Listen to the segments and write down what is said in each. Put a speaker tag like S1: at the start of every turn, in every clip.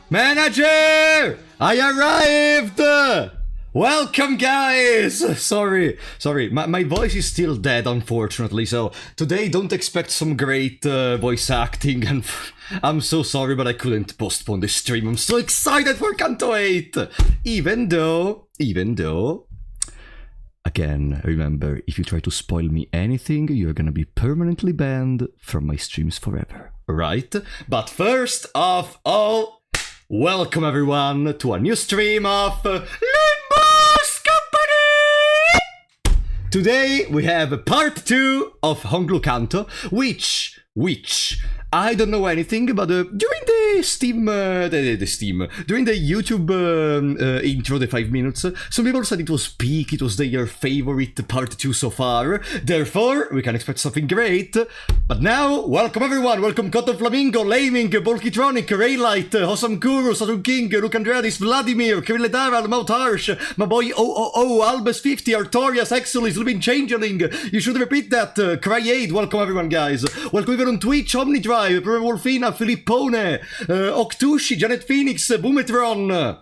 S1: Manager! I arrived! Welcome, guys! Sorry, my voice is still dead, unfortunately, so today don't expect some great voice acting, and I'm so sorry, but I couldn't postpone the stream. I'm so excited for Canto 8! Even though, again, remember, if you try to spoil me anything, you're gonna be permanently banned from my streams forever, right? But first of all, welcome everyone to a new stream of Limbus Company! Today we have part 2 of Honglu Canto, which I don't know anything, but during the during the YouTube intro, the 5 minutes, some people said it was peak, it was their favorite part 2 so far, therefore we can expect something great. But now, welcome everyone, welcome Cotton Flamingo, Laming, Bolkitronic, Raylight, Hosam Guru, Saturn King, Luke Andreadis, Vladimir, Kirill Daral, Mount Harsh, my boy Albus 50, Artorias, Exelis, Lubin Changeling, you should repeat that, Cryade, welcome everyone guys, welcome even on Twitch, Omnidrive, Pure Wolfina, Filippone, Octushi, Janet Phoenix, Boometron.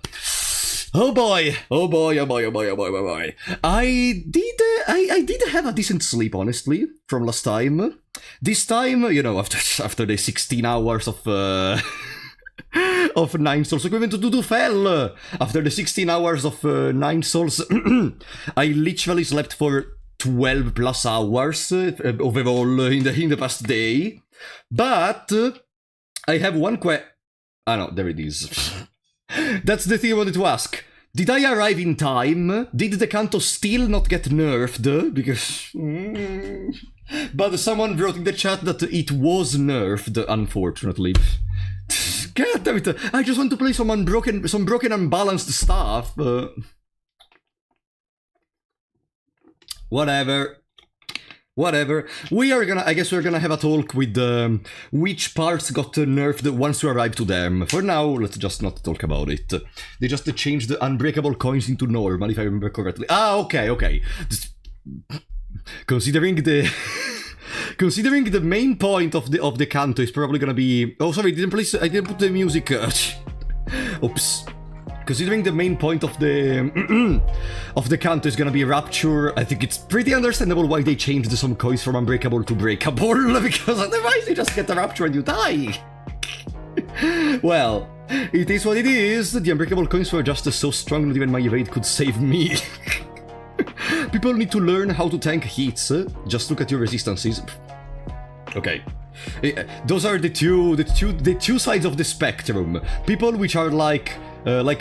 S1: Oh boy. I did have a decent sleep, honestly, from last time. This time, you know, after the 16 hours of of 9 Souls equivalent to Dudu fell. After the 16 hours of 9 Souls, I literally slept for 12 plus hours overall in the past day. But I have one Ah no, there it is. That's the thing I wanted to ask. Did I arrive in time? Did the Canto still not get nerfed? Because... But someone wrote in the chat that it was nerfed, unfortunately. God damn it, I just want to play some broken unbalanced stuff. Whatever. I guess we're gonna have a talk with which parts got nerfed once we arrive to them. For now, let's just not talk about it. They just changed the unbreakable coins into normal, if I remember correctly. Ah, okay. Considering the main point of the Canto is probably gonna be... Oh, sorry, I didn't put the music... Oops. Considering the main point of the of the Canto is gonna be Rapture, I think it's pretty understandable why they changed some coins from unbreakable to breakable, because otherwise you just get the Rapture and you die. Well, it is what it is. The unbreakable coins were just so strong that even my evade could save me. People need to learn how to tank hits. Just look at your resistances. Okay. Those are the two sides of the spectrum. People which are like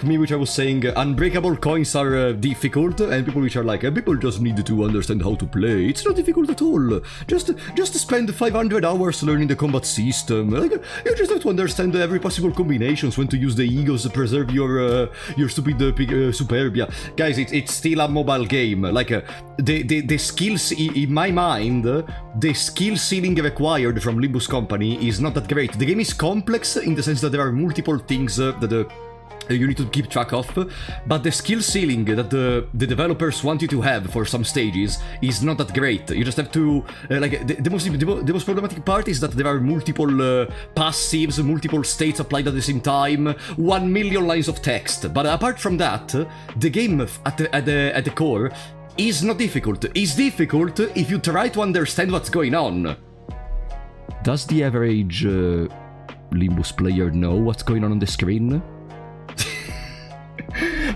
S1: me, which I was saying, unbreakable coins are difficult, and people which are like, people just need to understand how to play. It's not difficult at all. Just spend 500 hours learning the combat system. Like, you just have to understand every possible combinations, when to use the egos to preserve your stupid superbia. Guys, it's still a mobile game. Like, the skills, in my mind, the skill ceiling required from Limbus company is not that great. The game is complex in the sense that there are multiple things that you need to keep track of, but the skill ceiling that the developers want you to have for some stages is not that great. You just have to, the most problematic part is that there are multiple passives, multiple states applied at the same time, 1 million lines of text. But apart from that, the game at the core is not difficult. It's difficult if you try to understand what's going on. Does the average Limbus player know what's going on the screen?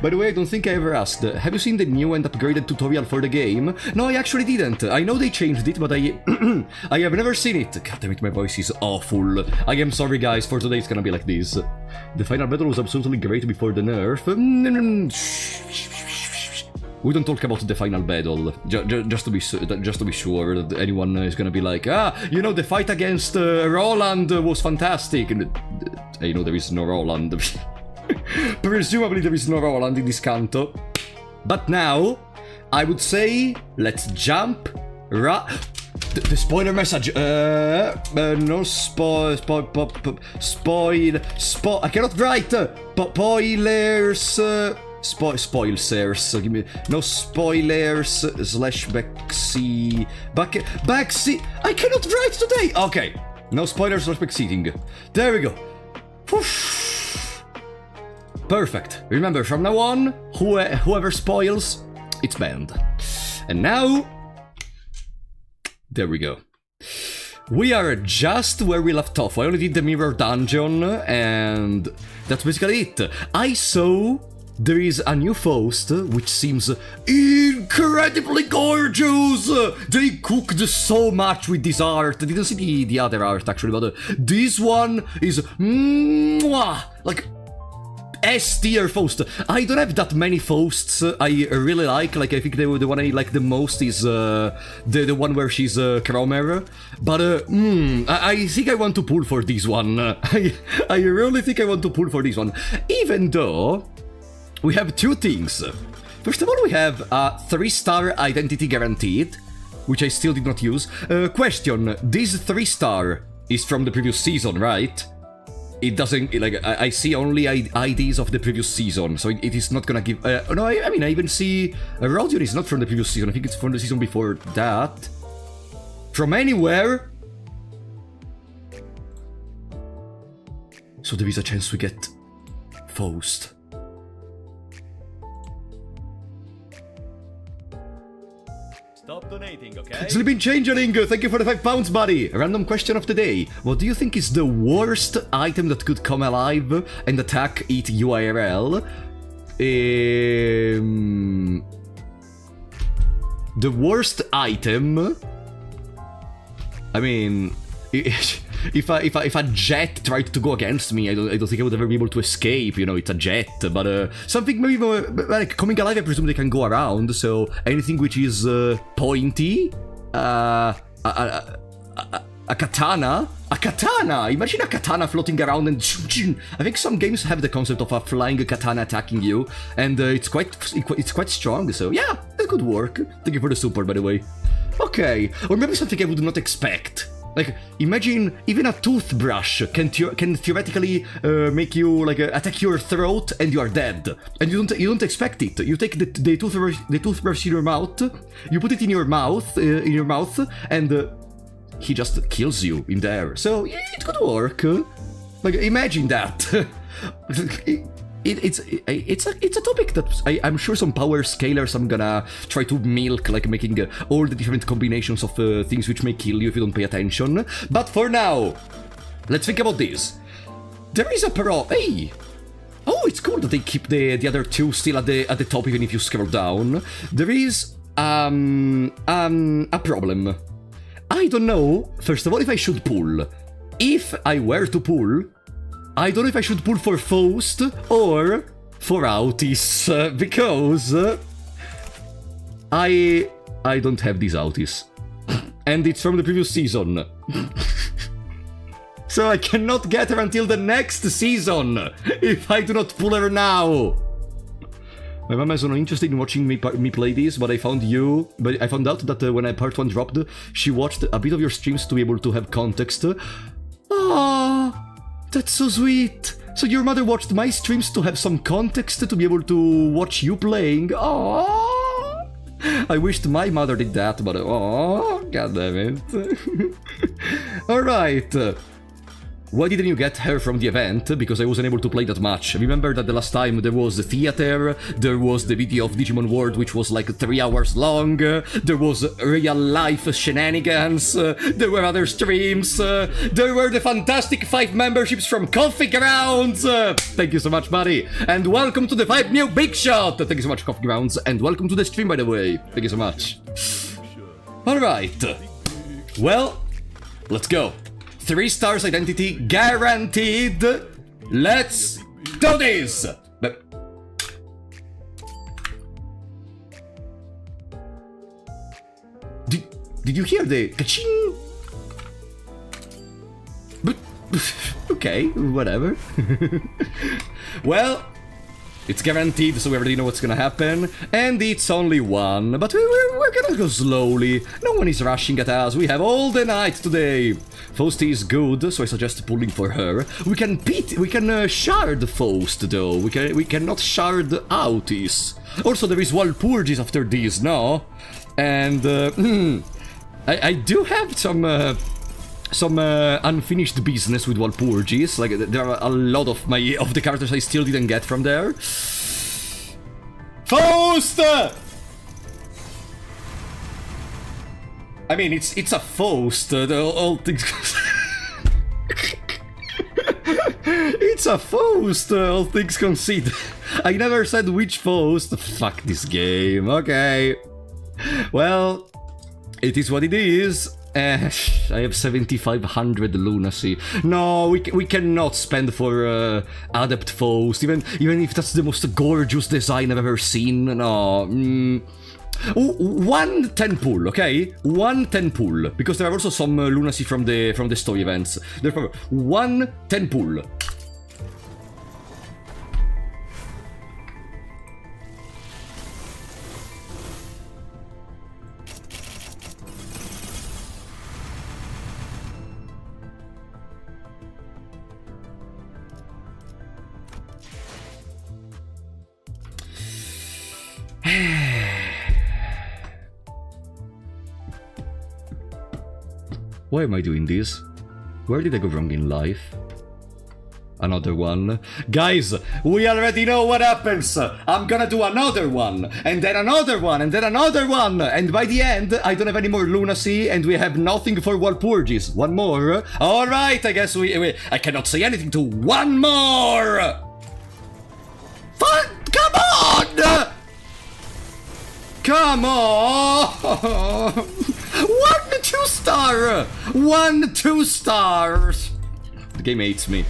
S1: By the way, I don't think I ever asked, have you seen the new and upgraded tutorial for the game? No, I actually didn't. I know they changed it, but I have never seen it. God damn it, my voice is awful. I am sorry, guys, for today it's gonna be like this. The final battle was absolutely great before the nerf. We don't talk about the final battle, just to be sure that anyone is gonna be like, you know, the fight against Roland was fantastic. And you know, there is no Roland. Presumably there is no Roland in this Canto. But now, I would say, let's jump the spoiler message. No spoil. I cannot write. Spoilers. Spoilers. Give me no spoilers. /backseat. I cannot write today. Okay. No spoilers. /backseating. There we go. Perfect. Remember, from now on, whoever spoils, it's banned. And now, there we go. We are just where we left off. I only did the mirror dungeon, and that's basically it. I saw there is a new Faust, which seems incredibly gorgeous! They cooked so much with this art. I didn't see the other art, actually, but this one is like S-tier Faust. I don't have that many Fausts I really like. Like, I think the one I like the most is the one where she's Cromer. But I think I want to pull for this one. I really think I want to pull for this one. Even though we have two things. First of all, we have a 3-star identity guaranteed, which I still did not use. Question, this 3-star is from the previous season, right? It doesn't, like, I see only IDs of the previous season, so it is not gonna give... no, I mean, I even see... Rodion is not from the previous season, I think it's from the season before that. From anywhere? So there is a chance we get Faust.
S2: Stop donating, okay?
S1: Sleeping Changeling, thank you for the £5, buddy! Random question of the day. What do you think is the worst item that could come alive and attack it UIRL? The worst item... I mean... if a jet tried to go against me, I don't think I would ever be able to escape. You know, it's a jet, but something maybe more like coming alive. I presume they can go around. So anything which is pointy, a katana. A katana! Imagine a katana floating around and... I think some games have the concept of a flying katana attacking you, and it's quite strong, so yeah, that could work. Thank you for the support, by the way. Okay, or maybe something I would not expect. Like, imagine even a toothbrush can theoretically make you, like, attack your throat and you are dead. And you don't expect it. You take the toothbrush in your mouth, you put it in your mouth, and... he just kills you in there. So yeah, it could work. Like, imagine that. It's a topic that I'm sure some power scalers I'm gonna try to milk, like making all the different combinations of things which may kill you if you don't pay attention. But for now, let's think about this. There is a Hey! Oh, it's cool that they keep the other two still at the top even if you scroll down. There is a problem. I don't know, first of all, if I should pull. If I were to pull, I don't know if I should pull for Faust or for Autis, because I don't have these Autis. And it's from the previous season. So I cannot get her until the next season, if I do not pull her now. My mama is not interested in watching me play this, but I found out that when part 1 dropped, she watched a bit of your streams to be able to have context. Ah, that's so sweet. So your mother watched my streams to have some context to be able to watch you playing. Ah, I wished my mother did that, but oh, god damn it. All right. Why didn't you get her from the event? Because I wasn't able to play that much. Remember that the last time there was the theater, there was the video of Digimon World which was like 3 hours long, there was real life shenanigans, there were other streams, there were the fantastic 5 memberships from Coffee Grounds! Thank you so much, buddy! And welcome to the 5 new Big Shot! Thank you so much, Coffee Grounds, and welcome to the stream, by the way. Thank you so much. Alright. Well, let's go. 3 stars identity guaranteed. Let's do this! But did you hear the ka-ching? But okay, whatever. Well, it's guaranteed, so we already know what's gonna happen. And it's only 1, but we're gonna go slowly. No one is rushing at us. We have all the night today. Faust is good, so I suggest pulling for her. We can shard Faust, though. We cannot shard Autis. Also, there is Walpurgis after this, no? And I do have some unfinished business with Walpurgis. Like, there are a lot of the characters I still didn't get from there. Faust! I mean, it's a Faust. All things. It's a Faust. All things considered. I never said which Faust. Fuck this game. Okay. Well, it is what it is. I have 7,500 lunacy. No, we cannot spend for Adept Faust, even if that's the most gorgeous design I've ever seen. No. 1 10 pull, okay? 1 10 pull, because there are also some lunacy from the story events. Therefore, 1 10 pull. Why am I doing this? Where did I go wrong in life? Another one. Guys, we already know what happens. I'm gonna do another one, and then another one, and then another one. And by the end, I don't have any more lunacy, and we have nothing for Walpurgis. One more. Alright, I guess I cannot say anything to one more! Come on! Come on! 1 2 2-star! 1 2-stars! The game hates me.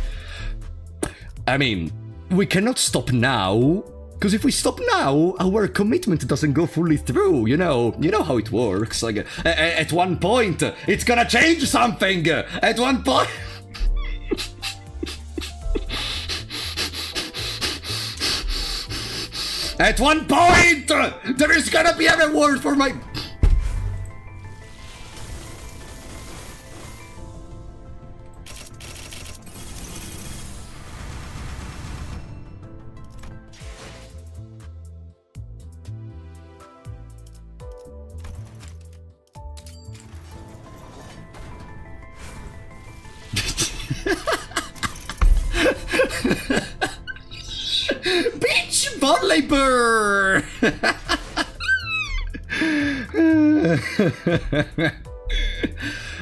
S1: I mean, we cannot stop now, because if we stop now, our commitment doesn't go fully through, you know how it works. Like, at one point, it's gonna change something! At one point... At one point, there is gonna be a reward for my... Beach volleyball!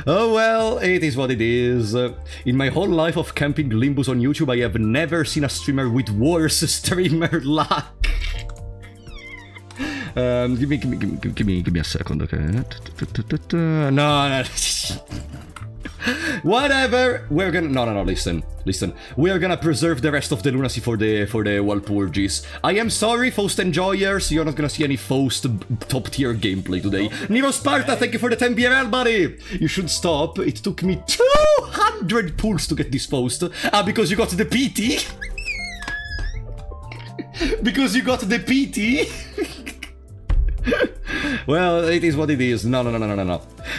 S1: Oh well, it is what it is. In my whole life of camping Limbus on YouTube, I have never seen a streamer with worse streamer luck. Give me a second, okay? No. Whatever, we're gonna... No, listen. We are gonna preserve the rest of the lunacy for the Walpurgis. I am sorry, Faust enjoyers, you're not gonna see any Faust top-tier gameplay today. Nero Sparta, thank you for the 10 BRL, buddy! You should stop, it took me 200 pulls to get this Faust. Ah, because you got the PT? Because you got the PT? Well, it is what it is. No.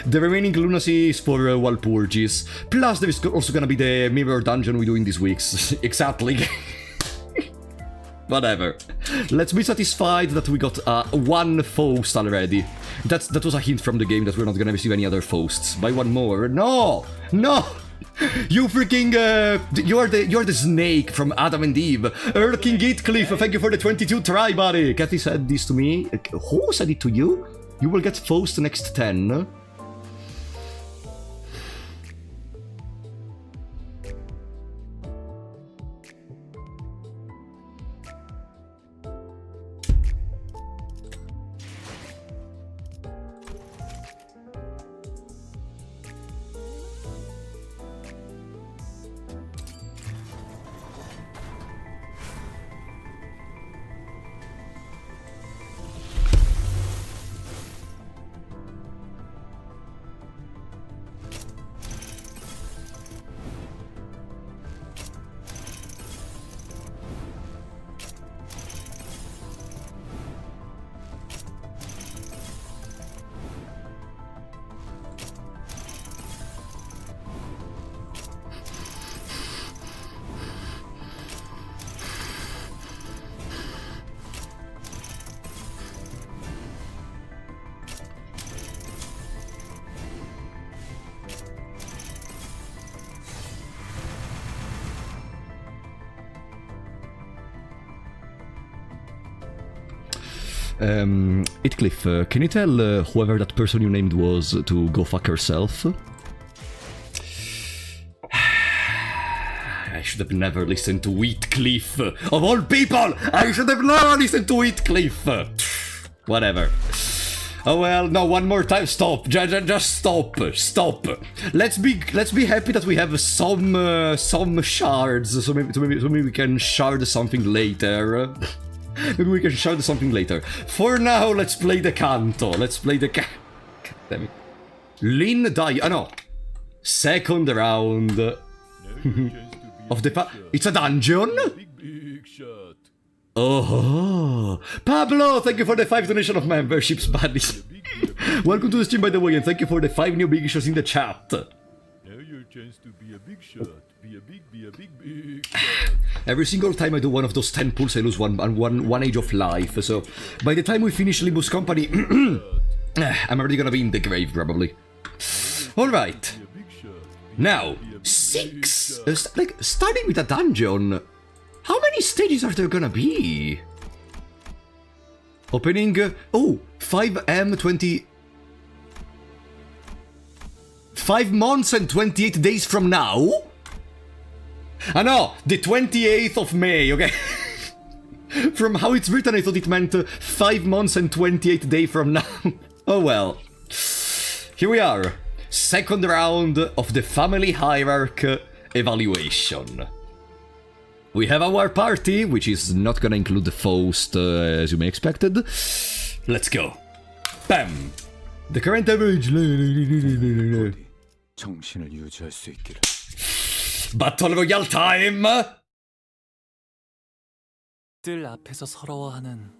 S1: The remaining lunacy is for Walpurgis. Plus, there is also gonna be the mirror dungeon we do in these weeks. Exactly. Whatever. Let's be satisfied that we got one Faust already. That was a hint from the game that we're not gonna receive any other Fausts. Buy one more. No! You freaking, you're the snake from Adam and Eve. King Heathcliff, thank you for the 22 try, buddy. Kathy said this to me. Who said it to you? You will get Faust next 10. Heathcliff, can you tell whoever that person you named was to go fuck herself? I should have never listened to Heathcliff. Of all people, I should have never listened to Heathcliff. Whatever. Oh well, no, one more time. Stop. Just stop. Let's be happy that we have some shards, so maybe we can shard something later. Maybe we can shard something later. For now, let's play the Canto. God damn it. Lin die. Ah no. Second round of the it's a dungeon.
S2: Big shot.
S1: Oh, Pablo, thank you for the 5 donation of memberships, buddy. Welcome to the stream, by the way, and thank you for the 5 new big shots in the chat.
S2: Now your chance to be a big shot. Be a big shot.
S1: Every single time I do one of those 10 pulls, I lose one age of life. So by the time we finish Limbus Company, I'm already gonna be in the grave, probably. All right. Now 6. Starting with a dungeon. How many stages are there gonna be? Opening. 5M 20. 5 months and 28 days from now? Ah no, the 28th of May, okay? From how it's written, I thought it meant 5 months and 28 days from now. Oh well. Here we are. second round of the family hierarchy evaluation. We have our party, which is not gonna include the Faust, as you may expected. Let's go. Bam! The current average...
S3: 정신을 유지할 수 있기를.
S1: Battle Royale time!
S4: 뜰 앞에서 서러워하는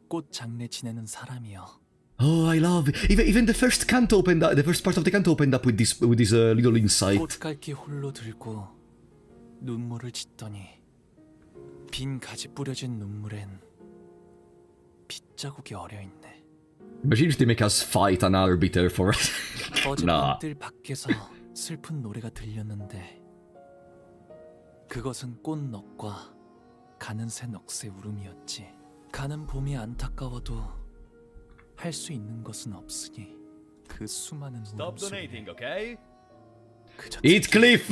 S4: 꽃 장례 지내는 사람이여.
S1: Oh, I love it. Even the first canto opened up, the first part of the canto opened up with this little insight.
S4: 꽃갈기 홀로 들고 눈물을 짓더니 빈 가지 뿌려진 눈물엔 빗자국이 어려있네.
S1: Imagine if they make us fight an arbiter for it.
S4: 어젯밤 뜰 밖에서 슬픈 노래가 들렸는데 그것은 꽃넋과 가는 새 넋의 울음이었지. 가는 봄이 안타까워도 할 수 있는 것은 없으니 그 수많은 울음 속에
S2: okay?
S1: Heathcliff,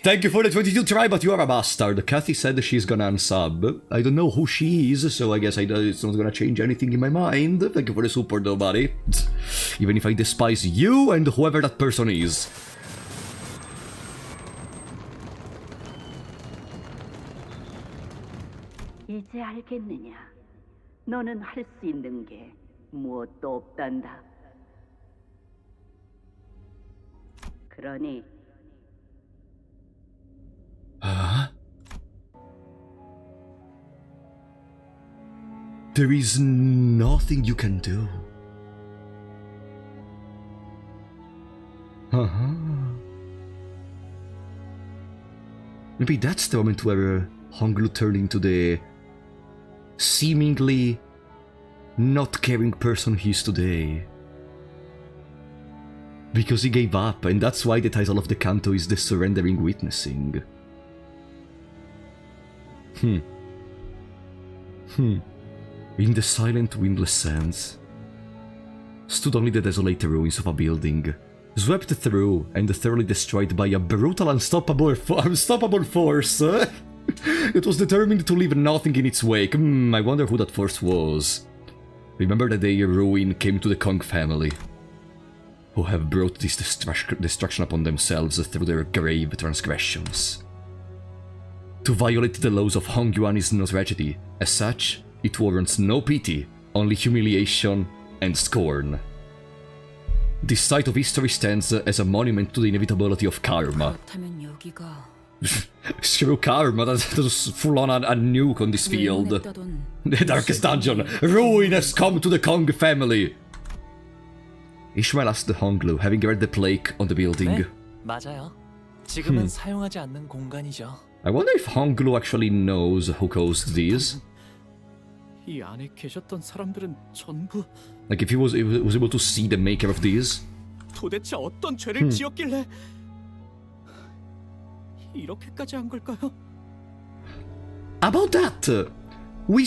S1: thank you for the 22 try, but you are a bastard. Kathy said she's gonna unsub. I don't know who she is, so I guess it's not gonna change anything in my mind. Thank you for the support though, buddy. Even if I despise you and whoever that person is.
S5: 이제 알겠느냐? 너는 할 수 있는 게 무엇도 없단다. 그러니
S1: There is nothing you can do. Maybe that's the moment where Honglu turned into the seemingly not caring person he is today. Because he gave up, and that's why the title of the canto is The Surrendering Witnessing. In the silent, windless sands stood only the desolate ruins of a building, swept through and thoroughly destroyed by a brutal, unstoppable force that was determined to leave nothing in its wake. I wonder who that force was. Remember the day ruin came to the Kong family, who have brought this destruction upon themselves through their grave transgressions. To violate the laws of Hongyuan is no tragedy. As such, it warrants no pity, only humiliation and scorn. This site of history stands as a monument to the inevitability of karma. Screw karma, that was full on a nuke on this field. The darkest dungeon, ruin has come to the Kong family. Ishmael asked the Honglu, having read the plaque on the building.
S4: 네, 맞아요. 지금은 사용하지 않는 공간이죠.
S1: I wonder if Honglu actually knows who caused these.
S6: 이 안에 계셨던 사람들은 전부
S1: Like if he was able to see the maker of these.
S6: 도대체 어떤 죄를 지었길래 이렇게까지 한 걸까요?
S1: About that, we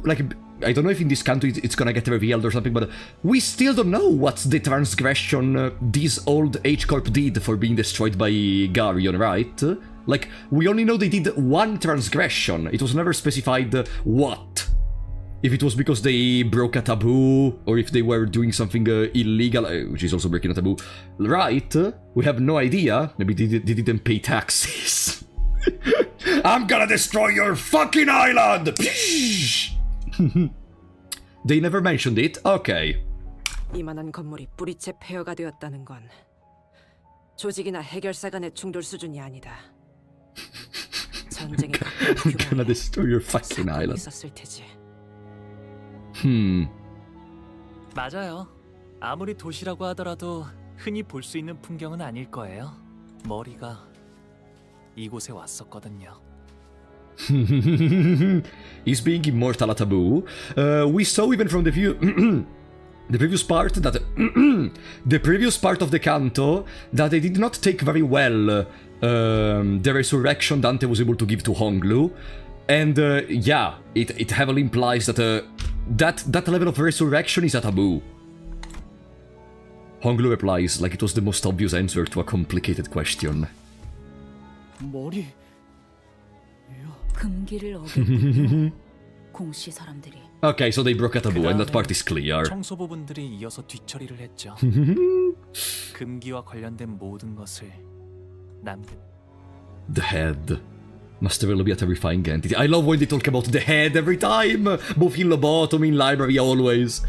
S1: like, I don't know if in this country it's gonna get revealed or something, but we still don't know what's the transgression this old H-Corp did for being destroyed by Garion, right? Like, we only know they did one transgression. It was never specified what. If it was because they broke a taboo, or if they were doing something illegal, which is also breaking a taboo, right? We have no idea. Maybe they didn't pay taxes. I'm gonna destroy your fucking island! They never mentioned it? Okay.
S7: 이만한 건물이 뿌리채 폐허가 되었다는 건 조직이나 해결사 간의 충돌 수준이 아니다. 전쟁이
S1: I'm gonna destroy your fucking island.
S7: 있었을 테지.
S4: 맞아요. 아무리 도시라고 하더라도 흔히 볼 수 있는 풍경은 아닐 거예요. 머리가 이곳에 왔었거든요.
S1: He's being immortal at taboo. We saw even from the previous part that the previous part of the canto that they did not take very well the resurrection Dante was able to give to Honglu, and yeah, it heavily implies that that level of resurrection is a taboo. Honglu replies like it was the most obvious answer to a complicated question.
S6: 머리
S5: 금기를 어겼군요. 공시 사람들이.
S1: Okay, so they broke a taboo, and that part is clear.
S4: 청소부분들이 이어서 뒤처리를 했죠. 금기와 관련된 모든 것을 남겼.
S1: The head. Must really be a terrifying entity. I love when they talk about the head every time! Both in lobotomy, in library, always.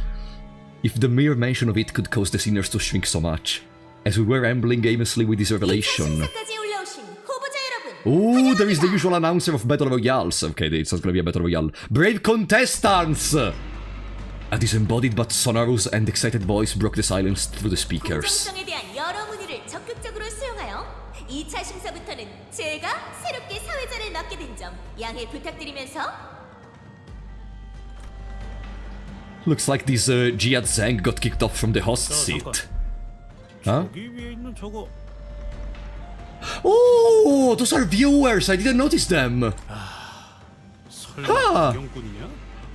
S1: If the mere mention of it could cause the sinners to shrink so much. As we were rambling aimlessly with this revelation. Oh, there is the usual announcer of Battle Royales. Okay, it's not gonna be a Battle Royale. Brave contestants! A disembodied but sonorous and excited voice broke the silence through the speakers.
S8: 공정성에 대한 여러 문의를 적극적으로 수용하여 2차 심사부터는 제가 새롭게 사회자를 맡게 된 점 양해 부탁드리면서
S1: Looks like this Jihad Zhang got kicked off from the host seat. Huh?
S2: 저기 위에 있는 저거
S1: Oh, those are viewers. I didn't notice them.
S2: 설마 구경꾼이냐?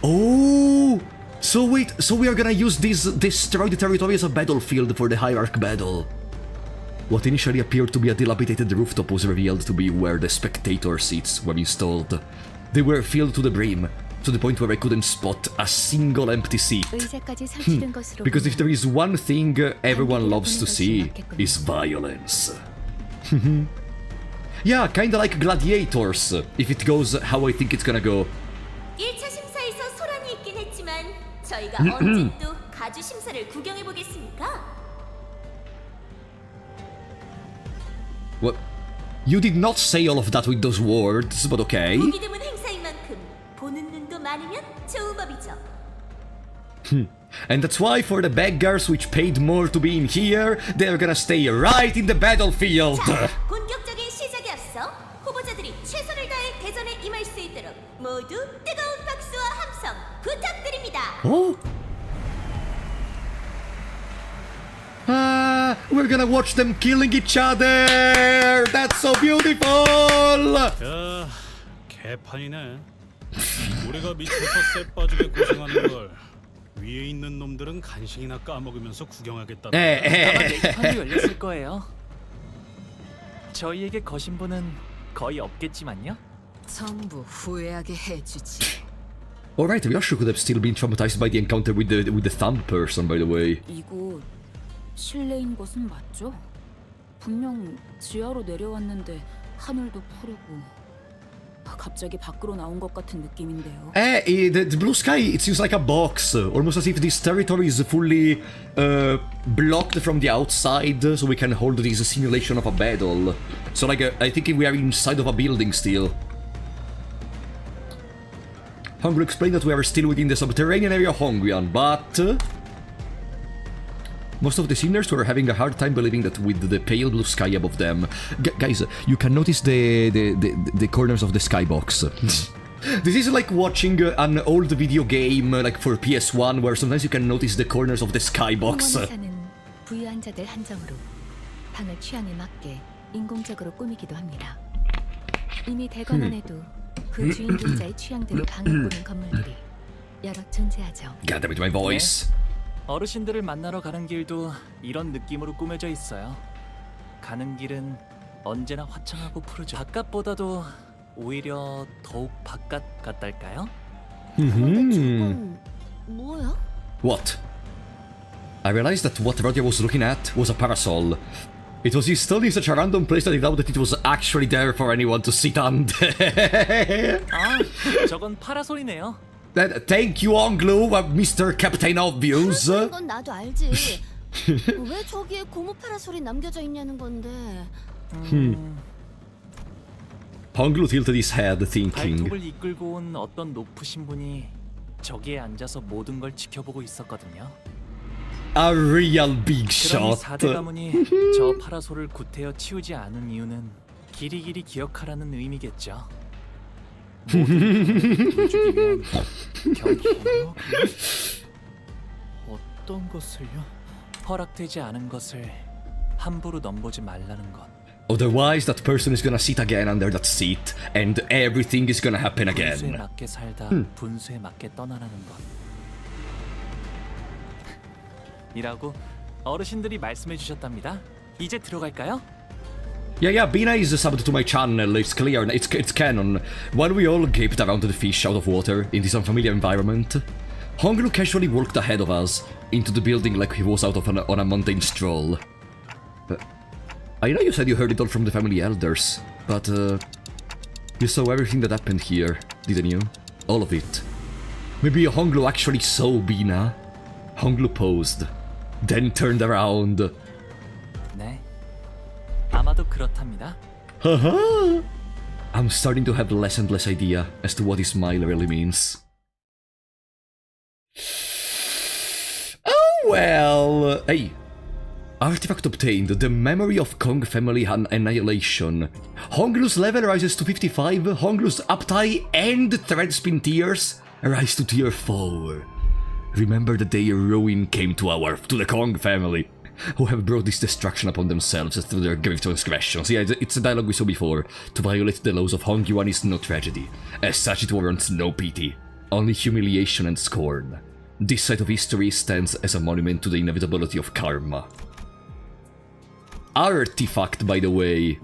S1: Oh, so wait, so we are gonna use this destroy the territory as a battlefield for the hierarch battle. What initially appeared to be a dilapidated rooftop was revealed to be where the spectator seats were installed. They were filled to the brim, to the point where I couldn't spot a single empty seat. Because if there is one thing everyone loves to see, is violence. Yeah, kinda like gladiators, if it goes how I think it's gonna go.
S8: 1차 심사에서 소란이 있긴 했지만 저희가 언제 또 가주 심사를 구경해 보겠습니까?
S1: What? You did not say all of that with those words, but okay.
S8: 보기 드문 행사인 만큼 보는 눈도 많으면 좋은 법이죠.
S1: And that's why for the beggars which paid more to be in here, they're gonna stay right in the battlefield.
S8: 자, 본격적인 시작에 앞서 후보자들이 최선을 다해 대전에 임할 수 있도록 모두 뜨거운 박수와 함성 부탁드립니다.
S1: Oh? We're gonna watch them killing each other! That's so beautiful!
S2: 야, 개판이네. 우리가 미쳐서 쎄 빠지게 고생하는 걸 위에 있는 놈들은 간식이나 까먹으면서 구경하겠다.
S4: 판도 열렸을 거예요. 저희에게 거신 분은 거의 없겠지만요.
S7: 전부 후회하게 해주지.
S1: Alright, Ryoshu could have still been traumatized by the encounter with the thumb person, by the way.
S9: 이곳 실내인 것은 맞죠? 분명 지하로 내려왔는데 하늘도 푸르고 갑자기 밖으로 나온 것 같은 느낌인데요.
S1: The blue sky, it seems like a box, almost as if this territory is fully blocked from the outside, so we can hold this simulation of a battle. So like, I think we are inside of a building still. Hongru explained that we are still within the subterranean area of Hongrian, but most of the sinners were having a hard time believing that with the pale blue sky above them. Guys, you can notice the corners of the skybox. This is like watching an old video game, like for PS1, where sometimes you can notice the corners of the skybox.
S9: 부유한자들 한정으로 방을 취향에 맞게 인공적으로 꾸미기도 합니다. 이미 대관 안에도 그 주인공자의 취향대로 방을 꾸민 건물들이 여러 존재하죠.
S1: God damn it, my voice.
S4: 어르신들을 만나러 가는 길도 이런 느낌으로 꾸며져 있어요. 가는 길은 언제나 화창하고 푸르죠. 바깥보다도 오히려 더욱 바깥 같달까요?
S9: 저건 뭐야?
S1: What? I realized that what Roger was looking at was a parasol. It was installed in such a random place that I doubt that it was actually there for anyone to sit under.
S4: 아, 저건 파라솔이네요.
S1: Thank you, Onglu, Mr. Captain Obvious.
S9: 건 나도 알지. 왜 저기에 고무 파라솔이 남겨져 있냐는 건데.
S1: Honglu tilted his head, thinking.
S4: 발톱을 이끌고 온 어떤 높으신 분이 저기에 앉아서 모든 걸 지켜보고 있었거든요.
S1: A real big
S4: 그럼 이
S1: shot.
S4: 4대 가문이 저 파라솔을 구태여 치우지 않은 이유는 길이길이 기억하라는 의미겠죠.
S6: 보여주기 위한 경고? 어떤 것을요?
S4: 허락되지 않은 것을 함부로 넘보지 말라는 것.
S1: Otherwise, that person is gonna sit again under that seat, and everything is gonna happen
S4: 분수에
S1: again.
S4: 맞게 살다 분수에 맞게 떠나라는 것. 이라고 어르신들이 말씀해 주셨답니다. 이제 들어갈까요?
S1: Yeah, Bina is subbed to my channel, it's clear, it's canon. While we all gaped around the fish out of water in this unfamiliar environment, Hongru casually walked ahead of us into the building like he was out of on a mundane stroll. I know you said you heard it all from the family elders, but you saw everything that happened here, didn't you? All of it. Maybe Honglu actually saw Bina. Honglu posed, then turned around.
S4: 네. 아마도 그렇답니다.
S1: Haha! I'm starting to have less and less idea as to what his smile really means. Oh well! Hey! Artifact obtained, the memory of Kong family annihilation. Honglu's level rises to 55, Honglu's uptie and Threadspin tears rise to tier 4. Remember the day ruin came to the Kong family, who have brought this destruction upon themselves through their grave transgressions. Yeah, it's a dialogue we saw before. To violate the laws of Hongyuan is no tragedy. As such, it warrants no pity, only humiliation and scorn. This side of history stands as a monument to the inevitability of karma. Artifact, by the way.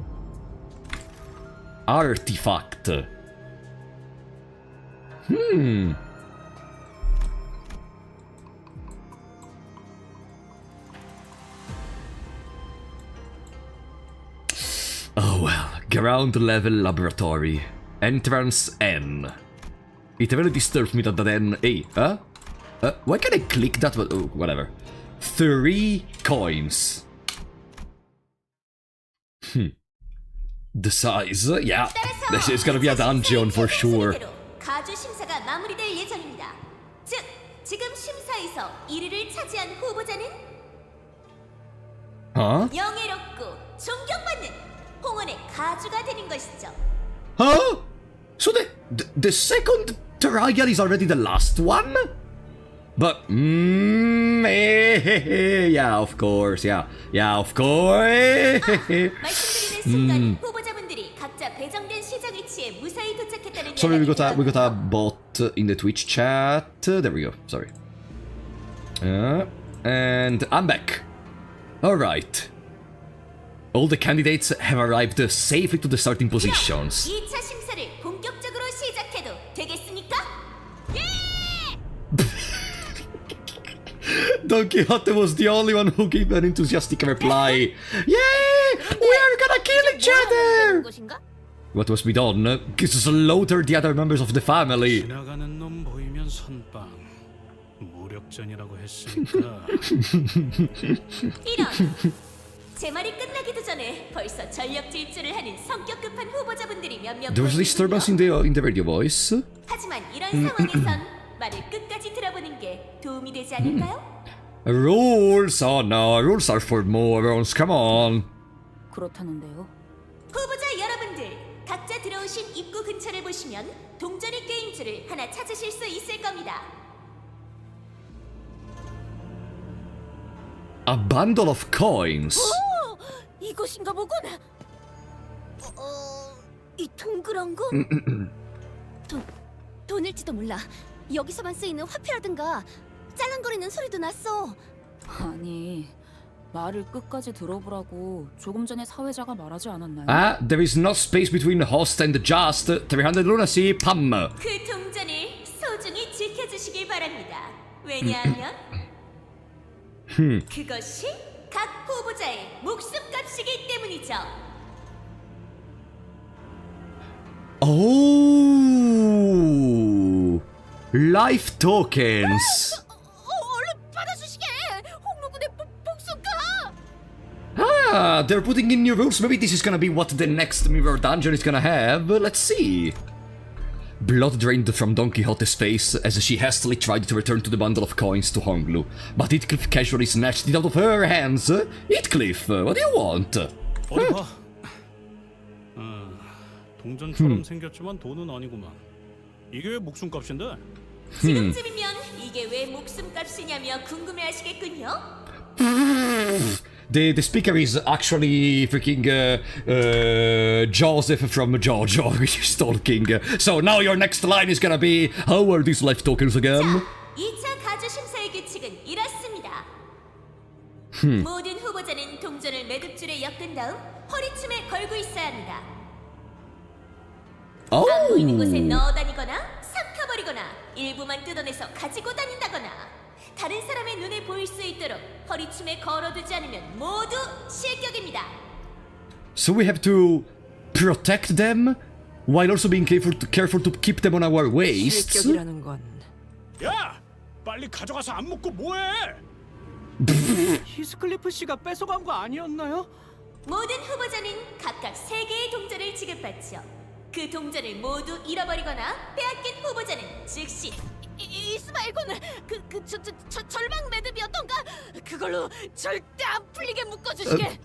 S1: Artifact. Oh well, ground level laboratory. Entrance N. It really disturbs me that the N... Hey, why can't I click that? Oh, whatever. 3 coins. The size, yeah. This is gonna be a dungeon for sure.
S8: 가주 심사가 마무리될 예정입니다. 즉, 지금 심사에서 1위를 차지한 후보자는 영예롭고 존경받는 홍원의 가주가 되는 것이죠.
S1: Huh? So the second trial is already the last one? But, yeah, of course, yeah, of course.
S8: 말씀드리는 순간 후보자분들이 각자 배정된 시작 위치에 무사히 도착했다는
S1: Sorry, we got a bot in the Twitch chat. There we go. Sorry. And I'm back. All right. All the candidates have arrived safely to the starting positions.
S8: 2차 심사를 본격적으로 시작해도 되겠습니까? 예!
S1: Don Quixote was the only one who gave an enthusiastic reply. Yeah, we are gonna kill each other! What must be done? Slaughter the other members of the family.
S2: 지나가는 놈 보이면 선빵. 무력전이라고 했으니까.
S8: 이런! 제 말이 끝나기도 전에 벌써 전력 질주를 하는 성격 급한 후보자분들이 몇몇
S1: There was disturbance in the radio voice.
S8: 하지만 이런 상황에선 말을 끝까지 들어보는 게 도움이 되지 않을까요?
S1: Rules? Oh no, rules are for morons. Come on.
S9: 그렇다는데요.
S8: 후보자 여러분들, 각자 들어오신 입구 근처를 보시면 동전의 게임즈를 하나 찾으실 수 있을 겁니다.
S1: A bundle of coins.
S8: 오! 이것인가 보군. 이 동그란 건? 돈일지도 몰라. 여기서만 쓰이는 화폐라든가 짤랑거리는 소리도 났어.
S9: 아니, 말을 끝까지 들어보라고 조금 전에 사회자가 말하지 않았나요?
S1: There is no space between host and just. 300 lunacy, pam.
S8: 그 동전을 소중히 지켜주시길 바랍니다. 왜냐하면 그것이 각 후보자의 목숨값이기 때문이죠.
S1: Oh, life tokens.
S8: 얼른 받아주시게. 홍로군의 복수가.
S1: They're putting in new rules. Maybe this is gonna be what the next mirror dungeon is gonna have. Let's see. Blood drained from Don Quixote's face as she hastily tried to return to the bundle of coins to Honglu, but Heathcliff casually snatched it out of her hands. Heathcliff, what do you want?
S2: 어디 봐. 동전처럼 생겼지만 돈은 아니구만. 이게 왜 목숨값인데?
S8: 지금쯤이면 이게 왜 목숨값이냐며 궁금해하시겠군요.
S1: The speaker is actually freaking Joseph from JoJo talking. So now your next line is gonna be, how are these life tokens again?
S8: 자, 2차 가주 심사의 규칙은 이렇습니다. 모든 후보자는 동전을 매듭줄에 엮은 다음 허리춤에 걸고 있어야 합니다. 안 보이는 곳에 넣어 다니거나 삼켜버리거나 일부만 뜯어내서 가지고 다닌다거나 다른 사람의 눈에 보일 수 있도록 허리춤에 걸어두지 않으면 모두 실격입니다.
S1: So we have to protect them while also being careful to keep them on our waists.
S7: 실격이라는 건
S2: 야! 빨리 가져가서 안 먹고 뭐해?
S6: 히스클리프 씨가 뺏어간 거 아니었나요?
S8: 모든 후보자는 각각 3개의 동전을 지급받죠. 그 동전을 모두 잃어버리거나 빼앗긴 후보자는 즉시 이스마일 군은 절망 매듭이었던가? 그걸로 절대 안 풀리게 묶어주시게.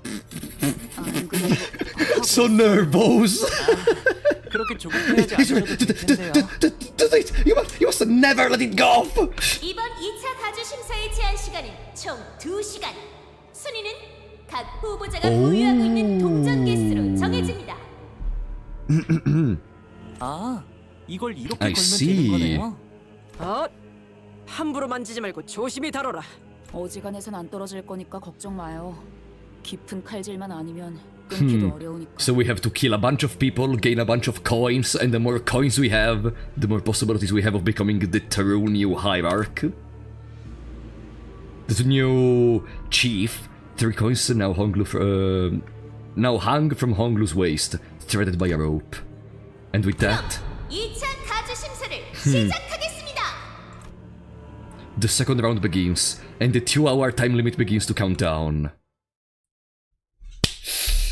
S9: 안 그래도
S1: So nervous.
S4: 그렇게 조급해하지 않으셔도 될 텐데요.
S1: You must never let it go.
S8: 이번 2차 가주 심사의 제한 시간은 총 2시간. 순위는 각 후보자가 보유하고 있는 동전 개수로 정해집니다.
S4: 아, 이걸 이렇게
S1: I
S4: 걸면
S1: see.
S4: 되는 거네요.
S7: 함부로 만지지 말고 조심히 다뤄라.
S9: 어지간해선 안 떨어질 거니까 걱정 마요. 깊은 칼질만 아니면 끊기도 어려우니까.
S1: So we have to kill a bunch of people, gain a bunch of coins, and the more coins we have, the more possibilities we have of becoming the true new hierarch. The new chief, 3 coins now hung from Honglu's waist, threaded by a rope. And with that,
S8: 2차 가주 심사를 시작하겠습니다.
S1: the second round begins, and the 2-hour time limit begins to count down.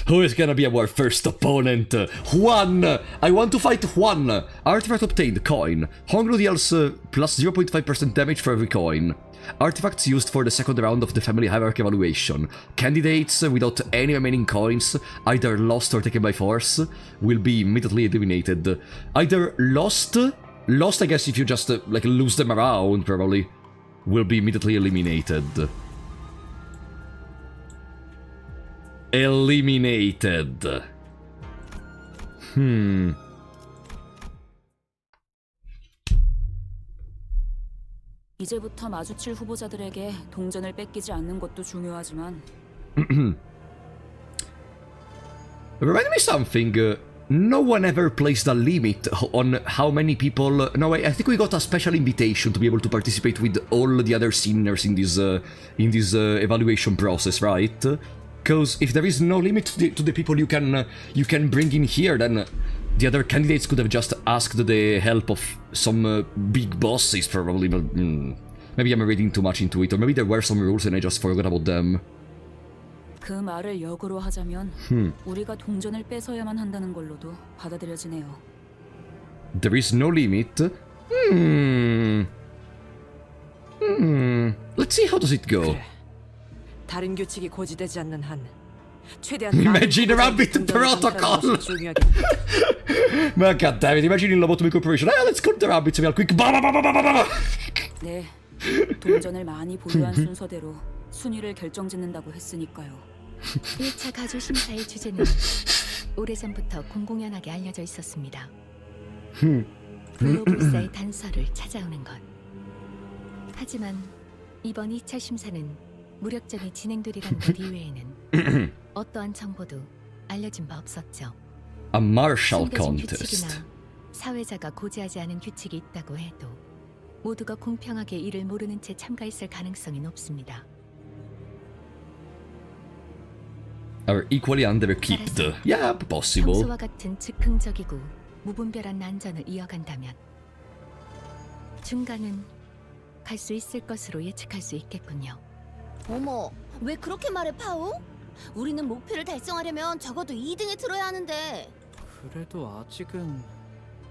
S1: Who is gonna be our first opponent? Juan! I want to fight Juan! Artifact obtained, coin. Honglu deals plus 0.5% damage for every coin. Artifacts used for the second round of the family hierarchy evaluation. Candidates without any remaining coins, either lost or taken by force, will be immediately eliminated. Either lost, I guess if you just like lose them around, probably, will be immediately eliminated. Eliminated.
S9: 이제부터 마주칠 후보자들에게 동전을 뺏기지 않는 것도 중요하지만
S1: Remind me something. No one ever placed a limit on how many people. No, I think we got a special invitation to be able to participate with all the other sinners in this evaluation process, right? Because if there is no limit to the people you can bring in here, then the other candidates could have just asked the help of some big bosses, probably. Maybe I'm reading too much into it, or maybe there were some rules and I just forgot about them.
S9: 그 말을 역으로 하자면 우리가 동전을 뺏어야만 한다는 걸로도 받아들여지네요.
S1: There is no limit. Let's see how does it go.
S7: 그래. 다른 규칙이 고지되지 않는 한 최대한
S1: Imagine Rabbit Protocol. Man, goddammit, imagine il Lobotomy Corporation. Let's cut the rabbits real quick.
S9: 네, 동전을 많이 보유한 순서대로 순위를 결정짓는다고 했으니까요. 1차 가주 심사의 주제는 오래전부터 공공연하게 알려져 있었습니다. 블로불사의 단서를 찾아오는 것. 하지만 이번 2차 심사는 무력전이 진행되리라는 것 이외에는 어떠한 정보도 알려진 바 없었죠.
S1: A martial
S9: 숨겨진
S1: contest.
S9: 규칙이나 사회자가 고지하지 않은 규칙이 있다고 해도 모두가 공평하게 이를 모르는 채 참가했을 가능성이 높습니다.
S1: Are equally underequipped. Yeah, possible.
S9: 평소와 같은 즉흥적이고 무분별한 난전을 이어간다면 중간은 갈 수 있을 것으로 예측할 수 있겠군요.
S8: 어머, 왜 그렇게 말해, 파오? 우리는 목표를 달성하려면 적어도 2등에 들어야 하는데.
S6: 그래도 아직은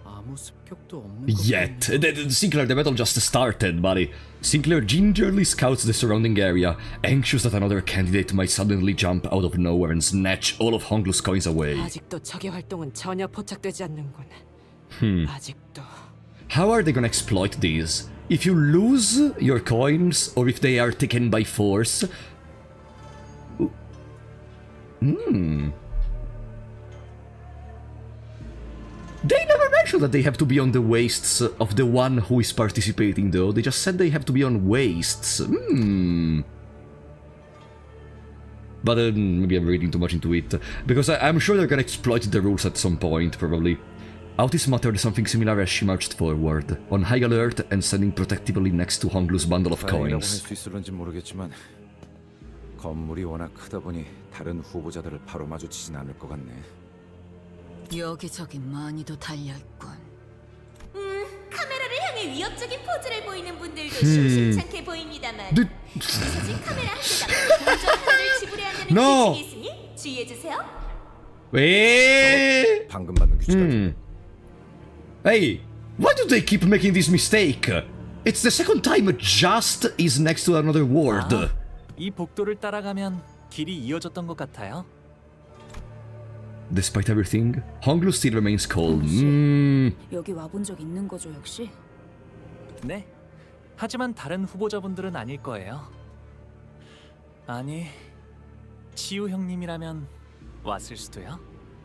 S6: 아무 습격도 없는
S1: Yet. Sinclair, the battle just started, buddy. Sinclair gingerly scouts the surrounding area, anxious that another candidate might suddenly jump out of nowhere and snatch all of Honglu's coins away.
S7: 아직도 적의 활동은 전혀 포착되지 않는군. 아직도.
S1: How are they gonna exploit these? If you lose your coins, or if they are taken by force... They never mentioned that they have to be on the waists of the one who is participating, though. They just said they have to be on waists. But maybe I'm reading too much into it. Because I'm sure they're gonna exploit the rules at some point, probably. Autis muttered something similar as she marched forward, on high alert and standing protectively next to Honglu's bundle of
S3: 다행이라고
S1: coins.
S3: 할수 있을런지 모르겠지만 건물이 워낙 크다 보니 다른 후보자들을 바로 마주치진 않을 것 같네.
S10: 여기저기 많이도 달려있군.
S8: 카메라를 향해 위협적인 포즈를 보이는 분들도 심심찮게 보입니다만 사진 카메라 한 대당 동전 하나를 지불해야 한다는
S1: No.
S8: 규칙이 있으니 주의해주세요.
S1: Hey!
S3: 방금 받는 규칙까지.
S1: Hey, why do they keep making this mistake? It's the second time just is next to another ward.
S4: 아, 이 복도를 따라가면 길이 이어졌던 것 같아요.
S1: Despite everything, Honglu still remains calm.
S10: 여기 와본 적 있는 거죠, 역시?
S4: 네. 하지만 다른 후보자분들은 아닐 거예요. 아니, 치우 형님이라면 왔을 수도요.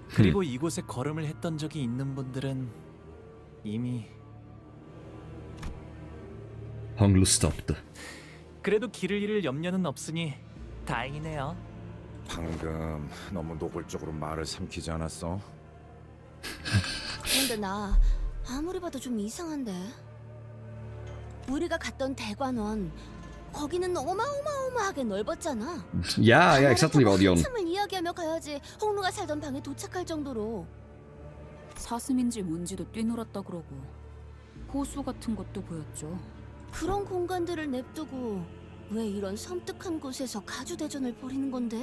S4: 그리고 이곳에 걸음을 했던 적이 있는 분들은 이미...
S1: Honglu stopped.
S4: 그래도 길을 잃을 염려는 없으니 다행이네요.
S3: 방금 너무 노골적으로 말을 삼키지 않았어?
S8: 근데 나 아무리 봐도 좀 이상한데. 우리가 갔던 대관원 거기는 어마어마하게 넓었잖아.
S1: Yeah, exactly, Rodion.
S8: 한참을 이야기하며 가야지 홍루가 살던 방에 도착할 정도로.
S10: 사슴인지 뭔지도 뛰놀았다 그러고 호수 같은 것도 보였죠.
S8: 그런 공간들을 냅두고 왜 이런 섬뜩한 곳에서 가주대전을 벌이는 건데?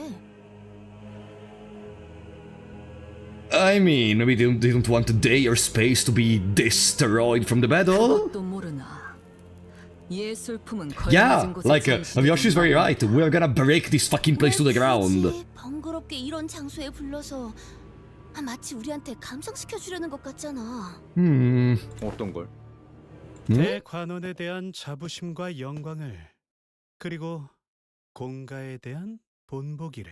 S1: I mean, we didn't want day or space to be destroyed from the battle.
S10: 그것도 모르나. 예술품은
S1: Yeah,
S10: 걸맞은 곳에
S1: like,
S10: 전시되는
S1: Yoshi's very right. We're gonna break this fucking place to the ground.
S8: 굳이 번거롭게 이런 장소에 불러서 마치 우리한테 감상시켜 주려는 것 같잖아.
S3: 어떤 걸?
S2: 대관원에 대한 자부심과 영광을, 그리고 공가에 대한 본보기를.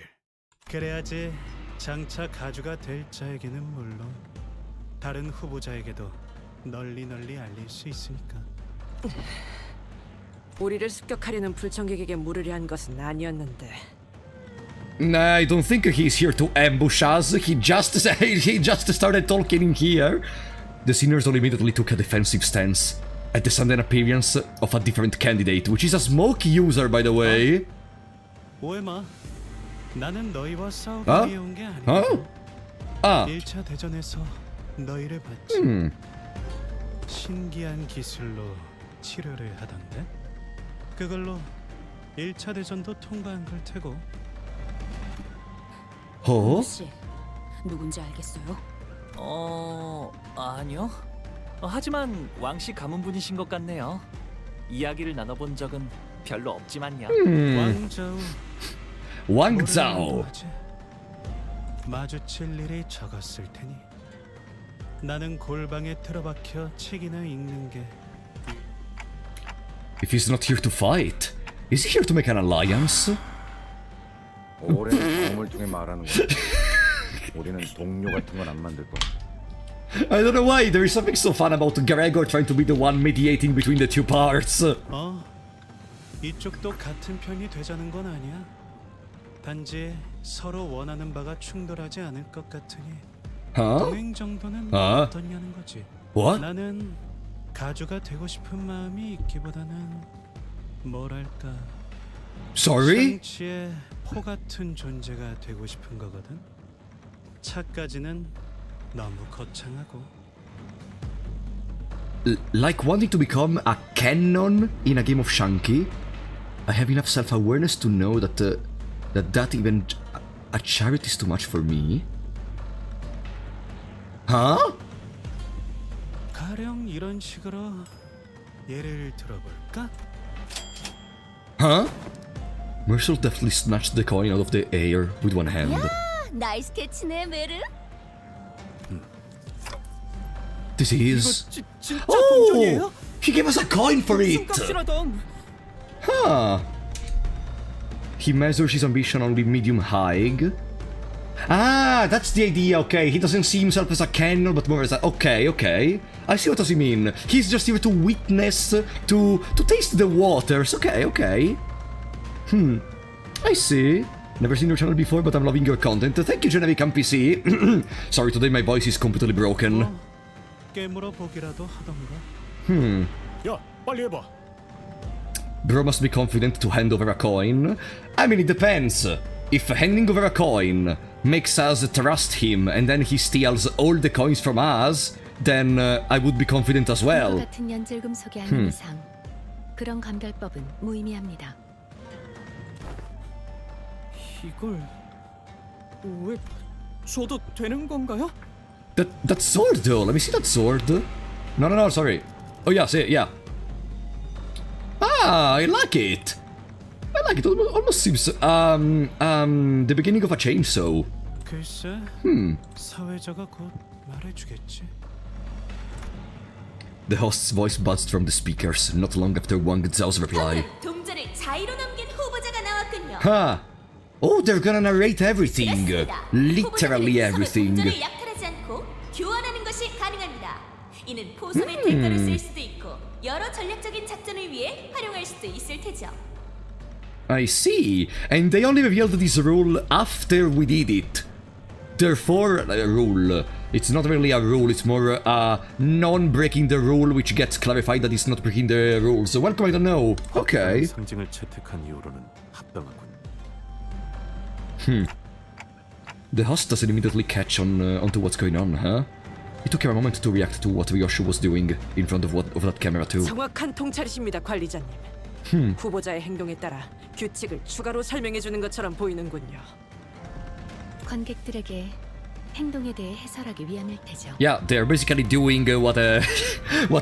S2: 그래야지 장차 가주가 될 자에게는 물론 다른 후보자에게도 널리 알릴 수 있으니까.
S7: 우리를 습격하려는 불청객에게 물으려 한 것은 아니었는데.
S1: Nah, I don't think he's here to ambush us. He just started talking in here. The seniors all immediately took a defensive stance at the sudden appearance of a different candidate, which is a smoke user, by the way.
S2: 오해마, 나는 너희와 싸우기
S1: 어?
S2: 위해 온 게
S1: 어?
S2: 아니고
S1: 아,
S2: 1차 대전에서 너희를 봤지. 신기한 기술로 치료를 하던데 그걸로 1차 대전도 통과한 걸 테고.
S10: 혹시 누군지 알겠어요?
S4: 아니요. 하지만 왕씨 가문분이신 것 같네요. 이야기를 나눠본 적은 별로 없지만요.
S2: 왕자우
S1: 왕자오.
S2: 마주칠 일이 적었을 테니 나는 골방에 틀어박혀 책이나 읽는 게.
S1: If he's not here to fight, is he here to make an alliance?
S3: 올해는 경험을 통해 말하는 거야. 우리는 동료 같은 건 안 만들 거야.
S1: I don't know why, there is something so fun about Gregor trying to be the one mediating between the two parts.
S2: 이쪽도 같은 편이 되자는 건 아니야. 단지 서로 원하는 바가 충돌하지 않을 것 같으니
S1: Huh?
S2: 동행 정도는
S1: 아?
S2: 어떠냐는 거지.
S1: What?
S2: 나는 가주가 되고 싶은 마음이 있기보다는 뭐랄까
S1: Sorry?
S2: 상치의 포 같은 존재가 되고 싶은 거거든. 차까지는 너무 거창하고.
S1: Like wanting to become a canon in a game of Shanky? I have enough self-awareness to know that even a charity is too much for me. Huh?
S2: 가령 이런 식으로 예를 들어볼까?
S1: Huh? Mercer definitely snatched the coin out of the air with one hand.
S8: 나이스 캐치네, 메르.
S1: This is...
S6: 진짜
S1: Oh!
S6: 동전이에요?
S1: He gave us a coin for it!
S6: 값이라던.
S1: Huh. He measures his ambition only medium high. Ah, that's the idea, okay. He doesn't see himself as a canon, but more as a... Okay. I see what does he mean. He's just here to witness, to taste the waters. Okay. I see. Never seen your channel before, but I'm loving your content. Thank you, Genevieve NPC. Sorry, today my voice is completely broken.
S2: 깨물어 보기라도 하던가.
S11: 야, 빨리 해봐.
S1: Bro must be confident to hand over a coin. I mean, it depends. If handing over a coin makes us trust him and then he steals all the coins from us, then I would be confident as well.
S9: 같은 연질금속이 아닌 이상 그런 감별법은 무의미합니다.
S6: 이걸 왜 줘도 되는 건가요?
S1: That sword though, let me see that sword. No, sorry. Oh yeah, see it, yeah. Ah, I like it. I like it. Almost seems the beginning of a chainsaw.
S2: 글쎄, 사회자가 곧 말해주겠지.
S1: The host's voice buzzed from the speakers not long after Wang Zhao's reply.
S8: 동전을 자의로 넘긴 후보자가 나왔군요.
S1: Huh. Oh, they're gonna narrate everything.
S8: 그렇습니다.
S1: Literally
S8: 후보자들은 서로
S1: everything.
S8: 동전을 약탈하지 않고 교환하는 것이 가능합니다. 이는 포섭의 대가로 쓸 수도 있고 여러 전략적인 작전을 위해 활용할 수도 있을 테죠.
S1: I see. And they only revealed this rule after we did it. Therefore, a rule. It's not really a rule, it's more non-breaking the rule, which gets clarified that it's not breaking the rules. So welcome, I don't know. Okay.
S11: 상징을 채택한 이후로는 합당하군.
S1: The host doesn't immediately catch onto what's going on, huh? It took her a moment to react to what Ryoshu was doing in front of that camera too.
S7: 정확한 통찰이십니다, 관리자님. 후보자의 행동에 따라 규칙을 추가로 설명해 주는 것처럼 보이는군요.
S9: 관객들에게 행동에 대해 해설하기 위함일 테죠.
S1: Yeah, they're basically doing what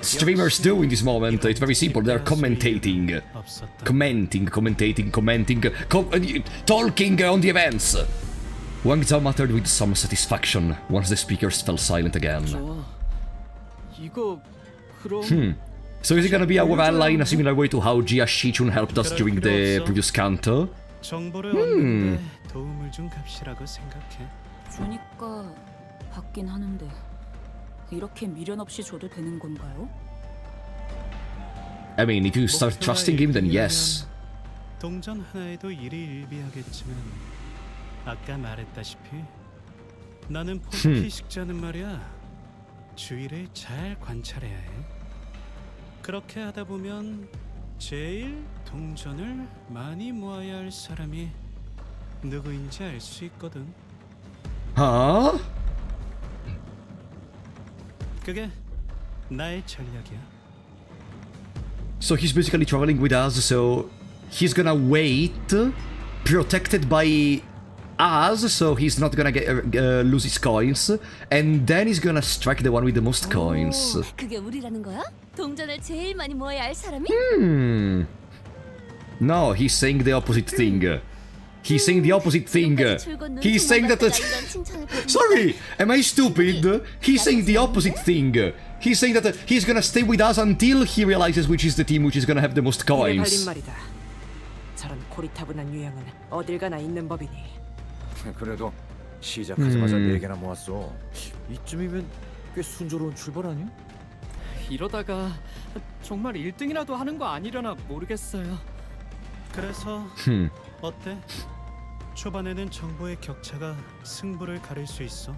S1: streamers do in this moment. It's very simple. They're commentating, talking on the events. Wang Zhao muttered with some satisfaction once the speakers fell silent again.
S6: 이거 그럼
S1: So is it gonna be our ally in a similar way to how Jia Shichun helped us during the previous Canto?
S2: 정보를 얻는데 도움을 준 값이라고 생각해.
S10: 주니까 받긴 하는데 이렇게 미련 없이 줘도 되는 건가요?
S1: I mean, if you start trusting him, then yes.
S2: 동전 하나에도 일희일비하겠지만 아까 말했다시피 나는 포식자는 말이야 주위를 잘 관찰해야 해. 그렇게 하다 보면 제일 동전을 많이 모아야 할 사람이 누구인지 알 수 있거든.
S1: Huh?
S2: 그게 나의 전략이야.
S1: So he's basically traveling with us, so he's gonna wait, protected by us, so he's not gonna lose his coins, and then he's gonna strike the one with the most coins.
S8: 그게 우리라는 거야? 동전을 제일 많이 모아야 할 사람이?
S1: No, he's saying the opposite thing. He's saying the opposite thing. He's saying that Sorry, am I stupid? He's saying the opposite thing. He's saying that he's gonna stay with us until he realizes which is the team which is gonna have the most coins.
S7: 말이다. 저런 고리타분한 유형은 어딜 가나 있는 법이니.
S3: 그래도 시작하자마자 4개나 모았어. 이쯤이면 꽤 순조로운 출발 아니야?
S6: 이러다가 정말 1등이라도 하는 거 아니려나 모르겠어요.
S2: 그래서 어때? 초반에는 정보의 격차가 승부를 가릴 수 있어.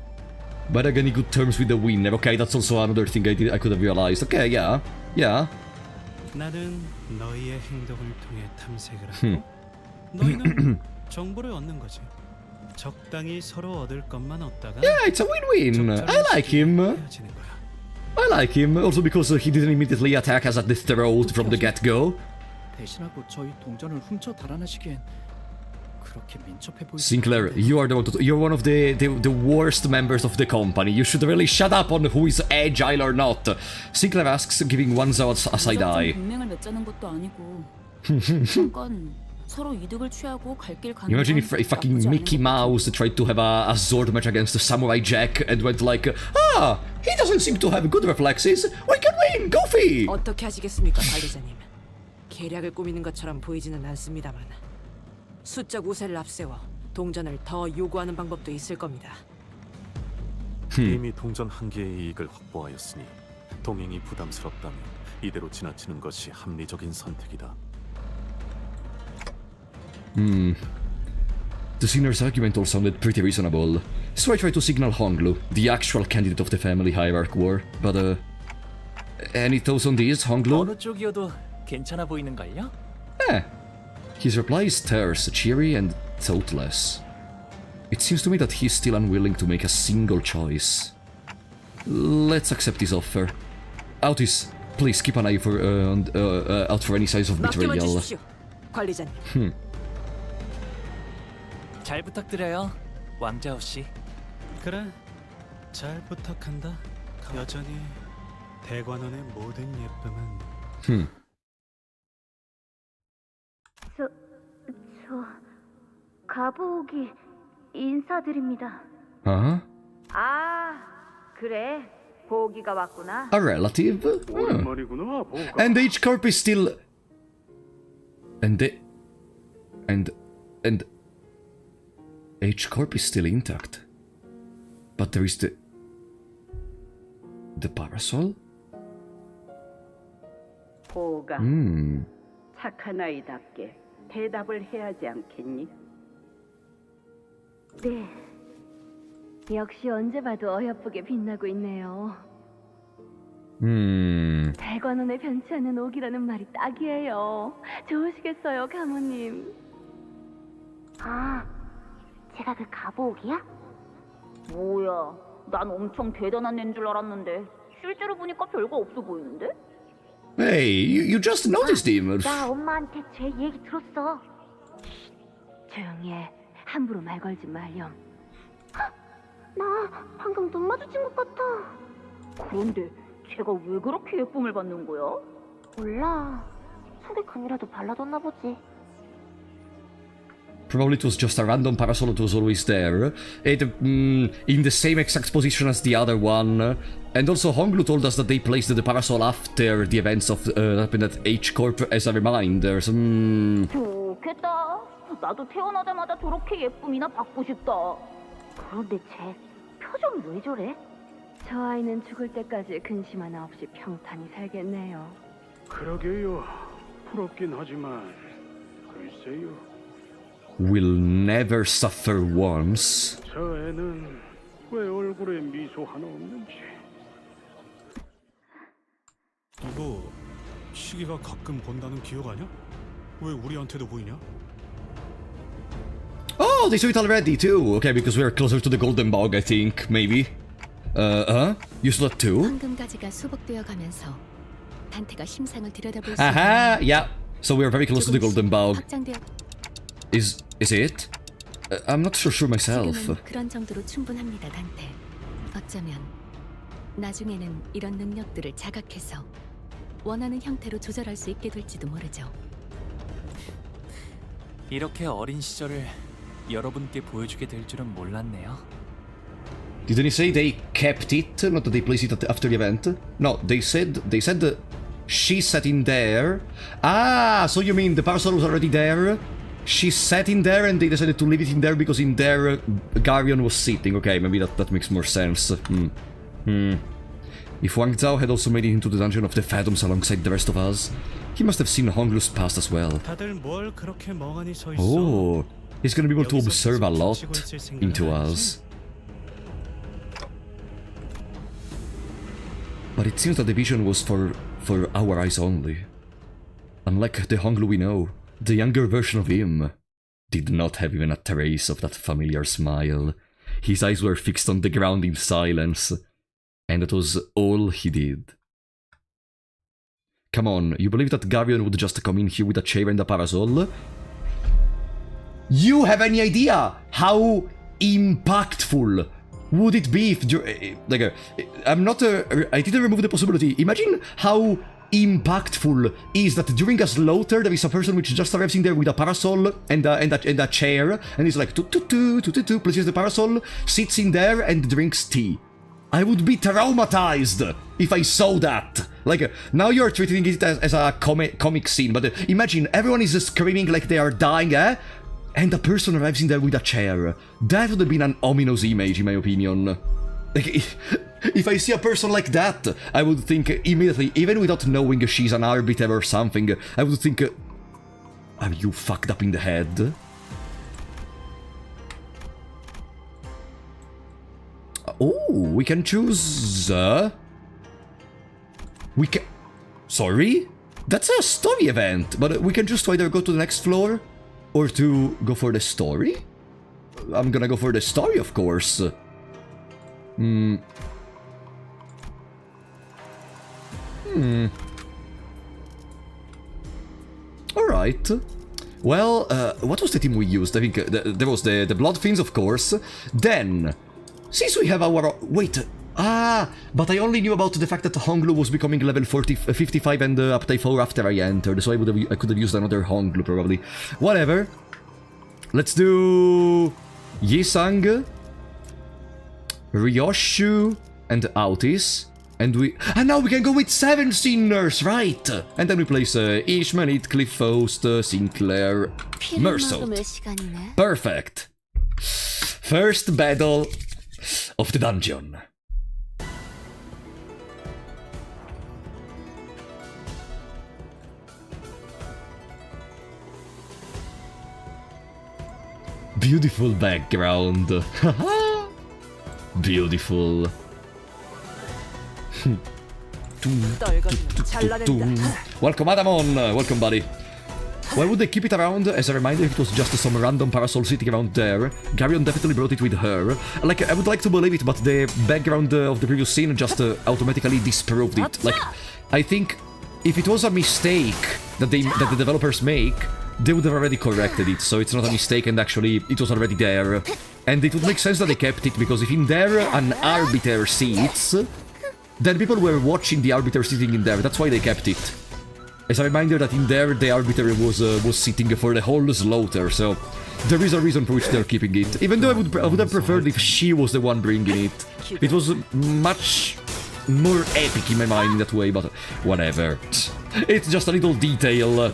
S1: But are getting good terms with the winner. Okay, that's also another thing I could have realized. Okay, yeah.
S2: 나는 너희의 행동을 통해 탐색을 하고 너희는 정보를 얻는 거지. 적당히 서로 얻을 것만 얻다가
S1: Yeah, it's a win-win. I like him. I like him. Also because he didn't immediately attack us at the throat from the get-go.
S6: 대신하고 저희 동전을 훔쳐 달아나시기엔 그렇게 민첩해 보이지.
S1: Sinclair, you're one of the worst members of the company. You should really shut up on who is agile or not. Sinclair asks, giving Wang Zhao a side eye.
S10: 동맹을 맺자는 것도 아니고 잠깐 서로 이득을 취하고 갈 길 가는.
S1: Imagine if fucking Mickey Mouse tried to have a sword match against Samurai Jack and went like, he doesn't seem to have good reflexes. We can win, Goofy!
S7: 어떻게 하시겠습니까, 관리자님? 계략을 꾸미는 것처럼 보이지는 않습니다만 수적 우세를 앞세워 동전을 더 요구하는 방법도 있을 겁니다.
S11: 이미 동전 한 개의 이익을 확보하였으니 동행이 부담스럽다면 이대로 지나치는 것이 합리적인 선택이다.
S1: The sinner's argument all sounded pretty reasonable, so I tried to signal Honglu, the actual candidate of the family hierarch war, but any thoughts on this, Honglu?
S4: 어느 쪽이어도 괜찮아 보이는걸요?
S1: His reply is terse, cheery, and thoughtless. It seems to me that he's still unwilling to make a single choice. Let's accept his offer. Autis, please keep an eye out for any signs of
S7: 맡겨만
S1: betrayal.
S7: 주십시오, 관리자님.
S4: 잘 부탁드려요, 왕자호 씨.
S2: 그래, 잘 부탁한다. 여전히 대관원의 모든 예쁨은
S8: 저 가보기 인사드립니다.
S1: Huh?
S5: 아, 그래. 보기가 왔구나.
S1: A relative? And H-Corp is still... And H-Corp is still intact. But there is the parasol?
S5: 보가 착한 아이답게 대답을 해야 하지 않겠니?
S8: 네. 역시 언제 봐도 어여쁘게 빛나고 있네요. 대관원에 변치 않는 옥이라는 말이 딱이에요. 좋으시겠어요, 가모님. 아, 제가 그 가보옥이야?
S10: 뭐야, 난 엄청 대단한 애인 줄 알았는데 실제로 보니까 별거 없어 보이는데?
S1: Hey, you just noticed him.
S8: 나 엄마한테 제 얘기 들었어. 조용히 해. 함부로 말 걸지 마렴. 나 방금 눈 마주친 것 같아.
S10: 그런데 제가 왜 그렇게 예쁨을 받는 거야?
S8: 몰라. 속에 금이라도 발라뒀나 보지.
S1: Probably it was just a random parasol that was always there. In the same exact position as the other one. And also Honglu told us that they placed the parasol after the events of happened at H-Corp as a reminder. So,
S10: 좋겠다. 나도 태어나자마자 저렇게 예쁨이나 받고 싶다.
S8: 그런데 쟤 표정이 왜 저래? 저 아이는 죽을 때까지 근심 하나 없이 평탄히 살겠네요.
S2: 그러게요. 부럽긴 하지만 글쎄요.
S1: will never suffer once.
S2: 저 애는 왜 얼굴에 미소 하나 없는지. 이거 시기가 가끔 본다는 기억 아니야? 왜 우리한테도 보이냐?
S1: Oh, they saw it already too. Okay, because we're closer to the golden bog, I think. Maybe. You saw that too?
S9: 황금가지가 수복되어 가면서 단테가 심상을 들여다볼 수
S1: Aha, yeah. So we're very close to the golden bog.
S9: 확장되어
S1: Is it? I'm not sure myself.
S9: 지금은 그런 정도로 충분합니다, 단테. 어쩌면 나중에는 이런 능력들을 자각해서 원하는 형태로 조절할 수 있게 될지도 모르죠.
S4: 이렇게 어린 시절을 여러분께 보여주게 될 줄은 몰랐네요.
S1: Didn't he say they kept it? Not that they placed it after the event? No, they said she sat in there. Ah, so you mean the parasol was already there? She sat in there and they decided to leave it in there because in there Garion was sitting. Okay, maybe that makes more sense. If Wang Zhao had also made it into the dungeon of the Phantoms alongside the rest of us, he must have seen Honglu's past as well.
S2: 다들 뭘 그렇게 멍하니 서 있어?
S1: Oh, he's gonna be able to observe a lot into us. But it seems that the vision was for our eyes only. Unlike the Honglu we know, the younger version of him did not have even a trace of that familiar smile. His eyes were fixed on the ground in silence, and that was all he did. Come on, you believe that Garion would just come in here with a chair and a parasol? You have any idea how impactful would it be if... I didn't remove the possibility. Imagine how impactful is that during a slaughter there is a person which just arrives in there with a parasol and a chair, and he's like places the parasol, sits in there and drinks tea. I would be traumatized if I saw that. Now you're treating it as a comic scene, but imagine everyone is screaming like they are dying, and a person arrives in there with a chair. That would have been an ominous image, in my opinion. If I see a person like that, I would think immediately, even without knowing she's an arbiter or something, I would think, are you fucked up in the head? Oh, we can choose... we can... Sorry? That's a story event, but we can choose to either go to the next floor or to go for the story? I'm gonna go for the story, of course. Alright. Well, what was the team we used? I think there was the Blood Fiends, of course. Then, since we have our... Wait, but I only knew about the fact that Honglu was becoming level 55 and Uptime 4 after I entered, so I could have used another Honglu, probably. Whatever. Let's do... Yisang, Ryoshu, and Autis. And now we can go with 7 Sinners, right? And then we place Ishman, Heathcliff, Faust, Sinclair, Mersault. Perfect. First battle of the dungeon. Beautiful background. Beautiful. Welcome, Adamon! Welcome, buddy. Why would they keep it around? As a reminder, if it was just some random parasol sitting around there, Garion definitely brought it with her. Like, I would like to believe it, but the background of the previous scene just automatically disproved it. Like, I think if it was a mistake that the developers make, they would have already corrected it, so it's not a mistake and actually it was already there. And it would make sense that they kept it, because if in there an arbiter sits, then people were watching the arbiter sitting in there, that's why they kept it. As a reminder that in there the arbiter was sitting for the whole slaughter, so there is a reason for which they're keeping it. Even though I would have preferred if she was the one bringing it. It was much more epic in my mind in that way, but whatever. It's just a little detail.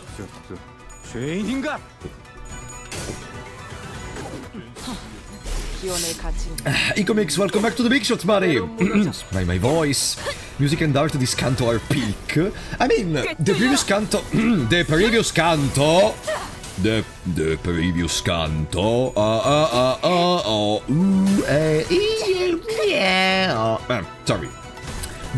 S1: Ecomix, welcome back to the Big Shots, buddy! My voice. Music and art, this Canto are peak. I mean, the previous Canto... the previous Canto... The previous Canto... sorry.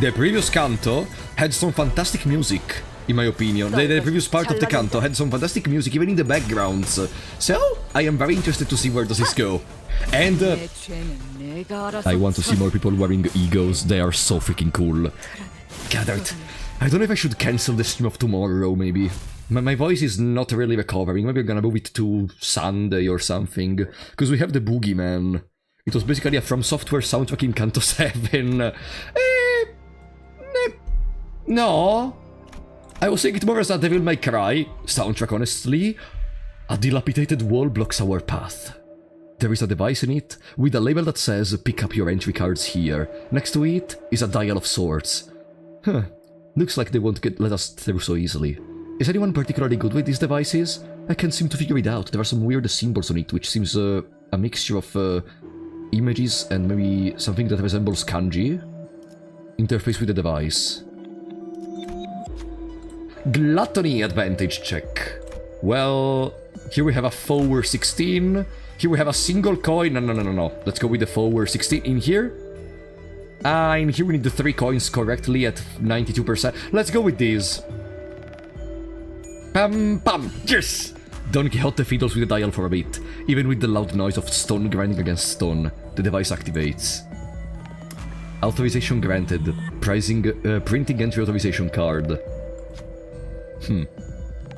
S1: The previous Canto had some fantastic music, in my opinion. The previous part of the Canto had some fantastic music, even in the backgrounds. So, I am very interested to see where does this go. And I want to see more people wearing egos. They are so freaking cool. Gathered. I don't know if I should cancel the stream of tomorrow, maybe. My voice is not really recovering. Maybe I'm gonna move it to Sunday or something. Because we have the Boogeyman. It was basically a From Software soundtrack in Canto 7. No. I was saying it more as a Devil May Cry soundtrack, honestly. A dilapidated wall blocks our path. There is a device in it with a label that says pick up your entry cards here. Next to it is a dial of sorts. Huh. Looks like they won't let us through so easily. Is anyone particularly good with these devices? I can't seem to figure it out. There are some weird symbols on it, which seems a mixture of images and maybe something that resembles kanji. Interface with the device. Gluttony advantage check. Well, here we have a forward 16. Here we have a single coin. No. Let's go with the forward 16 in here. In here we need the 3 coins correctly at 92%. Let's go with these. Pam pam. Yes! Don Quixote fiddles with the dial for a bit. Even with the loud noise of stone grinding against stone, the device activates. Authorization granted. Printing entry authorization card.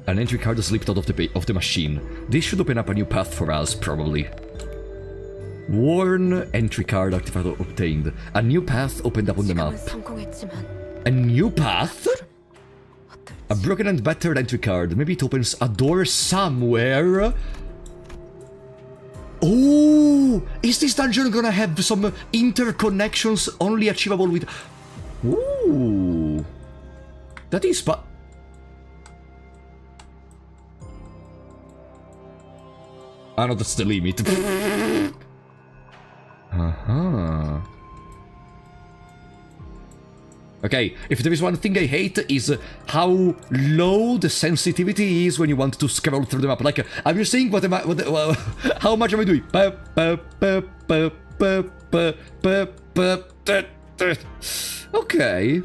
S1: An entry card slipped out of the machine. This should open up a new path for us, probably. Worn entry card artifact obtained. A new path opened up on the map. A new path? A broken and battered entry card. Maybe it opens a door somewhere. Oh! Is this dungeon gonna have some interconnections only achievable with... Ooh! That is... Ah, no, that's the limit. Okay, if there is one thing I hate is how low the sensitivity is when you want to scroll through the map. Like, I'm just saying how much am I doing? Okay.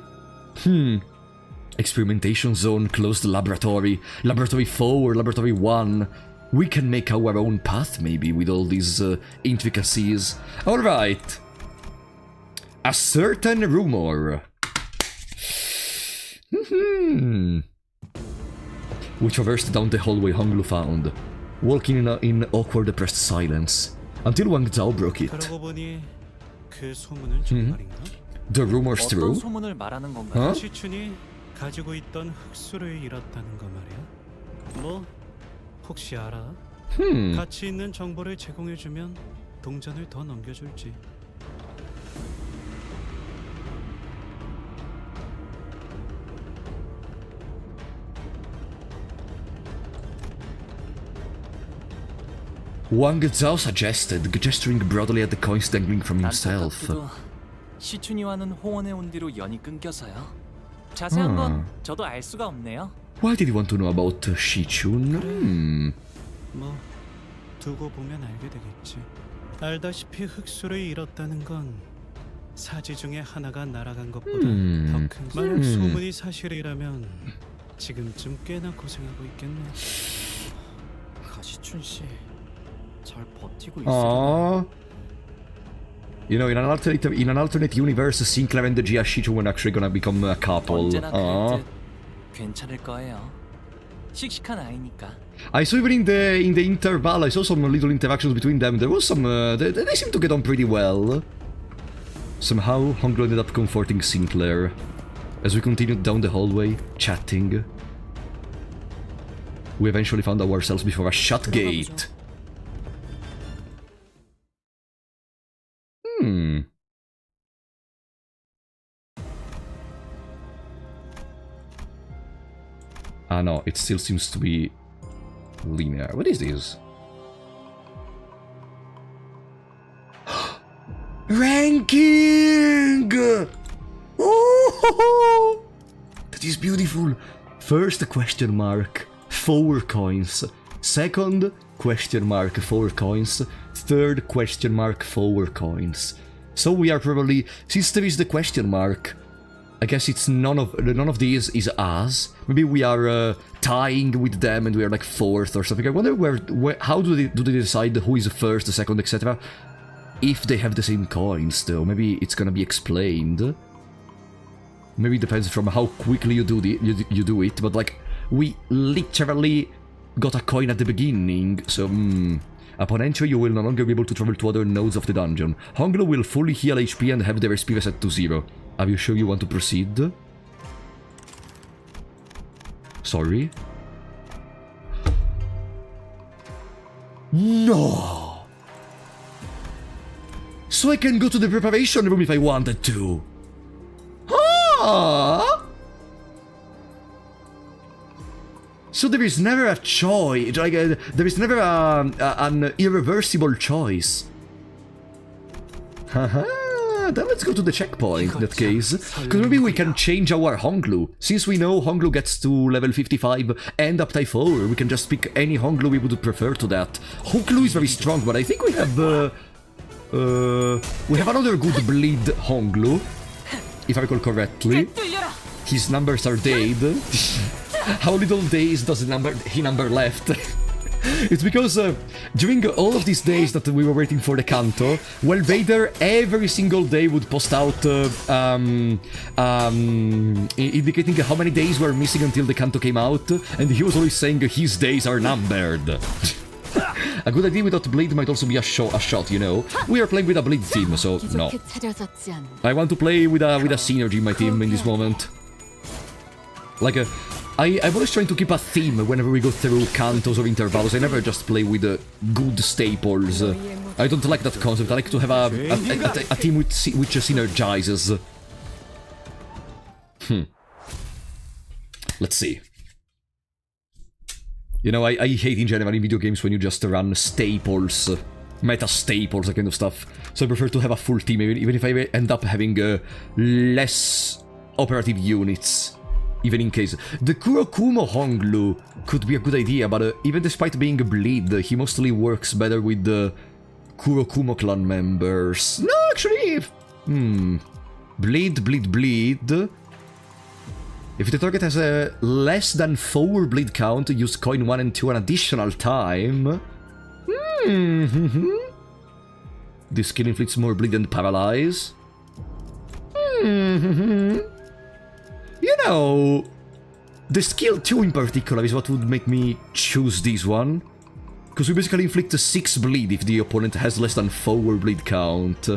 S1: Experimentation zone, closed laboratory, laboratory 4, laboratory 1. We can make our own path, maybe, with all these intricacies. Alright. A certain rumor. We traversed down the hallway Honglu found, walking in awkward, depressed silence, until Wang Zhao broke it.
S2: 그러고 보니 그 소문은 정말인가?
S1: The rumor's
S4: 어떤
S1: true?
S4: 소문을 말하는 건가요?
S2: 시춘이 가지고 있던 흑수를 잃었다는 거 말이야. 뭐 혹시 알아? 가치 있는 정보를 제공해주면 동전을 더 넘겨줄지.
S1: Wang Zhao suggested, gesturing broadly at the coins dangling from himself.
S4: 안타깝게도 시춘이와는 홍원의 온디로 연이 끊겨서요. 자세한 건 저도 알 수가 없네요.
S1: Why did you want to know about Shichun?
S2: 뭐 두고 보면 알게 되겠지. 알다시피 흑수를 잃었다는 건 사지 중에 하나가 날아간 것보다 더 큰. 만약 소문이 사실이라면 지금쯤 꽤나 고생하고 있겠네.
S6: 가시춘 씨 잘 버티고
S1: Aww.
S6: 있어요.
S1: You know, in an alternate universe, Sinclair and the Jia Shichun were actually gonna become a couple.
S4: 언제나
S1: Aww.
S4: 그랬듯 괜찮을 거예요. 씩씩한 아이니까.
S1: I saw even in the interval, I saw some little interactions between them. There was some, they seemed to get on pretty well. Somehow, Honglu ended up comforting Sinclair as we continued down the hallway, chatting. We eventually found ourselves before a shut gate. Ah no, it still seems to be linear. What is this? Ranking! Oh, that is beautiful. First question mark, 4 coins. Second question mark, 4 coins. Third question mark, 4 coins. So we are probably, since there is the question mark, I guess it's none of these is us. Maybe we are tying with them and we are like 4th or something. I wonder how do they decide who is first, second, etc. If they have the same coins, though. Maybe it's gonna be explained. Maybe it depends from how quickly you do it. But like, we literally got a coin at the beginning, so upon entry you will no longer be able to travel to other nodes of the dungeon. Honglu will fully heal HP and have their SP reset to 0. Are you sure you want to proceed? Sorry? No! So I can go to the preparation room if I wanted to. Ah! So there is never a choice, like there is never an irreversible choice. Haha. Then let's go to the checkpoint in that case. Because maybe we can change our Honglu. Since we know Honglu gets to level 55 and up type 4, we can just pick any Honglu we would prefer to that. Honglu is very strong, but I think we have another good bleed Honglu, if I recall correctly. His numbers are DAYED. How little days does he number left? It's because during all of these days that we were waiting for the Canto, well, Vader every single day would post out indicating how many days were missing until the Canto came out, and he was always saying his days are numbered. A good idea without bleed might also be a shot, you know. We are playing with a bleed team, so no. I want to play with a synergy in my team in this moment. Like I'm always trying to keep a theme whenever we go through cantos or intervals. I never just play with good staples. I don't like that concept. I like to have a team which synergizes. Let's see. You know, I hate in general in video games when you just run staples, meta staples, that kind of stuff. So I prefer to have a full team, even if I end up having less operative units. Even in case. The Kurokumo Honglu could be a good idea, but even despite being a bleed, he mostly works better with the Kurokumo clan members. No, actually, Bleed, bleed, bleed. If the target has a less than 4 bleed count, use coin 1 and 2 an additional time. This skill inflicts more bleed and paralyze. You know, the skill 2 in particular is what would make me choose this one. Because we basically inflict 6 bleed if the opponent has less than 4 bleed count.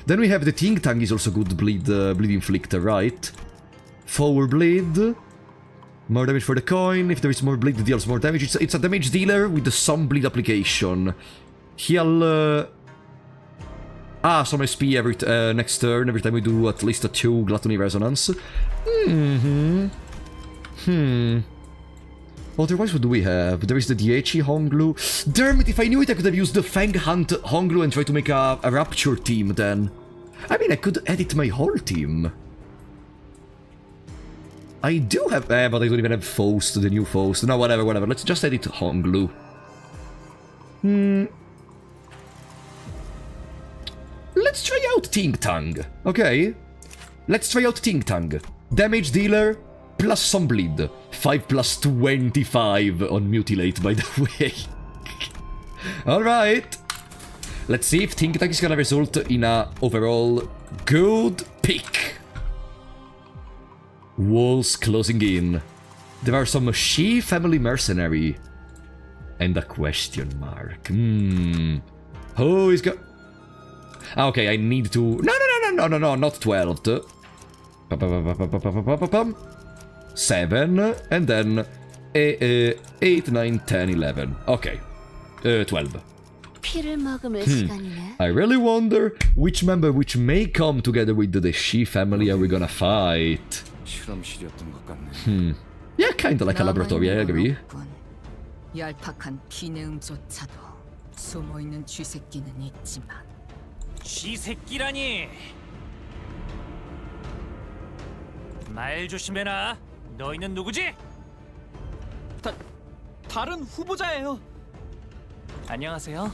S1: Then we have the Ting Tang is also good bleed inflictor, right? 4 bleed. More damage for the coin. If there is more bleed, it deals more damage. It's a damage dealer with some bleed application. He'll... some SP every next turn, every time we do at least a 2 Gluttony Resonance. Otherwise, what do we have? There is the DHE Honglu. Damn it, if I knew it, I could have used the Fang Hunt Honglu and try to make a Rapture team then. I mean, I could edit my whole team. I do have... but I don't even have Faust, the new Faust. No, whatever. Let's just edit Honglu. Let's try out Ting Tang. Okay. Let's try out Ting Tang. Damage dealer... plus some bleed. 5 plus 25 on Mutilate, by the way. Alright. Let's see if Ting Tang is gonna result in a overall good pick. Walls closing in. There are some She family mercenary. And a question mark. Who is go... Okay, I need to... No, not 12. 7, and then 8, 9, 10, 11. Okay, 12. I really wonder which member which may come together with the She family are we gonna fight. Yeah, kinda like a laboratory, I agree.
S12: 얄팍한 비내음조차도 숨어있는 쥐새끼는 있지만
S4: 쥐새끼라니! 말 조심해라. 너희는 누구지?
S6: 다른 후보자예요.
S4: 안녕하세요.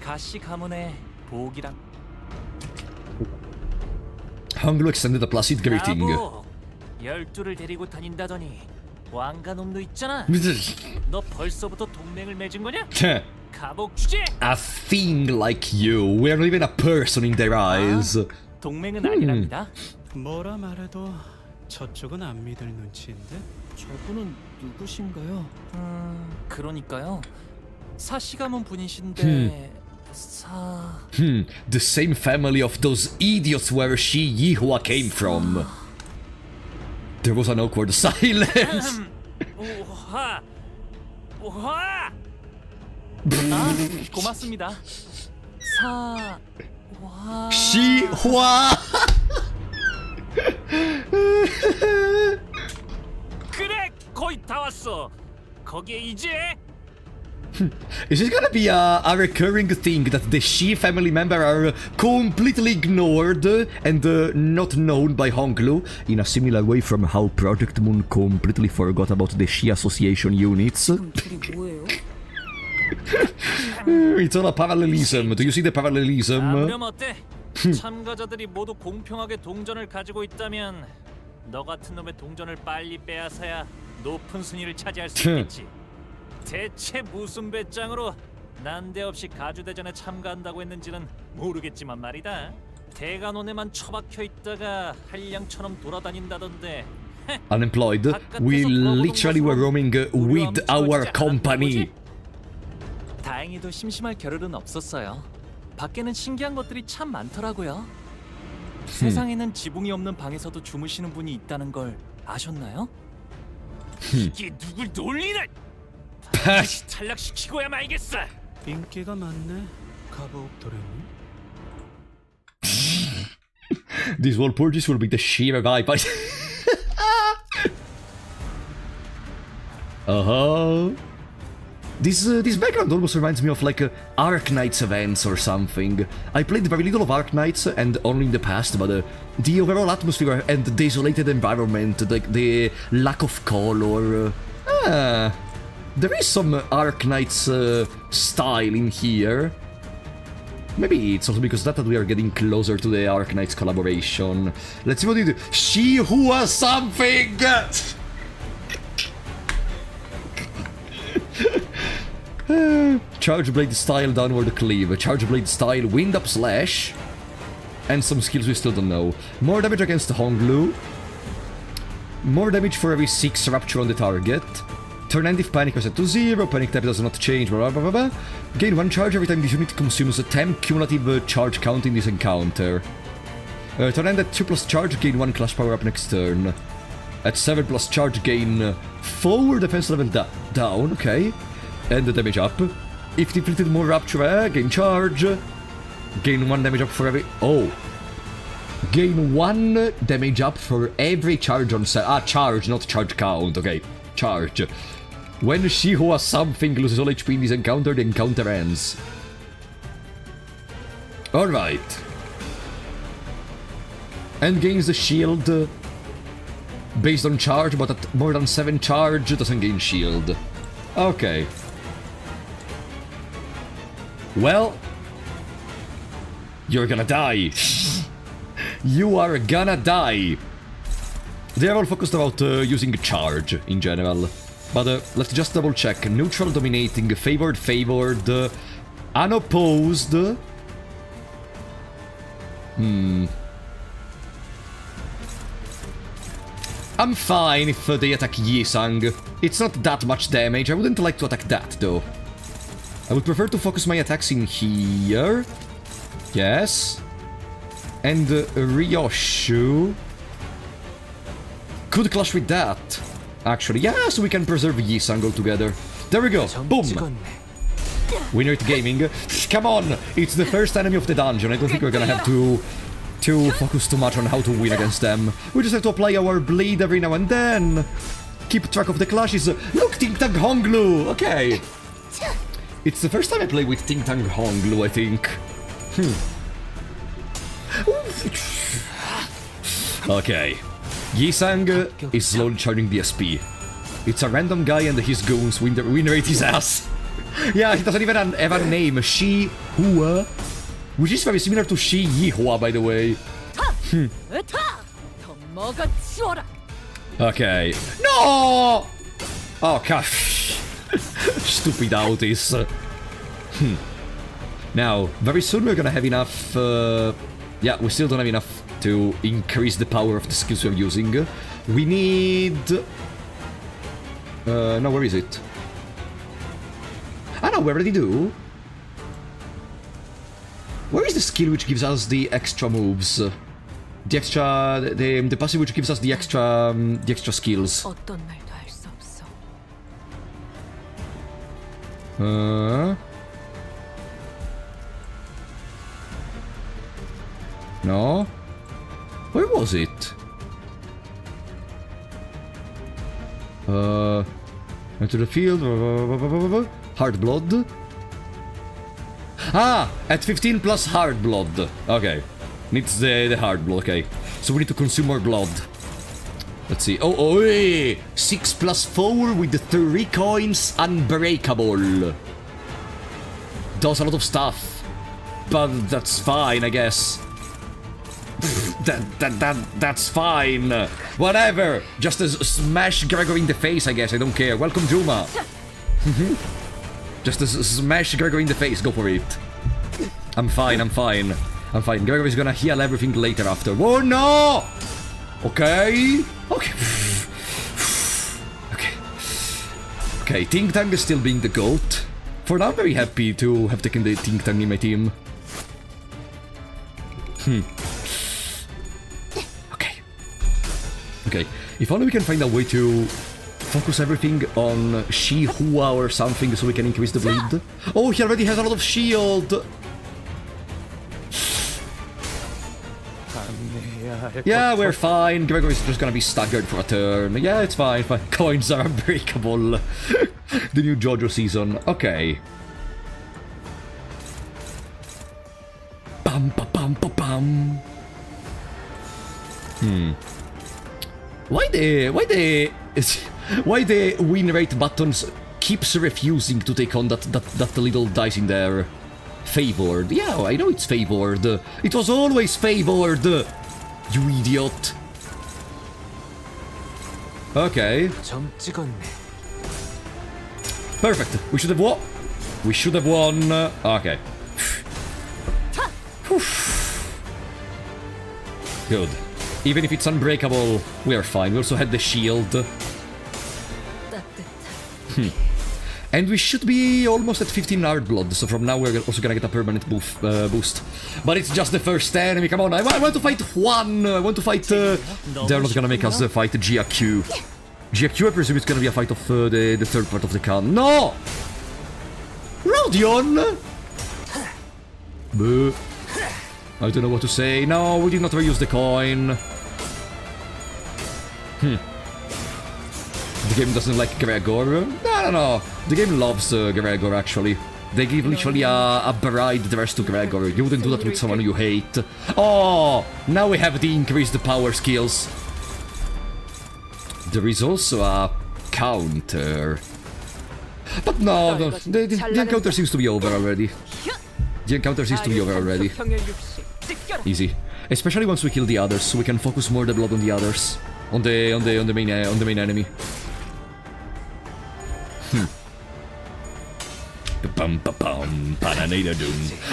S4: 가시 가문의 보기랑.
S1: Honglu extended a placid greeting.
S4: 12를 데리고 다닌다더니 왕가놈도 있잖아. 너 벌써부터 동맹을 맺은 거냐? 감옥 주제.
S1: A thing like you. We are not even a person in their eyes.
S4: 동맹은 아니랍니다.
S2: 뭐라 말해도 저쪽은 안 믿을 눈치인데?
S6: 저분은 누구신가요?
S4: 그러니까요. 사시 가문 분이신데
S1: The same family of those idiots where She Yihua came from. There was an awkward silence.
S4: 오하. 고맙습니다.
S1: 시화.
S4: 그래, 거의 다 왔어. 거기에 이제
S1: Is this gonna be a recurring thing that the She family member are completely ignored and not known by Honglu, in a similar way from how Project Moon completely forgot about the She association units? It's all a parallelism. Do you see the parallelism?
S4: 아무렴 어때? 참가자들이 모두 공평하게 동전을 가지고 있다면 너 같은 놈의 동전을 빨리 빼앗아야 높은 순위를 차지할 수 있겠지. 대체 무슨 배짱으로 난데없이 가주대전에 참가한다고 했는지는 모르겠지만 말이다. 대간원에만 처박혀 있다가 한량처럼 돌아다닌다던데.
S1: Unemployed. We literally were roaming with our company.
S4: 다행히도 심심할 겨를은 없었어요. 밖에는 신기한 것들이 참 많더라고요. 세상에는 지붕이 없는 방에서도 주무시는 분이 있다는 걸 아셨나요? 이게 누굴 놀리나? 다시 탈락시키고야 말겠어.
S2: 인기가 많네, 가보옥 도련님.
S1: This whole purchase will be the She revive. This background almost reminds me of like Ark Knights events or something. I played very little of Ark Knights and only in the past, but the overall atmosphere and the desolated environment, the lack of color. There is some Ark Knights style in here. Maybe it's also because that we are getting closer to the Arknights collaboration. Let's see what it is. She who has something! Charge blade style downward cleave. Charge blade style wind up slash. And some skills we still don't know. More damage against Honglu. More damage for every 6 rapture on the target. Turn end if panic was set to 0, panic type does not change, blah blah blah blah. Gain 1 charge every time this unit consumes a 10 cumulative charge count in this encounter. Turn end at 2 plus charge, gain 1 clash power up next turn. At 7 plus charge, gain 4 defense level down, okay. And the damage up. If defeated more rapture, gain charge. Gain 1 damage up for every... Oh. Gain 1 damage up for every charge on set. Ah, charge, not charge count, okay. Charge. When she who has something loses all HP in this encounter, the encounter ends. Alright. And gains the shield based on charge, but at more than 7 charge doesn't gain shield. Okay. Well, you're gonna die. You are gonna die. They are all focused about using charge in general. But let's just double check. Neutral, dominating, favored, unopposed. I'm fine if they attack Yisang. It's not that much damage. I wouldn't like to attack that though. I would prefer to focus my attacks in here. Yes. And Ryoshu could clash with that. Actually, yeah, so we can preserve Yisang altogether. There we go. Boom. Winner at gaming. Come on. It's the first enemy of the dungeon. I don't think we're gonna have to focus too much on how to win against them. We just have to apply our bleed every now and then. Keep track of the clashes. Look, Ting Tang Honglu. Okay. It's the first time I play with Ting Tang Honglu, I think. Okay. Yisang is slowly charging the SP. It's a random guy and his goons win rate his ass. Yeah, he doesn't even have a name. Shi Hua. Which is very similar to Shi Yihua, by the way. Okay. No! Oh, gosh. Stupid Autis. Now, very soon we're gonna have enough... yeah, we still don't have enough to increase the power of the skills we're using. We need... no, where is it? Ah, no, we already do. Where is the skill which gives us the extra moves? The extra... The passive which gives us the extra skills. No? Where was it? Enter the field. Hard blood. Ah! At 15 plus hard blood. Okay. Needs the hard blood, okay. So we need to consume more blood. Let's see. Oh, hey! 6 plus 4 with the 3 coins, unbreakable. Does a lot of stuff. But that's fine, I guess. That's fine. Whatever. Just smash Gregor in the face, I guess. I don't care. Welcome, Juma. Just smash Gregor in the face. Go for it. I'm fine. Gregor is gonna heal everything later after. Oh, no! Okay. Okay, Ting Tang is still being the GOAT. For now, I'm very happy to have taken the Ting Tang in my team. Okay, if only we can find a way to focus everything on Shi Hua or something so we can increase the bleed. Oh, he already has a lot of shield! Yeah, we're fine. Gregor is just gonna be staggered for a turn. Yeah, it's fine. Coins are unbreakable. The new JoJo season. Okay. Bum, ba, bum, ba, bum. Why the win rate buttons keeps refusing to take on that little dice in there? Favored. Yeah, I know it's favored. It was always favored. You idiot. Okay. Perfect. We should have won. We should have won. Okay. Good. Even if it's unbreakable, we are fine. We also had the shield. And we should be almost at 15 hard blood, so from now we're also gonna get a permanent boost. But it's just the first enemy, come on, I want to fight Juan! I want to fight... They're not gonna make us fight GAQ. GAQ, I presume it's gonna be a fight of the third part of the Khan. No! Rodion! Boo. I don't know what to say. No, we did not reuse the coin. The game doesn't like Gregor. No. The game loves Gregor, actually. They give literally a bride dress to Gregor. You wouldn't do that with someone you hate. Oh, now we have the increased power skills. There is also a counter. But no, the encounter seems to be over already. The encounter seems to be over already. Easy. Especially once we kill the others, so we can focus more the blood on the others. On the main enemy.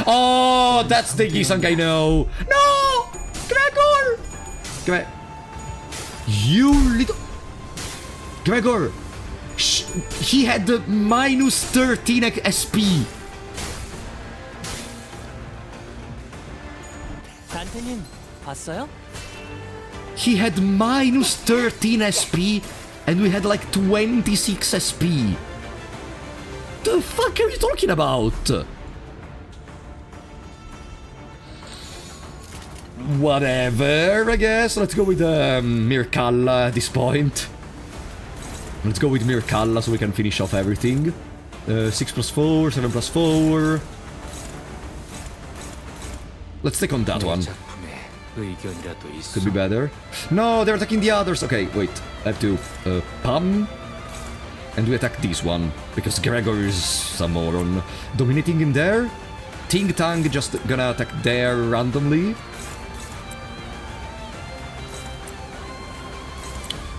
S1: Oh, that's the Gisang I know. No, Gregor. You little Gregor. He had the minus 13 SP.
S4: 단테님 봤어요?
S1: He had minus 13 SP, and we had like 26 SP. The fuck are you talking about? Whatever, I guess. Let's go with Mirkalla at this point. Let's go with Mirkalla so we can finish off everything. 6 plus 4, 7 plus 4. Let's take on that one. Could be better. No, they're attacking the others. Okay, wait. I have to pum. And we attack this one, because Gregor is a moron. Dominating in there. Ting Tang just gonna attack there randomly.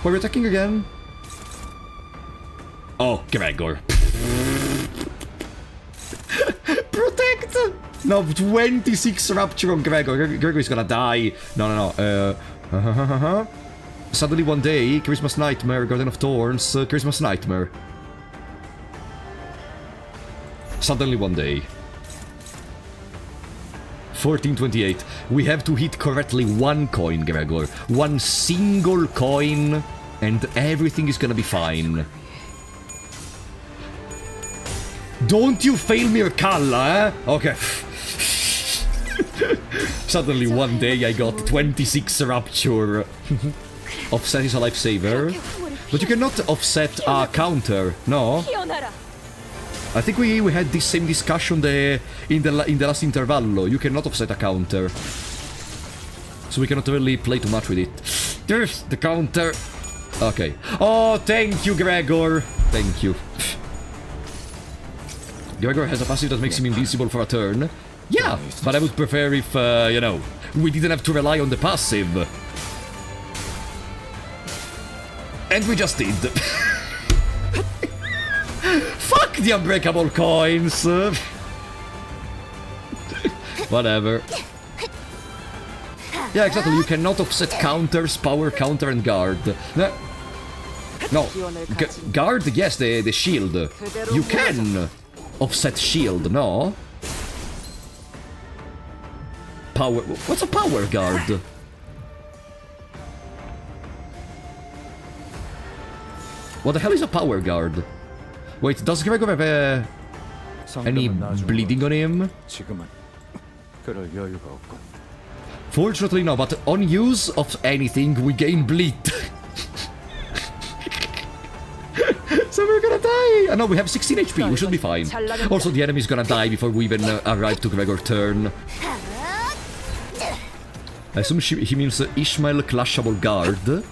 S1: Who are we attacking again? Oh, Gregor. Protect! No, 26 Rapture on Gregor. Gregor is gonna die. No. Suddenly one day, Christmas Nightmare, Garden of Thorns, Christmas Nightmare. Suddenly one day. 1428. We have to hit correctly one coin, Gregor. One single coin, and everything is gonna be fine. Don't you fail Mirkalla, eh? Okay. Suddenly one day I got 26 Rapture. Offset is a lifesaver. But you cannot offset a counter, no? I think we had this same discussion in the last intervallo. You cannot offset a counter. So we cannot really play too much with it. There's the counter. Okay. Oh, thank you, Gregor. Thank you. Gregor has a passive that makes him invincible for a turn. Yeah, but I would prefer if, you know, we didn't have to rely on the passive. And we just did. Fuck the unbreakable coins. Whatever. Yeah, exactly. You cannot offset counters, power counter, and guard. No. Guard, yes, the shield. You can offset shield, no? Power. What's a power guard? What the hell is a power guard? Wait, does Gregor have any bleeding on him? Fortunately no, but on use of anything we gain bleed. So we're gonna die! No, we have 16 HP, we should be fine. Also, the enemy's gonna die before we even arrive to Gregor's turn. I assume he means Ishmael Clashable Guard.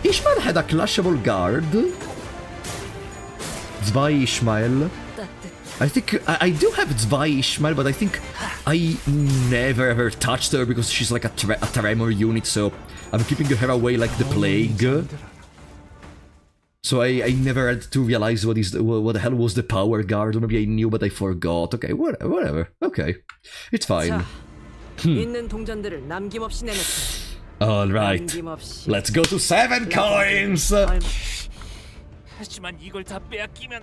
S1: Ishmael had a Clashable Guard. Zwei Ishmael. I think I do have Zwei Ishmael, but I think I never ever touched her because she's like a tremor unit, so I'm keeping her away like the plague. So I never had to realize what the hell was the power guard, or maybe I knew but I forgot. Okay, whatever. Okay, it's fine.
S7: 있는 동전들을 남김없이 내놓자.
S1: All right,
S7: 남김없이.
S1: let's go to 7 coins.
S4: 하지만 이걸 다 빼앗기면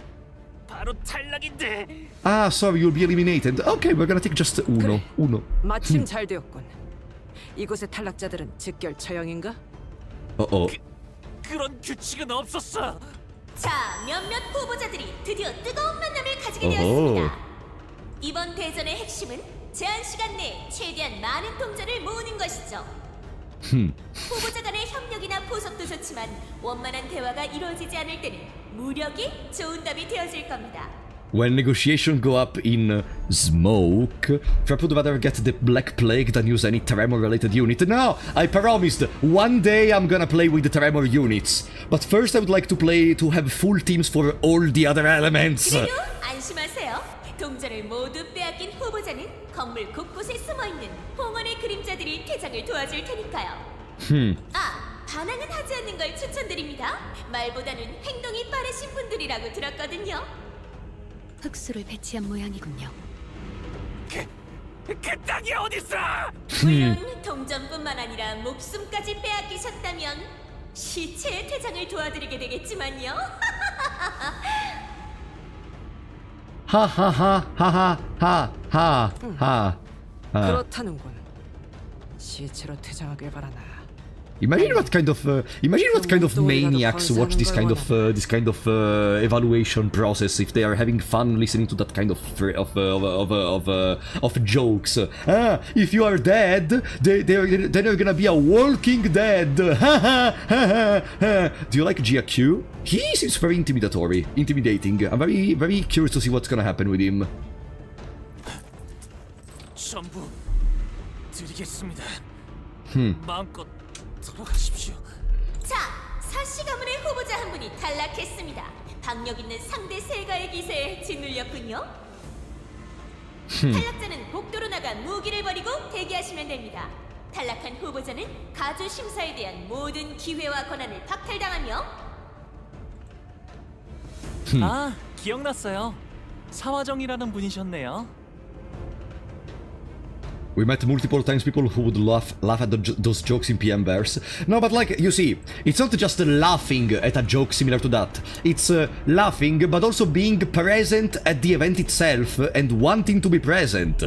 S4: 바로 탈락인데.
S1: Ah, sorry, you'll be eliminated. Okay, we're gonna take just uno.
S7: 마침 잘 되었군. 이곳의 탈락자들은 즉결 처형인가?
S4: 그런 규칙은 없었어.
S8: 자, 몇몇 후보자들이 드디어 뜨거운 만남을 가지게 되었습니다. 이번 대전의 핵심은 제한 시간 내에 최대한 많은 동전을 모으는 것이죠. 후보자 간의 협력이나 포석도 좋지만 원만한 대화가 이루어지지 않을 때는 무력이 좋은 답이 되어질 겁니다.
S1: When negotiations go up in smoke, Trap would rather get the Black Plague than use any Tremor-related unit. No, I promised, one day I'm gonna play with the Tremor units. But first I would like to have full teams for all the other elements.
S8: 그래도 안심하세요. 동전을 모두 빼앗긴 후보자는 건물 곳곳에 숨어있는 홍원의 그림자들이 퇴장을 도와줄 테니까요. 반항은 하지 않는 걸 추천드립니다. 말보다는 행동이 빠르신 분들이라고 들었거든요.
S9: 흑수를 배치한 모양이군요.
S4: 그 땅이 어딨어?
S8: 물론 동전뿐만 아니라 목숨까지 빼앗기셨다면 시체의 퇴장을 도와드리게 되겠지만요.
S1: 하하하하하하.
S7: 그렇다는군. 시체로 퇴장하길 바라나.
S1: Imagine what kind of maniacs watch this kind of evaluation process if they are having fun listening to that kind of jokes. If you are dead, then you're gonna be a walking dead. Do you like GQ? He seems very intimidating. I'm very curious to see what's gonna happen with him.
S4: 전부 드리겠습니다. 마음껏 들어가십시오.
S8: 자, 사시 가문의 후보자 한 분이 탈락했습니다. 박력 있는 상대 세가의 기세에 짓눌렸군요. 탈락자는 복도로 나가 무기를 버리고 대기하시면 됩니다. 탈락한 후보자는 가주 심사에 대한 모든 기회와 권한을 박탈당하며
S4: 아, 기억났어요. 사화정이라는 분이셨네요.
S1: We met multiple times people who would laugh at those jokes in PM verse. No, but like, you see, it's not just laughing at a joke similar to that. It's laughing, but also being present at the event itself and wanting to be present.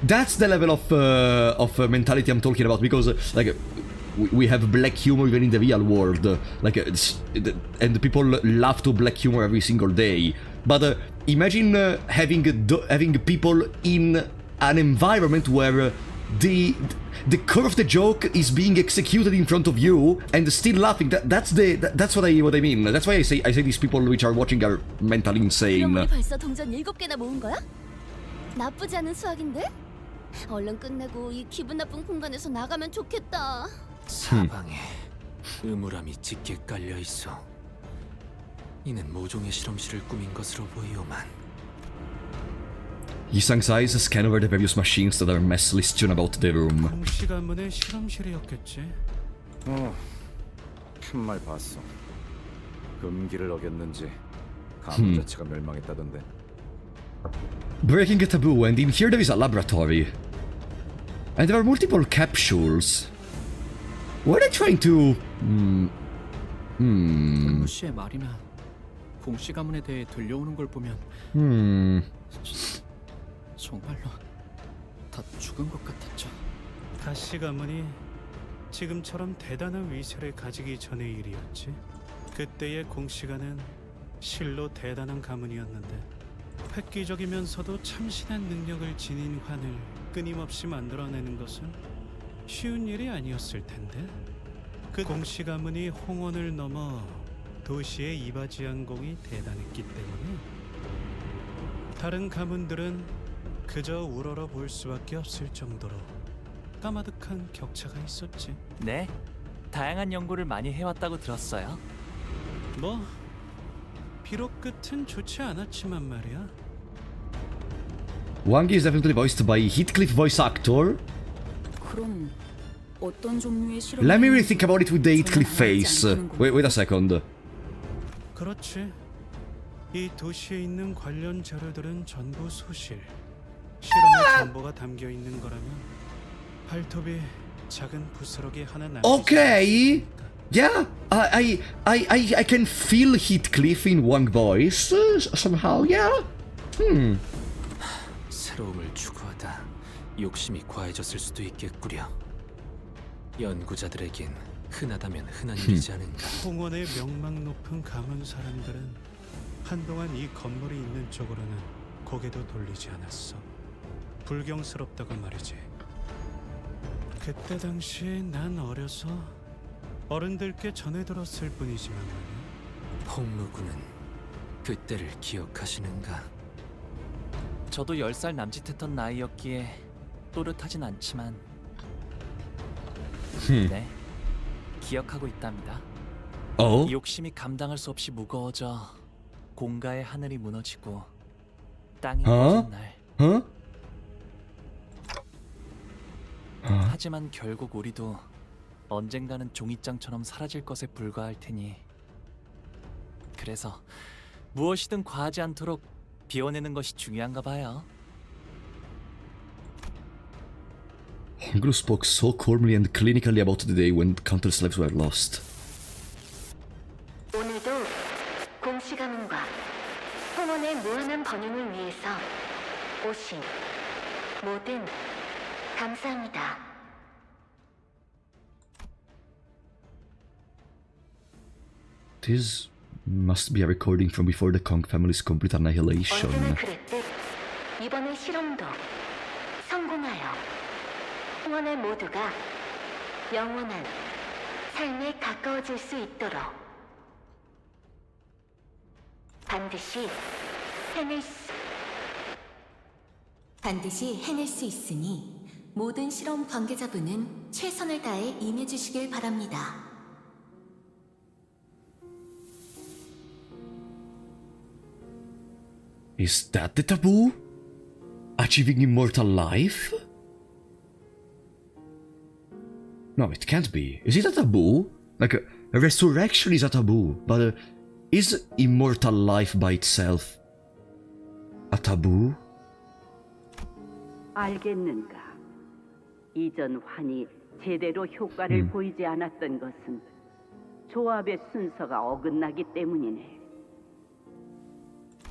S1: That's the level of mentality I'm talking about, because like we have black humor even in the real world, like, and people laugh to black humor every single day. But imagine having people in an environment where the core of the joke is being executed in front of you and still laughing. That's what I mean. That's why I say these people which are watching are mentally insane.
S9: 그럼 우리 벌써 동전 7개나 모은 거야? 나쁘지 않은 수학인데? 얼른 끝내고 이 기분 나쁜 공간에서 나가면 좋겠다.
S11: 사방에 음울함이 짙게 깔려 있어. 이는 모종의 실험실을 꾸민 것으로 보이오만.
S1: Yisang's eyes scan over the various machines that are messily strewn about the room.
S2: 공씨 가문의 실험실이었겠지.
S3: 큰 말 봤어. 금기를 어겼는지 가문 자체가 멸망했다던데.
S1: Breaking a taboo, and in here there is a laboratory. And there are multiple capsules. What are they trying to...
S6: 림부 씨의 말이나 공씨 가문에 대해 들려오는 걸 보면 정말로 다 죽은 것 같았죠.
S2: 다시 가문이 지금처럼 대단한 위세를 가지기 전의 일이었지. 그때의 공시가는 실로 대단한 가문이었는데 획기적이면서도 참신한 능력을 지닌 환을 끊임없이 만들어내는 것은 쉬운 일이 아니었을 텐데. 그 공시 가문이 홍원을 넘어 도시의 이바지항공이 대단했기 때문에 다른 가문들은 그저 우러러 볼 수밖에 없을 정도로 까마득한 격차가 있었지.
S4: 네, 다양한 연구를 많이 해왔다고 들었어요.
S2: 뭐 비록 끝은 좋지 않았지만 말이야.
S1: Wang is definitely voiced by Heathcliff voice actor.
S12: 그럼 어떤 종류의 실험?
S1: Let me really think about it with the Heathcliff face. Wait a second.
S2: 그렇지. 이 도시에 있는 관련 자료들은 전부 소실. 실험의 정보가 담겨 있는 거라면 발톱이 작은 부스러기 하나 남기지
S1: Okay. Yeah, I can feel Heathcliff in Wang voice somehow. Yeah.
S13: 새로움을 추구하다 욕심이 과해졌을 수도 있겠구려. 연구자들에겐 흔하다면 흔한 일이지 않은가.
S2: 홍원의 명망 높은 가문 사람들은 한동안 이 건물이 있는 쪽으로는 고개도 돌리지 않았어. 불경스럽다고 말이지. 그때 당시에 난 어려서 어른들께 전해 들었을 뿐이지만 말이야.
S13: 홍무군은 그때를 기억하시는가?
S4: 저도 10살 남짓했던 나이였기에 또렷하진 않지만 네, 기억하고 있답니다.
S1: 어?
S4: 욕심이 감당할 수 없이 무거워져 공가의 하늘이 무너지고 땅이
S1: 어?
S4: 꺼진 날.
S1: Huh?
S4: 하지만 결국 우리도 언젠가는 종이장처럼 사라질 것에 불과할 테니 그래서 무엇이든 과하지 않도록 비워내는 것이 중요한가 봐요.
S1: Hongru spoke so calmly and clinically about the day when countless lives were lost.
S8: 오늘도 공씨 가문과 홍원의 무한한 번영을 위해서 오신 모든 감사합니다.
S1: This must be a recording from before the Kong family's complete annihilation.
S8: 언제나 그랬듯 이번의 실험도 성공하여 홍원의 모두가 영원한 삶에 가까워질 수 있도록 반드시 해낼 수 있으니 모든 실험 관계자분은 최선을 다해 임해주시길 바랍니다.
S1: Is that the taboo? Achieving immortal life? No, it can't be. Is it a taboo? Like, a resurrection is a taboo, but is immortal life by itself a taboo?
S5: 알겠는가? 이전 환이 제대로 효과를 보이지 않았던 것은 조합의 순서가 어긋나기 때문이네.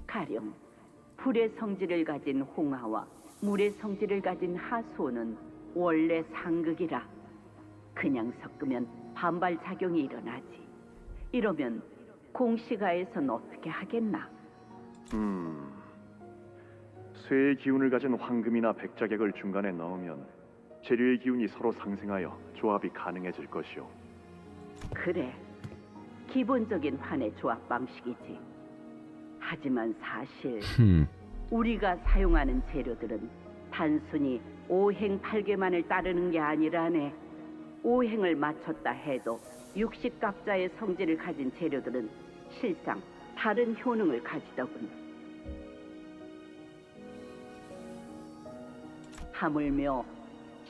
S5: 가령 불의 성질을 가진 홍하와 물의 성질을 가진 하수는 원래 상극이라 그냥 섞으면 반발 작용이 일어나지. 이러면 공시가에선 어떻게 하겠나?
S14: 쇠의 기운을 가진 황금이나 백자객을 중간에 넣으면 재료의 기운이 서로 상생하여 조합이 가능해질 것이오.
S5: 그래, 기본적인 환의 조합 방식이지. 하지만 사실 우리가 사용하는 재료들은 단순히 오행팔계만을 따르는 게 아니라네. 오행을 맞췄다 해도 60각자의 성질을 가진 재료들은 실상 다른 효능을 가지더군. 하물며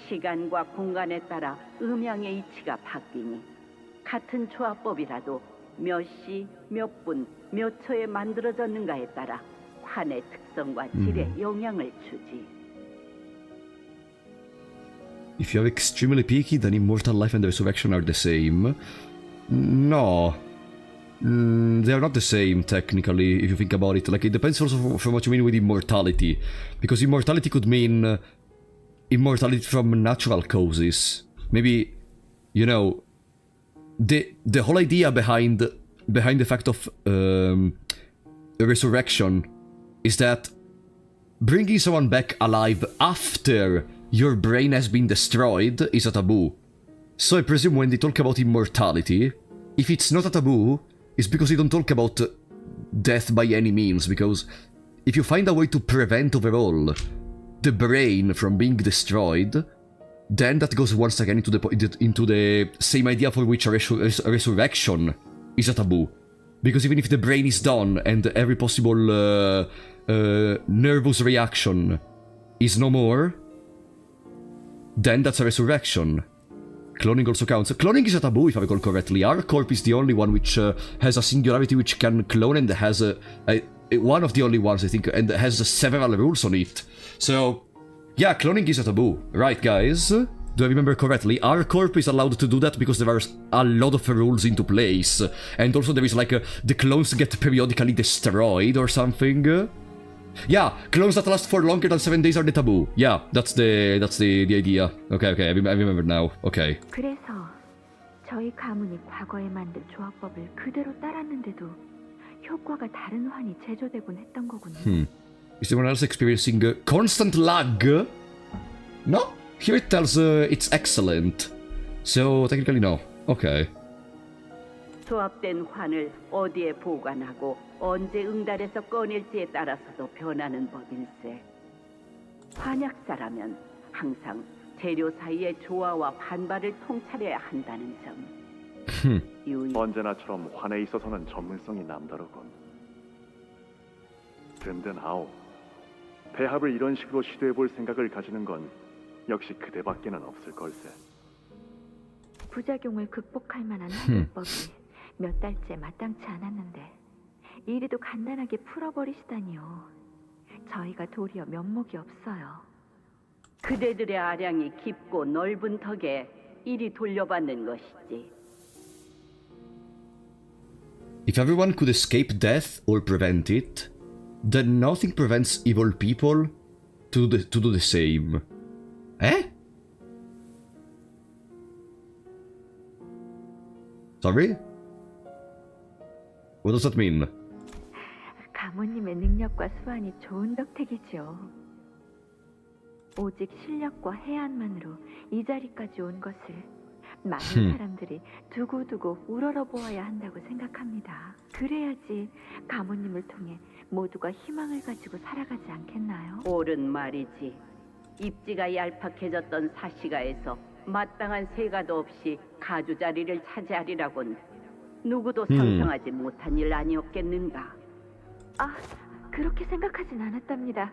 S5: 시간과 공간에 따라 음양의 이치가 바뀌니 같은 조합법이라도 몇 시, 몇 분, 몇 초에 만들어졌는가에 따라 환의 특성과 질에 영향을 주지.
S1: If you're extremely picky, then immortal life and resurrection are the same. No. They are not the same, technically, if you think about it. Like, it depends also from what you mean with immortality. Because immortality could mean immortality from natural causes. Maybe, you know, the whole idea behind the fact of resurrection is that bringing someone back alive after your brain has been destroyed is a taboo. So I presume when they talk about immortality, if it's not a taboo, it's because they don't talk about death by any means, because if you find a way to prevent overall the brain from being destroyed, then that goes once again into the same idea for which a resurrection is a taboo. Because even if the brain is done and every possible nervous reaction is no more, then that's a resurrection. Cloning also counts. Cloning is a taboo, if I recall correctly. Our corp is the only one which has a singularity which can clone and has one of the only ones, I think, and has several rules on it. So, yeah, cloning is a taboo. Right, guys? Do I remember correctly? Our corp is allowed to do that because there are a lot of rules into place. And also there is like, the clones get periodically destroyed or something. Yeah, clones that last for longer than 7 days are the taboo. Yeah, that's the idea. Okay, I remember now. Okay.
S15: 그래서 저희 가문이 과거에 만든 조합법을 그대로 따랐는데도 효과가 다른 환이 제조되곤 했던 거군요.
S1: Is anyone else experiencing constant lag? No? Here it tells it's excellent. So technically no. Okay.
S5: 조합된 환을 어디에 보관하고 언제 응달에서 꺼낼지에 따라서도 변하는 법일세. 환약사라면 항상 재료 사이의 조화와 반발을 통찰해야 한다는 점.
S14: 언제나처럼 환에 있어서는 전문성이 남다르군. 든든하오. 배합을 이런 식으로 시도해볼 생각을 가지는 건 역시 그대밖에는 없을 걸세.
S15: 부작용을 극복할 만한 해결법이 몇 달째 마땅치 않았는데 이리도 간단하게 풀어버리시다니요. 저희가 도리어 면목이 없어요.
S5: 그대들의 아량이 깊고 넓은 덕에 이리 돌려받는 것이지.
S1: If everyone could escape death or prevent it, then nothing prevents evil people to do the same. Eh? Sorry? What does that mean?
S15: 가모님의 능력과 수완이 좋은 덕택이지요. 오직 실력과 해안만으로 이 자리까지 온 것을 많은 사람들이 두고두고 우러러보아야 한다고 생각합니다. 그래야지 가모님을 통해 모두가 희망을 가지고 살아가지 않겠나요?
S5: 옳은 말이지. 입지가 얄팍해졌던 사시가에서 마땅한 세가도 없이 가주 자리를 차지하리라곤 누구도 상상하지 못한 일 아니었겠는가.
S15: 아, 그렇게 생각하진 않았답니다.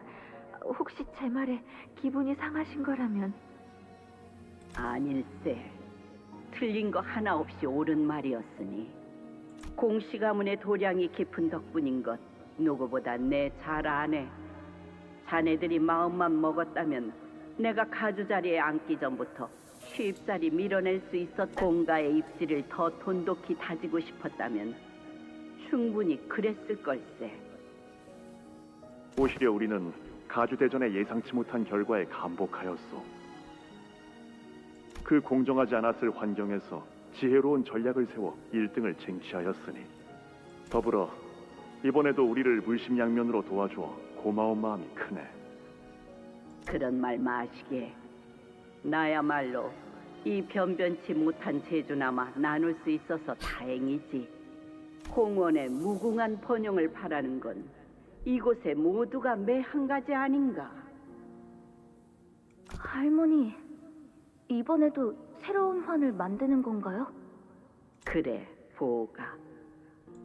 S15: 혹시 제 말에 기분이 상하신 거라면.
S5: 아닐세. 틀린 거 하나 없이 옳은 말이었으니 공씨 가문의 도량이 깊은 덕분인 것 누구보다 내 잘 아네. 자네들이 마음만 먹었다면 내가 가주 자리에 앉기 전부터 쉽사리 밀어낼 수 있었. 공가의 입지를 더 돈독히 다지고 싶었다면 충분히 그랬을 걸세.
S14: 오히려 우리는 가주 대전의 예상치 못한 결과에 감복하였소. 그 공정하지 않았을 환경에서 지혜로운 전략을 세워 1등을 쟁취하였으니 더불어 이번에도 우리를 물심양면으로 도와주어 고마운 마음이 크네.
S5: 그런 말 마시게. 나야말로 이 변변치 못한 재주나마 나눌 수 있어서 다행이지. 홍원의 무궁한 번영을 바라는 건 이곳에 모두가 매 한 가지 아닌가.
S15: 할머니, 이번에도 새로운 환을 만드는 건가요?
S5: 그래, 보가.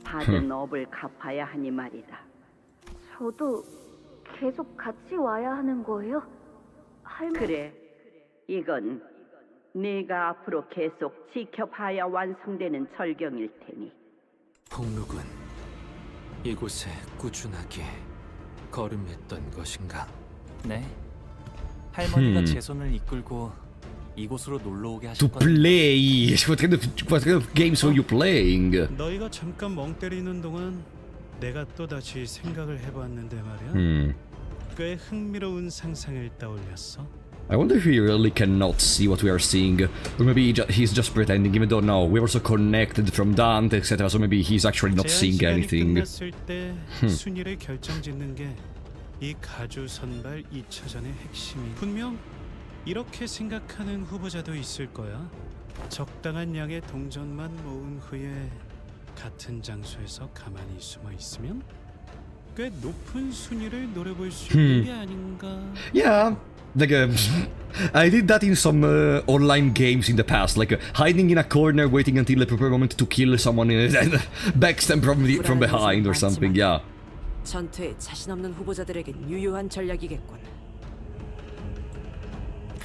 S5: 받은 업을 갚아야 하니 말이다.
S15: 저도 계속 같이 와야 하는 거예요?
S5: 그래, 이건 네가 앞으로 계속 지켜봐야 완성되는 절경일 테니.
S13: 폭록은 이곳에 꾸준하게 걸음했던 것인가?
S4: 네. 할머니가 제 손을 이끌고 이곳으로 놀러 오게
S1: To
S4: 하셨거든요.
S1: play! What kind of games were you playing?
S2: 너희가 잠깐 멍 때리는 동안 내가 또다시 생각을 해봤는데 말이야. 꽤 흥미로운 상상을 떠올렸어.
S1: I wonder if he really cannot see what we are seeing. Or maybe he's just pretending, even though no, we're also connected from Dante, etc. So maybe he's actually not seeing anything.
S2: 끝났을 때 순위를 결정짓는 게 이 가주 선발 2차전의 핵심이. 분명 이렇게 생각하는 후보자도 있을 거야. 적당한 양의 동전만 모은 후에 같은 장소에서 가만히 숨어 있으면 꽤 높은 순위를 노려볼 수 있는 게 아닌가.
S1: Yeah. Like, I did that in some online games in the past, like hiding in a corner, waiting until the proper moment to kill someone and backstab from behind or something. Yeah.
S7: 전투에 자신 없는 후보자들에겐 유효한 전략이겠군.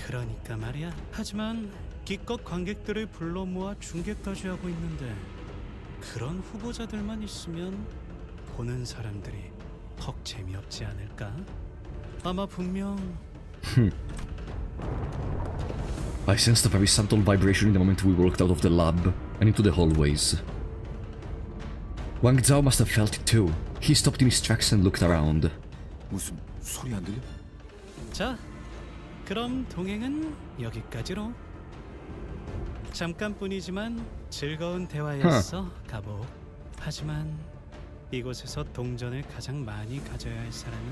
S2: 그러니까 말이야. 하지만 기껏 관객들을 불러 모아 중계까지 하고 있는데 그런 후보자들만 있으면 보는 사람들이 헉 재미없지 않을까? 아마 분명
S1: I sensed a very subtle vibration in the moment we walked out of the lab and into the hallways. Wang Zhao must have felt it too. He stopped in his tracks and looked around.
S3: 무슨 소리 안 들려?
S2: 자, 그럼 동행은 여기까지로. 잠깐뿐이지만 즐거운 대화였어, 가보. 하지만 이곳에서 동전을 가장 많이 가져야 할 사람은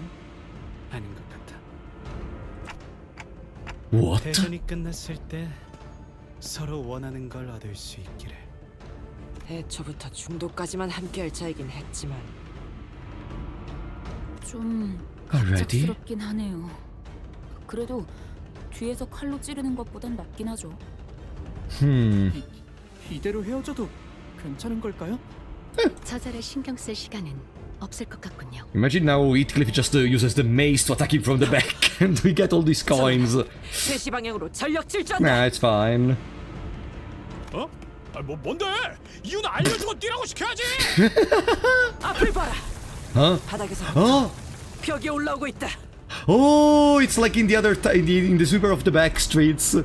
S2: 아닌 것 같아.
S1: What?
S2: 대전이 끝났을 때 서로 원하는 걸 얻을 수 있기를.
S7: 애초부터 중도까지만 함께할 자이긴 했지만
S12: 좀
S1: Already?
S12: 갑작스럽긴 하네요. 그래도 뒤에서 칼로 찌르는 것보단 낫긴 하죠.
S6: 이대로 헤어져도 괜찮은 걸까요?
S9: 저절에 신경 쓸 시간은 없을 것 같군요.
S1: Imagine now Heathcliff just uses the mace to attack him from the back and we get all these coins.
S7: 3시 방향으로 전력 질주한다.
S1: Nah, it's fine.
S2: 어? 뭔데? 이유는 알려주고 뛰라고 시켜야지.
S7: 앞을 봐라.
S1: Huh?
S7: 바닥에서
S1: Oh!
S7: 벽에 올라오고 있다.
S1: Oh, it's like in the other in the sweeper of the back streets.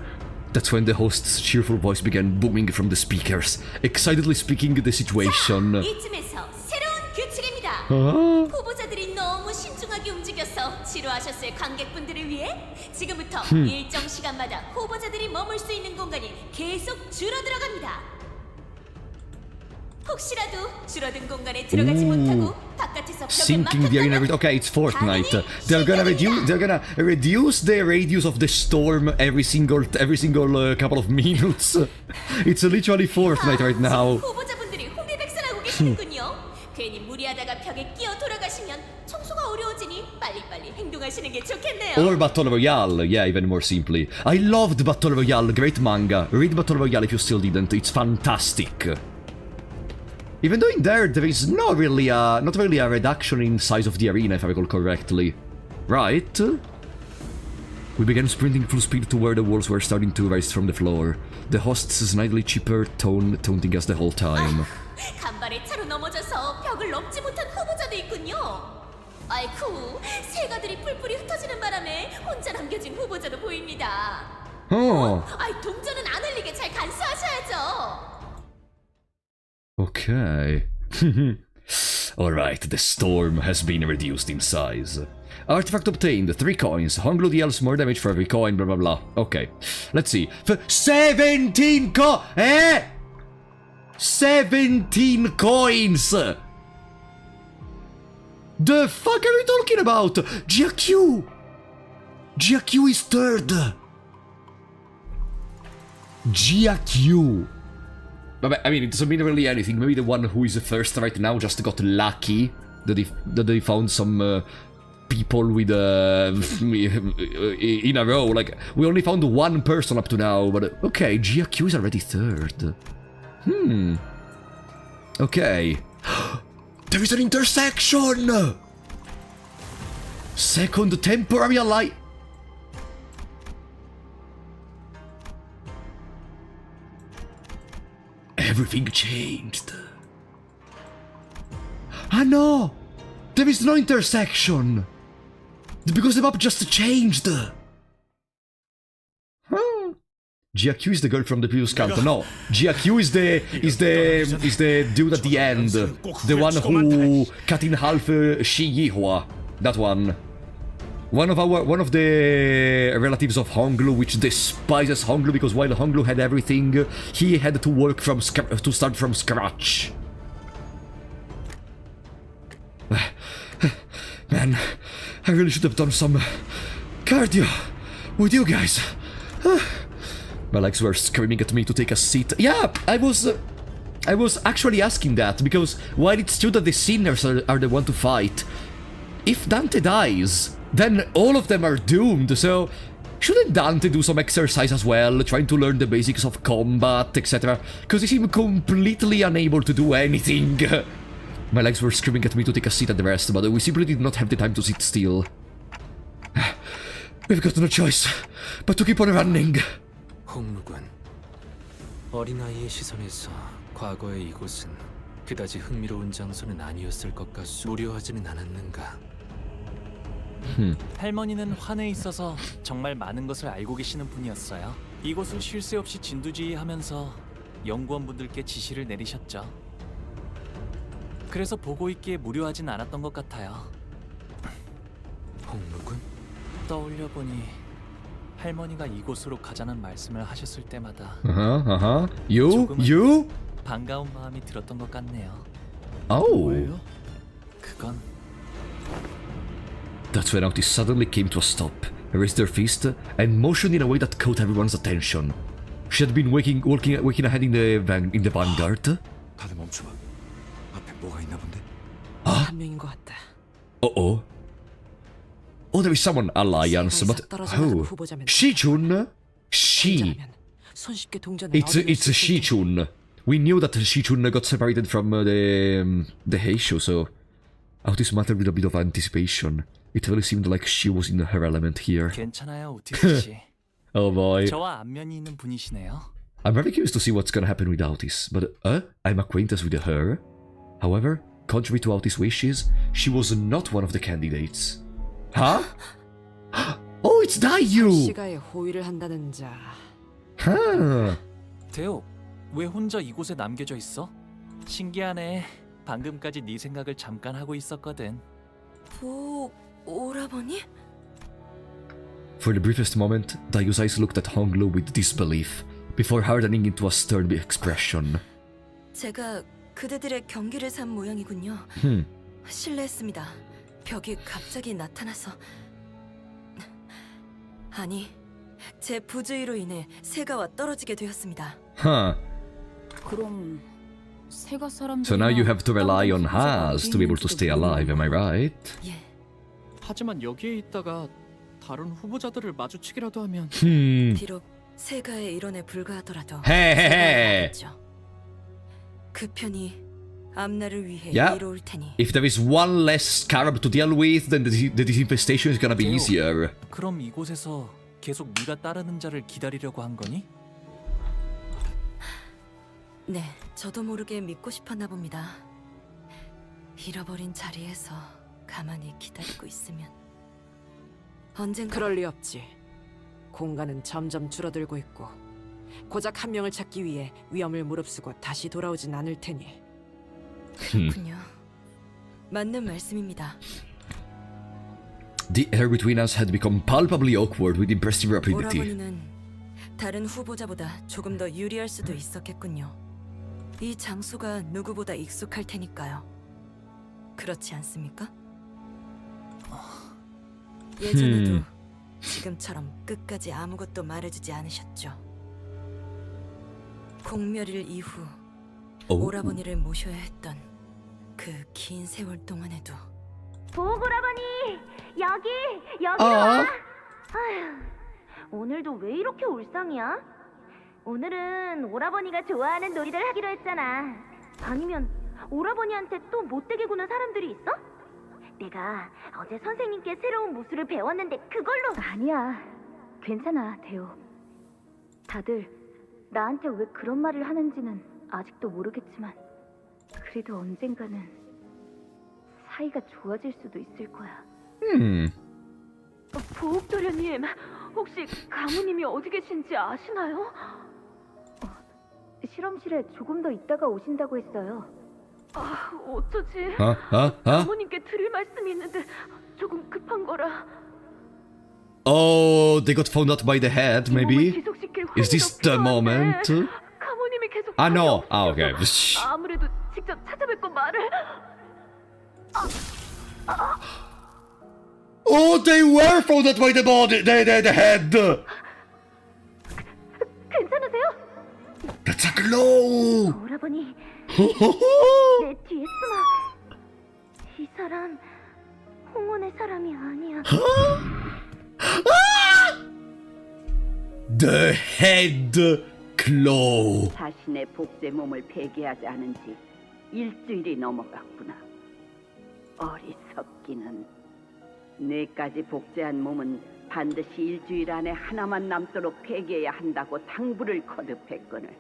S1: That's when the host's cheerful voice began booming from the speakers, excitedly speaking the situation.
S8: 이쯤에서 새로운 규칙입니다. 후보자들이 너무 신중하게 움직여서 지루하셨을 관객분들을 위해 지금부터 일정 시간마다 후보자들이 머물 수 있는 공간이 계속 줄어들어갑니다. 혹시라도 줄어든 공간에 들어가지 못하고 바깥에서 벽에
S1: Sinking the arena. Okay, it's Fortnite. They're gonna reduce the radius of the storm every single couple of minutes. It's literally Fortnite right now.
S8: 후보자분들이 혼비백산하고 계시는군요. 괜히 무리하다가 벽에 끼어 돌아가시면 청소가 어려워지니 빨리빨리 행동하시는 게 좋겠네요.
S1: Or Battle Royale, yeah, even more simply. I loved Battle Royale, great manga. Read Battle Royale if you still didn't. It's fantastic. Even though in there is not really a reduction in size of the arena, if I recall correctly. Right? We began sprinting full speed to where the walls were starting to rise from the floor. The host's snidely cheaper tone taunting us the whole time.
S8: 간발의 차로 넘어져서 벽을 넘지 못한 후보자도 있군요. 아이쿠, 새가들이 뿔뿔이 흩어지는 바람에 혼자 남겨진 후보자도 보입니다. 아이, 동전은 안 흘리게 잘 간수하셔야죠.
S1: Okay. Alright, the storm has been reduced in size. Artifact obtained, 3 coins. Honglu deals more damage for every coin, blah blah blah. Okay. Let's see. 17 17 coins! The fuck are you talking about? GQ! GQ is third! GQ! But I mean, it doesn't mean really anything. Maybe the one who is first right now just got lucky that they found some people with in a row. Like, we only found one person up to now, but okay, GQ is already third. Okay. There is an intersection! Second temporary ally. Everything changed. Ah no! There is no intersection! Because the map just changed! GQ is the girl from the previous Canto. No, GQ is the dude at the end. The one who cut in half Shi Yihua. That one. One of the relatives of Honglu, which despises Honglu because while Honglu had everything, he had to work to start from scratch. Man, I really should have done some cardio with you guys. My legs were screaming at me to take a seat. Yeah, I was actually asking that because while it's true that the sinners are the one to fight, if Dante dies, then all of them are doomed, so shouldn't Dante do some exercise as well, trying to learn the basics of combat, etc.? Because he seemed completely unable to do anything. My legs were screaming at me to take a seat at the rest, but we simply did not have the time to sit still. We've got no choice but to keep on running.
S13: 홍무군, 어린아이의 시선에서 과거의 이곳은 그다지 흥미로운 장소는 아니었을 것 같소. 무료하지는 않았는가?
S4: 할머니는 환에 있어서 정말 많은 것을 알고 계시는 분이었어요. 이곳을 쉴 새 없이 진두지휘하면서 연구원분들께 지시를 내리셨죠. 그래서 보고 있기에 무료하진 않았던 것 같아요.
S13: 홍무군?
S4: 떠올려 보니 할머니가 이곳으로 가자는 말씀을 하셨을 때마다
S1: You?
S4: 반가운 마음이 들었던 것 같네요.
S1: Oh.
S4: 그건
S1: That's when Otis suddenly came to a stop, raised her fist, and motioned in a way that caught everyone's attention. She had been walking ahead in the vanguard.
S3: 다들 멈춰봐. 앞에 뭐가 있나 본데?
S7: 한 명인 것 같다.
S1: Uh-oh. Oh, there is someone alliance, but who? Shi-chun? She.
S7: 손쉽게 동전을
S1: It's Shi-chun. We knew that Shi-chun got separated from the Heisho, so Otis mattered with a bit of anticipation. It really seemed like she was in her element here.
S4: 괜찮아요, 오티스 씨.
S1: Oh boy.
S4: 저와 안면이 있는 분이시네요.
S1: I'm very curious to see what's gonna happen with Otis, but I'm acquainted with her. However, contrary to Otis' wishes, she was not one of the candidates. Huh? Oh, it's Dayu!
S7: 시가에 호위를 한다는 자.
S1: Huh.
S4: 대호, 왜 혼자 이곳에 남겨져 있어? 신기하네. 방금까지 네 생각을 잠깐 하고 있었거든.
S8: 오라버니?
S1: For the briefest moment, Dayu's eyes looked at Honglu with disbelief, before hardening into a stern expression.
S8: 제가 그대들의 경기를 산 모양이군요. 실례했습니다. 벽이 갑자기 나타나서... 아니, 제 부주의로 인해 세가와 떨어지게 되었습니다.
S1: Huh.
S12: 그럼 세가 사람들.
S1: So now you have to rely on Haas to be able to stay alive, am I right?
S6: 하지만 여기에 있다가 다른 후보자들을 마주치기라도 하면
S8: 비록 세가의 일원에 불과하더라도
S1: 헤헤헤.
S8: 그 편이 앞날을 위해
S1: Yeah.
S8: 이로울 테니.
S1: If there is one less scarab to deal with, then the disinfestation is gonna be
S4: 대호,
S1: easier.
S4: 그럼 이곳에서 계속 네가 따르는 자를 기다리려고 한 거니?
S8: 네, 저도 모르게 믿고 싶었나 봅니다. 잃어버린 자리에서 가만히 기다리고 있으면 언젠가...
S7: 그럴 리 없지. 공간은 점점 줄어들고 있고 고작 한 명을 찾기 위해 위험을 무릅쓰고 다시 돌아오진 않을 테니.
S8: 그렇군요. 맞는 말씀입니다.
S1: The air between us had become palpably awkward with impressive rapidity.
S8: 오라버니는 다른 후보자보다 조금 더 유리할 수도 있었겠군요. 이 장소가 누구보다 익숙할 테니까요. 그렇지 않습니까? 예전에도 지금처럼 끝까지 아무것도 말해주지 않으셨죠. 공멸일 이후 오라버니를 모셔야 했던 그 긴 세월 동안에도.
S10: 보고라버니 여기로 와. 아휴, 오늘도 왜 이렇게 울상이야? 오늘은 오라버니가 좋아하는 놀이를 하기로 했잖아. 아니면 오라버니한테 또 못되게 구는 사람들이 있어? 내가 어제 선생님께 새로운 무술을 배웠는데 그걸로... 아니야, 괜찮아 대호. 다들 나한테 왜 그런 말을 하는지는 아직도 모르겠지만 그래도 언젠가는 사이가 좋아질 수도 있을 거야. 보옥도련님, 혹시 가무님이 어디 계신지 아시나요? 실험실에 조금 더 있다가 오신다고 했어요. 아, 어쩌지? 가무님께 드릴 말씀이 있는데 조금 급한 거라.
S1: Oh, they got found out by the head, maybe? Is this the moment?
S10: 가무님이 계속...
S1: Ah, no. Ah, okay.
S10: 아무래도 직접 찾아뵙고 말을...
S1: Oh, they were found out by the body, the head!
S10: 괜찮으세요?
S1: That's a glow!
S10: 오라버니, 내 뒤에 숨어. 이 사람 홍원의 사람이 아니야.
S1: The head glow.
S5: 자신의 복제 몸을 폐기하지 않은 지 일주일이 넘어갔구나. 어리석기는. 내까지 복제한 몸은 반드시 일주일 안에 하나만 남도록 폐기해야 한다고 당부를 거듭했거늘.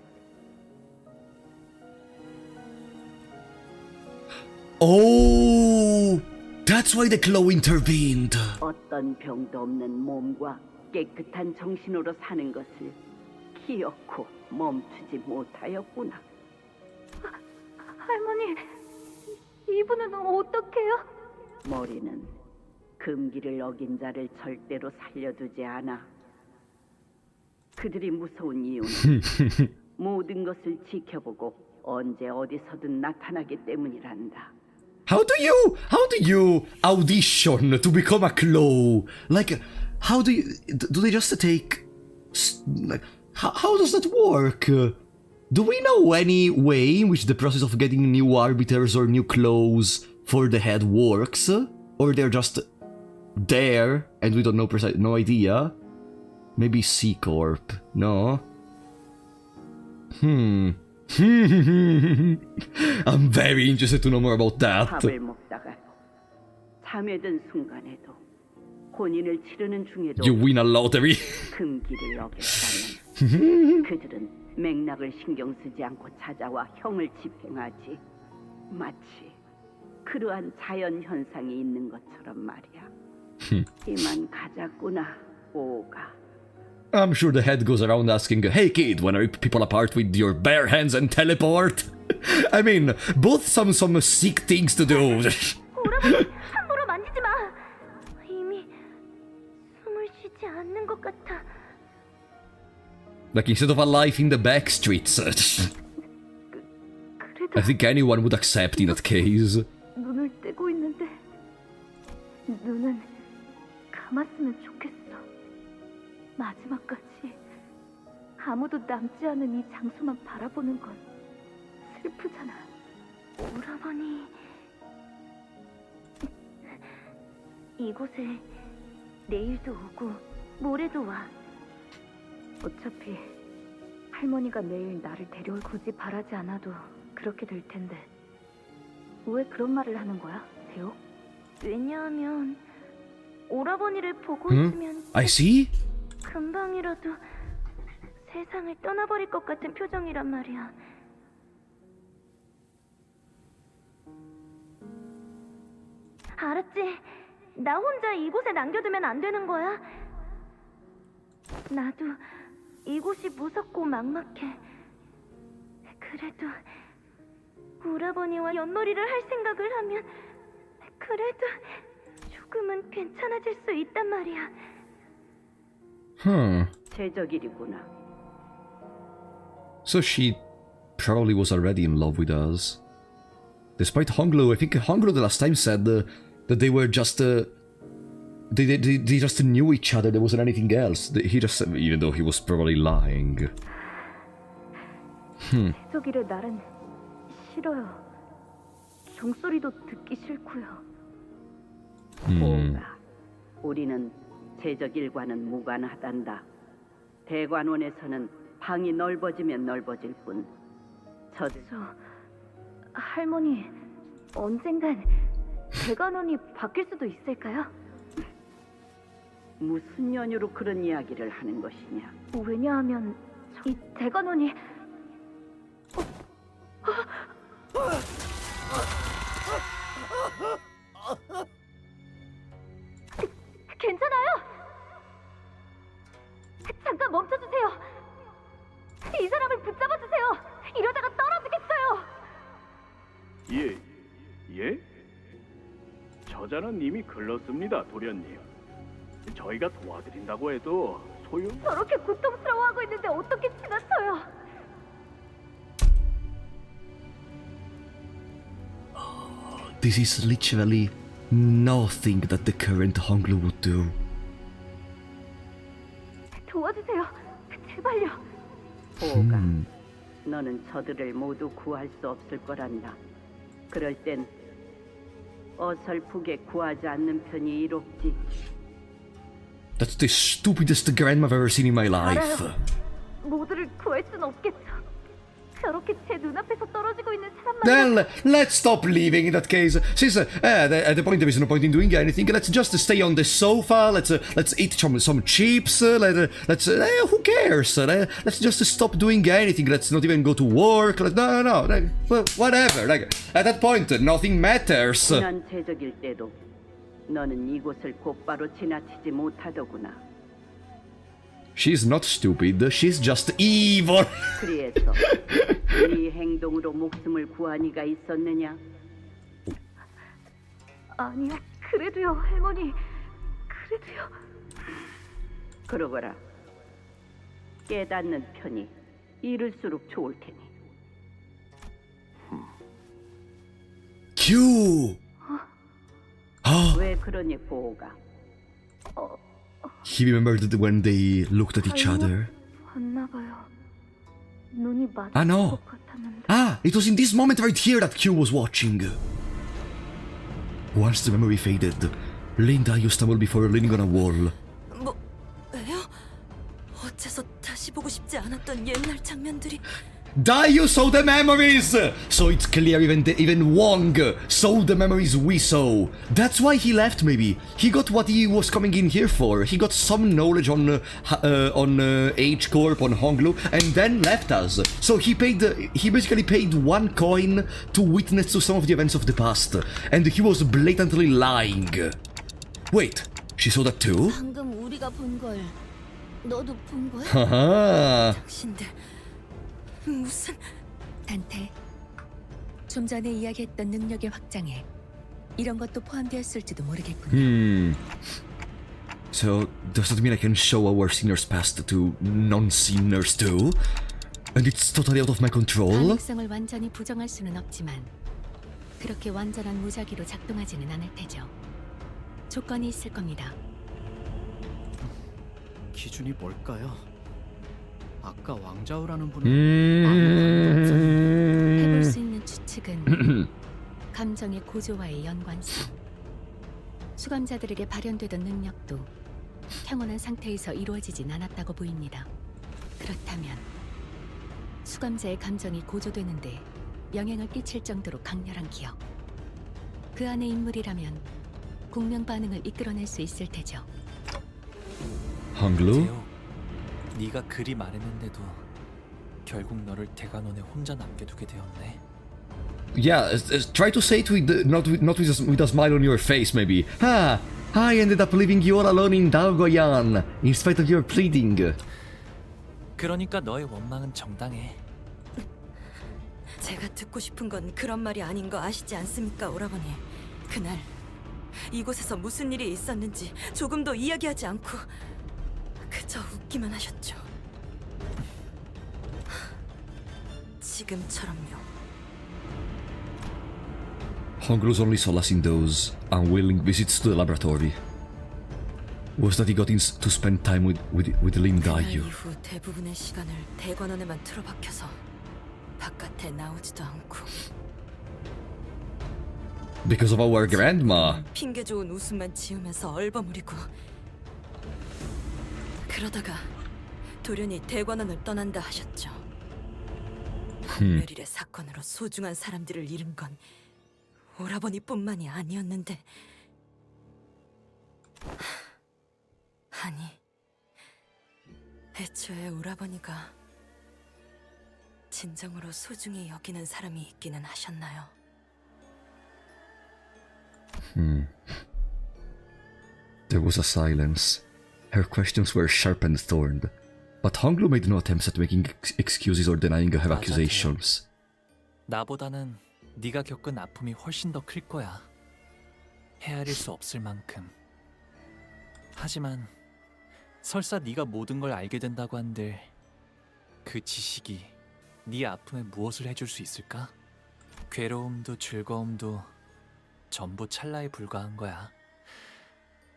S1: Oh, that's why the claw intervened.
S5: 어떤 병도 없는 몸과 깨끗한 정신으로 사는 것을 기어코 멈추지 못하였구나.
S10: 할머니, 이분은 어떡해요?
S5: 머리는 금기를 어긴 자를 절대로 살려두지 않아. 그들이 무서운 이유는 모든 것을 지켜보고 언제 어디서든 나타나기 때문이란다.
S1: How do you audition to become a claw? Like, how do they just take, like, how does that work? Do we know any way in which the process of getting new arbiters or new claws for the head works? Or they're just there and we don't know no idea? Maybe C Corp, no? I'm very interested to know more about that.
S5: 밥을 먹다가 잠에 든 순간에도 혼인을 치르는 중에도
S1: You win a lottery.
S5: 금기를 어겼다면 그들은 맥락을 신경 쓰지 않고 찾아와 형을 집행하지. 마치 그러한 자연 현상이 있는 것처럼 말이야. 이만 가자꾸나, 오가.
S1: I'm sure the head goes around asking, "Hey kid, wanna rip people apart with your bare hands and teleport?" I mean, both some sick things to do.
S10: 오라버니, 함부로 만지지 마. 이미 숨을 쉬지 않는 것 같아.
S1: Like instead of a life in the back streets. I think anyone would accept in that case.
S10: 눈을 뜨고 있는데 눈은 감았으면 좋겠어. 마지막까지 아무도 남지 않은 이 장소만 바라보는 건 슬프잖아. 오라버니, 이곳에 내일도 오고 모레도 와. 어차피 할머니가 내일 나를 데려올 굳이 바라지 않아도 그렇게 될 텐데 왜 그런 말을 하는 거야, 대호? 왜냐하면 오라버니를 보고 있으면
S1: I see?
S10: 금방이라도 세상을 떠나버릴 것 같은 표정이란 말이야. 알았지? 나 혼자 이곳에 남겨두면 안 되는 거야? 나도 이곳이 무섭고 막막해. 그래도 오라버니와 윷놀이를 할 생각을 하면 그래도 조금은 괜찮아질 수 있단 말이야.
S5: 제적일이구나.
S1: So she probably was already in love with us. Despite Honglu, I think Honglu the last time said that they were just they just knew each other. There wasn't anything else. He just said, even though he was probably lying.
S10: 제적일의 날은 싫어요. 종소리도 듣기 싫고요.
S5: 오가, 우리는 제적일과는 무관하단다. 대관원에서는 방이 넓어지면 넓어질 뿐.
S10: 저 할머니, 언젠간 대관원이 바뀔 수도 있을까요?
S5: 무슨 연유로 그런 이야기를 하는 것이냐?
S10: 왜냐하면 이 대관원이 괜찮아요? 잠깐 멈춰주세요. 이 사람을 붙잡아주세요. 이러다가 떨어지겠어요.
S14: 예? 저자는 이미 글렀습니다, 도련님. 저희가 도와드린다고 해도 소용...
S10: 저렇게 고통스러워하고 있는데 어떻게 지나쳐요?
S1: This is literally nothing that the current Honglu would do.
S10: 도와주세요. 제발요.
S5: 오가, 너는 저들을 모두 구할 수 없을 거란다. 그럴 땐 어설프게 구하지 않는 편이 이롭지.
S1: That's the stupidest grandma I've ever seen in my life.
S10: 알아요. 모두를 구할 순 없겠죠. 저렇게 제 눈앞에서 떨어지고 있는 사람만
S1: Then let's stop leaving in that case. Since at the point there is no point in doing anything, let's just stay on the sofa. Let's eat some chips. Let's who cares? Let's just stop doing anything. Let's not even go to work. No. Whatever. Like at that point, nothing matters.
S5: 지난 제적일 때도 너는 이곳을 곧바로 지나치지 못하더구나.
S1: She's not stupid. She's just evil.
S5: 그리해서 네 행동으로 목숨을 구한 이가 있었느냐?
S10: 아니요. 그래도요, 할머니. 그래도요.
S5: 그러거라. 깨닫는 편이 이를수록 좋을 테니.
S1: Q.
S5: 왜 그러니 보호가?
S1: He remembered when they looked at each other.
S10: 봤나 봐요. 눈이 맞을
S1: Ah, no.
S10: 것 같았는데.
S1: Ah, it was in this moment right here that Q was watching. Once the memory faded, Linda, you stumbled before leaning on a wall.
S7: 왜요? 어째서 다시 보고 싶지 않았던 옛날 장면들이
S1: You saw the memories! So it's clear even Wong saw the memories we saw. That's why he left, maybe. He got what he was coming in here for. He got some knowledge on H-Corp, on Honglu, and then left us. So he basically paid one coin to witness to some of the events of the past. And he was blatantly lying. Wait, she saw that too?
S9: 방금 우리가 본 걸 너도 본 거야?
S1: 하하.
S9: 당신들 무슨 단테 좀 전에 이야기했던 능력의 확장에 이런 것도 포함되었을지도 모르겠군요.
S1: So does that mean I can show our seniors past to non-seniors too? And it's totally out of my control?
S9: 가능성을 완전히 부정할 수는 없지만 그렇게 완전한 무작위로 작동하지는 않을 테죠. 조건이 있을 겁니다.
S6: 기준이 뭘까요? 아까 왕자우라는 분은
S9: 해볼 수 있는 추측은 감정의 고조와의 연관성. 수감자들에게 발현되던 능력도 평온한 상태에서 이루어지진 않았다고 보입니다. 그렇다면 수감자의 감정이 고조되는데 영향을 끼칠 정도로 강렬한 기억. 그 안의 인물이라면 공명 반응을 이끌어낼 수 있을 테죠.
S1: Honglu?
S4: 네가 그리 말했는데도 결국 너를 대관원에 혼자 남겨두게 되었네.
S1: Yeah, try to say it not with a smile on your face, maybe. I ended up leaving you all alone in Daogoyan, in spite of your pleading.
S4: 그러니까 너의 원망은 정당해.
S7: 제가 듣고 싶은 건 그런 말이 아닌 거 아시지 않습니까, 오라버니? 그날 이곳에서 무슨 일이 있었는지 조금도 이야기하지 않고 그저 웃기만 하셨죠. 지금처럼요.
S1: Honglu's only solace in those unwilling visits to the laboratory was that he got to spend time with Linda.
S7: 그날 이후 대부분의 시간을 대관원에만 틀어박혀서 바깥에 나오지도 않고.
S1: Because of our grandma.
S7: 핑계 좋은 웃음만 지으면서 얼버무리고. 그러다가 돌연히 대관원을 떠난다 하셨죠. 한별일의 사건으로 소중한 사람들을 잃은 건 오라버니뿐만이 아니었는데. 아니, 애초에 오라버니가 진정으로 소중히 여기는 사람이 있기는 하셨나요?
S1: There was a silence. Her questions were sharp and thorned, but Honglu made no attempts at making excuses or denying her accusations.
S4: 나보다는 네가 겪은 아픔이 훨씬 더 클 거야. 헤아릴 수 없을 만큼. 하지만 설사 네가 모든 걸 알게 된다고 한들 그 지식이 네 아픔에 무엇을 해줄 수 있을까? 괴로움도 즐거움도 전부 찰나에 불과한 거야.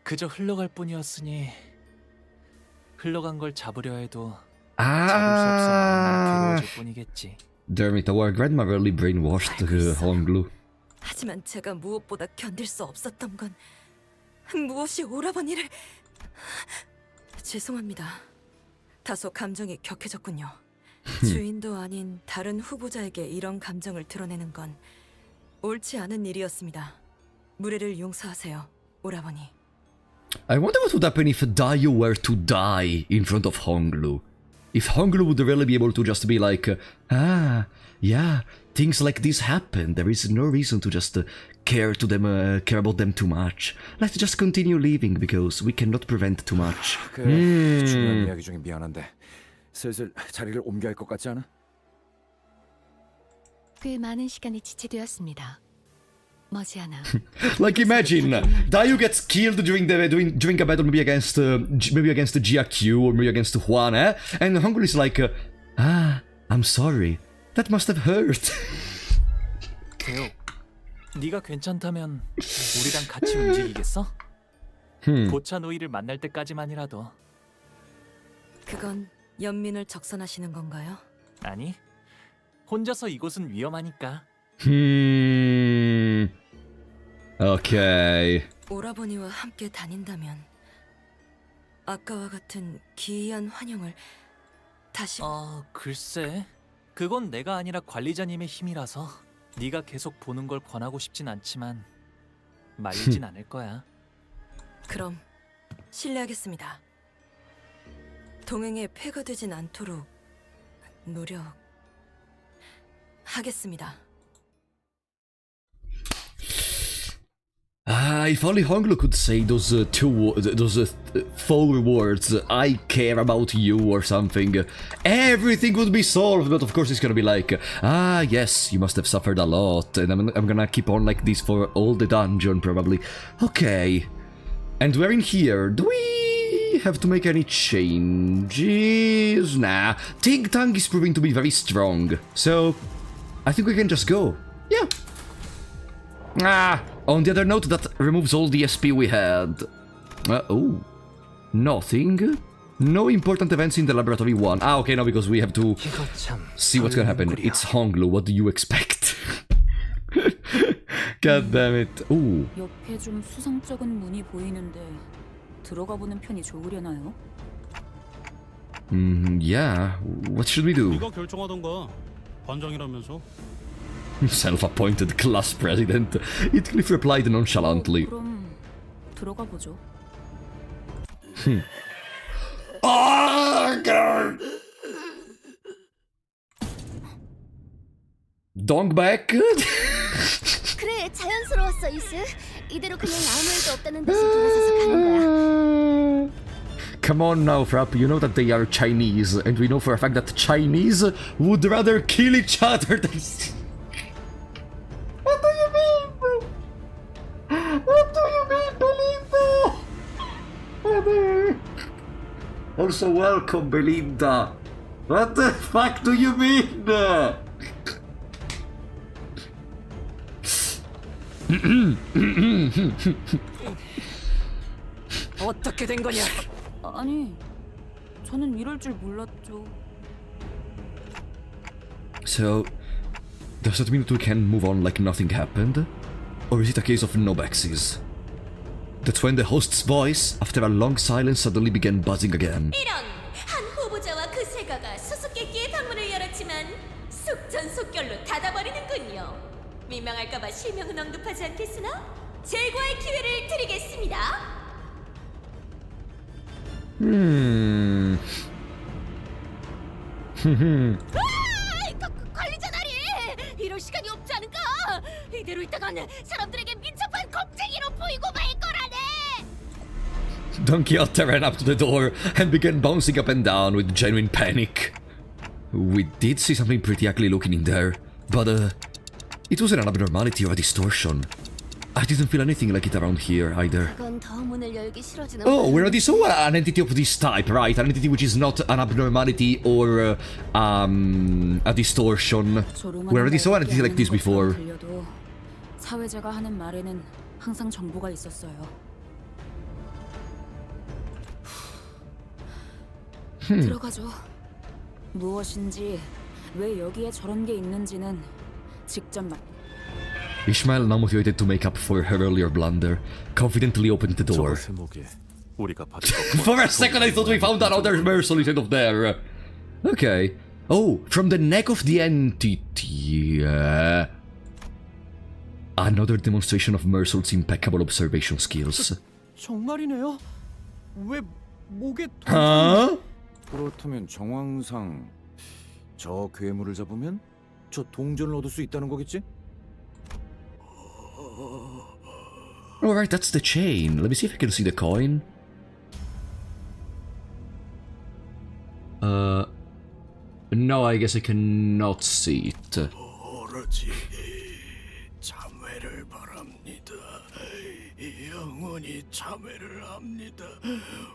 S4: 그저 흘러갈 뿐이었으니 흘러간 걸 잡으려 해도 잡을 수 없어 마음만 괴로워질 뿐이겠지.
S1: Damn it, our grandma really brainwashed Honglu.
S7: 하지만 제가 무엇보다 견딜 수 없었던 건 무엇이 오라버니를... 죄송합니다. 다소 감정이 격해졌군요. 주인도 아닌 다른 후보자에게 이런 감정을 드러내는 건 옳지 않은 일이었습니다. 무례를 용서하세요, 오라버니.
S1: I wonder what would happen if Dayu were to die in front of Honglu. If Honglu would really be able to just be like, yeah, things like this happen. There is no reason to just care about them too much. Let's just continue living because we cannot prevent too much.
S3: 중요한 이야기 중에 미안한데 슬슬 자리를 옮겨야 할 것 같지 않아?
S9: 꽤 많은 시간이 지체되었습니다. 머지않아.
S1: Like imagine Dayu gets killed during a battle maybe against GRQ or maybe against Juan, and Honglu is like, I'm sorry. That must have hurt.
S4: 대호, 네가 괜찮다면 우리랑 같이 움직이겠어? 고차 노이를 만날 때까지만이라도.
S7: 그건 연민을 적선하시는 건가요?
S4: 아니, 혼자서 이곳은 위험하니까.
S1: Okay.
S7: 오라버니와 함께 다닌다면 아까와 같은 기이한 환영을 다시...
S4: 글쎄, 그건 내가 아니라 관리자님의 힘이라서 네가 계속 보는 걸 권하고 싶진 않지만 말리진 않을 거야.
S7: 그럼 실례하겠습니다. 동행에 폐가 되진 않도록 노력하겠습니다.
S1: If only Honglu could say those four words, I care about you or something, everything would be solved, but of course it's gonna be like, yes, you must have suffered a lot, and I'm gonna keep on like this for all the dungeon, probably. Okay. And we're in here. Do we have to make any changes? Nah. Ting Tang is proving to be very strong, so I think we can just go. Yeah. On the other note, that removes all the SP we had. Nothing. No important events in the laboratory 1. Okay, no, because we have to see what's gonna happen. It's Honglu, what do you expect? God damn it. Ooh.
S12: 옆에 좀 수상쩍은 문이 보이는데 들어가 보는 편이 좋으려나요?
S1: Yeah. What should we do?
S2: 네가 결정하던가. 반장이라면서.
S1: Self-appointed class president. Heathcliff replied nonchalantly.
S12: 그럼 들어가 보죠.
S1: God. Dongback?
S8: 그래, 자연스러웠어, 이스. 이대로 그냥 아무 일도 없다는 듯이 돌아서서 가는 거야.
S1: Come on now, Frapp, you know that they are Chinese, and we know for a fact that Chinese would rather kill each other than... What do you mean, bro? What do you mean, Belinda? Also, welcome, Belinda. What the fuck do you mean?
S6: 어떻게 된 거냐?
S12: 아니, 저는 이럴 줄 몰랐죠.
S1: So, does that mean that we can move on like nothing happened? Or is it a case of no backsies? That's when the host's voice, after a long silence, suddenly began buzzing again.
S8: 이런! 한 후보자와 그 세가가 수수께끼의 방문을 열었지만 속전속결로 닫아버리는군요. 민망할까봐 실명은 언급하지 않겠으나 제거의 기회를 드리겠습니다. 관리자 나리! 이럴 시간이 없지 않은가? 이대로 있다간 사람들에게 민첩한 겁쟁이로 보이고 말 거라네!
S1: Don Quixote ran up to the door and began bouncing up and down with genuine panic. We did see something pretty ugly looking in there, but it wasn't an abnormality or a distortion. I didn't feel anything like it around here either.
S8: 그건 더 문을 열기 싫어지는
S1: Oh, we already saw an entity of this type, right? An entity which is not an abnormality or a distortion. We already saw an entity like this before.
S12: 사회자가 하는 말에는 항상 정보가 있었어요. 들어가죠. 무엇인지 왜 여기에 저런 게 있는지는 직접 말.
S1: Ishmael, now motivated to make up for her earlier blunder, confidently opened the door. For a second I thought we found another mercenary instead of there. Okay. Oh, from the neck of the entity. Another demonstration of Mersol's impeccable observation skills.
S6: 정말이네요. 왜 목에
S1: Huh?
S3: 그렇다면 정황상 저 괴물을 잡으면 저 동전을 얻을 수 있다는 거겠지?
S1: Alright, that's the chain. Let me see if I can see the coin. No, I guess I cannot see it.
S2: 오로지 참회를 바랍니다. 영원히 참회를 합니다.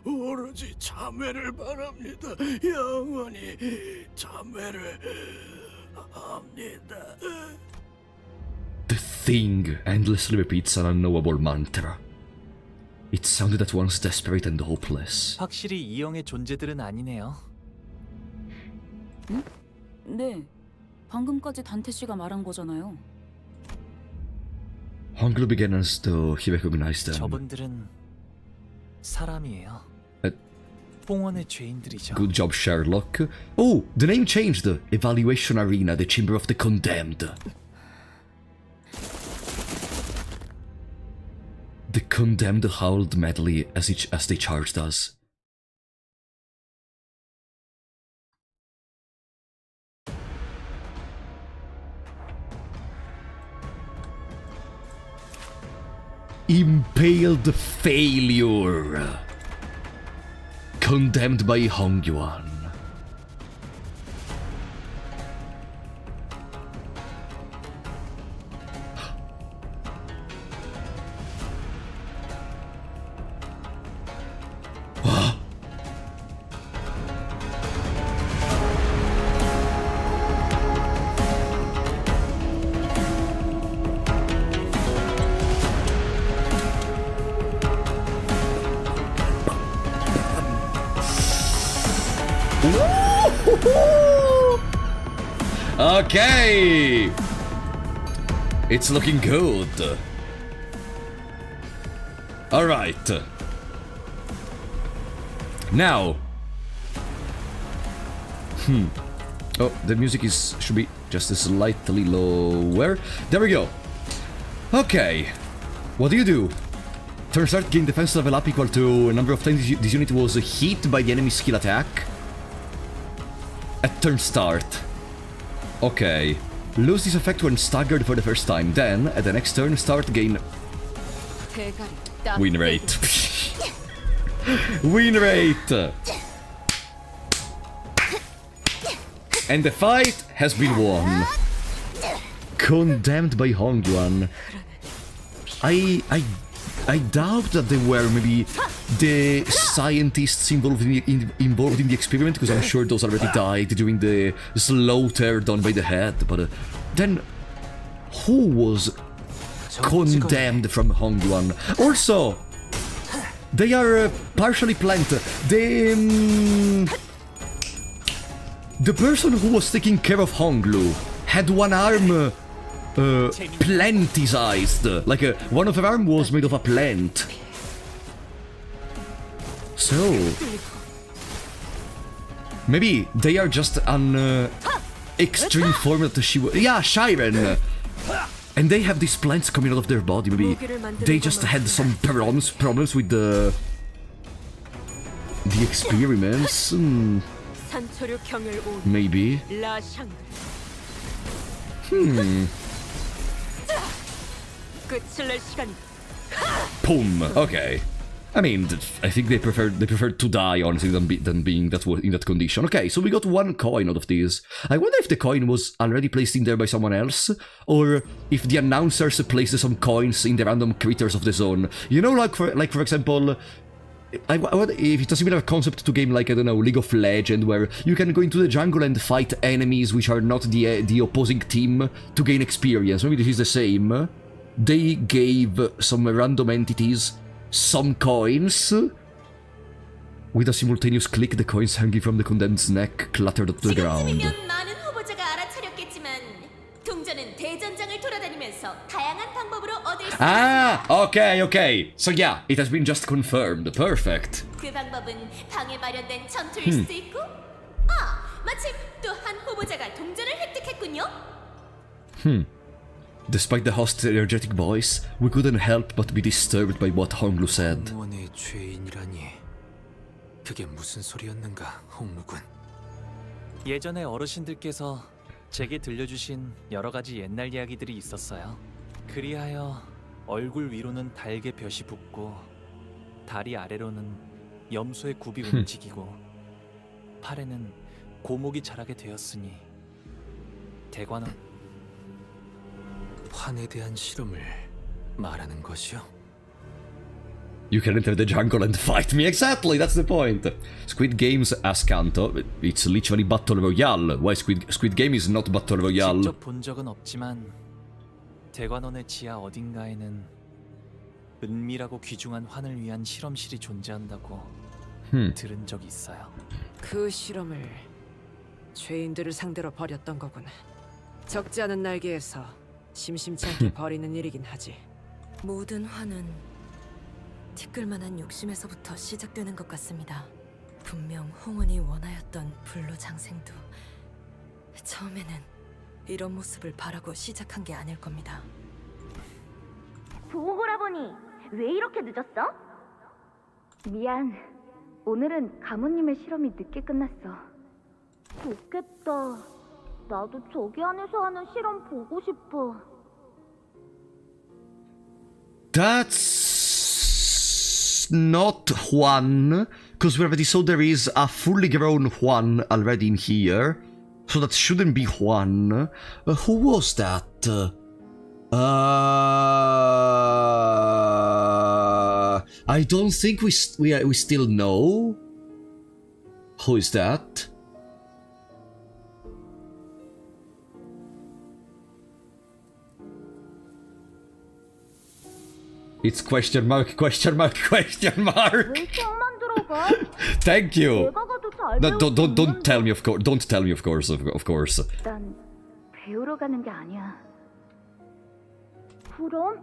S2: 오로지 참회를 바랍니다. 영원히 참회를 합니다.
S1: The thing endlessly repeats an unknowable mantra. It sounded at once desperate and hopeless.
S4: 확실히 이형의 존재들은 아니네요.
S12: 응? 네. 방금까지 단테 씨가 말한 거잖아요.
S1: Honglu began as though he recognized them.
S4: 저분들은 사람이에요. 봉헌의 죄인들이죠.
S1: Good job, Sherlock. Oh, the name changed. Evaluation Arena, the Chamber of the Condemned. The Condemned howled madly as they charged us. Impaled failure. Condemned by Hongyuan. Okay, it's looking good. All right. Now. Oh, the music should be just slightly lower. There we go. Okay. What do? Turn start, gain defense level up equal to a number of times this unit was hit by the enemy skill attack. At turn start. Okay. Lose this effect when staggered for the first time. Then, at the next turn, start gain... Win rate. Win rate! And the fight has been won. Condemned by Hongyuan. I doubt that they were maybe the scientists involved in the experiment, because I'm sure those already died during the slaughter done by the head. But then, who was condemned from Hongyuan? Also, they are partially plant. The person who was taking care of Honglu had one arm plant-sized. Like one of her arm was made of a plant. So maybe they are just an extreme form that she was. Yeah, Shiren. And they have these plants coming out of their body. Maybe they just had some problems with the experiments. Maybe. Boom. Okay. I mean, I think they preferred to die, honestly, than being in that condition. Okay, so we got one coin out of these. I wonder if the coin was already placed in there by someone else, or if the announcers placed some coins in the random critters of the zone. You know, like for example, I wonder if it's a similar concept to game like, I don't know, League of Legends, where you can go into the jungle and fight enemies which are not the opposing team to gain experience. Maybe this is the same. They gave some random entities some coins. With a simultaneous click, the coins hanging from the condemned's neck clattered to the ground.
S8: 많은 후보자가 알아차렸겠지만 동전은 대전장을 돌아다니면서 다양한 방법으로 얻을 수
S1: Ah, okay. So yeah, it has been just confirmed. Perfect.
S8: 그 방법은 방에 마련된 전투일 수도 있고, 마침 또 한 후보자가 동전을 획득했군요.
S1: Despite the host's energetic voice, we couldn't help but be disturbed by what Honglu said.
S13: 공무원의 죄인이라니 그게 무슨 소리였는가, 홍루군.
S4: 예전에 어르신들께서 제게 들려주신 여러 가지 옛날 이야기들이 있었어요. 그리하여 얼굴 위로는 달개 볕이 붙고 다리 아래로는 염소의 굽이 움직이고 팔에는 고목이 자라게 되었으니 대관은
S13: 환에 대한 실험을 말하는 것이요?
S1: You can enter the jungle and fight me. Exactly, that's the point. Squid Games as Canto, it's literally Battle Royale. Why Squid Game is not Battle Royale?
S4: 직접 본 적은 없지만 대관원의 지하 어딘가에는 은밀하고 귀중한 환을 위한 실험실이 존재한다고 들은 적이 있어요.
S16: 그 실험을 죄인들을 상대로 벌였던 거군. 적지 않은 날개에서 심심치 않게 벌이는 일이긴 하지.
S7: 모든 화는 티끌만한 욕심에서부터 시작되는 것 같습니다. 분명 홍은이 원하였던 불로장생도 처음에는 이런 모습을 바라고 시작한 게 아닐 겁니다.
S10: 보고라보니 왜 이렇게 늦었어? 미안. 오늘은 가모님의 실험이 늦게 끝났어. 좋겠다. 나도 저기 안에서 하는 실험 보고 싶어.
S1: That's not Juan, because we already saw there is a fully grown Juan already in here, so that shouldn't be Juan. Who was that? I don't think we still know. Who is that? It's question mark, question mark, question mark. Thank you. No, don't tell me, of course. Don't tell me, of course, of course.
S10: 난 배우러 가는 게 아니야. 그럼?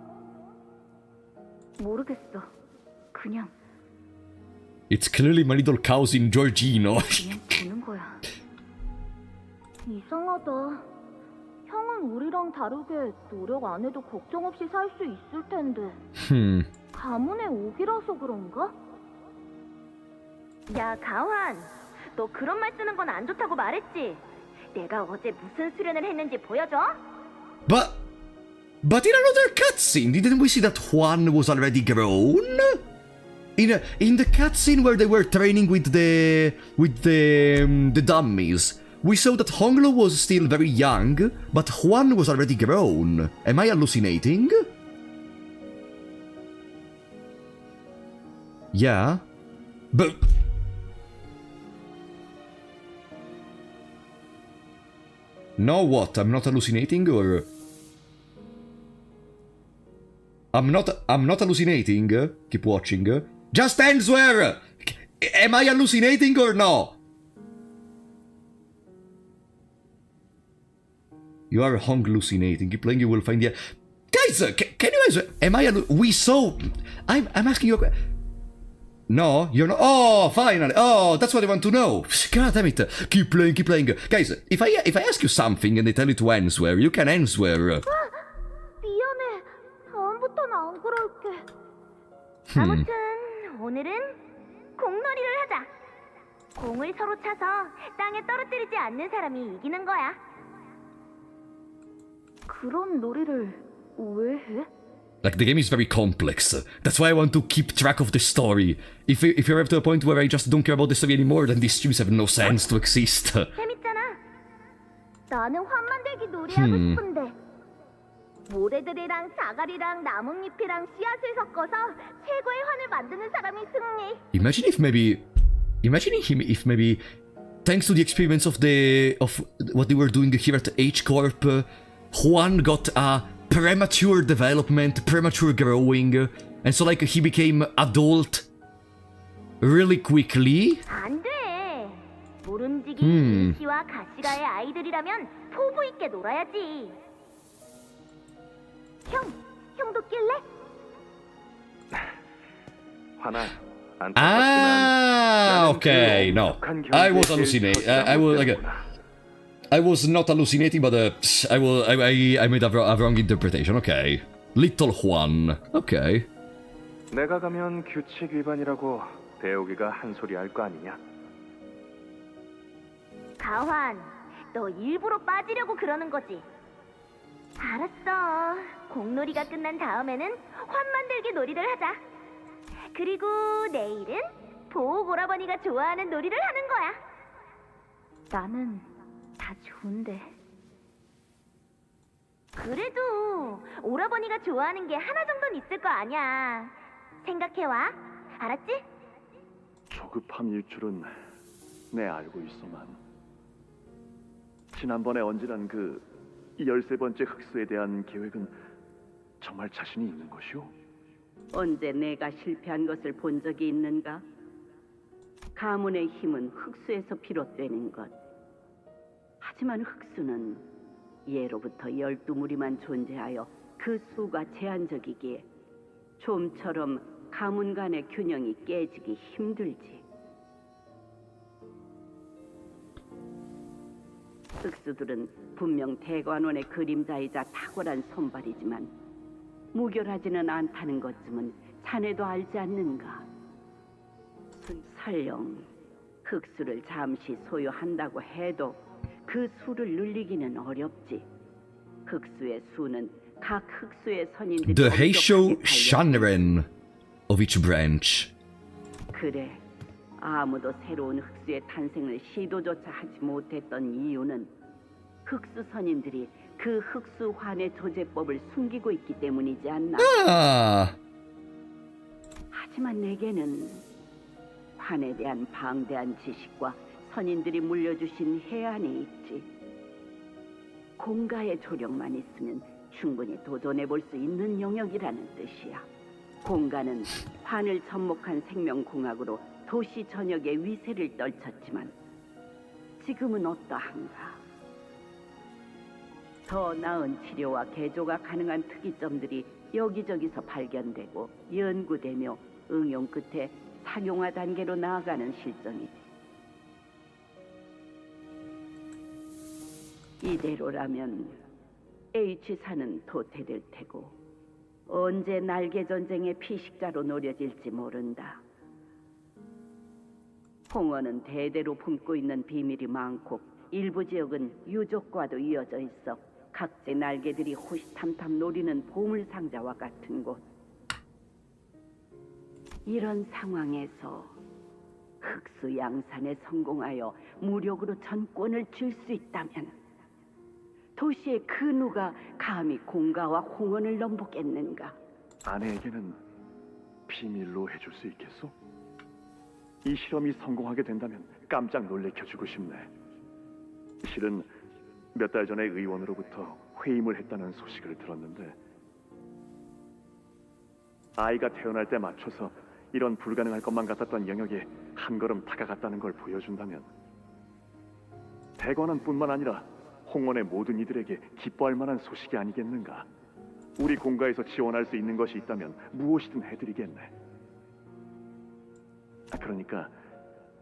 S10: 모르겠어. 그냥
S1: It's clearly my little cousin Giorgino.
S10: 그냥 보는 거야. 이상하다. 형은 우리랑 다르게 노력 안 해도 걱정 없이 살 수 있을 텐데. 가문의 옥이라서 그런가? 야, 가환. 너 그런 말 쓰는 건 안 좋다고 말했지? 내가 어제 무슨 수련을 했는지 보여줘?
S1: But in another cutscene, didn't we see that Juan was already grown? In the cutscene where they were training with the dummies, we saw that Honglo was still very young, but Juan was already grown. Am I hallucinating? Yeah. But... No, what? I'm not hallucinating, or... I'm not hallucinating? Keep watching. Just answer! Am I hallucinating or no? You are hallucinating. Keep playing, you will find the... Guys, can you answer? Am I we saw... I'm asking you a question. No? You're not... Oh, finally. Oh, that's what I want to know. God damn it. Keep playing, keep playing. Guys, if I ask you something and they tell you to answer, you can answer.
S10: 미안해. 다음부터는 안 그럴게. 아무튼 오늘은 공놀이를 하자. 공을 서로 차서 땅에 떨어뜨리지 않는 사람이 이기는 거야. 그런 놀이를 왜 해?
S1: Like, the game is very complex. That's why I want to keep track of the story. If you're up to a point where I just don't care about the story anymore, then these streams have no sense to exist.
S10: 재밌잖아. 나는 환 만들기 놀이하고 싶은데 모래들이랑 자갈이랑 나뭇잎이랑 씨앗을 섞어서 최고의 환을 만드는 사람이 승리.
S1: Imagine if maybe thanks to the experiments of what they were doing here at H Corp, Juan got a premature development, premature growing, and so like he became adult really quickly.
S10: 안 돼. 모름지기 씨와 가시가의 아이들이라면 포부 있게 놀아야지. 형도 낄래?
S14: 하나,
S1: Ah, okay, no. I was hallucinating. I was not hallucinating, but I made a wrong interpretation. Okay. Little Juan. Okay.
S14: 내가 가면 규칙 위반이라고 대우기가 한 소리 할 거 아니냐?
S10: 가환, 너 일부러 빠지려고 그러는 거지? 알았어. 공놀이가 끝난 다음에는 환 만들기 놀이를 하자. 그리고 내일은 보옥 오라버니가 좋아하는 놀이를 하는 거야. 나는 다 좋은데. 그래도 오라버니가 좋아하는 게 하나 정도는 있을 거 아니야. 생각해와. 알았지?
S14: 조급함일 줄은 내 알고 있어만. 지난번에 언질한 그 13번째 흑수에 대한 계획은 정말 자신이 있는 것이오?
S5: 언제 내가 실패한 것을 본 적이 있는가? 가문의 힘은 흑수에서 비롯되는 것. 하지만 흑수는 예로부터 12무리만 존재하여 그 수가 제한적이기에 좀처럼 가문 간의 균형이 깨지기 힘들지. 흑수들은 분명 대관원의 그림자이자 탁월한 손발이지만 무결하지는 않다는 것쯤은 자네도 알지 않는가? 설령 흑수를 잠시 소유한다고 해도 그 수를 늘리기는 어렵지. 흑수의 수는 각 흑수의 선인들이
S1: The
S5: 엄격하게
S1: Heisho
S5: 달려-
S1: Shanren of each branch.
S5: 그래, 아무도 새로운 흑수의 탄생을 시도조차 하지 못했던 이유는 흑수 선인들이 그 흑수 환의 조제법을 숨기고 있기 때문이지 않나?
S1: Ah.
S5: 하지만 내게는 환에 대한 방대한 지식과 선인들이 물려주신 해안이 있지. 공가의 조력만 있으면 충분히 도전해볼 수 있는 영역이라는 뜻이야. 공가는 환을 접목한 생명공학으로 도시 전역의 위세를 떨쳤지만 지금은 어떠한가? 더 나은 치료와 개조가 가능한 특이점들이 여기저기서 발견되고 연구되며 응용 끝에 상용화 단계로 나아가는 실정이지. 이대로라면 H사는 도태될 테고 언제 날개 전쟁의 피식자로 노려질지 모른다. 홍어는 대대로 품고 있는 비밀이 많고 일부 지역은 유족과도 이어져 있어 각지 날개들이 호시탐탐 노리는 보물상자와 같은 곳. 이런 상황에서 흑수 양산에 성공하여 무력으로 전권을 쥘 수 있다면 도시의 그 누가 감히 공가와 홍원을 넘보겠는가?
S14: 아내에게는 비밀로 해줄 수 있겠소? 이 실험이 성공하게 된다면 깜짝 놀래켜주고 싶네. 실은 몇 달 전에 의원으로부터 회임을 했다는 소식을 들었는데 아이가 태어날 때 맞춰서 이런 불가능할 것만 같았던 영역에 한 걸음 다가갔다는 걸 보여준다면 대관원뿐만 아니라 홍원의 모든 이들에게 기뻐할 만한 소식이 아니겠는가? 우리 공가에서 지원할 수 있는 것이 있다면 무엇이든 해드리겠네. 그러니까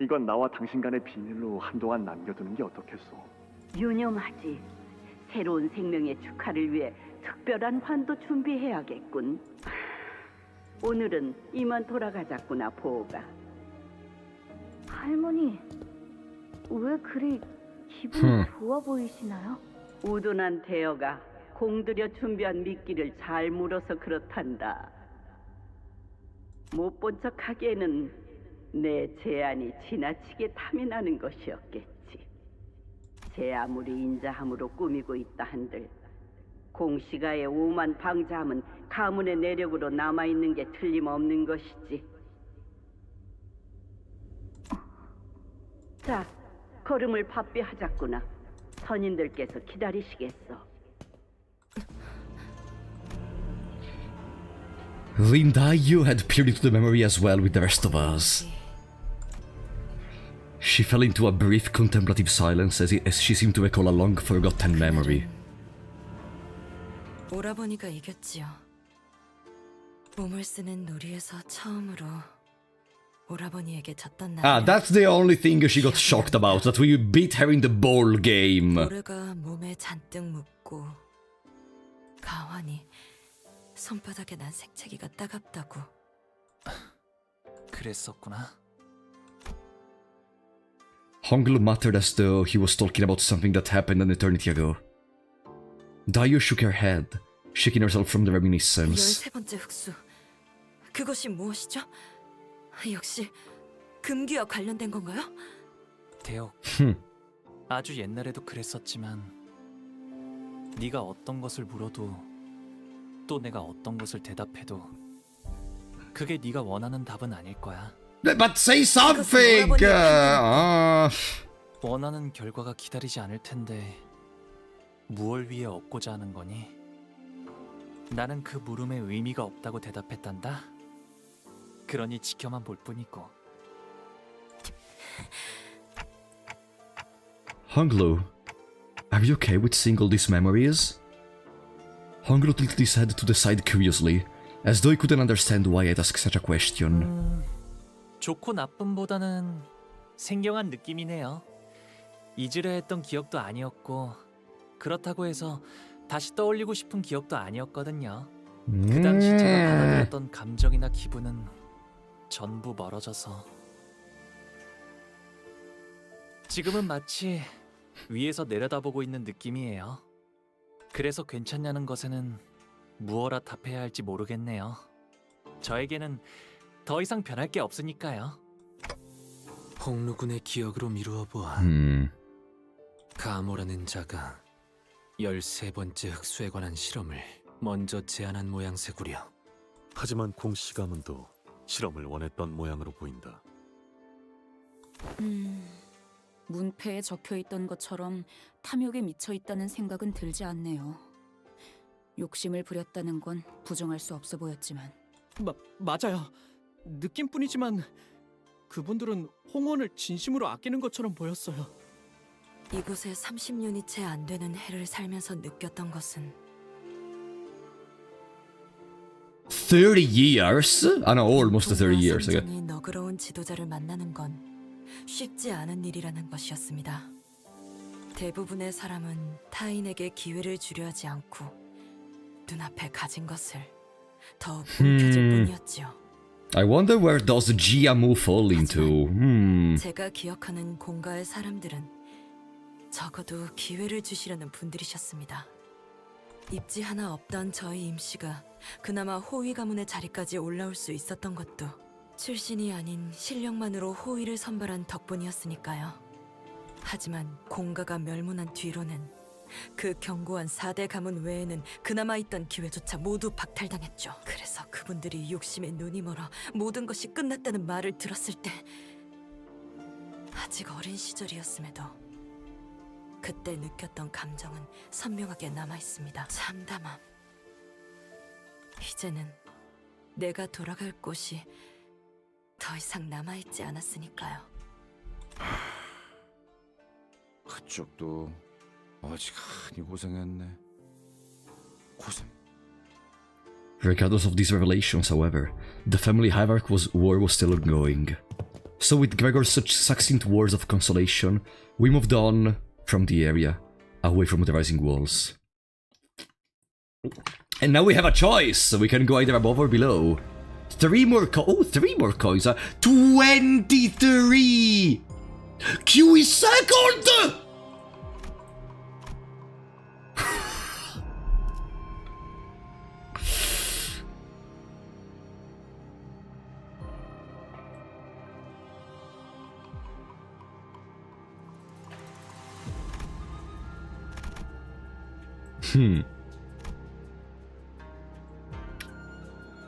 S14: 이건 나와 당신 간의 비밀로 한동안 남겨두는 게 어떻겠소?
S5: 유념하지. 새로운 생명의 축하를 위해 특별한 환도 준비해야겠군. 오늘은 이만 돌아가자꾸나, 보호가.
S10: 할머니, 왜 그리 기분이 좋아 보이시나요?
S5: 우둔한 대여가 공들여 준비한 미끼를 잘 물어서 그렇단다. 못 본 척하기에는 내 제안이 지나치게 탐이 나는 것이었겠지. 제 아무리 인자함으로 꾸미고 있다 한들 공시가의 오만 방자함은 가문의 내력으로 남아있는 게 틀림없는 것이지. 자, 걸음을 바삐하자꾸나. 선인들께서 기다리시겠어.
S1: Linda, you had peered into the memory as well with the rest of us. She fell into a brief contemplative silence as she seemed to recall a long-forgotten memory.
S7: 오라버니가 이겼지요. 몸을 쓰는 놀이에서 처음으로 오라버니에게 졌던 날.
S1: Ah, that's the only thing she got shocked about, that we beat her in the ball game.
S7: 모래가 몸에 잔뜩 묻고 가환이 손바닥에 난 생채기가 따갑다고.
S4: 그랬었구나.
S1: Honglu muttered as though he was talking about something that happened an eternity ago. Dayu shook her head, shaking herself from the reminiscence.
S7: 13번째 흑수. 그것이 무엇이죠? 역시 금기와 관련된 건가요?
S4: 대혁, 아주 옛날에도 그랬었지만 네가 어떤 것을 물어도 또 내가 어떤 것을 대답해도 그게 네가 원하는 답은 아닐 거야.
S1: But say something!
S4: 원하는 결과가 기다리지 않을 텐데 무얼 위해 얻고자 하는 거니? 나는 그 물음에 의미가 없다고 대답했단다. 그러니 지켜만 볼 뿐이고.
S1: Honglu, are you okay with seeing all these memories? Honglu tilted his head to the side curiously, as though he couldn't understand why I'd ask such a question.
S4: 좋고 나쁨보다는 생경한 느낌이네요. 잊으려 했던 기억도 아니었고 그렇다고 해서 다시 떠올리고 싶은 기억도 아니었거든요. 그 당시 제가 받아들였던 감정이나 기분은 전부 멀어져서 지금은 마치 위에서 내려다보고 있는 느낌이에요. 그래서 괜찮냐는 것에는 무엇라 답해야 할지 모르겠네요. 저에게는 더 이상 변할 게 없으니까요.
S13: 홍루군의 기억으로 미루어 보아. 가모라는 자가 13번째 흑수에 관한 실험을 먼저 제안한 모양새구려.
S11: 하지만 공씨 가문도 실험을 원했던 모양으로 보인다.
S12: 문패에 적혀있던 것처럼 탐욕에 미쳐있다는 생각은 들지 않네요. 욕심을 부렸다는 건 부정할 수 없어 보였지만.
S6: 맞아요. 느낌뿐이지만 그분들은 홍원을 진심으로 아끼는 것처럼 보였어요.
S7: 이곳에 30년이 채 안 되는 해를 살면서 느꼈던 것은
S1: 30 years? Ah no, almost 30 years.
S7: 성정이 너그러운 지도자를 만나는 건 쉽지 않은 일이라는 것이었습니다. 대부분의 사람은 타인에게 기회를 주려 하지 않고 눈앞에 가진 것을 더욱 움켜쥘 뿐이었지요.
S1: I wonder where does Jiamu fall into?
S7: 제가 기억하는 공가의 사람들은 적어도 기회를 주시려는 분들이셨습니다. 입지 하나 없던 저희 임씨가 그나마 호위 가문의 자리까지 올라올 수 있었던 것도 출신이 아닌 실력만으로 호위를 선발한 덕분이었으니까요. 하지만 공가가 멸문한 뒤로는 그 견고한 4대 가문 외에는 그나마 있던 기회조차 모두 박탈당했죠. 그래서 그분들이 욕심에 눈이 멀어 모든 것이 끝났다는 말을 들었을 때 아직 어린 시절이었음에도 그때 느꼈던 감정은 선명하게 남아있습니다. 참담함. 이제는 내가 돌아갈 곳이 더 이상 남아있지 않았으니까요.
S3: 그쪽도 어지간히 고생했네. 고생.
S1: Regardless of these revelations, however, the family hierarchy war was still ongoing. So with Gregor's such succinct words of consolation, we moved on from the area, away from the rising walls. And now we have a choice! We can go either above or below. 3 more coins! 23! Q is second!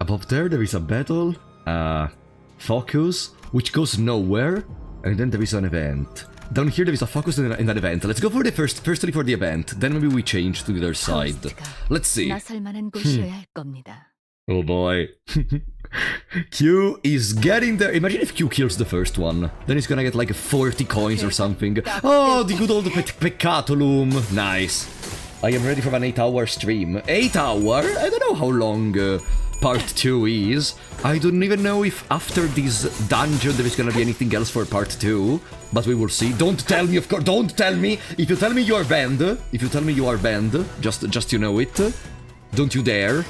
S1: Above there is a battle, focus, which goes nowhere, and then there is an event. Down here there is a focus and an event. Let's go for the firstly for the event, then maybe we change to the other side. Let's see.
S9: 나설만한 곳이어야 할 겁니다.
S1: Oh boy. Q is getting there. Imagine if Q kills the first one. Then he's gonna get like 40 coins or something. Oh, the good old Peccatulum. Nice. I am ready for an 8-hour stream. 8 hour? I don't know how long part 2 is. I don't even know if after this dungeon there is gonna be anything else for part 2, but we will see. Don't tell me, of course, don't tell me. If you tell me you are banned, just you know it. Don't you dare.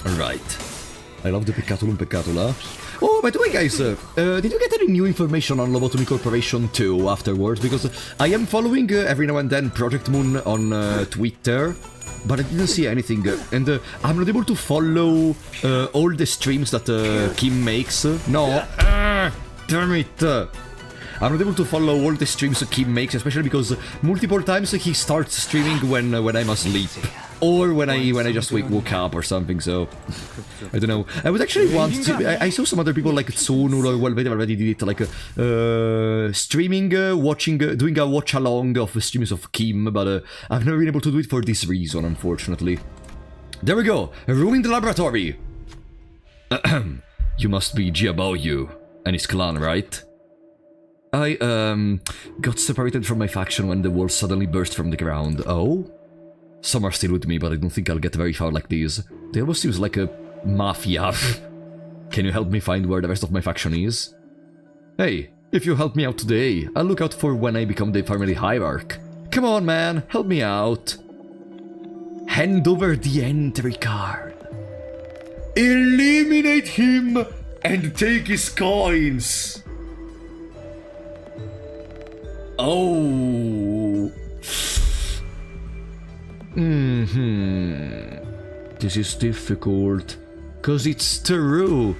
S1: Alright. I love the Peccatulum Peccatula. Oh, by the way, guys, did you get any new information on Lobotomy Corporation 2 afterwards? Because I am following every now and then Project Moon on Twitter, but I didn't see anything. And I'm not able to follow all the streams that Kim makes. No, damn it. I'm not able to follow all the streams Kim makes, especially because multiple times he starts streaming when I'm asleep. Or when I just woke up or something, so I don't know. I would actually want to. I saw some other people like Tsunu or well, they already did it, like streaming, watching, doing a watch along of streams of Kim, but I've never been able to do it for this reason, unfortunately. There we go, ruined the laboratory. You must be Jiabaoyu and his clan, right? I got separated from my faction when the walls suddenly burst from the ground. Oh. Some are still with me, but I don't think I'll get very far like these. They almost seems like a mafia. Can you help me find where the rest of my faction is? Hey, if you help me out today, I'll look out for when I become the family hierarch. Come on, man, help me out. Hand over the entry card. Eliminate him and take his coins. Oh. This is difficult, cause it's true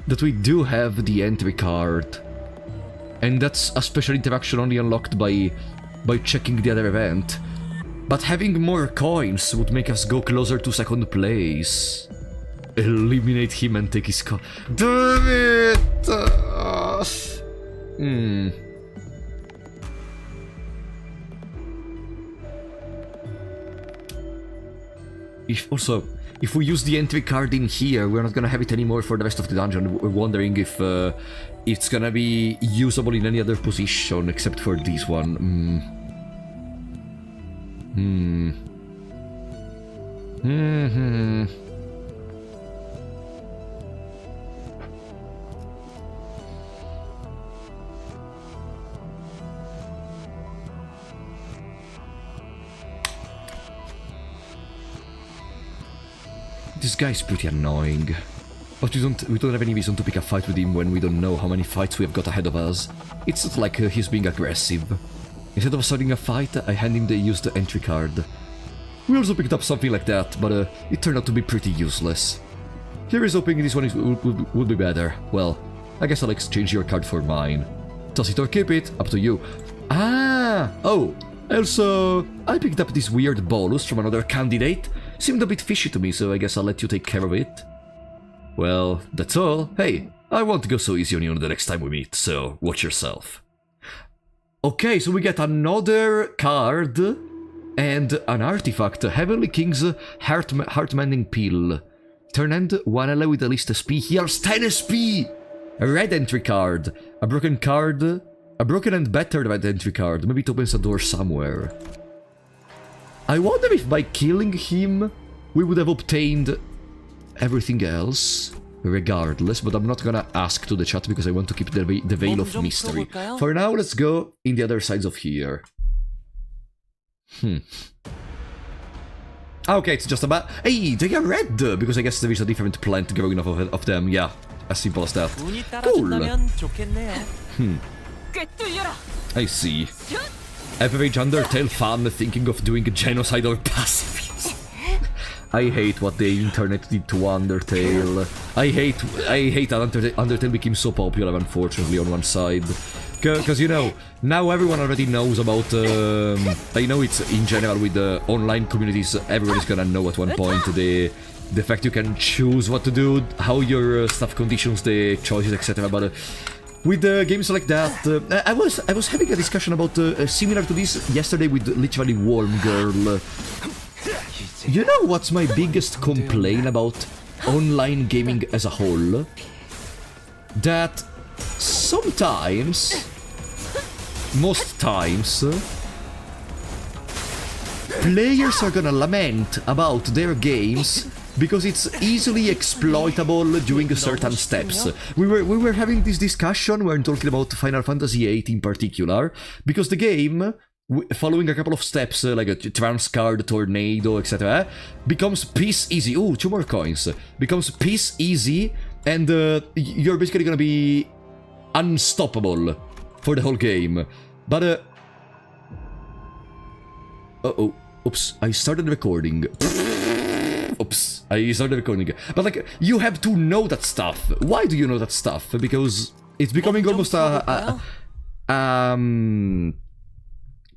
S1: that we do have the entry card, and that's a special interaction only unlocked by checking the other event. But having more coins would make us go closer to second place. Eliminate him and take his coin. Damn it! If we use the entry card in here, we're not gonna have it anymore for the rest of the dungeon. We're wondering if it's gonna be usable in any other position except for this one. This guy's pretty annoying, but we don't have any reason to pick a fight with him when we don't know how many fights we have got ahead of us. It's not like he's being aggressive. Instead of starting a fight, I hand him the used entry card. We also picked up something like that, but it turned out to be pretty useless. Here is hoping this one would be better. Well, I guess I'll exchange your card for mine. Toss it or keep it, up to you. Ah! Oh! Also, I picked up this weird bolus from another candidate. Seemed a bit fishy to me, so I guess I'll let you take care of it. Well, that's all. Hey, I won't go so easy on you the next time we meet, so watch yourself. Okay, so we get another card and an artifact, Heavenly King's Heart-Mending Pill. Turn end 1 ally with the least SP heals 10 SP! A red entry card. A broken card. A broken and battered red entry card. Maybe it opens a door somewhere. I wonder if by killing him, we would have obtained everything else, regardless, but I'm not gonna ask to the chat because I want to keep the veil of mystery. For now, let's go in the other sides of here. Okay, it's just about... Hey, they are red, because I guess there is a different plant growing off of them. Yeah, as simple as that. Cool. I see. Average Undertale fan thinking of doing a genocide or pacifist. I hate what the internet did to Undertale. I hate that Undertale became so popular, unfortunately, on one side. Because, you know, now everyone already knows about... I know it's in general with the online communities, everybody's gonna know at one point the fact you can choose what to do, how your stuff conditions the choices, etc. But with games like that, I was having a discussion about similar to this yesterday with literally Worm Girl. You know what's my biggest complaint about online gaming as a whole, that sometimes, most times, players are gonna lament about their games because it's easily exploitable during certain steps. We were having this discussion when talking about Final Fantasy VIII in particular, because the game, following a couple of steps like a transcard, tornado, etc., becomes piece easy. Ooh, 2 more coins. Becomes piece easy, and you're basically gonna be unstoppable for the whole game. But uh-oh. Oops, I started recording. Oops, I started recording. But like, you have to know that stuff. Why do you know that stuff? Because it's becoming almost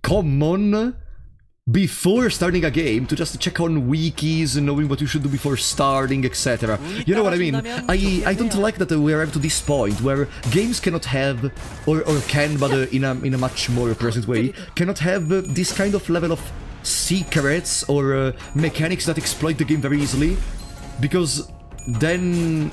S1: common before starting a game to just check on wikis, knowing what you should do before starting, etc. You know what I mean? I don't like that we arrive to this point where games cannot have, or can, but in a much more present way, cannot have this kind of level of secrets or mechanics that exploit the game very easily, because then,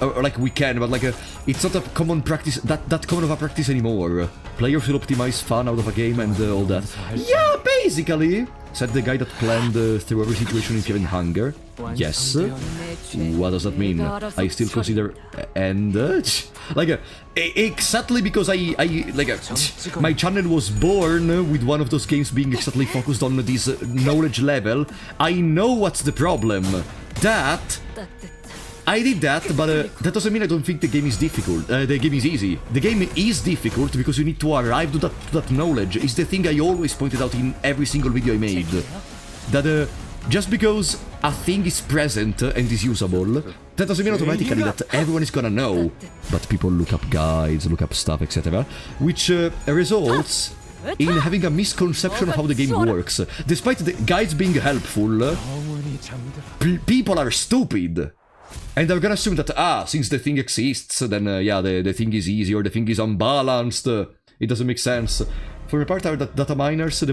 S1: or like we can, but like it's not a common practice, that common of a practice anymore. Players will optimize fun out of a game and all that. Yeah, basically, said the guy that planned through every situation in fear and hunger. Yes. What does that mean? I still consider and like exactly because I my channel was born with one of those games being exactly focused on this knowledge level. I know what's the problem. That I did that, but that doesn't mean I don't think the game is difficult. The game is easy. The game is difficult because you need to arrive to that knowledge. It's the thing I always pointed out in every single video I made. That just because a thing is present and is usable, that doesn't mean automatically that everyone is gonna know. But people look up guides, look up stuff, etc. Which results in having a misconception of how the game works. Despite the guides being helpful, people are stupid. And they're gonna assume that, since the thing exists, then, yeah, the thing is easy, or the thing is unbalanced. It doesn't make sense. For the part are that data miners, the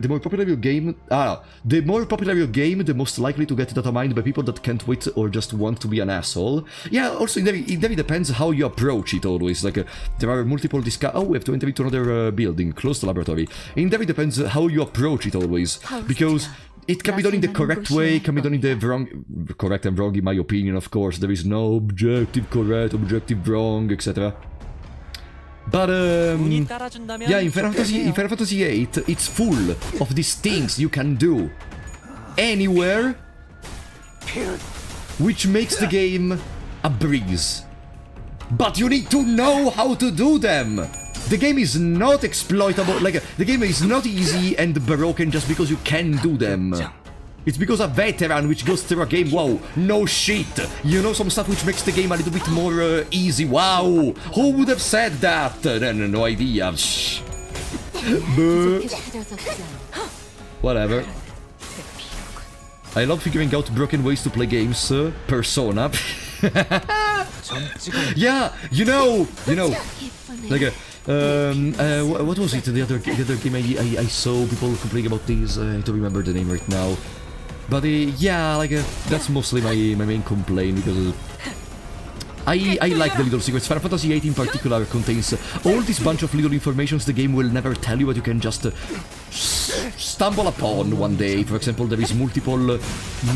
S1: more popular your game, the more popular your game, the most likely to get data mined by people that can't wait or just want to be an asshole. Yeah, also it very depends how you approach it always. Like, there are multiple we have to enter into another building, close to laboratory. It very depends how you approach it always, because it can be done in the correct way, can be done in the wrong... Correct and wrong in my opinion, of course. There is no objective correct, objective wrong, etc. But, yeah, in Final Fantasy VIII, it's full of these things you can do anywhere, which makes the game a breeze. But you need to know how to do them! The game is not exploitable, like, the game is not easy and broken just because you can do them. It's because a veteran which goes through a game, wow, no shit, you know some stuff which makes the game a little bit more easy, wow, who would have said that? No idea. Whatever. I love figuring out broken ways to play games, Persona. Yeah, you know, like what was it? The other game I saw people complaining about this. I don't remember the name right now. But yeah, like that's mostly my main complaint, because I like the little secrets. Final Fantasy VIII in particular contains all this bunch of little informations the game will never tell you, but you can just stumble upon one day. For example, there is multiple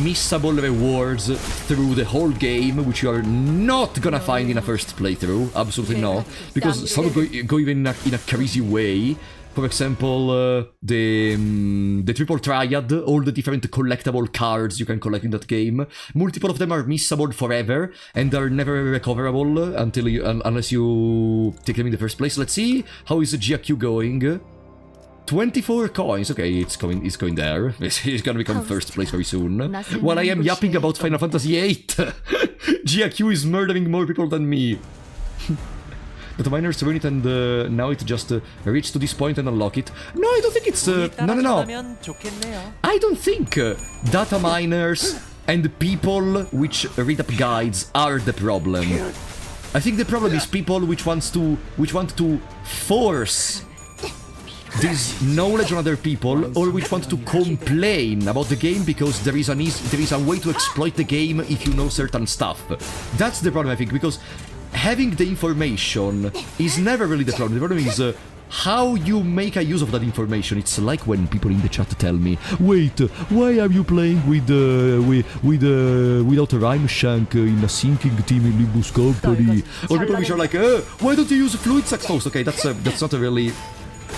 S1: missable rewards through the whole game, which you are not gonna find in a first playthrough. Absolutely not, because some go even in a crazy way. For example, the triple triad, all the different collectible cards you can collect in that game. Multiple of them are missable forever and are never recoverable unless you take them in the first place. Let's see, how is the GQ going? 24 coins, okay, it's going there. It's gonna become first place very soon. While I am yapping about Final Fantasy VIII, GQ is murdering more people than me. But the miners ruin it, and now it just reached to this point and unlock it. No, I don't think it's... No. I don't think data miners and people which read up guides are the problem. I think the problem is people which want to force this knowledge on other people, or which want to complain about the game because there is a way to exploit the game if you know certain stuff. That's the problem, I think, because having the information is never really the problem. The problem is how you make a use of that information. It's like when people in the chat tell me, wait, why are you playing without a rhyme shank in a sinking team in Limbus company? Or people which are like, why don't you use fluid sack toast? Okay, that's not a really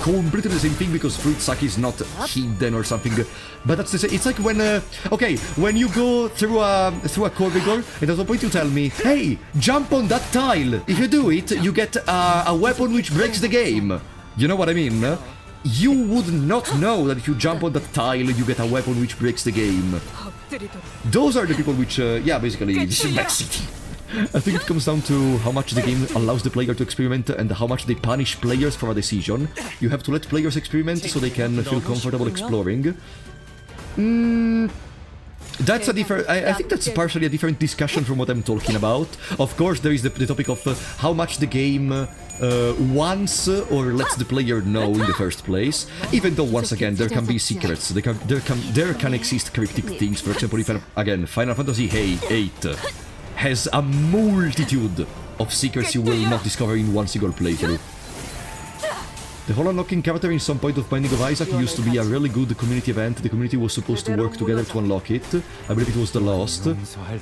S1: completely the same thing because fluid sack is not hidden or something. But that's the same. It's like when when you go through a corridor and at some point you tell me, hey, jump on that tile. If you do it, you get a weapon which breaks the game. You know what I mean? You would not know that if you jump on that tile, you get a weapon which breaks the game. Those are the people which, yeah, basically, this is Max City. I think it comes down to how much the game allows the player to experiment and how much they punish players for a decision. You have to let players experiment so they can feel comfortable exploring. That's a different... I think that's partially a different discussion from what I'm talking about. Of course, there is the topic of how much the game wants or lets the player know in the first place. Even though, once again, there can be secrets. There can exist cryptic things. For example, if, again, Final Fantasy VIII has a multitude of secrets you will not discover in one single playthrough. The whole unlocking character in some point of Binding of Isaac used to be a really good community event. The community was supposed to work together to unlock it. I believe it was the Lost.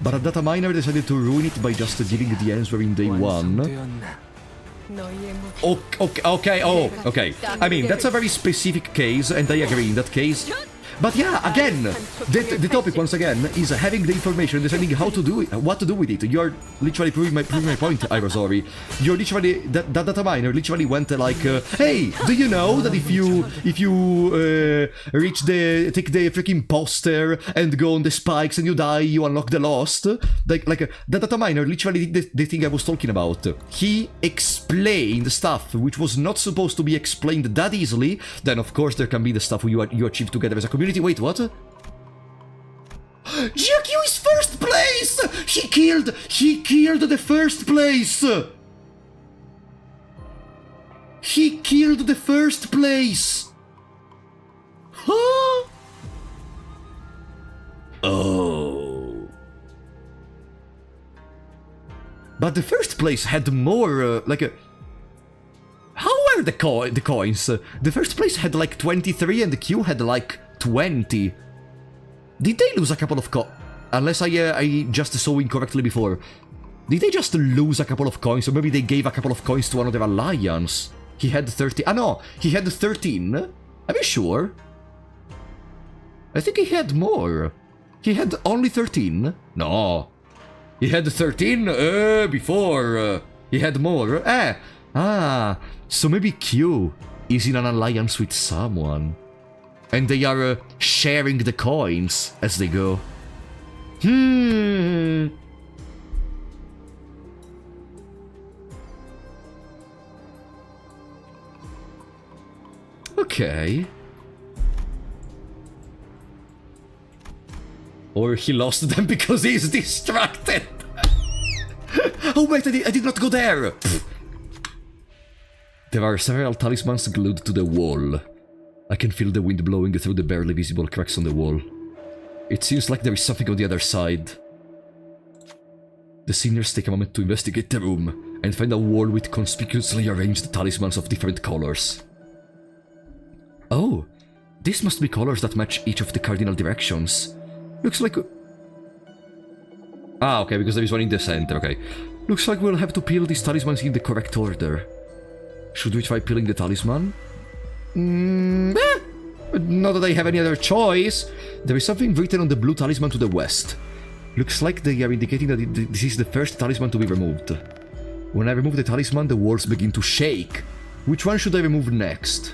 S1: But a data miner decided to ruin it by just giving the answer in day one. Okay. I mean, that's a very specific case, and I agree in that case. But yeah, again, the topic once again is having the information, deciding how to do it, what to do with it. You're literally proving my point, Irosori. You're literally that data miner literally went like, hey, do you know that if you take the freaking poster and go on the spikes and you die, you unlock the Lost? Like the data miner literally did the thing I was talking about. He explained stuff which was not supposed to be explained that easily. Then of course there can be the stuff you achieve together as a community. Wait, what? GQ is first place! He killed the first place! He killed the first place! Huh? Oh. But the first place had more, how were the coins? The first place had like 23 and the queue had like 20. Did they lose a couple of unless I just saw incorrectly before. Did they just lose a couple of coins? Or maybe they gave a couple of coins to another alliance? He had 30... Ah no, he had 13. Are you sure? I think he had more. He had only 13? No. He had 13 before. He had more. So maybe Q is in an alliance with someone. And they are sharing the coins as they go. Okay. Or he lost them because he's distracted. Oh wait, I did not go there. There are several talismans glued to the wall. I can feel the wind blowing through the barely visible cracks on the wall. It seems like there is something on the other side. The seniors take a moment to investigate the room and find a wall with conspicuously arranged talismans of different colors. Oh, this must be colors that match each of the cardinal directions. Looks like... Ah, okay, because there is one in the center, okay. Looks like we'll have to peel these talismans in the correct order. Should we try peeling the talisman? Not that I have any other choice. There is something written on the blue talisman to the west. Looks like they are indicating that this is the first talisman to be removed. When I remove the talisman, the walls begin to shake. Which one should I remove next?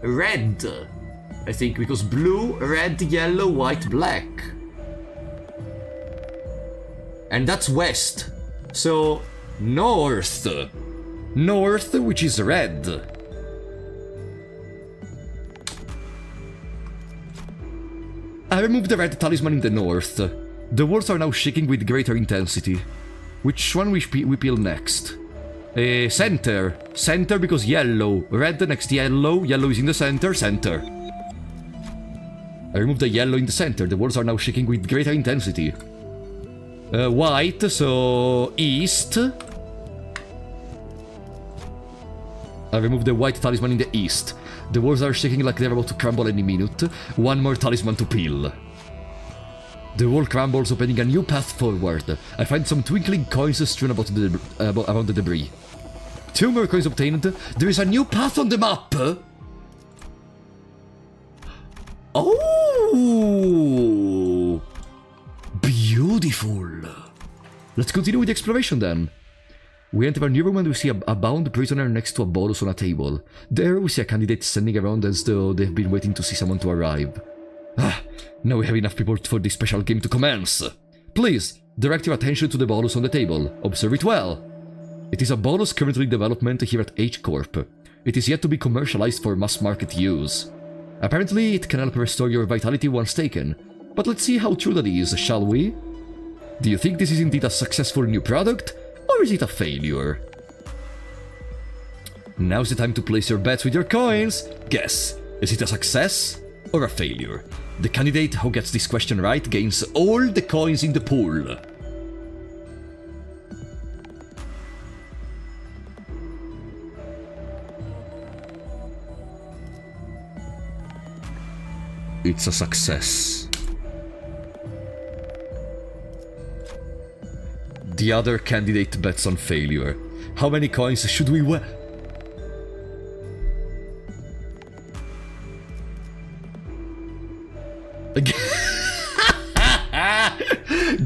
S1: Red, I think, because blue, red, yellow, white, black. And that's west. So, north. North, which is red. I removed the red talisman in the north. The walls are now shaking with greater intensity. Which one we peel next? Center. Center because yellow. Red next yellow. Yellow is in the center. Center. I removed the yellow in the center. The walls are now shaking with greater intensity. White, so east. I removed the white talisman in the east. The walls are shaking like they're about to crumble any minute. One more talisman to peel. The wall crumbles, opening a new path forward. I find some twinkling coins strewn about around the debris. 2 more coins obtained. There is a new path on the map! Oh! Beautiful! Let's continue with the exploration then. We enter a new room and we see a bound prisoner next to a bolus on a table. There we see a candidate standing around as though they've been waiting to see someone to arrive. Now we have enough people for this special game to commence. Please, direct your attention to the bolus on the table. Observe it well. It is a bolus currently in development here at H Corp. It is yet to be commercialized for mass market use. Apparently, it can help restore your vitality once taken. But let's see how true that is, shall we? Do you think this is indeed a successful new product? Or is it a failure? Now's the time to place your bets with your coins. Guess, is it a success or a failure? The candidate who gets this question right gains all the coins in the pool. It's a success. The other candidate bets on failure. How many coins should we win?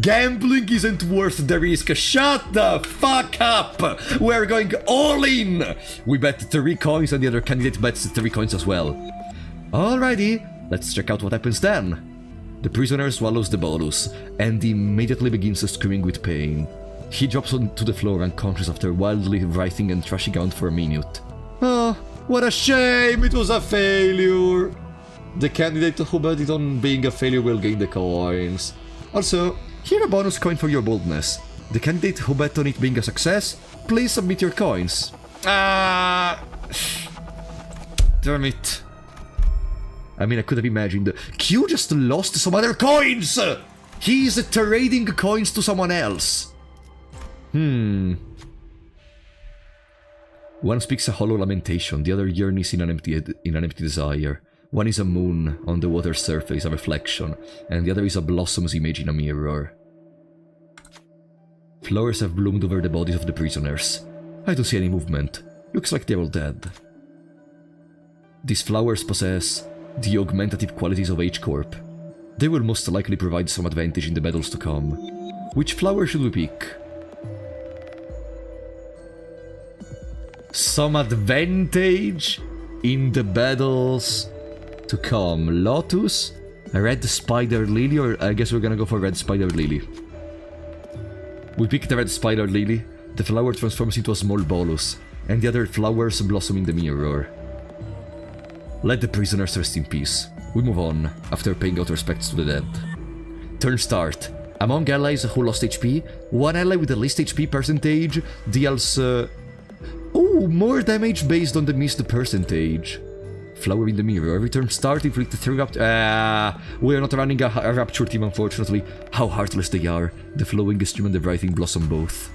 S1: Gambling isn't worth the risk. Shut the fuck up! We're going all in! We bet 3 coins and the other candidate bets 3 coins as well. Alrighty, let's check out what happens then. The prisoner swallows the bolus and immediately begins screaming with pain. He drops onto the floor unconscious after wildly writhing and thrashing around for a minute. Oh, what a shame! It was a failure! The candidate who bet it on being a failure will gain the coins. Also, here a bonus coin for your boldness. The candidate who bet on it being a success, please submit your coins. Damn it. I mean, I could have imagined. Q just lost some other coins! He's trading coins to someone else. One speaks a hollow lamentation, the other yearns in an empty desire. One is a moon on the water's surface, a reflection, and the other is a blossom's image in a mirror. Flowers have bloomed over the bodies of the prisoners. I don't see any movement. Looks like they're all dead. These flowers possess the augmentative qualities of H Corp. They will most likely provide some advantage in the battles to come. Which flower should we pick? Some advantage in the battles to come. Lotus, red spider lily, or I guess we're gonna go for red spider lily. We pick the red spider lily. The flower transforms into a small bolus, and the other flowers blossom in the mirror. Let the prisoners rest in peace. We move on, after paying out respects to the dead. Turn start. Among allies who lost HP, one ally with the least HP percentage deals... more damage based on the missed percentage. Flower in the mirror. Every turn start, inflict 3 rapture... we are not running a rapture team, unfortunately. How heartless they are. The flowing stream and the writhing blossom both.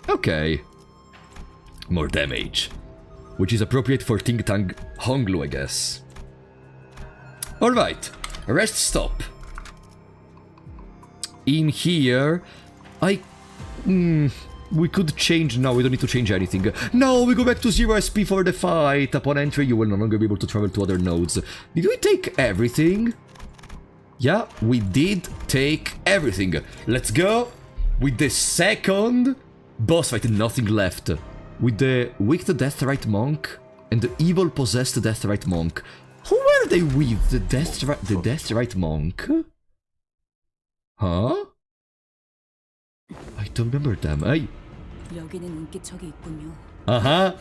S1: Okay. More damage. Which is appropriate for Ting Tang Honglu, I guess. Alright. Rest stop. In here... we could change... No, we don't need to change anything. No, we go back to 0 SP for the fight. Upon entry, you will no longer be able to travel to other nodes. Did we take everything? Yeah, we did take everything. Let's go with the second boss fight. Nothing left. With the wicked Deathrite Monk and the evil possessed Deathrite Monk. Who were they with? The Deathrite Monk? Huh? I don't remember them.
S12: 여기는 인기척이 있군요.
S1: Huh?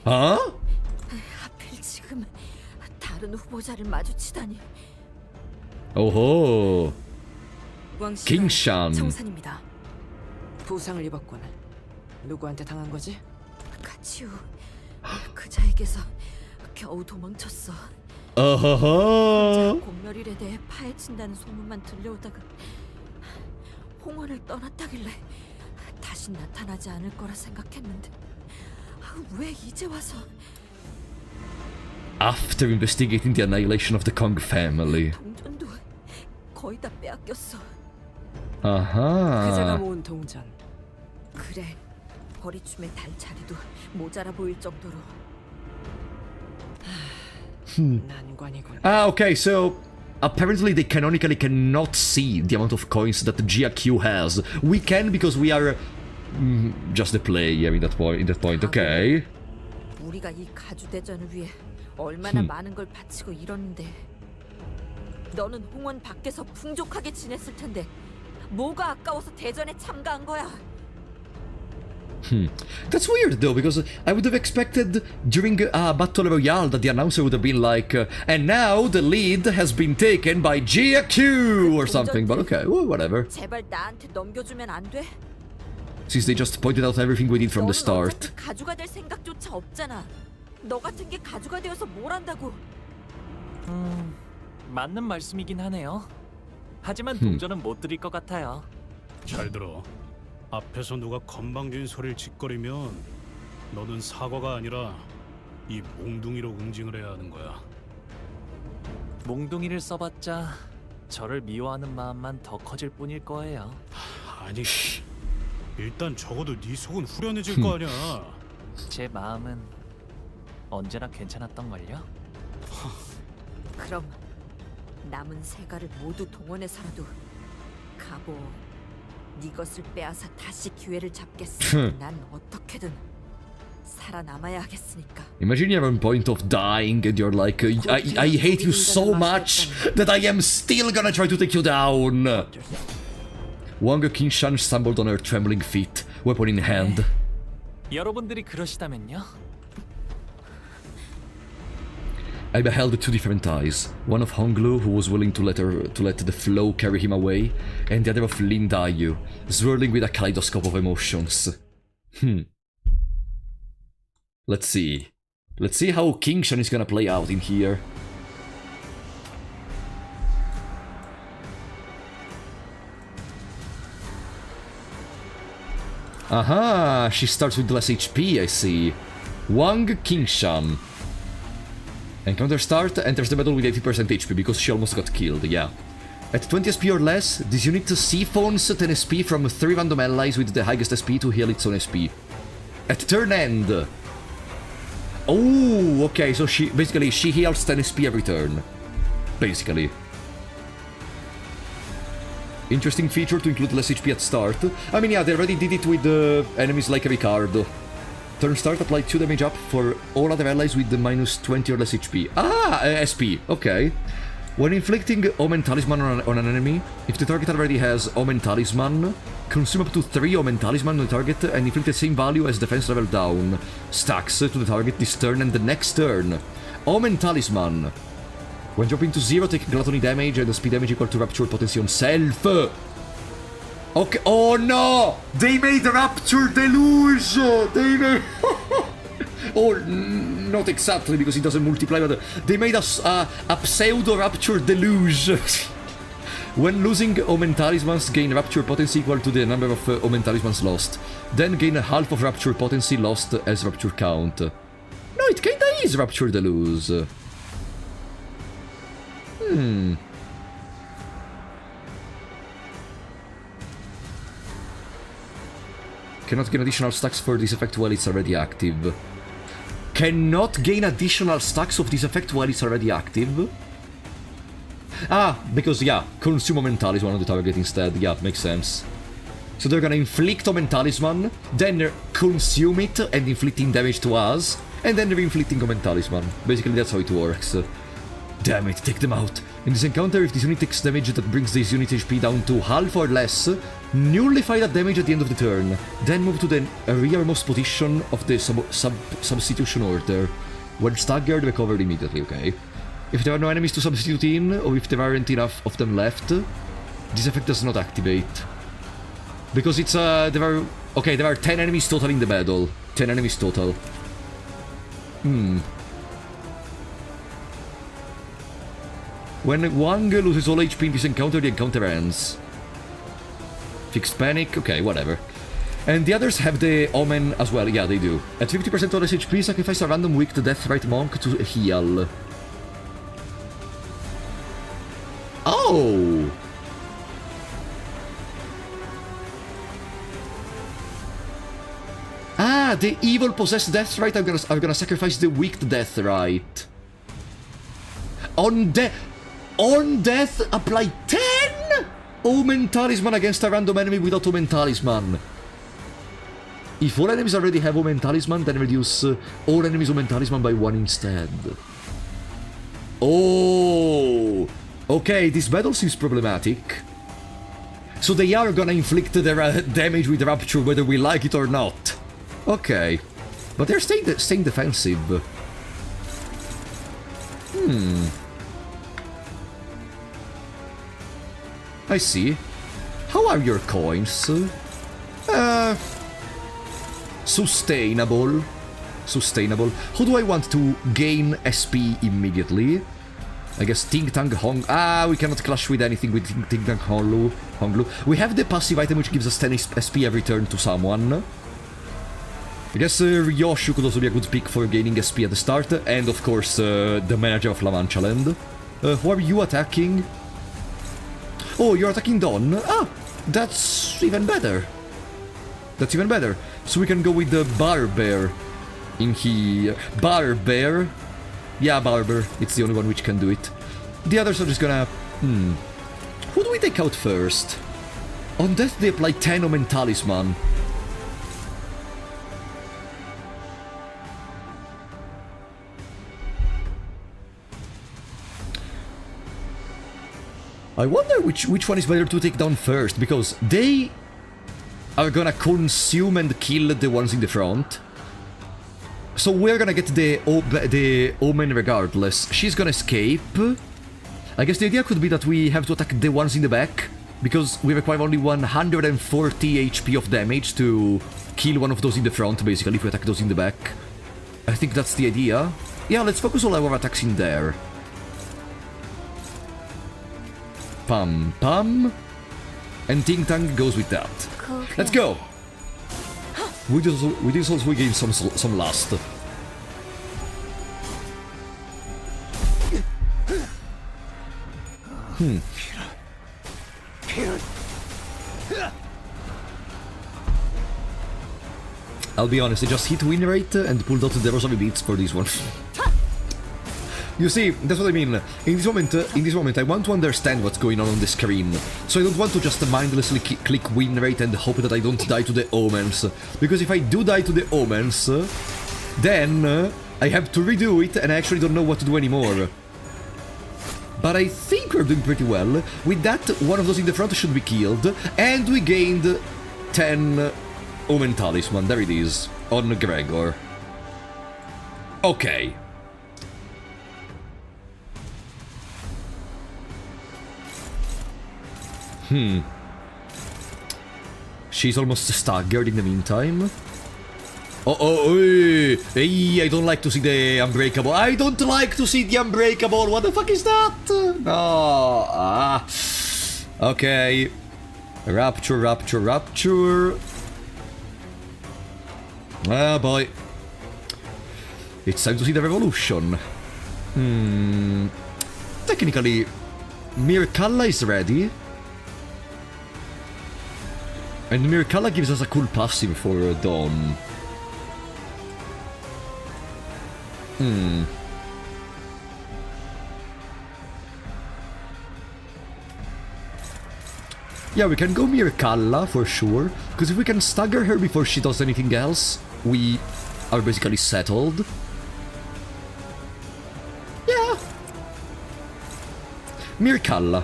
S7: 하필 지금 다른 후보자를 마주치다니.
S1: 오호.
S7: 왕씨,
S1: 킹샨.
S7: 청산입니다.
S16: 부상을 입었군. 누구한테 당한 거지?
S7: 가치우 그자에게서 겨우 도망쳤어.
S1: 어허허.
S7: 공멸일에 대해 파헤친다는 소문만 들려오다가 홍원을 떠났다길래 다시 나타나지 않을 거라 생각했는데 왜 이제 와서?
S1: After investigating the annihilation of the Kong family.
S7: 동전도 거의 다 빼앗겼어.
S16: 그자가
S1: 아하.
S16: 모은 동전.
S7: 그래, 버리춤에 달 자리도 모자라 보일 정도로.
S16: 난관이군.
S1: Ah, okay, so apparently they canonically cannot see the amount of coins that the GIQ has. We can because we are just the player in that point. Okay.
S7: 우리가 이 가주 대전을 위해 얼마나 많은 걸 바치고 이러는데 너는 홍원 밖에서 풍족하게 지냈을 텐데 뭐가 아까워서 대전에 참가한 거야?
S1: That's weird though, because I would have expected during a battle royale that the announcer would have been like, and now the lead has been taken by GIQ or something, but okay, well, whatever.
S7: 제발 나한테 넘겨주면 안 돼?
S1: Since they just pointed out everything we did from the start.
S7: 어차피 가주가 될 생각조차 없잖아. 너 같은 게 가주가 되어서 뭘 한다고?
S4: 맞는 말씀이긴 하네요. 하지만 동전은 못 드릴 것 같아요.
S2: 잘 들어. 앞에서 누가 건방진 소리를 짓거리면 너는 사과가 아니라 이 몽둥이로 응징을 해야 하는 거야.
S4: 몽둥이를 써봤자 저를 미워하는 마음만 더 커질 뿐일 거예요.
S2: 아니, 일단 적어도 네 속은 후련해질 거 아니야.
S4: 제 마음은 언제나 괜찮았던걸요?
S7: 그럼 남은 세가를 모두 동원해서라도 가보 네 것을 빼앗아 다시 기회를 잡겠어. 난 어떻게든 살아남아야 하겠으니까.
S1: Imagine you're on point of dying and you're like, I hate you so much that I am still gonna try to take you down. Wang Qingshan stumbled on her trembling feet, weapon in hand.
S4: 여러분들이 그러시다면요?
S1: I beheld two different eyes, one of Honglu, who was willing to let the flow carry him away, and the other of Lin Dayu, swirling with a kaleidoscope of emotions. Let's see. Let's see how Qingshan is gonna play out in here. Aha, she starts with less HP, I see. Wang Qingshan. Encounter start, enters the battle with 80% HP because she almost got killed, yeah. At 20 SP or less, this unit siphons 10 SP from 3 random allies with the highest SP to heal its own SP. At turn end... Oh, okay, so she heals 10 SP every turn. Basically. Interesting feature to include less HP at start. I mean, yeah, they already did it with enemies like Ricardo. Turn start, apply 2 damage up for all other allies with the minus 20 or less HP. Ah, SP, okay. When inflicting Omen Talisman on an enemy, if the target already has Omen Talisman, consume up to 3 Omen Talisman on the target and inflict the same value as defense level down. Stacks to the target this turn and the next turn. Omen Talisman. When dropping to 0, take gluttony damage and the speed damage equal to Rapture Potency on self. Okay, oh no! They made Rapture Deluge! They made... or not exactly because it doesn't multiply, but they made a pseudo Rapture Deluge. When losing Omen Talismans, gain Rapture Potency equal to the number of Omen Talismans lost. Then gain half of Rapture Potency lost as Rapture count. No, it kinda is Rapture Deluge. Cannot gain additional stacks for this effect while it's already active. Cannot gain additional stacks of this effect while it's already active? Ah, because, yeah, consume Omen Talisman on the target instead. Yeah, makes sense. So they're gonna inflict Omen Talisman, then consume it and inflicting damage to us, and then re-inflicting Omen Talisman. Basically, that's how it works. Damn it, take them out. In this encounter, if this unit takes damage that brings this unit HP down to half or less, nullify that damage at the end of the turn. Then move to the rearmost position of the substitution order. When staggered, recover immediately, okay? If there are no enemies to substitute in, or if there aren't enough of them left, this effect does not activate. Because it's, there are Okay, there are 10 enemies total in the battle. 10 enemies total. When Wang loses all HP in this encounter, the encounter ends. Fixed panic, okay, whatever. And the others have the Omen as well, yeah, they do. At 50% of less HP, sacrifice a random weak to Deathrite Monk to heal. Oh! Ah, the evil possessed Deathrite, I'm gonna sacrifice the weak to Deathrite. On death, apply 10 Omen Talisman against a random enemy without Omen Talisman. If all enemies already have Omen Talisman, then reduce all enemies Omen Talisman by 1 instead. Oh! Okay, this battle seems problematic. So they are gonna inflict their damage with Rapture whether we like it or not. Okay. But they're staying defensive. I see. How are your coins? Sustainable. Sustainable. How do I want to gain SP immediately? I guess Ting Tang Hong... Ah, we cannot clash with anything with Ting Tang Honglu. We have the passive item which gives us 10 SP every turn to someone. I guess Ryoshu could also be a good pick for gaining SP at the start. And of course, the manager of La Mancha Land. Who are you attacking? Oh, you're attacking Dawn? Ah, that's even better. That's even better. So we can go with the Barber in here. Barber. Yeah, Barber. It's the only one which can do it. The others are just gonna... Who do we take out first? On death they apply 10 Omen Talisman. I wonder which one is better to take down first, because they are gonna consume and kill the ones in the front. So we're gonna get the Omen regardless. She's gonna escape. I guess the idea could be that we have to attack the ones in the back, because we require only 140 HP of damage to kill one of those in the front, basically, if we attack those in the back. I think that's the idea. Yeah, let's focus all our attacks in there. Pam pam. And Ting Tang goes with that. Okay. Let's go! With this also we gain some lust. I'll be honest, I just hit win rate and pulled out the Rosary Beats for this one. You see, that's what I mean. In this moment, I want to understand what's going on the screen. So I don't want to just mindlessly click win rate and hope that I don't die to the Omens. Because if I do die to the Omens, then I have to redo it and I actually don't know what to do anymore. But I think we're doing pretty well. With that, one of those in the front should be killed. And we gained 10 Omen Talisman. There it is. On Gregor. Okay. She's almost staggered in the meantime. Hey, I don't like to see the Unbreakable. I don't like to see the Unbreakable. What the fuck is that? No. Okay. Rapture. Ah, boy. It's time to see the revolution. Technically, Mirkalla is ready. And Mirkalla gives us a cool passive for Dawn. Yeah, we can go Mirkalla for sure, because if we can stagger her before she does anything else, we are basically settled. Yeah. Mirkalla.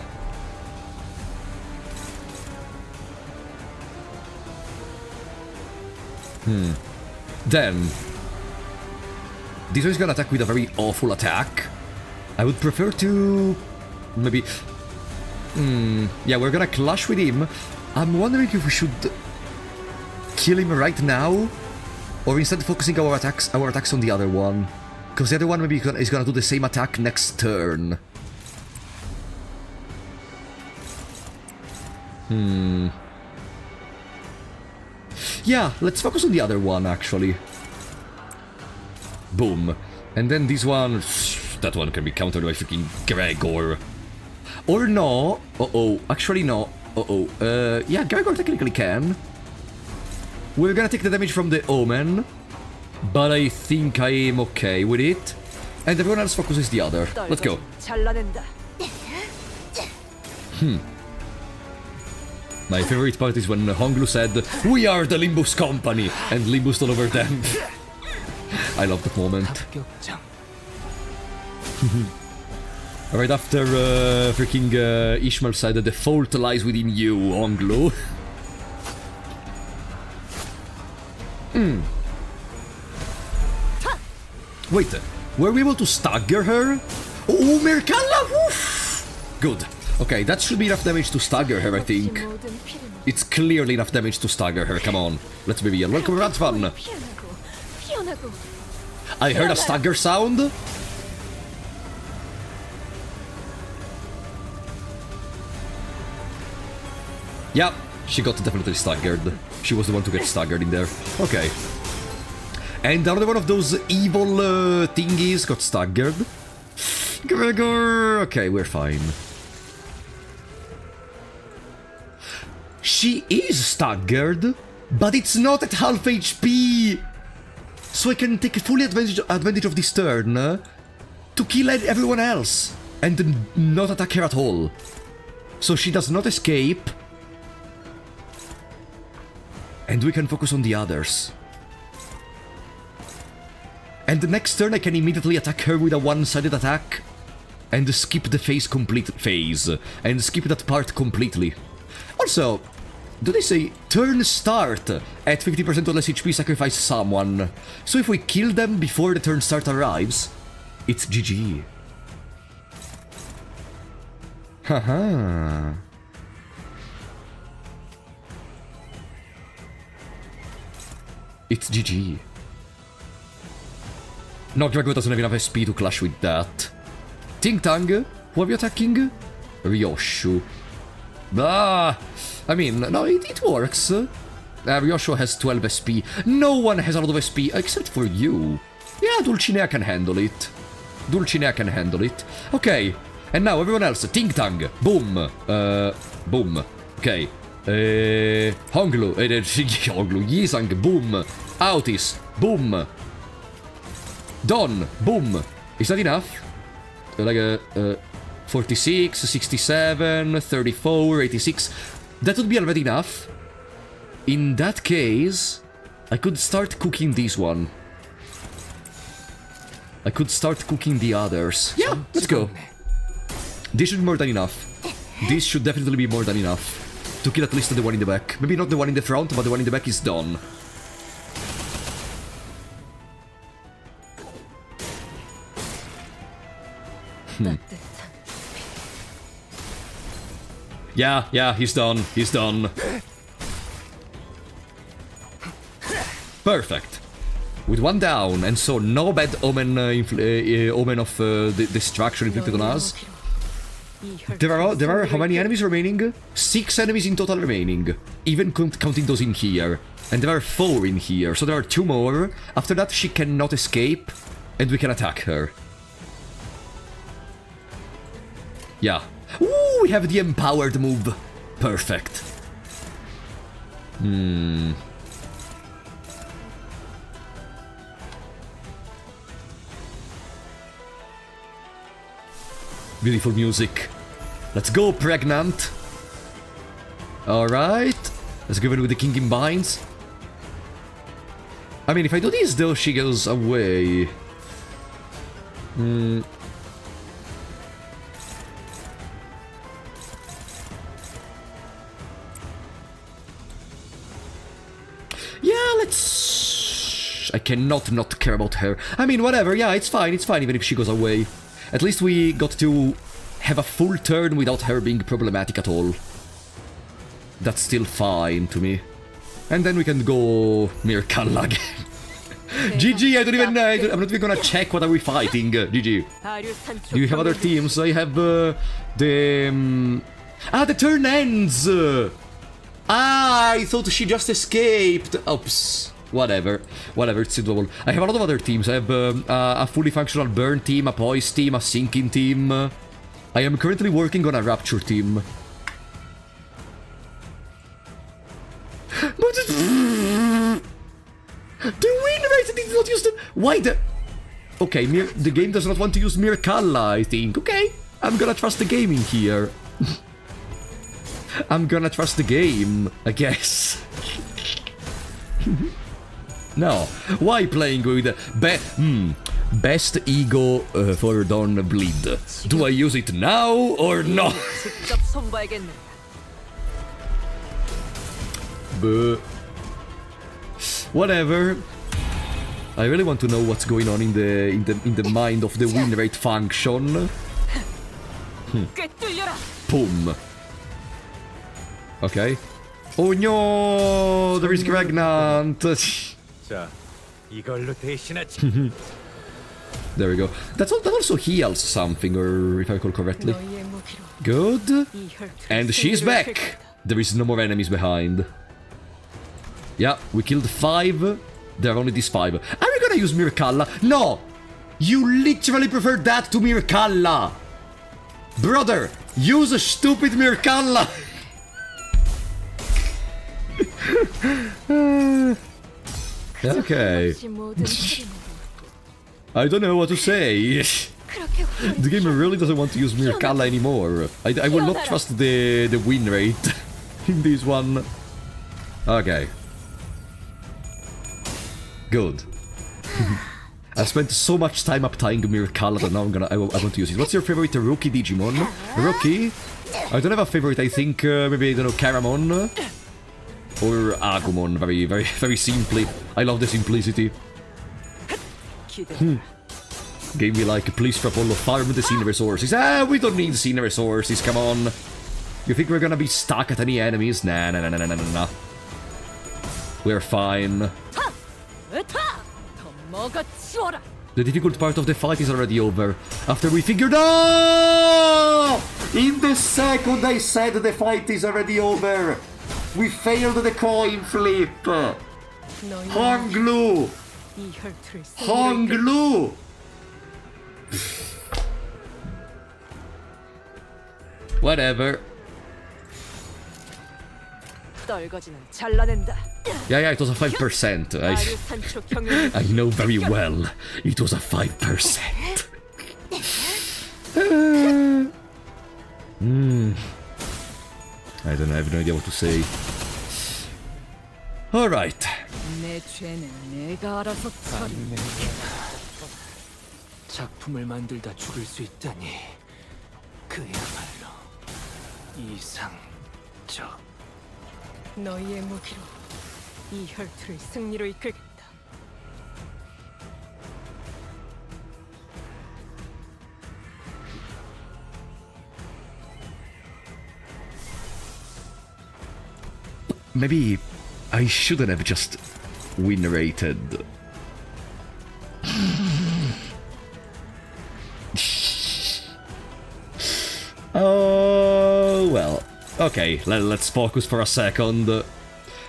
S1: Then this one is gonna attack with a very awful attack. I would prefer to maybe yeah, we're gonna clash with him. I'm wondering if we should kill him right now? Or instead focusing our attacks on the other one? Because the other one maybe is gonna do the same attack next turn. Yeah, let's focus on the other one, actually. Boom. And then this one... That one can be countered by freaking Gregor. Or no. Uh-oh. Actually, no. Uh-oh. Yeah, Gregor technically can. We're gonna take the damage from the Omen. But I think I am okay with it. And everyone else focuses the other. Let's go. My favorite part is when Honglu said, "We are the Limbus company," and Limbus all over them. I love that moment. Right after freaking Ishmael said that the fault lies within you, Honglu. Wait, were we able to stagger her? Oh, Merkalla! Woof! Good. Okay, that should be enough damage to stagger her, I think. It's clearly enough damage to stagger her, come on. Let's be real. Welcome, Radvan! I heard a stagger sound. Yeah, she got definitely staggered. She was the one to get staggered in there. Okay. And another one of those evil thingies got staggered. Gregor! Okay, we're fine. She is staggered, but it's not at half HP! So I can take fully advantage of this turn to kill everyone else and not attack her at all. So she does not escape. And we can focus on the others. And the next turn I can immediately attack her with a one-sided attack and skip the phase and skip that part completely. Also, do they say turn start at 50% or less HP, sacrifice someone? So if we kill them before the turn start arrives, it's GG. Haha. It's GG. No, Gregor doesn't have enough SP to clash with that. Ting Tang, who are we attacking? Ryoshu. Ah, I mean, no, it works. Ryoshu has 12 SP. No one has a lot of SP except for you. Yeah, Dulcinea can handle it. Dulcinea can handle it. Okay, and now everyone else. Ting Tang, boom. Boom. Okay. Honglu, Honglu, Yizang, boom. Autis, boom. Don, boom. Is that enough? Like 46, 67, 34, 86. That would be already enough. In that case, I could start cooking this one. I could start cooking the others. Yeah, let's go. This should be more than enough. This should definitely be more than enough to kill at least the one in the back. Maybe not the one in the front, but the one in the back is done. Yeah, he's done. He's done. Perfect. With one down, and so no bad omen, omen of destruction inflicted on us. There are how many enemies remaining? 6 enemies in total remaining, even counting those in here. And there are 4 in here, so there are 2 more. After that, she cannot escape, and we can attack her. Yeah. Ooh, we have the empowered move. Perfect. Beautiful music. Let's go, pregnant. Alright. Let's go in with the king in binds. I mean, if I do this, though, she goes away. Yeah, let's... I cannot not care about her. I mean, whatever, yeah, it's fine, even if she goes away. At least we got to have a full turn without her being problematic at all. That's still fine to me. And then we can go Mirkalla again. GG, I'm not even gonna check what are we fighting. GG. Do you have other teams? I have the turn ends! I thought she just escaped. Oops. Whatever, it's suitable. I have a lot of other teams. I have a fully functional burn team, a poise team, a sinking team. I am currently working on a rapture team. But the win rate did not use them. Why the... Okay, the game does not want to use Mirkalla, I think. Okay, I'm gonna trust the game in here. I'm gonna trust the game, I guess. No, why playing with best ego for Dawn Bleed? Do I use it now or no? But whatever. I really want to know what's going on in the mind of the win rate function. Boom. Okay. Oh no! There is Gragnant! There we go. That also heals something, or if I recall correctly. Good. And she's back! There is no more enemies behind. Yeah, we killed 5. There are only these 5. Are we gonna use Mirkalla? No! You literally prefer that to Mirkalla! Brother, use a stupid Mirkalla! Okay. I don't know what to say. The game really doesn't want to use Mirkalla anymore. I will not trust the win rate in this one. Okay. Good. I spent so much time uptying Mirkalla that now I want to use it. What's your favorite rookie Digimon? Rookie? I don't have a favorite. I think maybe, I don't know, Caramon? Or Agumon, very simply. I love the simplicity. Game me like, please Trapollo, farm the scene resources. We don't need scene resources, come on. You think we're gonna be stuck at any enemies? Nah. We're fine. The difficult part of the fight is already over. After we figured out! In the second I said the fight is already over. We failed the coin flip! Honglu! Honglu! Whatever. Yeah, it was a 5%. I know very well. It was a 5%. I don't know, I have no idea what to say. Alright.
S13: 작품을 만들다 죽을 수 있다니 그야말로 이상적.
S16: 너희의 무기로 이 혈투를 승리로 이끌겠다.
S1: Maybe I shouldn't have just win rated. Oh, well. Okay, let's focus for a second.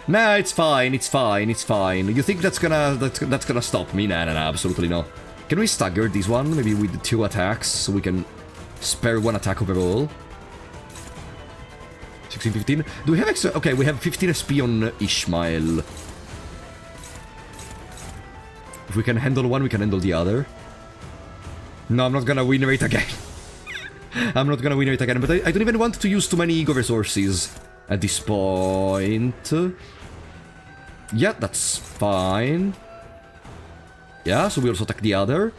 S1: Nah, it's fine. You think that's gonna stop me? Nah, absolutely not. Can we stagger this one, maybe with 2 attacks, so we can spare 1 attack overall? 16, 15. Do we have extra? Okay, we have 15 SP on Ishmael. If we can handle one, we can handle the other. No, I'm not gonna win rate again. I'm not gonna win it again, but I don't even want to use too many ego resources at this point. Yeah, that's fine. Yeah, so we also attack the other.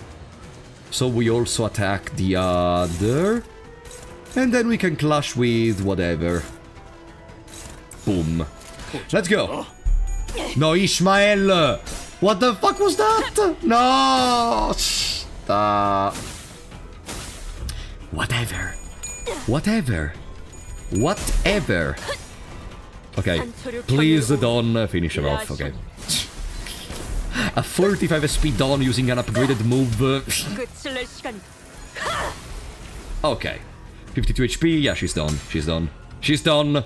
S1: And then we can clash with whatever. Boom. Let's go. No, Ishmael! What the fuck was that? No! Whatever. Okay, please don't finish her off, okay. A 45 SP Dawn using an upgraded move. Okay. 52 HP, yeah, she's done. She's done. She's done.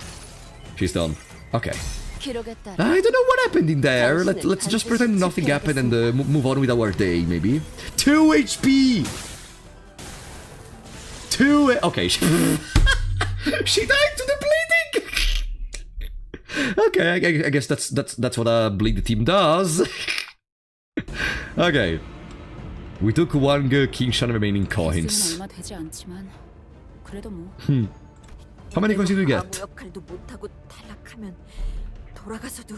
S1: She's done. Okay. I don't know what happened in there. Let's just pretend nothing happened and move on with our day, maybe. 2 HP! 2... Okay. She died to the bleeding! Okay, I guess that's what a bleed team does. Okay. We took 1 Kingshan remaining coins.
S12: 얼마 되지 않지만 그래도 뭐.
S1: How many coins did we get?
S7: 역할도 못하고 탈락하면 돌아가서도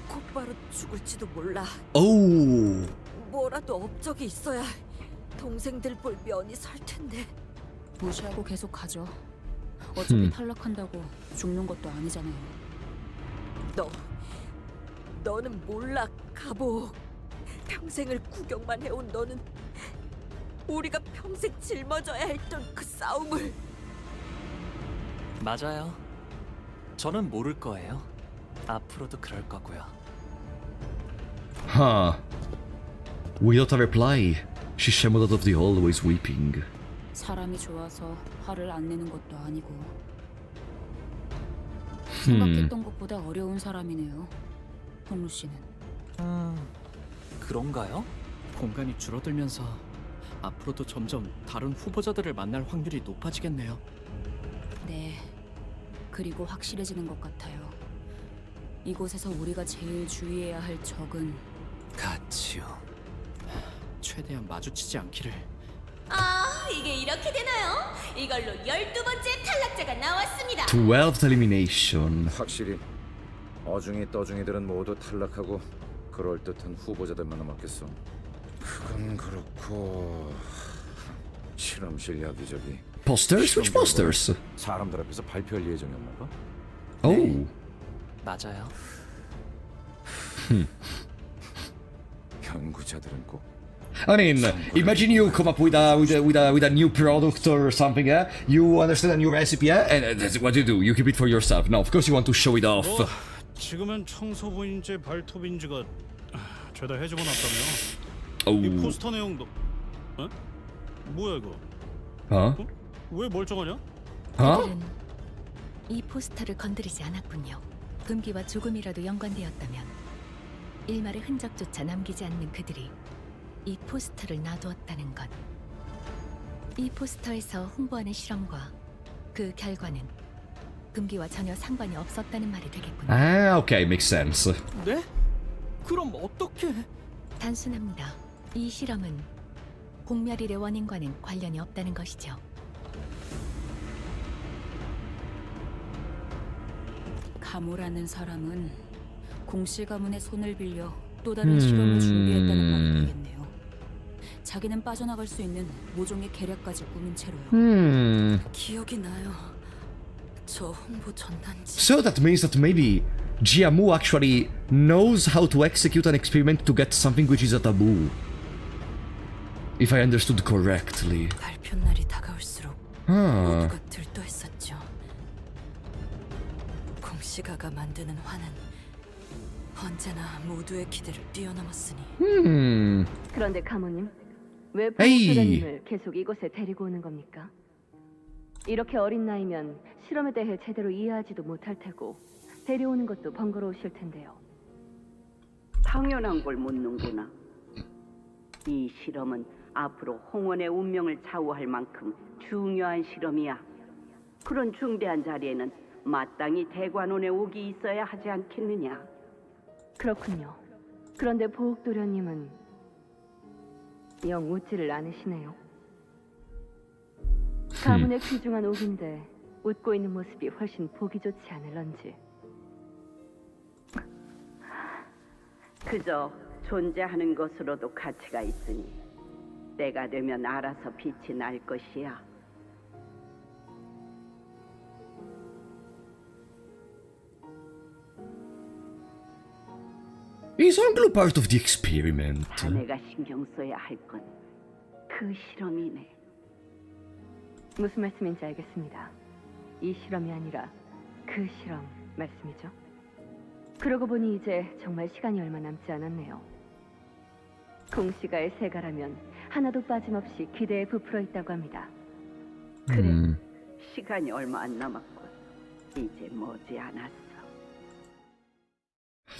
S7: 곧바로 죽을지도 몰라.
S1: Oh.
S7: 뭐라도 업적이 있어야 동생들 볼 면이 설 텐데.
S12: 무시하고 계속 가죠. 어차피 탈락한다고 죽는 것도 아니잖아요.
S7: 너는 몰라, 가복. 평생을 구경만 해온 너는 우리가 평생 짊어져야 했던 그 싸움을.
S4: 맞아요. 저는 모를 거예요. 앞으로도 그럴 거고요.
S1: Huh. Without a reply, she shambled out of the hallways weeping.
S12: 사람이 좋아서 화를 안 내는 것도 아니고 생각했던 것보다 어려운 사람이네요. 홍루 씨는.
S4: 그런가요?
S6: 공간이 줄어들면서 앞으로도 점점 다른 후보자들을 만날 확률이 높아지겠네요.
S12: 네. 그리고 확실해지는 것 같아요. 이곳에서 우리가 제일 주의해야 할 적은
S13: 같이요.
S6: 최대한 마주치지 않기를.
S8: 아, 이게 이렇게 되나요? 이걸로 12번째 탈락자가 나왔습니다.
S1: 12th elimination.
S3: 확실히 어중이 떠중이들은 모두 탈락하고 그럴듯한 후보자들만 남았겠어. 그건 그렇고 실험실 여기저기.
S1: Posters? Which posters?
S3: 사람들 앞에서 발표할 예정이었나 봐.
S1: Oh.
S4: 맞아요.
S3: 연구자들은 꼭.
S1: I mean, imagine you come up with a new product or something, yeah? You understand a new recipe, yeah? And what do? You keep it for yourself. No, of course you want to show it off.
S2: 지금은 청소부인지 발톱인지가 죄다 해주고 났다며.
S1: Oh.
S2: 이 포스터 내용도. 어? 뭐야 이거?
S1: Huh?
S2: 왜 멀쩡하냐?
S9: 그들은 이 포스터를 건드리지 않았군요. 금기와 조금이라도 연관되었다면 일말의 흔적조차 남기지 않는 그들이 이 포스터를 놔두었다는 것. 이 포스터에서 홍보하는 실험과 그 결과는 금기와 전혀 상관이 없었다는 말이 되겠군요.
S1: Ah, okay, makes sense.
S6: 네? 그럼 어떻게?
S9: 단순합니다. 이 실험은 공멸일의 원인과는 관련이 없다는 것이죠.
S12: 가모라는 사람은 공씨 가문의 손을 빌려 또 다른 실험을 준비했다는 말이 되겠네요. 자기는 빠져나갈 수 있는 모종의 계략까지 꾸민 채로요.
S7: 기억이 나요. 저 홍보 전단지.
S1: So that means that maybe Jiamu actually knows how to execute an experiment to get something which is a taboo. If I understood correctly.
S7: 발표 날이 다가올수록
S1: Huh.
S7: 모두가 들떠했었죠. 공시가가 만드는 화는 언제나 모두의 기대를 뛰어넘었으니.
S15: 그런데 가모님, 왜
S1: 에이.
S15: 보호소장님을 계속 이곳에 데리고 오는 겁니까? 이렇게 어린 나이면 실험에 대해 제대로 이해하지도 못할 테고 데려오는 것도 번거로우실 텐데요.
S5: 당연한 걸 묻는구나. 이 실험은 앞으로 홍원의 운명을 좌우할 만큼 중요한 실험이야. 그런 중대한 자리에는 마땅히 대관원의 옥이 있어야 하지 않겠느냐.
S15: 그렇군요. 그런데 보옥도련님은 영 웃지를 않으시네요. 가문의 귀중한 옥인데 웃고 있는 모습이 훨씬 보기 좋지 않을런지.
S5: 그저 존재하는 것으로도 가치가 있으니 때가 되면 알아서 빛이 날 것이야.
S1: Is Anglo part of the experiment?
S5: 자네가 신경 써야 할 건 그 실험이네.
S15: 무슨 말씀인지 알겠습니다. 이 실험이 아니라 그 실험. 말씀이죠? 그러고 보니 이제 정말 시간이 얼마 남지 않았네요. 공시가의 세가라면 하나도 빠짐없이 기대에 부풀어 있다고 합니다.
S5: 그래, 시간이 얼마 안 남았군. 이제 머지않았어.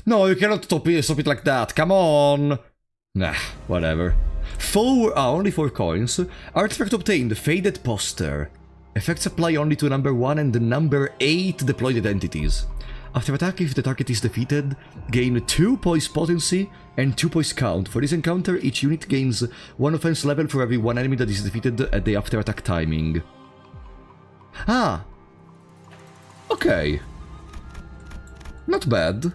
S1: No, you cannot stop it like that, come on! Nah, whatever. Only 4 coins. Artifact obtained, Faded Poster. Effects apply only to number 1 and the number 8 deployed entities. After attack, if the target is defeated, gain 2 poise potency and 2 poise count. For this encounter, each unit gains 1 offense level for every 1 enemy that is defeated at the after attack timing. Ah! Okay. Not bad.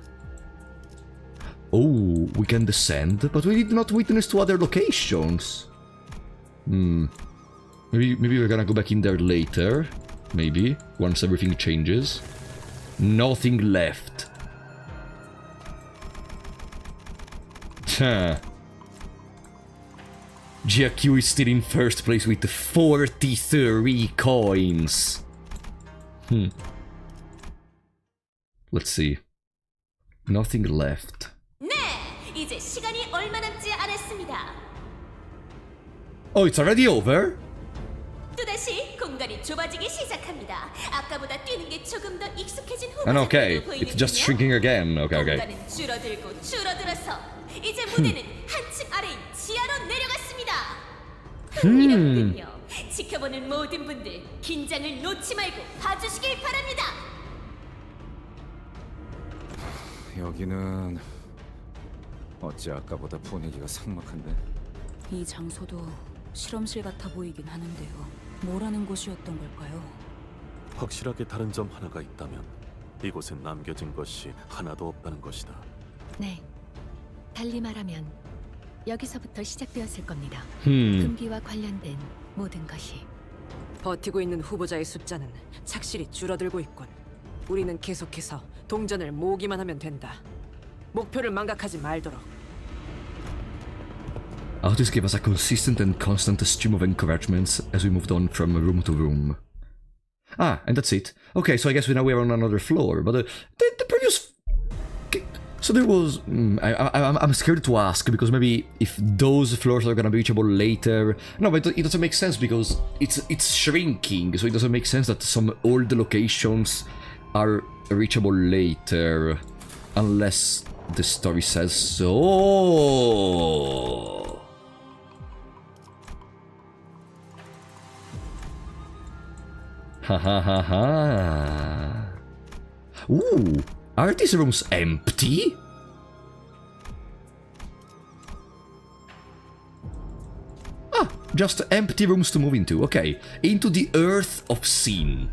S1: Oh, we can descend, but we did not witness to other locations. Maybe we're gonna go back in there later. Maybe, once everything changes. Nothing left. GQ is still in first place with 43 coins. Let's see. Nothing left.
S8: 네, 이제 시간이 얼마 남지 않았습니다.
S1: Oh, it's already over?
S8: 또다시 공간이 좁아지기 시작합니다. 아까보다 뛰는 게 조금 더 익숙해진
S1: And okay,
S8: 후보자들로
S1: it's just shrinking again. Okay.
S8: 공간은 줄어들고 줄어들어서 이제 무대는 한층 아래인 지하로 내려갔습니다. 흥미롭군요. 지켜보는 모든 분들 긴장을 놓지 말고 봐주시길 바랍니다.
S3: 여기는 어찌 아까보다 분위기가 삭막한데?
S12: 이 장소도 실험실 같아 보이긴 하는데요. 뭐라는 곳이었던 걸까요?
S11: 확실하게 다른 점 하나가 있다면 이곳엔 남겨진 것이 하나도 없다는 것이다.
S9: 네. 달리 말하면 여기서부터 시작되었을 겁니다.
S16: 음.
S9: 금기와 관련된 모든 것이.
S16: 버티고 있는 후보자의 숫자는 착실히 줄어들고 있군. 우리는 계속해서 동전을 모으기만 하면 된다. 목표를 망각하지 말도록.
S1: Artists gave us a consistent and constant stream of encouragements as we moved on from room to room. Ah, and that's it. Okay, so I guess now we're on another floor, but the previous... So there was... I'm scared to ask, because maybe if those floors are gonna be reachable later... No, but it doesn't make sense, because it's shrinking, so it doesn't make sense that some old locations are reachable later. Unless the story says so... Ha ha ha ha. Ooh, are these rooms empty? Ah, just empty rooms to move into. Okay, into the Earth of Sin.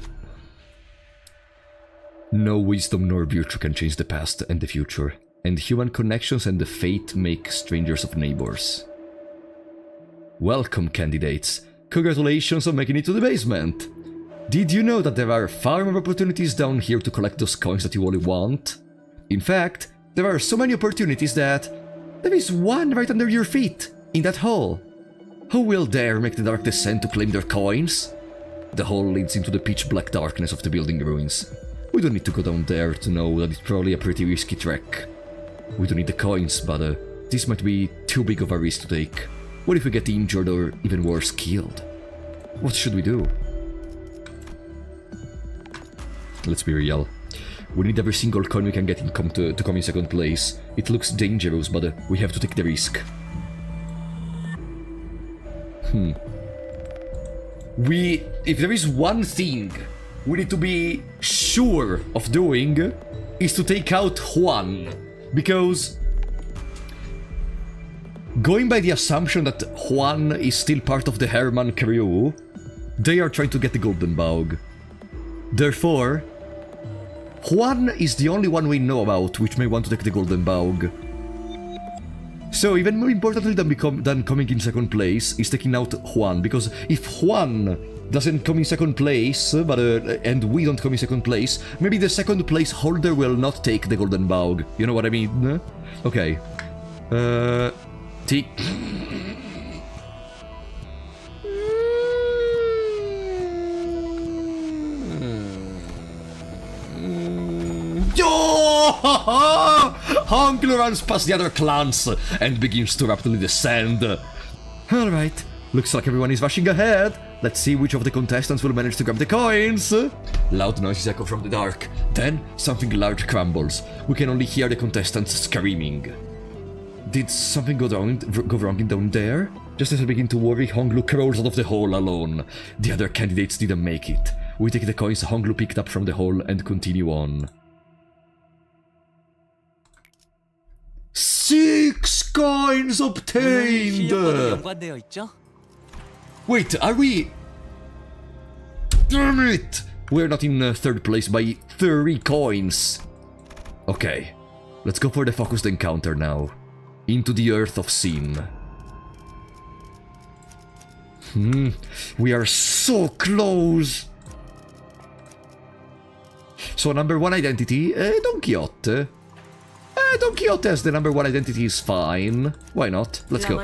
S1: No wisdom nor virtue can change the past and the future, and human connections and the fate make strangers of neighbors. Welcome, candidates. Congratulations on making it to the basement. Did you know that there are far more opportunities down here to collect those coins that you only want? In fact, there are so many opportunities that there is one right under your feet, in that hole. Who will dare make the dark descent to claim their coins? The hole leads into the pitch-black darkness of the building ruins. We don't need to go down there to know that it's probably a pretty risky trek. We don't need the coins, but this might be too big of a risk to take. What if we get injured or, even worse, killed? What should we do? Let's be real. We need every single coin we can get to come in second place. It looks dangerous, but we have to take the risk. If there is one thing we need to be sure of doing, is to take out Juan. Because going by the assumption that Juan is still part of the Herman crew, they are trying to get the Golden Bough. Therefore, Juan is the only one we know about which may want to take the Golden Bough. So even more importantly than coming in second place is taking out Juan, because if Juan doesn't come in second place, and we don't come in second place, maybe the second place holder will not take the Golden Bough. You know what I mean? Okay. Yo! Honglu runs past the other clans and begins to rapidly descend. Alright, looks like everyone is rushing ahead. Let's see which of the contestants will manage to grab the coins. Loud noises echo from the dark. Then, something large crumbles. We can only hear the contestants screaming. Did something go wrong down there? Just as I begin to worry, Honglu crawls out of the hole alone. The other candidates didn't make it. We take the coins Honglu picked up from the hole and continue on. 6 coins obtained! Wait, are we... Damn it! We're not in 3rd place by 3 coins. Okay, let's go for the focused encounter now. Into the Earth of Sin. We are so close! So number 1 identity, Don Quixote. Don Quixote as the number 1 identity is fine. Why not? Let's go.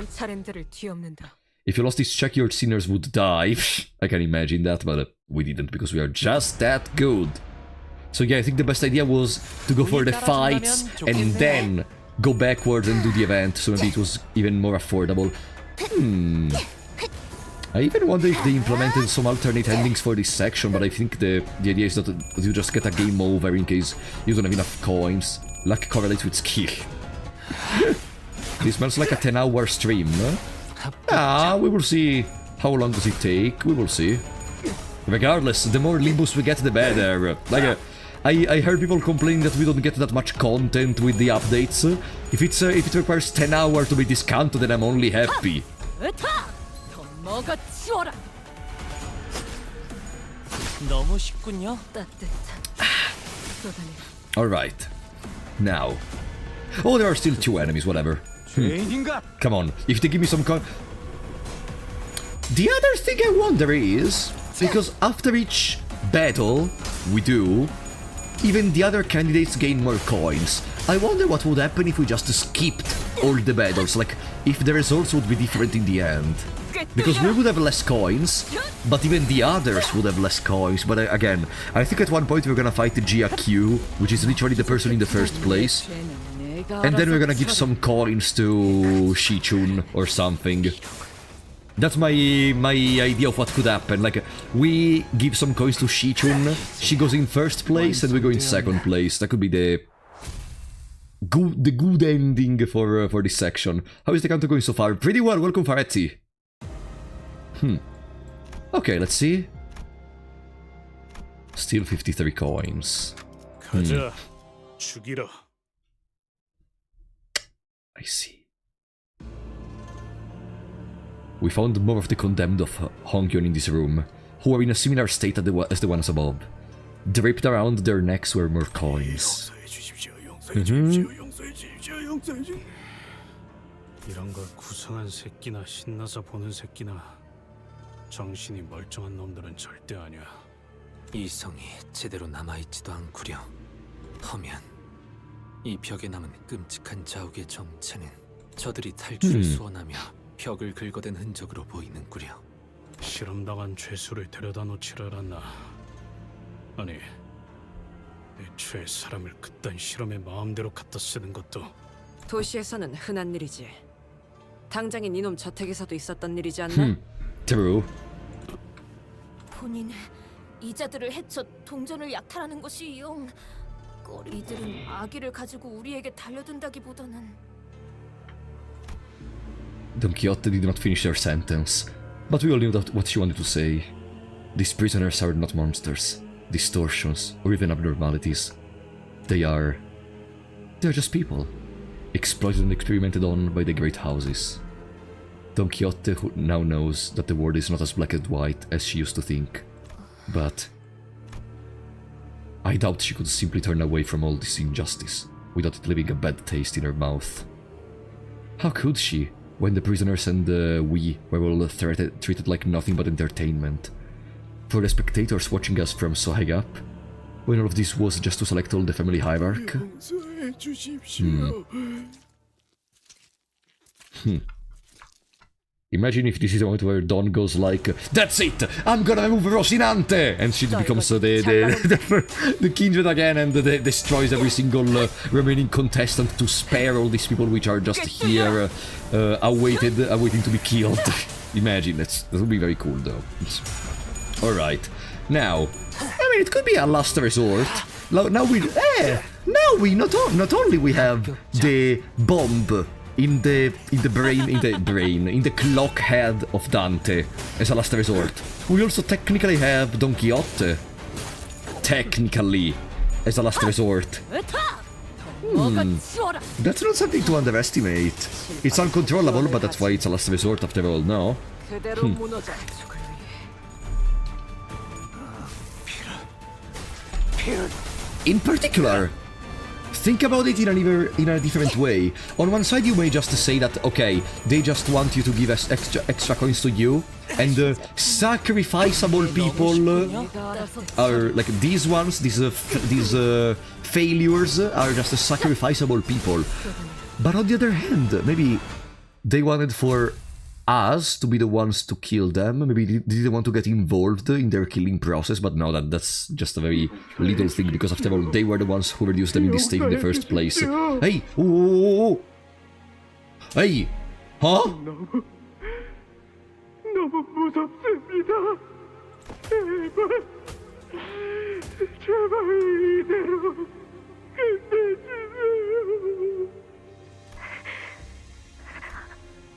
S1: If you lost this check, your sinners would die. I can imagine that, but we didn't because we are just that good. So yeah, I think the best idea was to go for the fights and then go backwards and do the event, so maybe it was even more affordable. I even wonder if they implemented some alternate endings for this section, but I think the idea is that you just get a game over in case you don't have enough coins. Luck correlates with skill. This smells like a 10-hour stream. We will see how long does it take, we will see. Regardless, the more Limbus we get, the better. Like, I heard people complaining that we don't get that much content with the updates. If it requires 10 hours to be this Canto, then I'm only happy. Alright. Now. Oh, there are still 2 enemies, whatever. Come on, if they give me some The other thing I wonder is, because after each battle we do, even the other candidates gain more coins. I wonder what would happen if we just skipped all the battles, like, if the results would be different in the end. Because we would have less coins, but even the others would have less coins. But again, I think at one point we're gonna fight the GAQ, which is literally the person in the first place. And then we're gonna give some coins to Shichun or something. That's my idea of what could happen. Like, we give some coins to Shichun, she goes in first place, and we go in second place. That could be the good ending for this section. How is the Canto going so far? Pretty well, welcome Faretti. Okay, let's see. Still 53 coins. I see. We found more of the condemned of Hongyon in this room, who are in a similar state as the ones above. Draped around their necks were more coins.
S2: 이런 걸 구성한 새끼나 신나서 보는 새끼나 정신이 멀쩡한 놈들은 절대 아니야.
S13: 이성이 제대로 남아있지도 않구려. 허면 이 벽에 남은 끔찍한 자욱의 정체는 저들이 탈출을 소원하며 벽을 긁어댄 흔적으로 보이는구려.
S2: 실험당한 죄수를 데려다 놓지를 않나. 아니, 애초에 사람을 그딴 실험에 마음대로 갖다 쓰는 것도
S16: 도시에서는 흔한 일이지. 당장인 이놈 저택에서도 있었던 일이지 않나?
S1: True.
S8: 본인 이자들을 해쳐 동전을 약탈하는 것이 용. 이들은 아기를 가지고 우리에게 달려든다기보다는.
S1: Don Quixote did not finish her sentence, but we all knew what she wanted to say. These prisoners are not monsters, distortions, or even abnormalities. They're just people, exploited and experimented on by the great houses. Don Quixote now knows that the world is not as black and white as she used to think, but I doubt she could simply turn away from all this injustice without it leaving a bad taste in her mouth. How could she, when the prisoners and we were all treated like nothing but entertainment? For the spectators watching us from so high up, when all of this was just to select all the family hierarch? Imagine if this is the moment where Dawn goes like, "That's it! I'm gonna remove Rocinante!" And she becomes the Kindred again and destroys every single remaining contestant to spare all these people which are just here awaiting to be killed. Imagine, that would be very cool though. Alright, now, I mean, it could be a last resort. Now we not only we have the bomb in the clock head of Dante as a last resort. We also technically have Don Quixote technically as a last resort. That's not something to underestimate. It's uncontrollable, but that's why it's a last resort after all, no? In particular, think about it in a different way. On one side, you may just say that, okay, they just want you to give us extra coins to you, and sacrificeable people are like these ones. These failures are just sacrificeable people. But on the other hand, maybe they wanted for us to be the ones to kill them. Maybe they didn't want to get involved in their killing process, but no, that's just a very little thing, because after all, they were the ones who reduced them in this state in the first place. Hey! Ooh. Hey! Huh?
S17: 너무 무섭습니다. 제발 이대로 끝내주세요.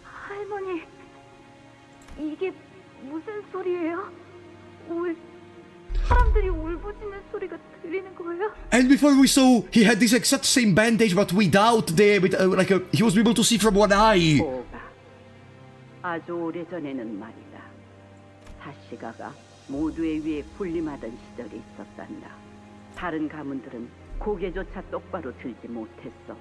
S15: 할머니, 이게 무슨 소리예요? 사람들이 울부짖는 소리가 들리는 거예요?
S1: And before we saw, he had this exact same bandage, but without he was able to see from one eye.
S5: 아주 오래전에는 말이다. 사시가가 모두의 위에 군림하던 시절이 있었단다. 다른 가문들은 고개조차 똑바로 들지 못했어.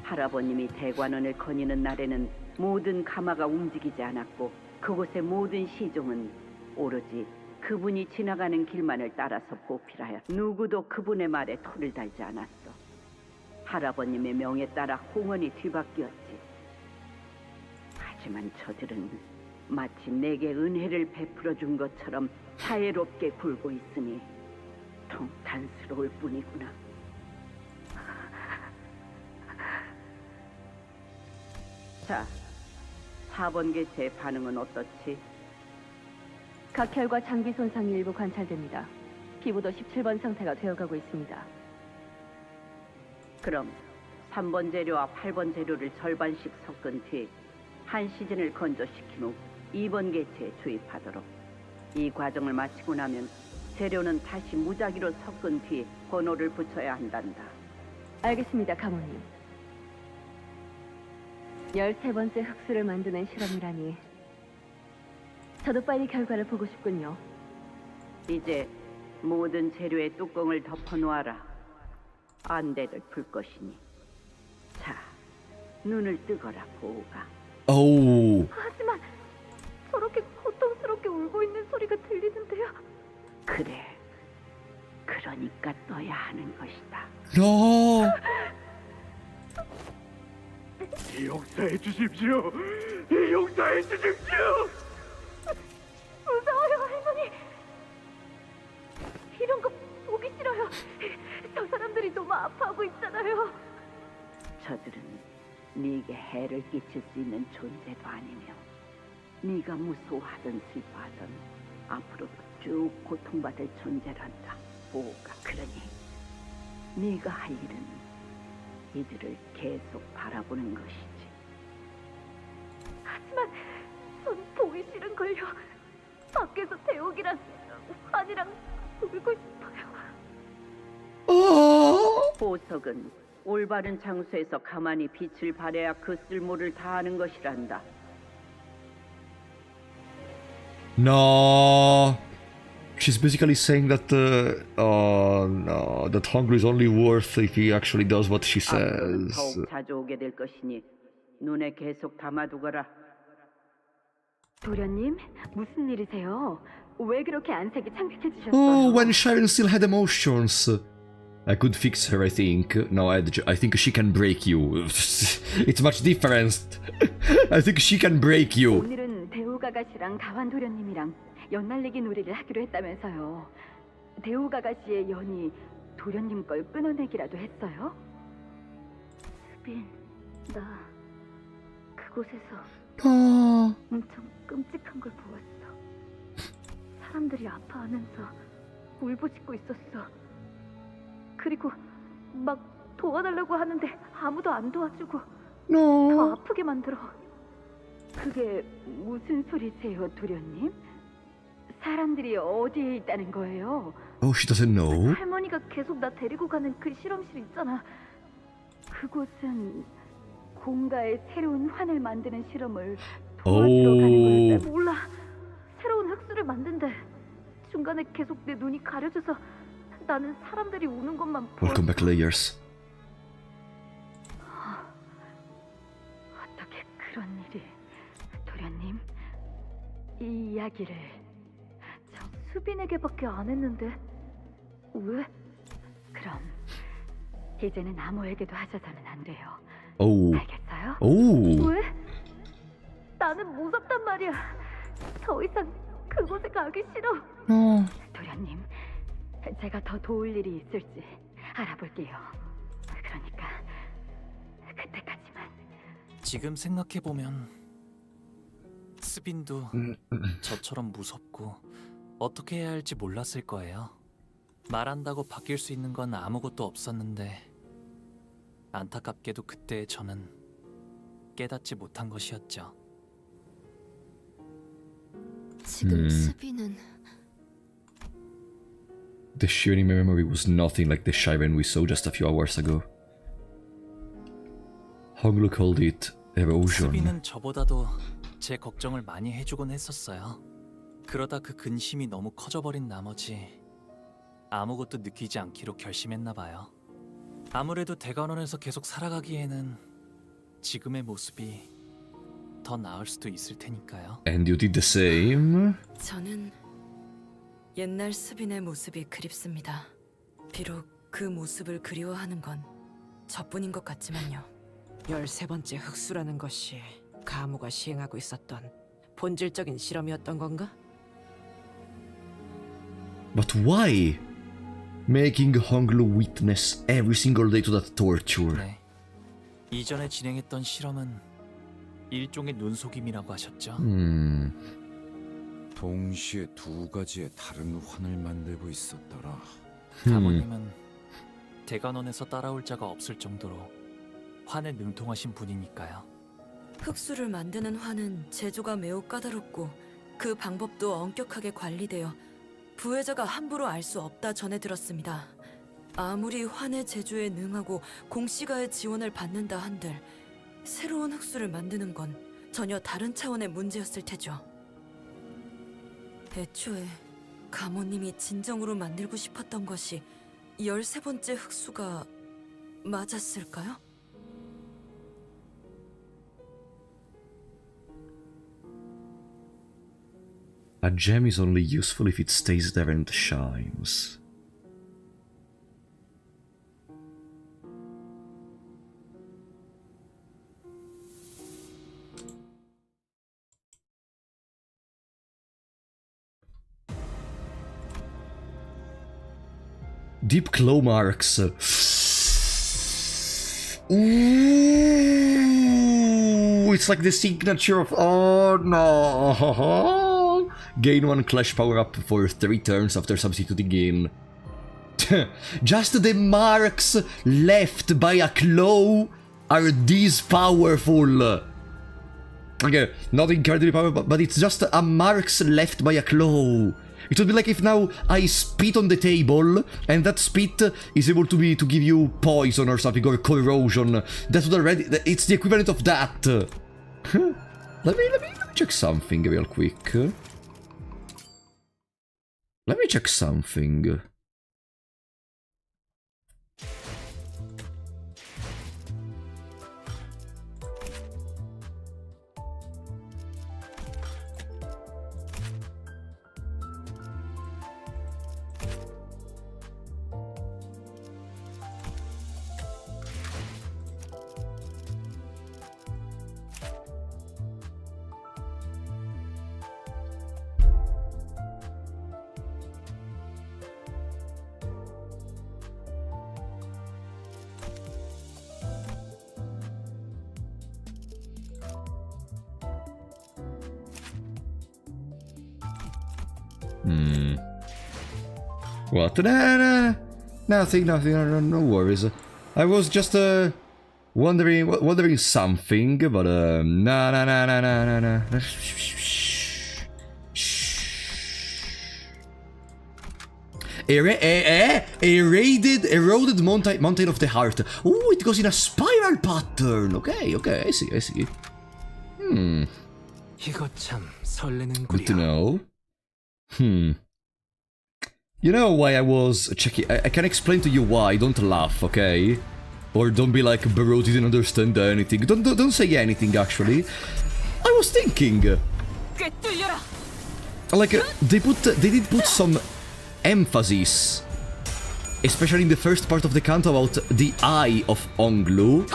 S5: 할아버님이 대관원을 거니는 날에는 모든 가마가 움직이지 않았고 그곳의 모든 시종은 오로지 그분이 지나가는 길만을 따라서 보필하여 누구도 그분의 말에 토를 달지 않았어. 할아버님의 명에 따라 홍원이 뒤바뀌었지. 하지만 저들은 마치 내게 은혜를 베풀어 준 것처럼 자애롭게 굴고 있으니 통탄스러울 뿐이구나. 자, 4번 개체의 반응은 어떻지?
S15: 각혈과 장기 손상이 일부 관찰됩니다. 피부도 17번 상태가 되어가고 있습니다.
S5: 그럼 3번 재료와 8번 재료를 절반씩 섞은 뒤 한 시즌을 건조시킨 후 2번 개체에 주입하도록. 이 과정을 마치고 나면 재료는 다시 무작위로 섞은 뒤 번호를 붙여야 한단다.
S15: 알겠습니다, 가모님. 13번째 흑수를 만드는 실험이라니. 저도 빨리 결과를 보고 싶군요.
S5: 이제 모든 재료의 뚜껑을 덮어놓아라. 안대를 풀 것이니. 자, 눈을 뜨거라, 보호가.
S1: 오.
S15: 하지만 저렇게 고통스럽게 울고 있는 소리가 들리는데요.
S5: 그래. 그러니까 떠야 하는 것이다.
S1: No.
S17: 용서해 주십시오. 용서해 주십시오.
S15: 무서워요, 할머니. 이런 거 보기 싫어요. 저 사람들이 너무 아파하고 있잖아요.
S5: 저들은 네게 해를 끼칠 수 있는 존재도 아니며 네가 무서워하든 슬퍼하든 앞으로도 쭉 고통받을 존재란다, 보호가. 그러니 네가 할 일은 이들을 계속 바라보는 것이지.
S15: 하지만 전 보기 싫은걸요. 밖에서 대옥이랑 환이랑 울고 싶어요.
S5: 보석은 올바른 장소에서 가만히 빛을 발해야 그 쓸모를 다하는 것이란다.
S1: No. She's basically saying that that hunger is only worth if he actually does what she says.
S5: 더욱 자주 오게 될 것이니 눈에 계속 담아두거라.
S15: 도련님, 무슨 일이세요? 왜 그렇게 안색이 창백해지셨어요?
S1: Oh, when Sharon still had emotions. I could fix her, I think. No, I think she can break you. It's much different. I think she can break you.
S15: 오늘은 대우가가씨랑 다완도련님이랑 연날리기 놀이를 하기로 했다면서요. 대우가가씨의 연이 도련님 걸 끊어내기라도 했어요? 수빈, 나 그곳에서 엄청 끔찍한 걸 보았어. 사람들이 아파하면서 울부짖고 있었어. 그리고 막 도와달라고 하는데 아무도 안 도와주고 더 아프게 만들어. 그게 무슨 소리세요, 도련님? 사람들이 어디에 있다는 거예요?
S1: Oh, she doesn't know.
S15: 할머니가 계속 나 데리고 가는 그 실험실 있잖아. 그곳은 공가의 새로운 환을 만드는 실험을 도와주러 가는 거였다. 몰라. 새로운 흑수를 만든대. 중간에 계속 내 눈이 가려져서 나는 사람들이 우는 것만 보았어.
S1: Welcome back, layers.
S15: 어떻게 그런 일이... 도련님, 이 이야기를 저 수빈에게밖에 안 했는데 왜? 그럼 이제는 아무에게도 하셔서는 안 돼요.
S1: Oh.
S15: 알겠어요?
S1: Oh.
S15: 왜? 나는 무섭단 말이야. 더 이상 그곳에 가기 싫어. 도련님, 제가 더 도울 일이 있을지 알아볼게요. 그러니까 그때까지만.
S4: 지금 생각해보면 스빈도 저처럼 무섭고 어떻게 해야 할지 몰랐을 거예요. 말한다고 바뀔 수 있는 건 아무것도 없었는데 안타깝게도 그때의 저는 깨닫지 못한 것이었죠.
S9: 지금 스빈은
S1: The shooting memory was nothing like the Shivan we saw just a few hours ago. Honglu called it erosion.
S4: 스빈은 저보다도 제 걱정을 많이 해주곤 했었어요. 그러다 그 근심이 너무 커져버린 나머지 아무것도 느끼지 않기로 결심했나 봐요. 아무래도 대관원에서 계속 살아가기에는 지금의 모습이 더 나을 수도 있을 테니까요.
S1: And you did the same?
S7: 저는 옛날 수빈의 모습이 그립습니다. 비록 그 모습을 그리워하는 건 저뿐인 것 같지만요.
S16: 13번째 흑수라는 것이 가무가 시행하고 있었던 본질적인 실험이었던 건가?
S1: But why? Making Honglu witness every single day to that torture.
S4: 네. 이전에 진행했던 실험은 일종의 눈속임이라고 하셨죠.
S3: 동시에 두 가지의 다른 환을 만들고 있었더라.
S4: 가모님은 대관원에서 따라올 자가 없을 정도로 환에 능통하신 분이니까요.
S7: 흑수를 만드는 환은 제조가 매우 까다롭고 그 방법도 엄격하게 관리되어 부회자가 함부로 알 수 없다 전해 들었습니다. 아무리 환의 제조에 능하고 공시가의 지원을 받는다 한들 새로운 흑수를 만드는 건 전혀 다른 차원의 문제였을 테죠. 애초에 가모님이 진정으로 만들고 싶었던 것이 13번째 흑수가 맞았을까요?
S1: A gem is only useful if it stays there and shines. Deep claw marks. Ooh, it's like the signature of... Oh no! Gain 1 clash power up for 3 turns after substituting in. Just the marks left by a claw are this powerful. Okay, not incredibly powerful, but it's just a marks left by a claw. It would be like if now I spit on the table and that spit is able to give you poison or something, or corrosion. That would already... It's the equivalent of that. Let me check something real quick. Let me check something. What? Nah, nothing, no worries. I was just wondering something, but nah. Eroded mountain of the heart. Oh, it goes in a spiral pattern. Okay, I see.
S13: 이거 참 설레는
S1: Good to
S13: 꿀이야.
S1: know. You know why I was checking? I can explain to you why. Don't laugh, okay? Or don't be like, bro, didn't understand anything. Don't say anything, actually. I was thinking. Like, they did put some emphasis, especially in the first part of the Canto, about the eye of Onglu.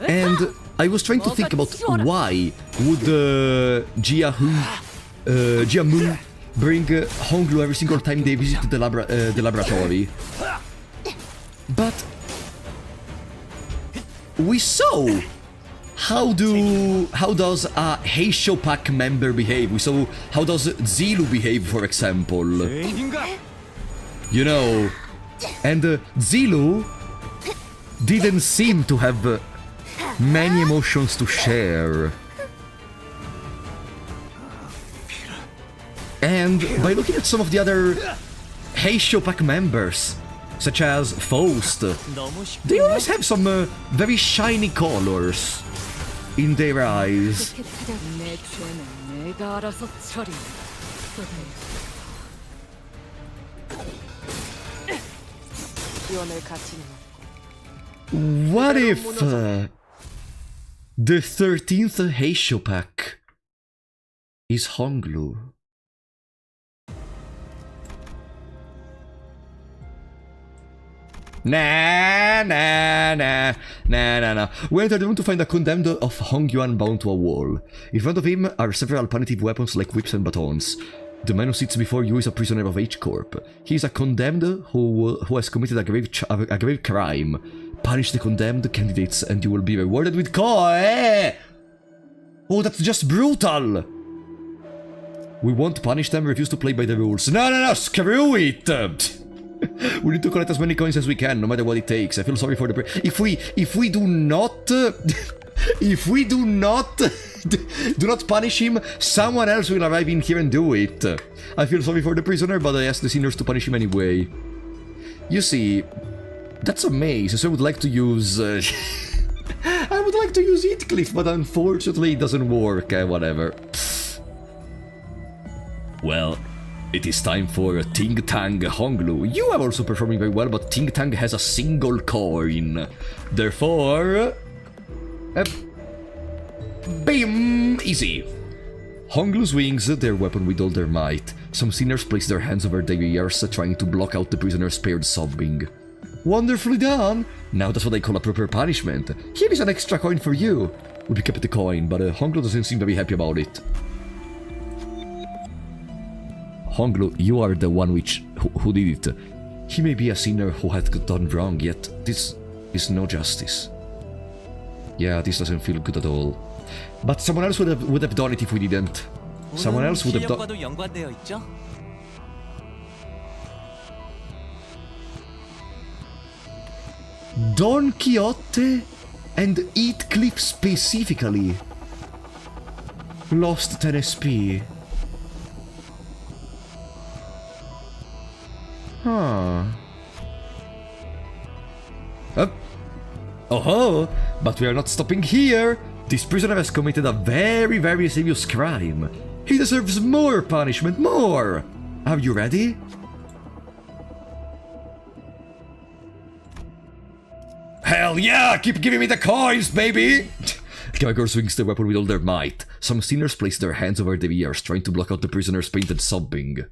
S1: And I was trying to think about why would Jiamu bring Honglu every single time they visit the laboratory. But we saw how does a Heisho Pack member behave. We saw how does Zilu behave, for example. You know, and Zilu didn't seem to have many emotions to share. And by looking at some of the other Heisho Pack members, such as Faust, they always have some very shiny colors in their eyes. What if the 13th Heisho Pack is Honglu? Nah. We enter the room to find a condemned of Hong Yuan bound to a wall. In front of him are several punitive weapons like whips and batons. The man who sits before you is a prisoner of H-Corp. He is a condemned who has committed a grave crime. Punish the condemned candidates and you will be rewarded with coin. Oh, that's just brutal! We won't punish them, refuse to play by the rules. No, screw it! We need to collect as many coins as we can, no matter what it takes. I feel sorry for the if we do not do not punish him, someone else will arrive in here and do it. I feel sorry for the prisoner, but I ask the sinners to punish him anyway. You see, that's a maze, so I would like to use I would like to use Heathcliff, but unfortunately it doesn't work. Whatever. Well, it is time for Ting Tang Honglu. You are also performing very well, but Ting Tang has a single coin. Therefore... Bim! Easy. Honglu swings their weapon with all their might. Some sinners place their hands over their ears, trying to block out the prisoner's paired sobbing. Wonderfully done! Now that's what I call a proper punishment. Here is an extra coin for you. We pick up the coin, but Honglu doesn't seem very happy about it. Honglu, you are the one who did it. He may be a sinner who had done wrong, yet this is no justice. Yeah, this doesn't feel good at all. But someone else would have done it if we didn't. Someone else would have done. Don Quixote and Heathcliff specifically lost 10 SP. Huh. Oh, but we are not stopping here. This prisoner has committed a very, very serious crime. He deserves more punishment, more. Are you ready? Hell yeah! Keep giving me the coins, baby! Gregor swings the weapon with all their might. Some sinners place their hands over their ears, trying to block out the prisoner's painted sobbing.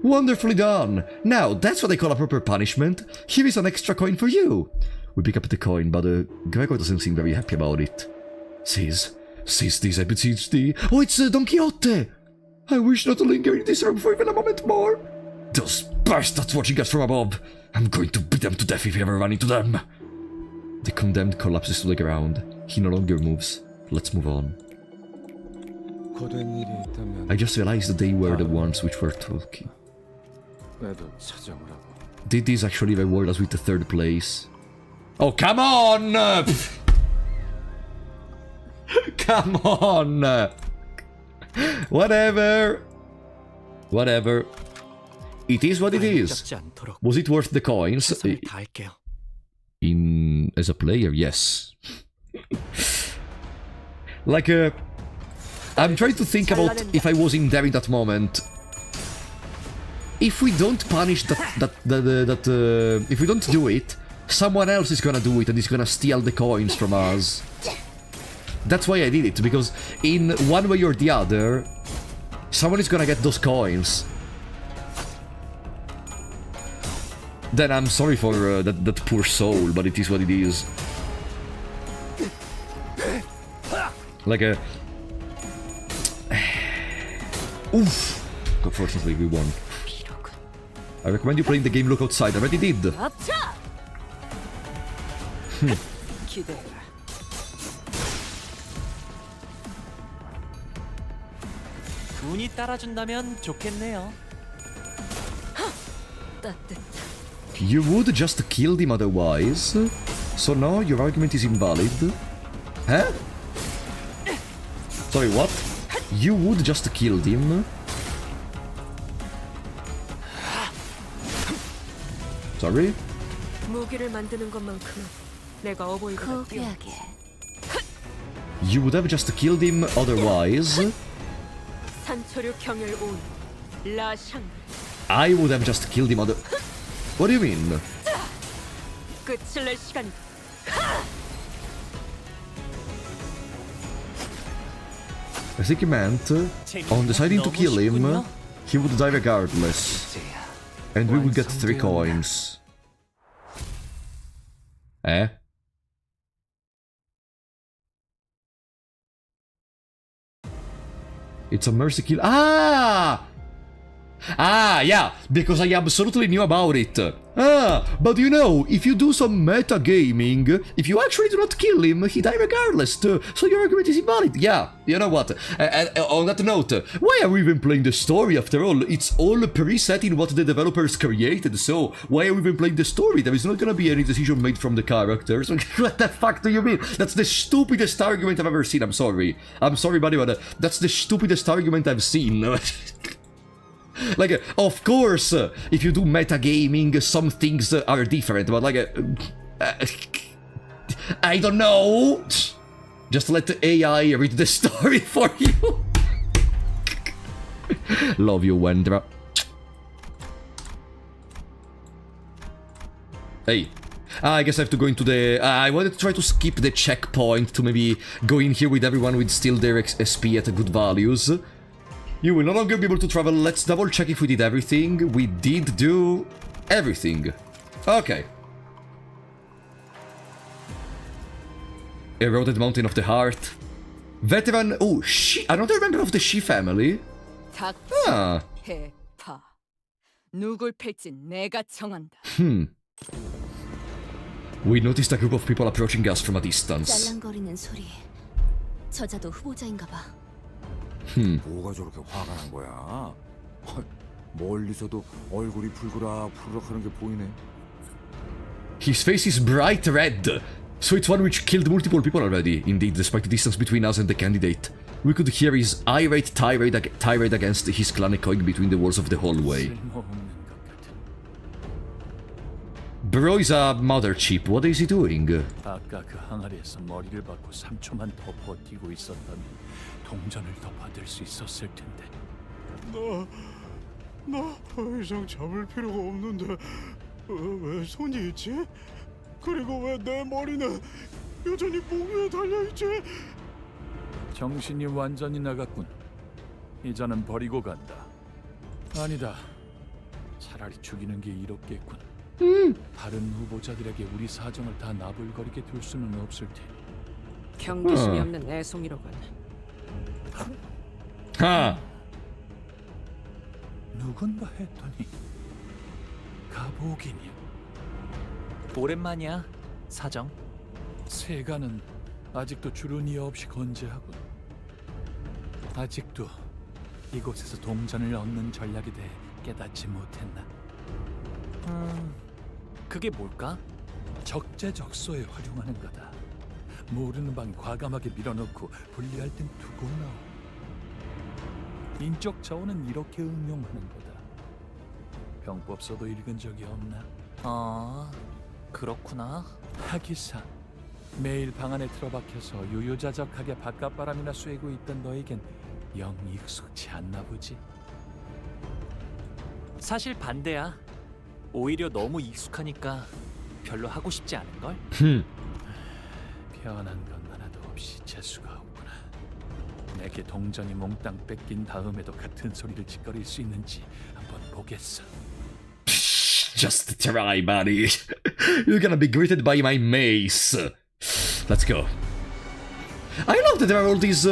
S1: Wonderfully done! Now, that's what I call a proper punishment. Here is an extra coin for you. We pick up the coin, but Gregor doesn't seem very happy about it. Sees this, I beseech thee. Oh, it's Don Quixote! I wish not to linger in this room for even a moment more. Those bastards watching us from above. I'm going to beat them to death if we ever run into them. The condemned collapses to the ground. He no longer moves. Let's move on.
S3: 특허된 일이 있다면
S1: I just realized that they were the ones which were talking.
S3: 애도 찾아오라고.
S1: Did this actually reward us with the 3rd place? Oh, come on! Come on! Whatever! Whatever. It is what it is. Was it worth the coins? As a player, yes. Like, I'm trying to think about if I was in there in that moment. If we don't punish if we don't do it, someone else is gonna do it and is gonna steal the coins from us. That's why I did it, because in one way or the other, someone is gonna get those coins. Then I'm sorry for that poor soul, but it is what it is. Like a... Oof! Unfortunately, we won. I recommend you playing the game Look Outside. I already did.
S4: 운이 따라준다면 좋겠네요.
S1: You would just kill him otherwise. So no, your argument is invalid. Huh? Sorry, what? You would just kill him. Sorry?
S16: 무기를 만드는 것만큼은 내가 어버이가
S9: 고귀하게.
S1: You would have just killed him otherwise.
S16: 산초류 경혈 온 라샹.
S1: I would have just killed him other... What do you mean?
S16: 끝을 낼 시간이다.
S1: I think he meant, on deciding to kill him, he would die regardless. And we would get 3 coins. Eh? It's a mercy kill. Ah! Ah, yeah, because I absolutely knew about it. Ah, but you know, if you do some metagaming, if you actually do not kill him, he dies regardless, so your argument is invalid. Yeah, you know what, on that note, why are we even playing the story after all? It's all preset in what the developers created, so why are we even playing the story? There is not gonna be any decision made from the characters. What the fuck do you mean? That's the stupidest argument I've ever seen, I'm sorry. I'm sorry, buddy, but that's the stupidest argument I've seen. Like, of course, if you do metagaming, some things are different, but like, I don't know. Just let the AI read the story for you. Love you, Wendra. Hey. I guess I have to go into the... I wanted to try to skip the checkpoint to maybe go in here with everyone with still their SP at good values. You will no longer be able to travel. Let's double check if we did everything. We did do everything. Okay. Eroded Mountain of the Heart. Veteran... Oh, another member of the Shi family. Ah.
S12: 해파. 누굴 팰지 내가 정한다.
S1: We noticed a group of people approaching us from a distance.
S9: 짤랑거리는 소리. 저자도 후보자인가 봐.
S3: 뭐가 저렇게 화가 난 거야? 멀리서도 얼굴이 푸르락푸르락하는 게 보이네.
S1: His face is bright red, so it's one which killed multiple people already. Indeed, despite the distance between us and the candidate, we could hear his irate tirade against his clan echoing between the walls of the hallway. Bro is a mother chip. What is he doing?
S18: 아까 그 항아리에서 머리를 박고 3초만 더 버티고 있었다면 동전을 더 받을 수 있었을 텐데.
S2: 나 더 이상 잡을 필요가 없는데 왜 손이 있지? 그리고 왜 내 머리는 여전히 목 위에 달려있지?
S18: 정신이 완전히 나갔군. 이자는 버리고 간다. 아니다. 차라리 죽이는 게 이롭겠군. 다른 후보자들에게 우리 사정을 다 나불거리게 둘 수는 없을 테니.
S16: 경계심이 없는 애송이로군.
S18: 누군가 했더니 가복이냐?
S4: 오랜만이야, 사정.
S18: 세가는 아직도 주르니 없이 건재하군. 아직도 이곳에서 동전을 얻는 전략에 대해 깨닫지 못했나?
S4: 그게 뭘까?
S18: 적재적소에 활용하는 거다. 모르는 방 과감하게 밀어넣고 분리할 땐 두고 나오. 인적 자원은 이렇게 응용하는 거다. 병법서도 읽은 적이 없나?
S4: 아, 그렇구나.
S18: 하기사, 매일 방 안에 틀어박혀서 유유자적하게 바깥바람이나 쐬고 있던 너에겐 영 익숙치 않나 보지?
S4: 사실 반대야. 오히려 너무 익숙하니까 별로 하고 싶지 않은걸?
S18: 변한 건 하나도 없이 재수가 없구나. 내게 동전이 몽땅 뺏긴 다음에도 같은 소리를 짓거릴 수 있는지 한번 보겠어.
S1: Just try, buddy. You're gonna be greeted by my mace. Let's go. I love that there are all these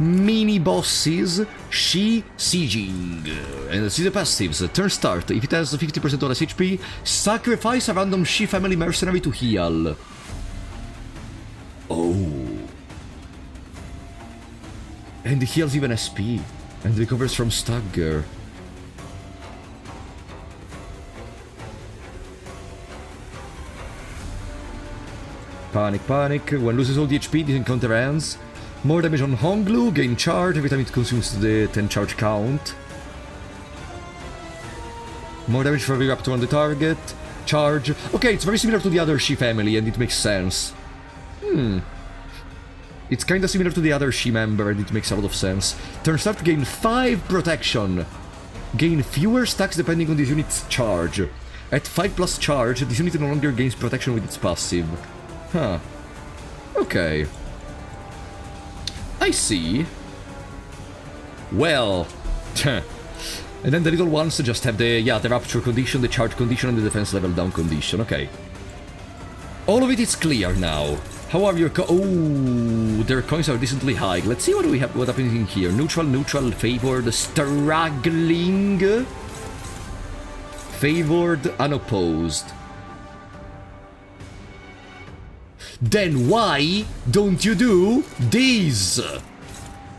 S1: mini bosses. She sieging. And see the passives. Turn start. If it has 50% less HP, sacrifice a random She family mercenary to heal. Oh. And it heals even SP. And recovers from stagger. Panic, panic. When loses all the HP, this encounter ends. More damage on Honglu, gain charge every time it consumes the 10 charge count. More damage for every raptor on the target. Charge. Okay, it's very similar to the other She family, and it makes sense. It's kinda similar to the other She member, and it makes a lot of sense. Turn start to gain 5 protection. Gain fewer stacks depending on this unit's charge. At 5+ charge, this unit no longer gains protection with its passive. Huh. Okay. I see. Well. And then the little ones just have the rapture condition, the charge condition, and the defense level down condition. Okay. All of it is clear now. How are your their coins are decently high. Let's see what we have. What happens in here. Neutral, neutral, favored, struggling, favored, unopposed. Then why don't you do this?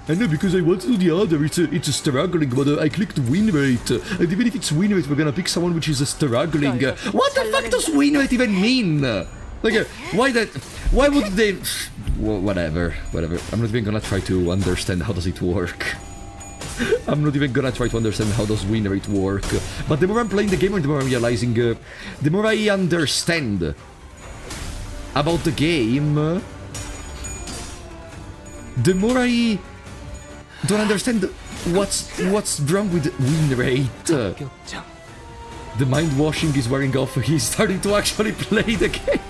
S1: And then because I want to do the other, it's a struggling, but I clicked win rate. And even if it's win rate, we're gonna pick someone which is a struggling. What the fuck does win rate even mean? Like, why would they... Whatever. I'm not even gonna try to understand how does it work. I'm not even gonna try to understand how does win rate work. But the more I'm playing the game, the more I'm realizing, the more I understand about the game, the more I don't understand what's wrong with win rate. The mind washing is wearing off. He's starting to actually play the game.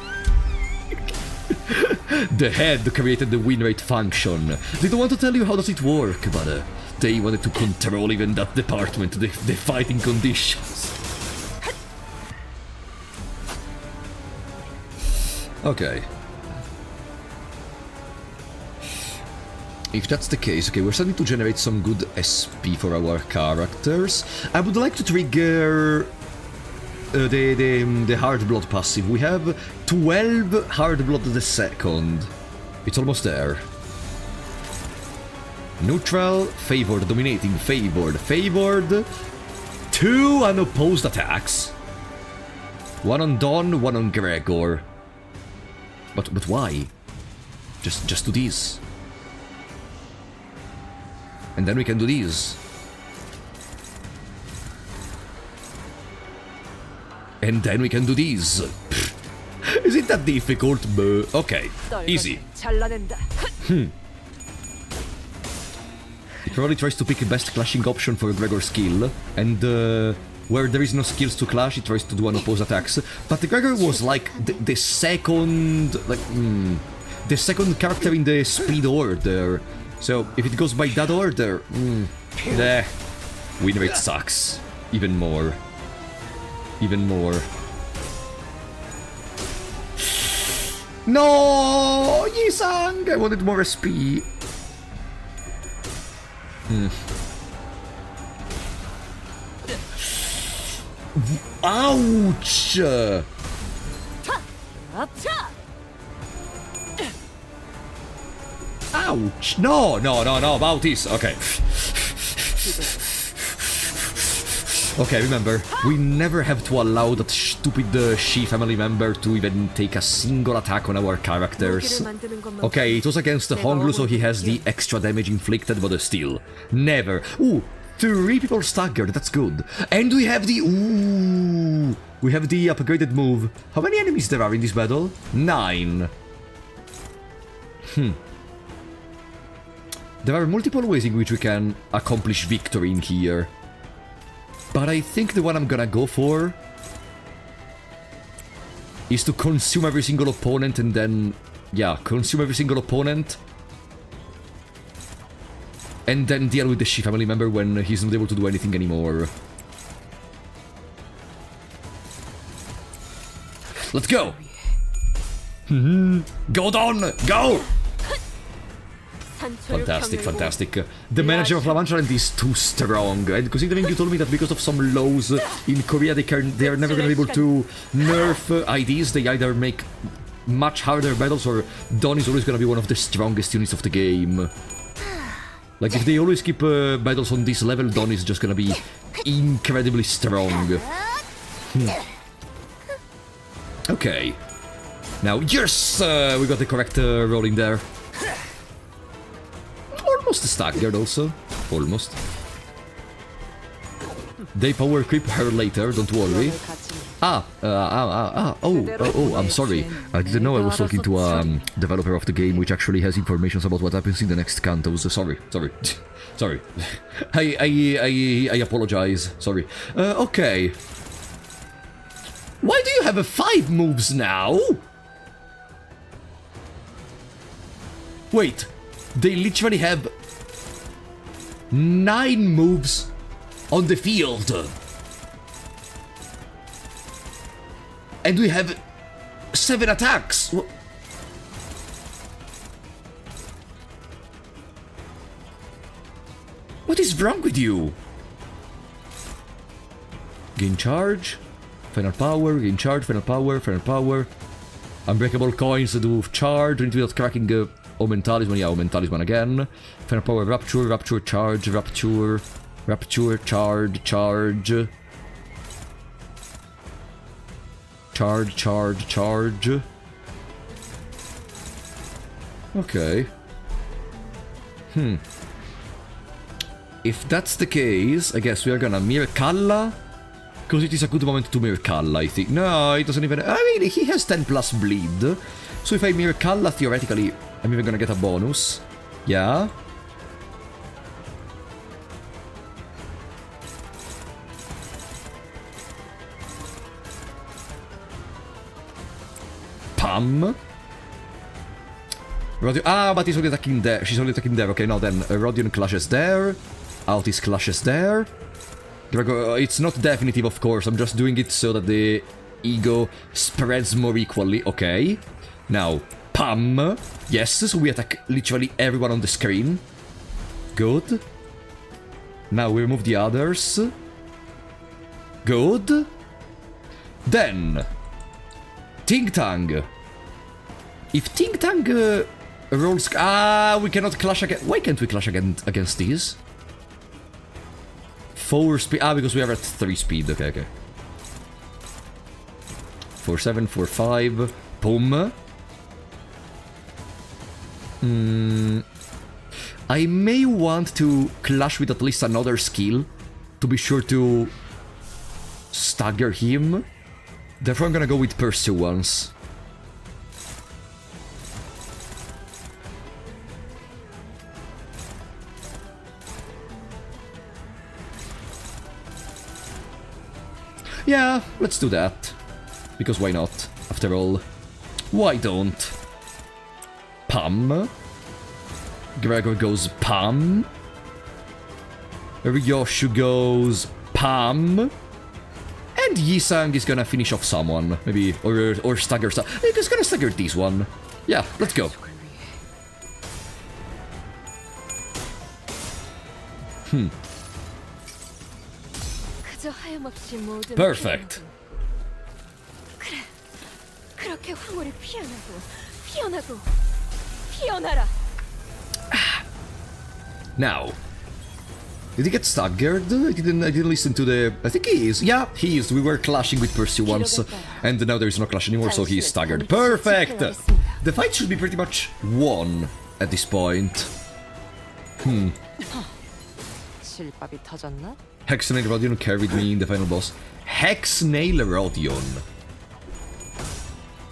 S1: The head created the win rate function. They don't want to tell you how does it work, but they wanted to control even that department, the fighting conditions. Okay. If that's the case, okay, we're starting to generate some good SP for our characters. I would like to trigger the hard blood passive. We have 12 hard blood the second. It's almost there. Neutral, favored, dominating, favored, favored. 2 unopposed attacks. 1 on Don, 1 on Gregor. But why? Just do these. And then we can do these. And then we can do these. Is it that difficult? Okay, easy. He probably tries to pick the best clashing option for Gregor's skill, and where there is no skills to clash, he tries to do unopposed attacks. But Gregor was like the second, the second character in the speed order. So if it goes by that order, win rate sucks even more. Even more. No, Yisang! I wanted more SP. Ouch! Ouch! No, about this. Okay. Okay, remember, we never have to allow that stupid Shi family member to even take a single attack on our characters. Okay, it was against the Honglu, so he has the extra damage inflicted, but still. Never. Ooh, 3 people staggered, that's good. And we have the... Ooh! We have the upgraded move. How many enemies there are in this battle? 9. There are multiple ways in which we can accomplish victory in here. But I think the one I'm gonna go for is to consume every single opponent and then... Yeah, consume every single opponent. And then deal with the Shi family member when he's not able to do anything anymore. Let's go! Go Don! Go! Fantastic, fantastic. The manager of La Mancha is too strong. And considering you told me that because of some laws in Korea they are never gonna be able to nerf IDs, they either make much harder battles or Don is always gonna be one of the strongest units of the game. Like, if they always keep battles on this level, Don is just gonna be incredibly strong. Okay. Now, yes! We got the correct roll in there. Almost staggered also. Almost. They power creep her later, don't worry. I'm sorry. I didn't know I was talking to a developer of the game which actually has information about what happens in the next Cantos. Sorry. Sorry. I apologize. Sorry. Okay. Why do you have 5 moves now? Wait. They literally have 9 moves on the field. And we have 7 attacks. What is wrong with you? Gain charge, final power, gain charge, final power. Unbreakable coins to do charge without cracking Omen Talisman, yeah, Omen Talisman again. Final power, rapture, charge, rapture, charge. Charge. Okay. If that's the case, I guess we are gonna Mirror Kalla. Because it is a good moment to Mirror Kalla, I think. No, it doesn't even... I mean, he has 10 plus bleed. So if I Mirror Kalla, theoretically, I'm even gonna get a bonus. Yeah. Pam. Rodion... Ah, but he's only attacking there. She's only attacking there. Okay, no, then Rodion clashes there. Altis clashes there. It's not definitive, of course. I'm just doing it so that the ego spreads more equally. Okay. Now, Pam. Yes, so we attack literally everyone on the screen. Good. Now we remove the others. Good. Then, Ting Tang. If Ting Tang rolls... Ah, we cannot clash again. Why can't we clash against these? 4 speed. Ah, because we are at 3 speed. Okay. 4-7, 4-5. Boom. I may want to clash with at least another skill to be sure to stagger him. Therefore, I'm gonna go with Pursuance. Yeah, let's do that. Because why not? After all, why don't? Pam. Gregor goes Pam. Ryoshu goes Pam. And Yisang is gonna finish off someone. Maybe, or stagger some. He's gonna stagger this one. Yeah, let's go. Perfect. Now, did he get staggered? I didn't listen to the... I think he is. Yeah, he is. We were clashing with Percy once, and now there is no clash anymore, so he is staggered. Perfect! The fight should be pretty much won at this point.
S16: 실밥이 터졌나?
S1: Hexnail Rodion carried me in the final boss. Hexnail Rodion.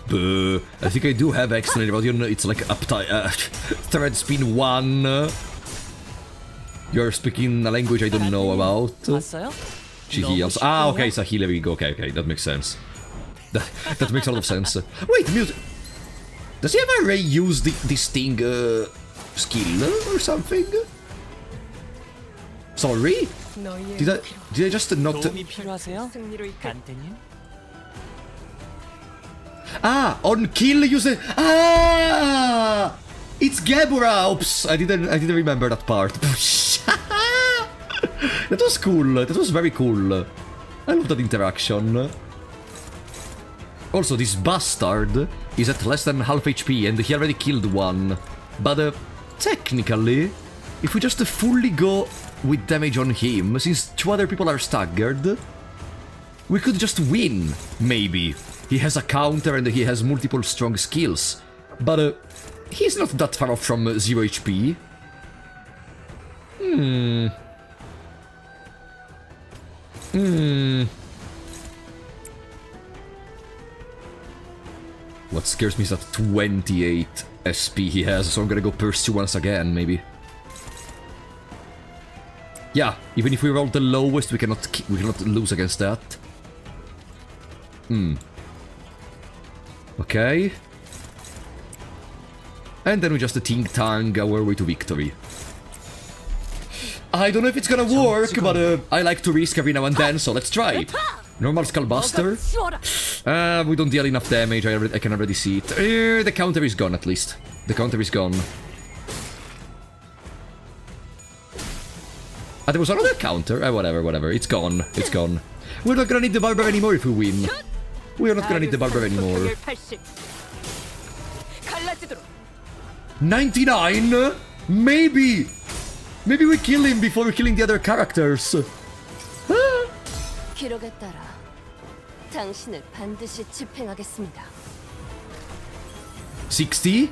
S1: Buh. I think I do have Hexnail Rodion. It's like thread spin 1. You're speaking a language I don't know about. She heals. Ah, okay, it's a healer. We go. Okay, that makes sense. That makes a lot of sense. Wait, Mute. Does he ever reuse this thing skill or something? Sorry? Did I just not...
S4: 도움이 필요하세요? 간테님?
S1: Ah, on kill use it. Ah, it's Gebura. Oops, I didn't remember that part. That was cool. That was very cool. I love that interaction. Also, this bastard is at less than half HP, and he already killed one. But technically, if we just fully go with damage on him, since 2 other people are staggered, we could just win, maybe. He has a counter and he has multiple strong skills, but he's not that far off from 0 HP. What scares me is that 28 SP he has, so I'm gonna go Pursue once again, maybe. Yeah, even if we roll the lowest, we cannot lose against that. Okay. And then we just ting-tang our way to victory. I don't know if it's gonna work, but I like to risk every now and then, so let's try. Normal Skullbuster. We don't deal enough damage, I can already see it. The counter is gone, at least. The counter is gone. Ah, there was another counter? Whatever, it's gone. It's gone. We're not gonna need the Barber anymore if we win. We're not gonna need the Barber anymore. 99? Maybe! Maybe we kill him before killing the other characters.
S8: 기록에 따라 당신을 반드시 집행하겠습니다.
S1: 60?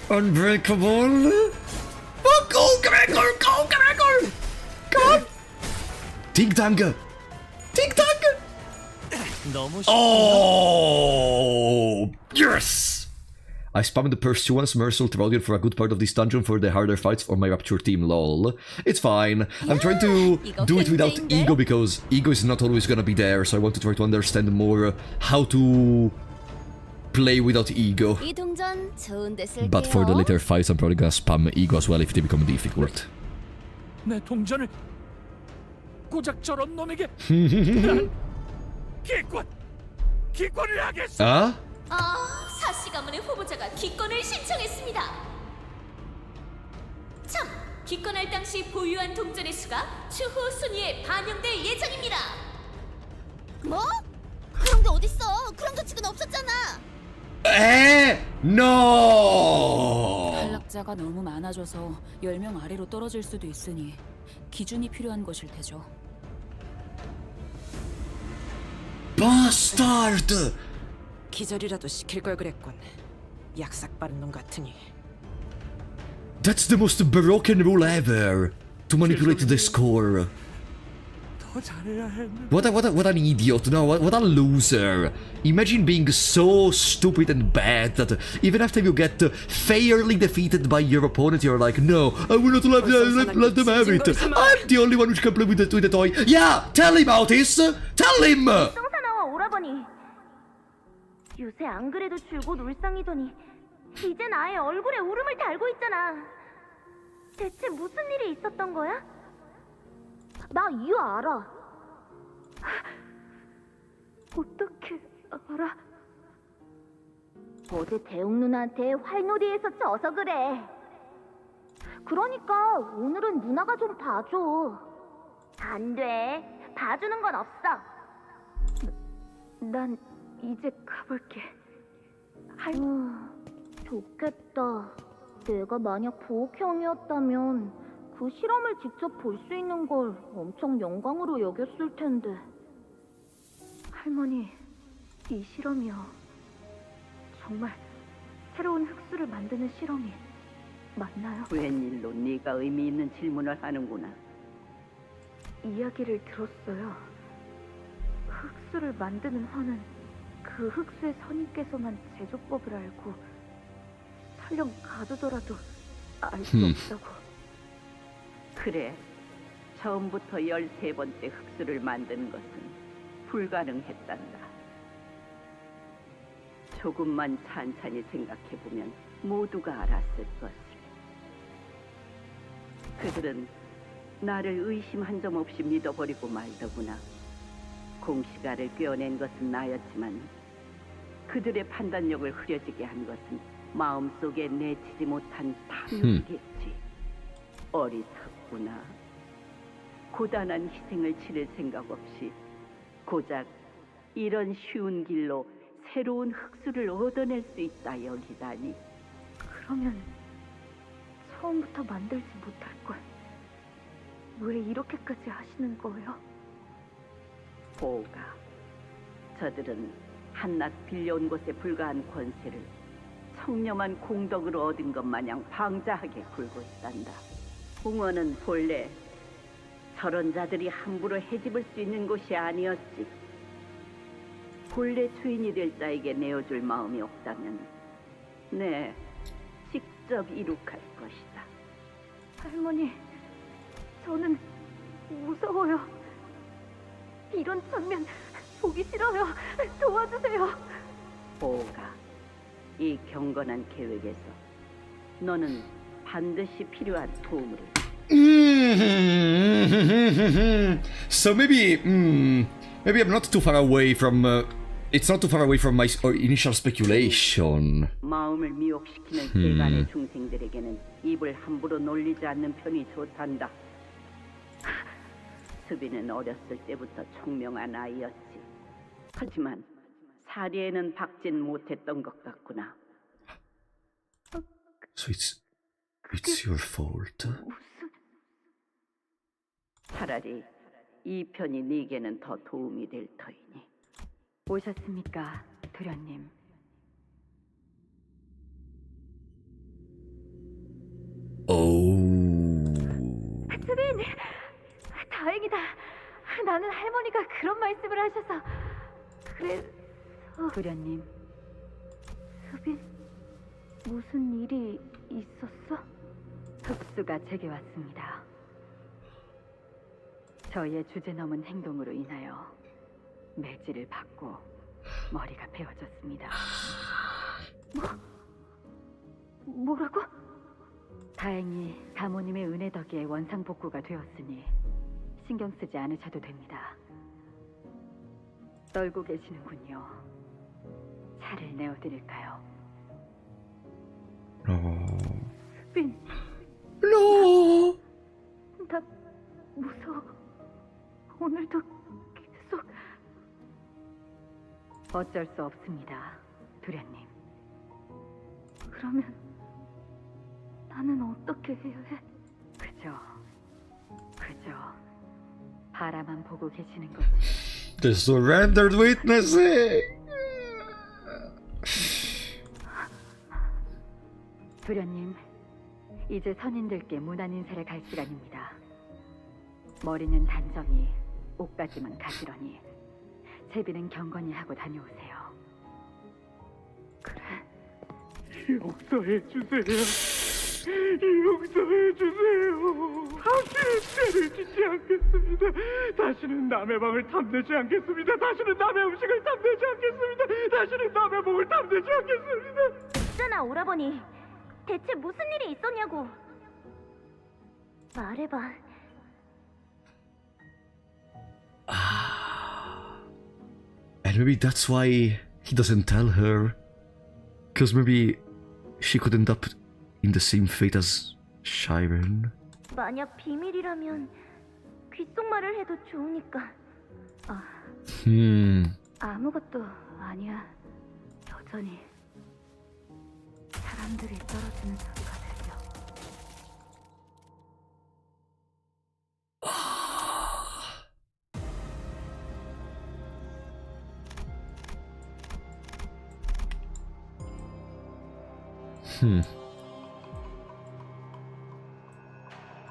S1: Unbreakable? Oh, go, Gregor! Go, Gregor! Come on! Ting-tang! Ting-tang! Oh! Yes! I spammed the Pursue once Merciful Trodion for a good part of this dungeon for the harder fights for my Rapture team, lol. It's fine. I'm trying to do it without ego because ego is not always gonna be there, so I want to try to understand more how to play without ego. But for the later fights, I'm probably gonna spam ego as well if they become difficult.
S18: 내 동전을 고작 저런 놈에게 기권을 하겠어.
S1: 아?
S8: 사씨 가문의 후보자가 기권을 신청했습니다. 참, 기권할 당시 보유한 동전의 수가 추후 순위에 반영될 예정입니다.
S19: 뭐? 그런 게 어딨어? 그런 규칙은 없었잖아.
S1: No!
S12: 탈락자가 너무 많아져서 10명 아래로 떨어질 수도 있으니 기준이 필요한 것일 테죠.
S1: Bastard!
S16: 기절이라도 시킬 걸 그랬군. 약삭 빠른 놈 같으니.
S1: That's the most broken rule ever to manipulate the score. What an idiot! No, what a loser! Imagine being so stupid and bad that even after you get fairly defeated by your opponent, you're like, no, I will not let them have it. I'm the only one who can play with the toy. Yeah, tell him, Otis. Tell him.
S10: 성사나와 오라버니. 요새 안 그래도 줄곧 울상이더니 이젠 아예 얼굴에 울음을 달고 있잖아. 대체 무슨 일이 있었던 거야? 나 이유 알아. 어떻게 알아? 어제 대웅 누나한테 활놀이에서 져서 그래. 그러니까 오늘은 누나가 좀 봐줘. 안 돼. 봐주는 건 없어. 난 이제 가볼게. 좋겠다. 내가 만약 보호형이었다면 그 실험을 직접 볼 수 있는 걸 엄청 영광으로 여겼을 텐데. 할머니, 이 실험이요. 정말 새로운 흑수를 만드는 실험이 맞나요?
S5: 웬일로 네가 의미 있는 질문을 하는구나.
S10: 이야기를 들었어요. 흑수를 만드는 선은 그 흑수의 선임께서만 제조법을 알고 설령 가두더라도 알 수 없다고.
S5: 그래, 처음부터 13번째 흑수를 만드는 것은 불가능했단다. 조금만 찬찬히 생각해보면 모두가 알았을 것을. 그들은 나를 의심 한 점 없이 믿어버리고 말더구나. 공시가를 꿰어낸 것은 나였지만 그들의 판단력을 흐려지게 한 것은 마음속에 내치지 못한 탐욕이겠지. 어리석구나. 고단한 희생을 치를 생각 없이 고작 이런 쉬운 길로 새로운 흑수를 얻어낼 수 있다 여기다니.
S10: 그러면 처음부터 만들지 못할 걸. 왜 이렇게까지 하시는 거예요?
S5: 보가, 저들은 한낱 빌려온 것에 불과한 권세를 청렴한 공덕으로 얻은 것 마냥 방자하게 굴고 있단다. 공원은 본래 저런 자들이 함부로 해집을 수 있는 곳이 아니었지. 본래 주인이 될 자에게 내어줄 마음이 없다면 네, 직접 이룩할 것이다.
S10: 할머니, 저는 무서워요. 이런 장면 보기 싫어요. 도와주세요.
S5: 보가, 이 경건한 계획에서 너는 반드시 필요한 도움을.
S1: So maybe I'm not too far away from it's not too far away from my initial speculation.
S5: 마음을 미혹시키는 세간의 중생들에게는 입을 함부로 놀리지 않는 편이 좋단다. 수비는 어렸을 때부터 총명한 아이였지. 하지만 사리에는 박진 못했던 것 같구나.
S1: So it's your fault.
S5: 차라리 이 편이 네게는 더 도움이 될 터이니.
S15: 오셨습니까, 도련님?
S10: 수빈! 다행이다. 나는 할머니가 그런 말씀을 하셔서. 그래서...
S15: 도련님,
S10: 수빈, 무슨 일이 있었어?
S15: 흑수가 제게 왔습니다. 저희의 주제넘은 행동으로 인하여 매질을 받고 머리가 베어졌습니다.
S10: 뭐라고?
S15: 다행히 가모님의 은혜 덕에 원상복구가 되었으니 신경 쓰지 않으셔도 됩니다. 떨고 계시는군요. 차를 내어드릴까요?
S10: 수빈.
S1: No.
S10: 나 무서워. 오늘도 계속.
S15: 어쩔 수 없습니다, 도련님.
S10: 그러면 나는 어떻게 해야 해?
S15: 그저 바라만 보고 계시는 거지.
S1: The surrendered witnessing.
S15: 도련님, 이제 선인들께 문안 인사를 갈 시간입니다. 머리는 단정히, 옷가짐은 가지런히, 제비는 경건히 하고 다녀오세요.
S17: 용서해 주세요. 용서해 주세요. 다시는 죄를 짓지 않겠습니다. 다시는 남의 방을 탐내지 않겠습니다. 다시는 남의 음식을 탐내지 않겠습니다. 다시는 남의 목을 탐내지 않겠습니다.
S10: 있잖아, 오라버니. 대체 무슨 일이 있었냐고. 말해봐.
S1: And maybe that's why he doesn't tell her. Because maybe she could end up in the same fate as Shiren.
S10: 만약 비밀이라면 귓속말을 해도 좋으니까. 아무것도 아니야. 여전히 사람들이 떨어지는 소리가 들려.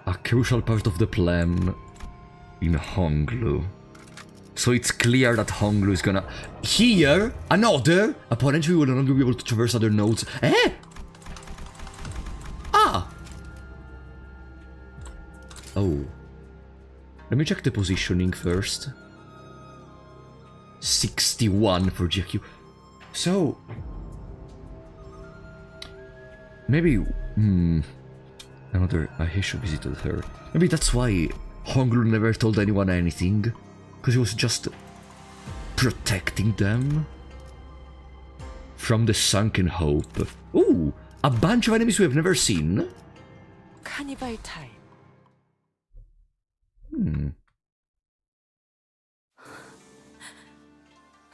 S1: A crucial part of the plan in Honglu. So it's clear that Honglu is gonna... Here, another opponent we will no longer be able to traverse other nodes. Eh? Ah! Oh. Let me check the positioning first. 61 for GQ. So... Maybe... Another Ahisho visited her. Maybe that's why Honglu never told anyone anything. Because he was just protecting them from the sunken hope. Ooh, a bunch of enemies we have never seen.
S16: 카니발 타임.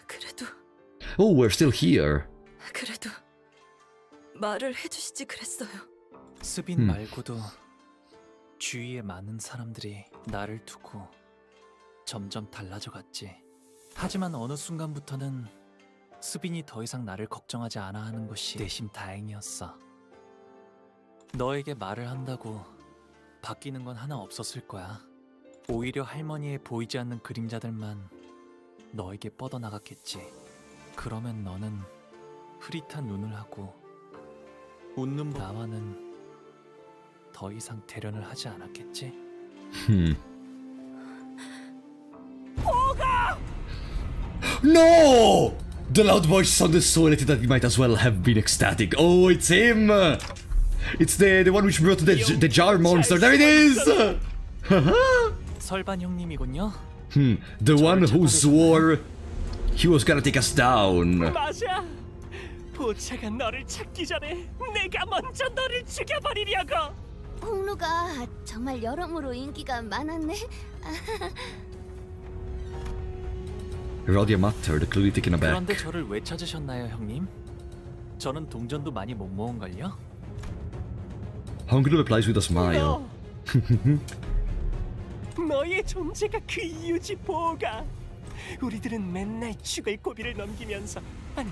S16: 그래도
S1: Oh, we're still here.
S7: 그래도 말을 해주시지 그랬어요.
S4: 스빈 말고도 주위에 많은 사람들이 나를 두고 점점 달라져 갔지. 하지만 어느 순간부터는 스빈이 더 이상 나를 걱정하지 않아 하는 것이 내심 다행이었어. 너에게 말을 한다고 바뀌는 건 하나 없었을 거야. 오히려 할머니의 보이지 않는 그림자들만 너에게 뻗어나갔겠지. 그러면 너는 흐릿한 눈을 하고 웃는 나와는 더 이상 대련을 하지 않았겠지?
S1: No! The loud voice sounded so related that we might as well have been ecstatic. Oh, it's him! It's the one which brought the jar monster. There it is!
S4: 설반 형님이군요.
S1: The one who swore he was gonna take us down.
S20: 맞아. 보차가 너를 찾기 전에 내가 먼저 너를 죽여버리려고.
S19: 홍루가 정말 여러모로 인기가 많았네.
S1: Rodia muttered, clearly taken aback.
S4: 그런데 저를 왜 찾으셨나요, 형님? 저는 동전도 많이 못 모은걸요?
S1: Honglu replies with a smile.
S20: 너의 존재가 그 이유지, 보가. 우리들은 맨날 죽을 고비를 넘기면서, 아니,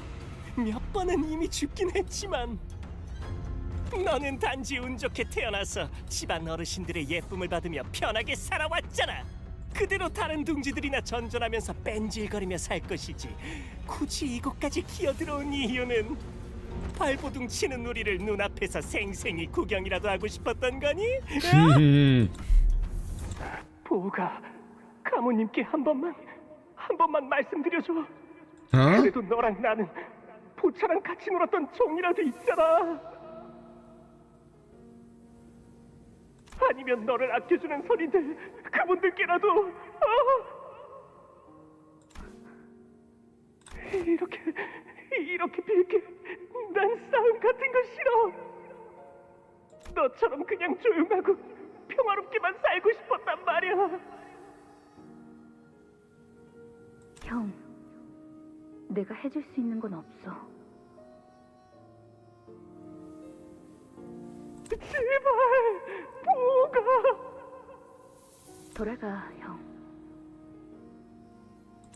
S20: 몇 번은 이미 죽긴 했지만 너는 단지 운 좋게 태어나서 집안 어르신들의 예쁨을 받으며 편하게 살아왔잖아. 그대로 다른 둥지들이나 전전하면서 뺀질거리며 살 것이지. 굳이 이곳까지 기어들어온 이유는 발버둥 치는 우리를 눈앞에서 생생히 구경이라도 하고 싶었던 거니? 보가, 가모님께 한 번만 말씀드려줘. 그래도 너랑 나는 보차랑 같이 놀았던 종이라도 있잖아. 아니면 너를 아껴주는 선인들 그분들께라도 이렇게 빌게. 난 싸움 같은 거 싫어. 너처럼 그냥 조용하고 평화롭게만 살고 싶었단 말이야.
S15: 형, 내가 해줄 수 있는 건 없어.
S20: 제발, 보가.
S15: 돌아가, 형.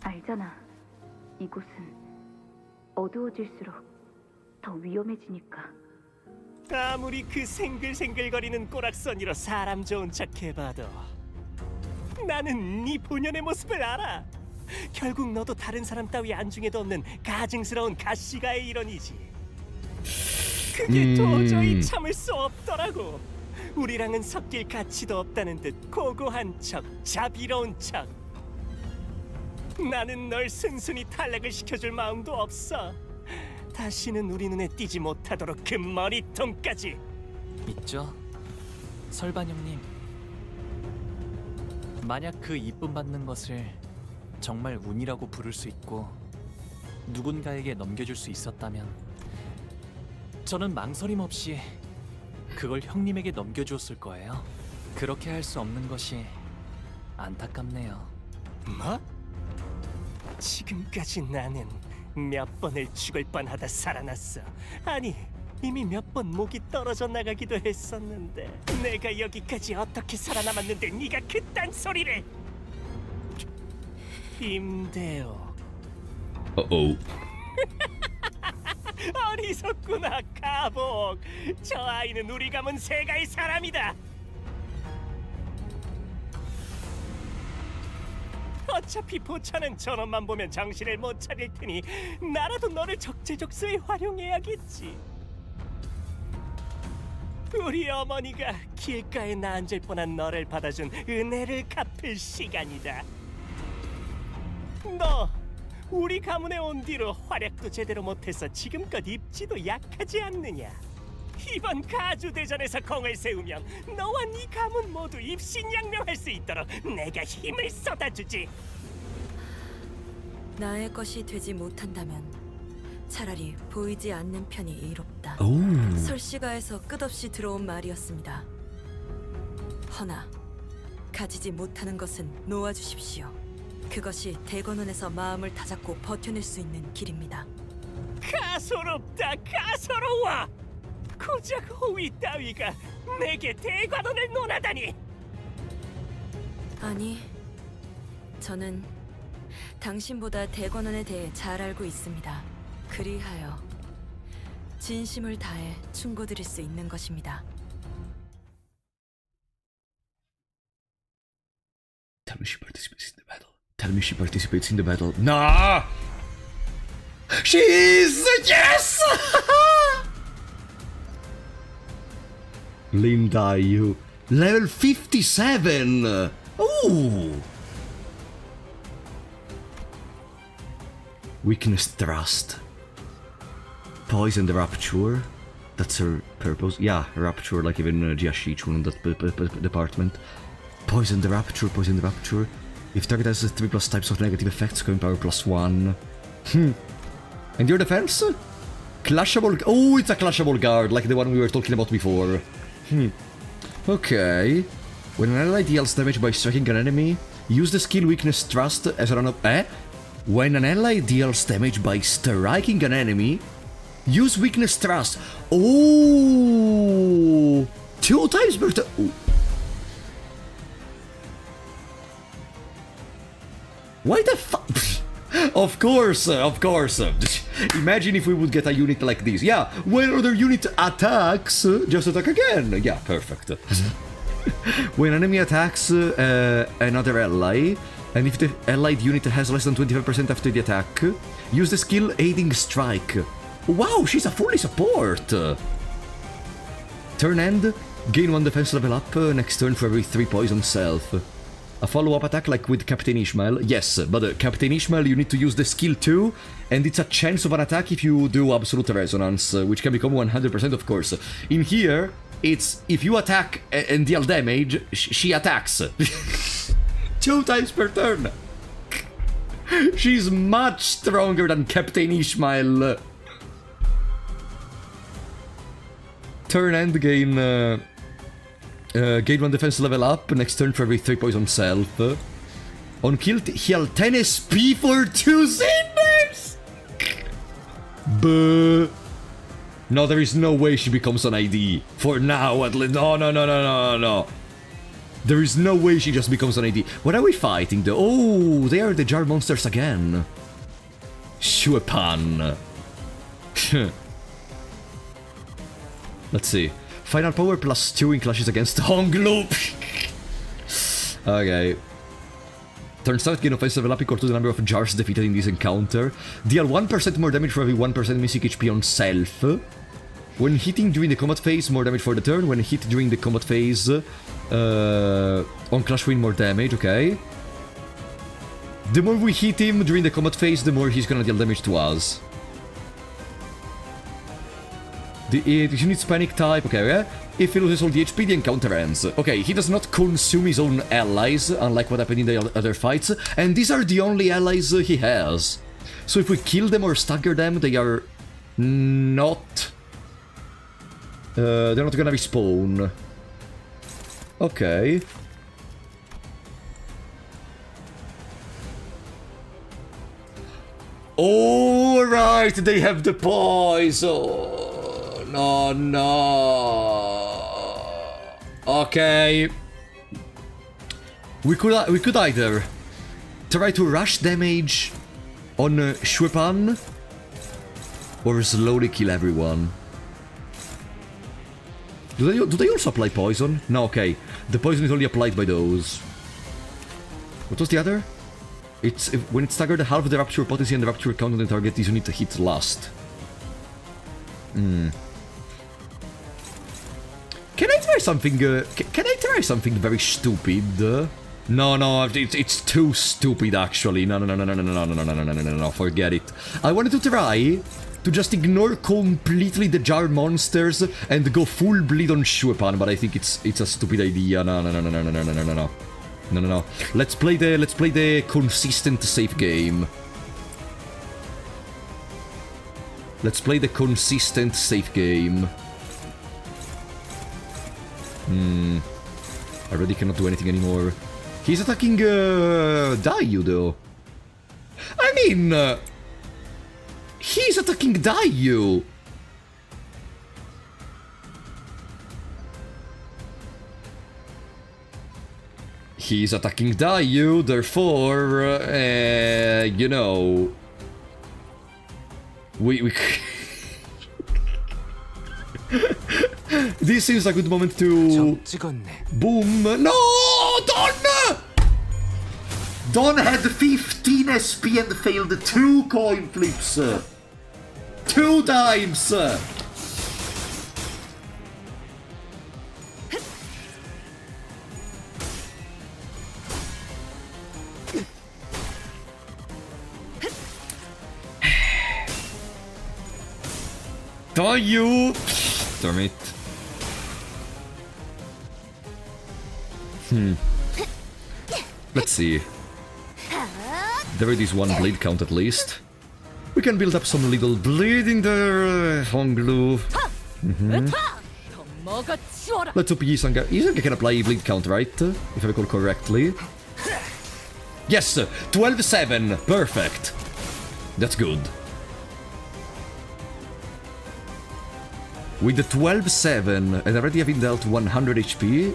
S15: 알잖아. 이곳은 어두워질수록 더 위험해지니까.
S20: 아무리 그 생글생글거리는 꼬락서니로 사람 좋은 척 해봐도 나는 네 본연의 모습을 알아. 결국 너도 다른 사람 따위 안중에도 없는 가증스러운 가시가의 일원이지. 그게 도저히 참을 수 없더라고. 우리랑은 섞일 가치도 없다는 듯 고고한 척, 자비로운 척. 나는 널 순순히 탈락을 시켜줄 마음도 없어. 다시는 우리 눈에 띄지 못하도록 그 머리통까지.
S4: 있죠? 설반 형님. 만약 그 이쁨 받는 것을 정말 운이라고 부를 수 있고 누군가에게 넘겨줄 수 있었다면 저는 망설임 없이 그걸 형님에게 넘겨주었을 거예요. 그렇게 할 수 없는 것이 안타깝네요.
S20: 뭐? 지금까지 나는 몇 번을 죽을 뻔하다 살아났어. 아니, 이미 몇 번 목이 떨어져 나가기도 했었는데 내가 여기까지 어떻게 살아남았는데 네가 그딴 소리를. 임대호.
S1: Uh-oh.
S20: 가만히 있었구나, 가복. 저 아이는 우리 가문 세가의 사람이다. 어차피 보차는 저놈만 보면 정신을 못 차릴 테니 나라도 너를 적재적소에 활용해야겠지. 우리 어머니가 길가에 나앉을 뻔한 너를 받아준 은혜를 갚을 시간이다. 너 우리 가문에 온 뒤로 활약도 제대로 못해서 지금껏 입지도 약하지 않느냐. 이번 가주대전에서 공을 세우면 너와 네 가문 모두 입신양명할 수 있도록 내가 힘을 쏟아주지.
S7: 나의 것이 되지 못한다면 차라리 보이지 않는 편이 이롭다.
S1: 오.
S7: 설시가에서 끝없이 들어온 말이었습니다. 허나 가지지 못하는 것은 놓아주십시오. 그것이 대권원에서 마음을 다잡고 버텨낼 수 있는 길입니다.
S20: 가소롭다, 가소로워. 고작 호위 따위가 내게 대관원을 논하다니.
S7: 아니, 저는 당신보다 대권원에 대해 잘 알고 있습니다. 그리하여 진심을 다해 충고드릴 수 있는 것입니다.
S1: Tell me she participates in the battle. Tell me she participates in the battle. Nah! She's... Yes! Lindayu. Level 57! Ooh! Weakness Thrust. Poison the Rapture. That's her purpose. Yeah, Rapture, like even Jiashichun in that department. Poison the Rapture, Poison the Rapture. If target has 3+ types of negative effects, going power +1. And your defense? Clashable... Oh, it's a clashable guard, like the one we were talking about before. Okay. When an ally deals damage by striking an enemy, use the skill Weakness Thrust as an... When an ally deals damage by striking an enemy, use Weakness Thrust. Oh! 2 times per turn. Oh. Why the fuck? Of course. Imagine if we would get a unit like this. Yeah, when other unit attacks, just attack again. Yeah, perfect. When an enemy attacks another ally, and if the allied unit has less than 25% after the attack, use the skill Aiding Strike. Wow, she's a fully support! Turn end, gain 1 defense level up next turn for every 3 poison self. A follow-up attack like with Captain Ishmael? Yes, but Captain Ishmael you need to use the skill too, and it's a chance of an attack if you do Absolute Resonance, which can become 100% of course. In here, it's if you attack and deal damage, she attacks. 2 times per turn! She's much stronger than Captain Ishmael. Turn end, gain 1 defense level up, next turn for every 3 poison self. On kill, heal 10 SP for 2 cinders! Buh. No, there is no way she becomes an ID. For now, at least. No. There is no way she just becomes an ID. What are we fighting though? Oh, they are the jar monsters again. Shuepan. Let's see. Final power +2 in clashes against Honglu. Okay. Turn start, gain offensive level up equal to the number of jars defeated in this encounter. Deal 1% more damage for every 1% missing HP on self. When hitting during the combat phase, more damage for the turn. When hit during the combat phase, on Clash win more damage, okay. The more we hit him during the combat phase, the more he's gonna deal damage to us. The unit's panic type, okay, yeah? If he loses all the HP, the encounter ends. Okay, he does not consume his own allies, unlike what happened in the other fights, and these are the only allies he has. So if we kill them or stagger them, they are not... they're not gonna respawn. Okay. Alright, they have the poison. No. Okay. We could either try to rush damage on Shuepan Or slowly kill everyone. Do they also apply poison? No, okay. The poison is only applied by those. What was the other? It's when it's staggered, half of the rapture potency and the rapture count on the target is unit to hit last. Can I try something? Can I try something very stupid? No, it's too stupid actually. No, forget it. I wanted to try to just ignore completely the jar monsters and go full bleed on Shuepan, but I think it's a stupid idea. No. Let's play the consistent safe game. Let's play the consistent safe game. I already cannot do anything anymore. He's attacking Dayu though. I mean, he's attacking Dayu. He's attacking Dayu, therefore, you know, we this seems a good moment to boom. No, Don had 15 SP and failed 2 coin flips 2 times. Dayu! Damn it. Let's see. There is one blade count at least. We can build up some little bleed in there, Honglu. Let's hope Yisanga can apply bleed count, right? If I recall correctly. Yes! 12-7! Perfect! That's good. With the 12-7 and already having dealt 100 HP,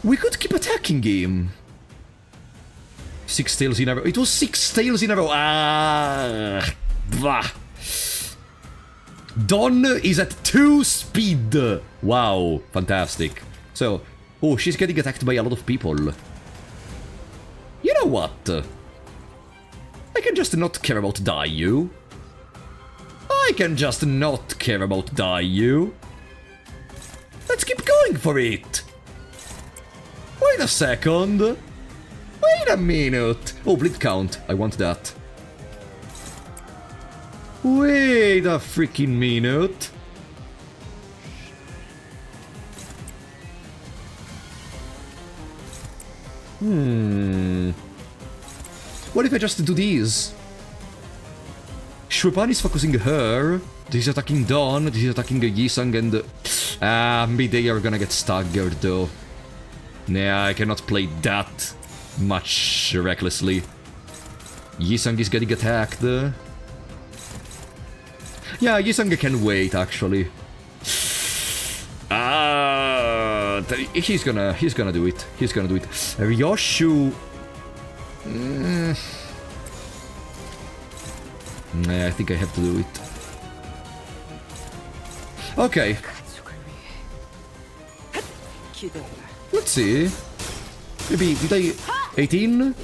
S1: we could keep attacking him. 6 tails in a row. It was 6 tails in a row. Ah, bah. Dawn is at 2 speed. Wow, fantastic. So, oh, she's getting attacked by a lot of people. You know what? I can just not care about Dayu. I can just not care about Dayu. Let's keep going for it. Wait a second. Wait a minute. Oh, bleed count. I want that. Wait a freaking minute. What if I just do these? Shuepan is focusing her. This is attacking Dawn. This is attacking Yisang and... maybe they are gonna get staggered though. Nah, I cannot play that much recklessly. Yisang is getting attacked. Yeah, Yisang can wait actually. He's gonna do it. He's gonna do it. Ryoshu. Nah, I think I have to do it. Okay. Let's see. Maybe, did I... 18?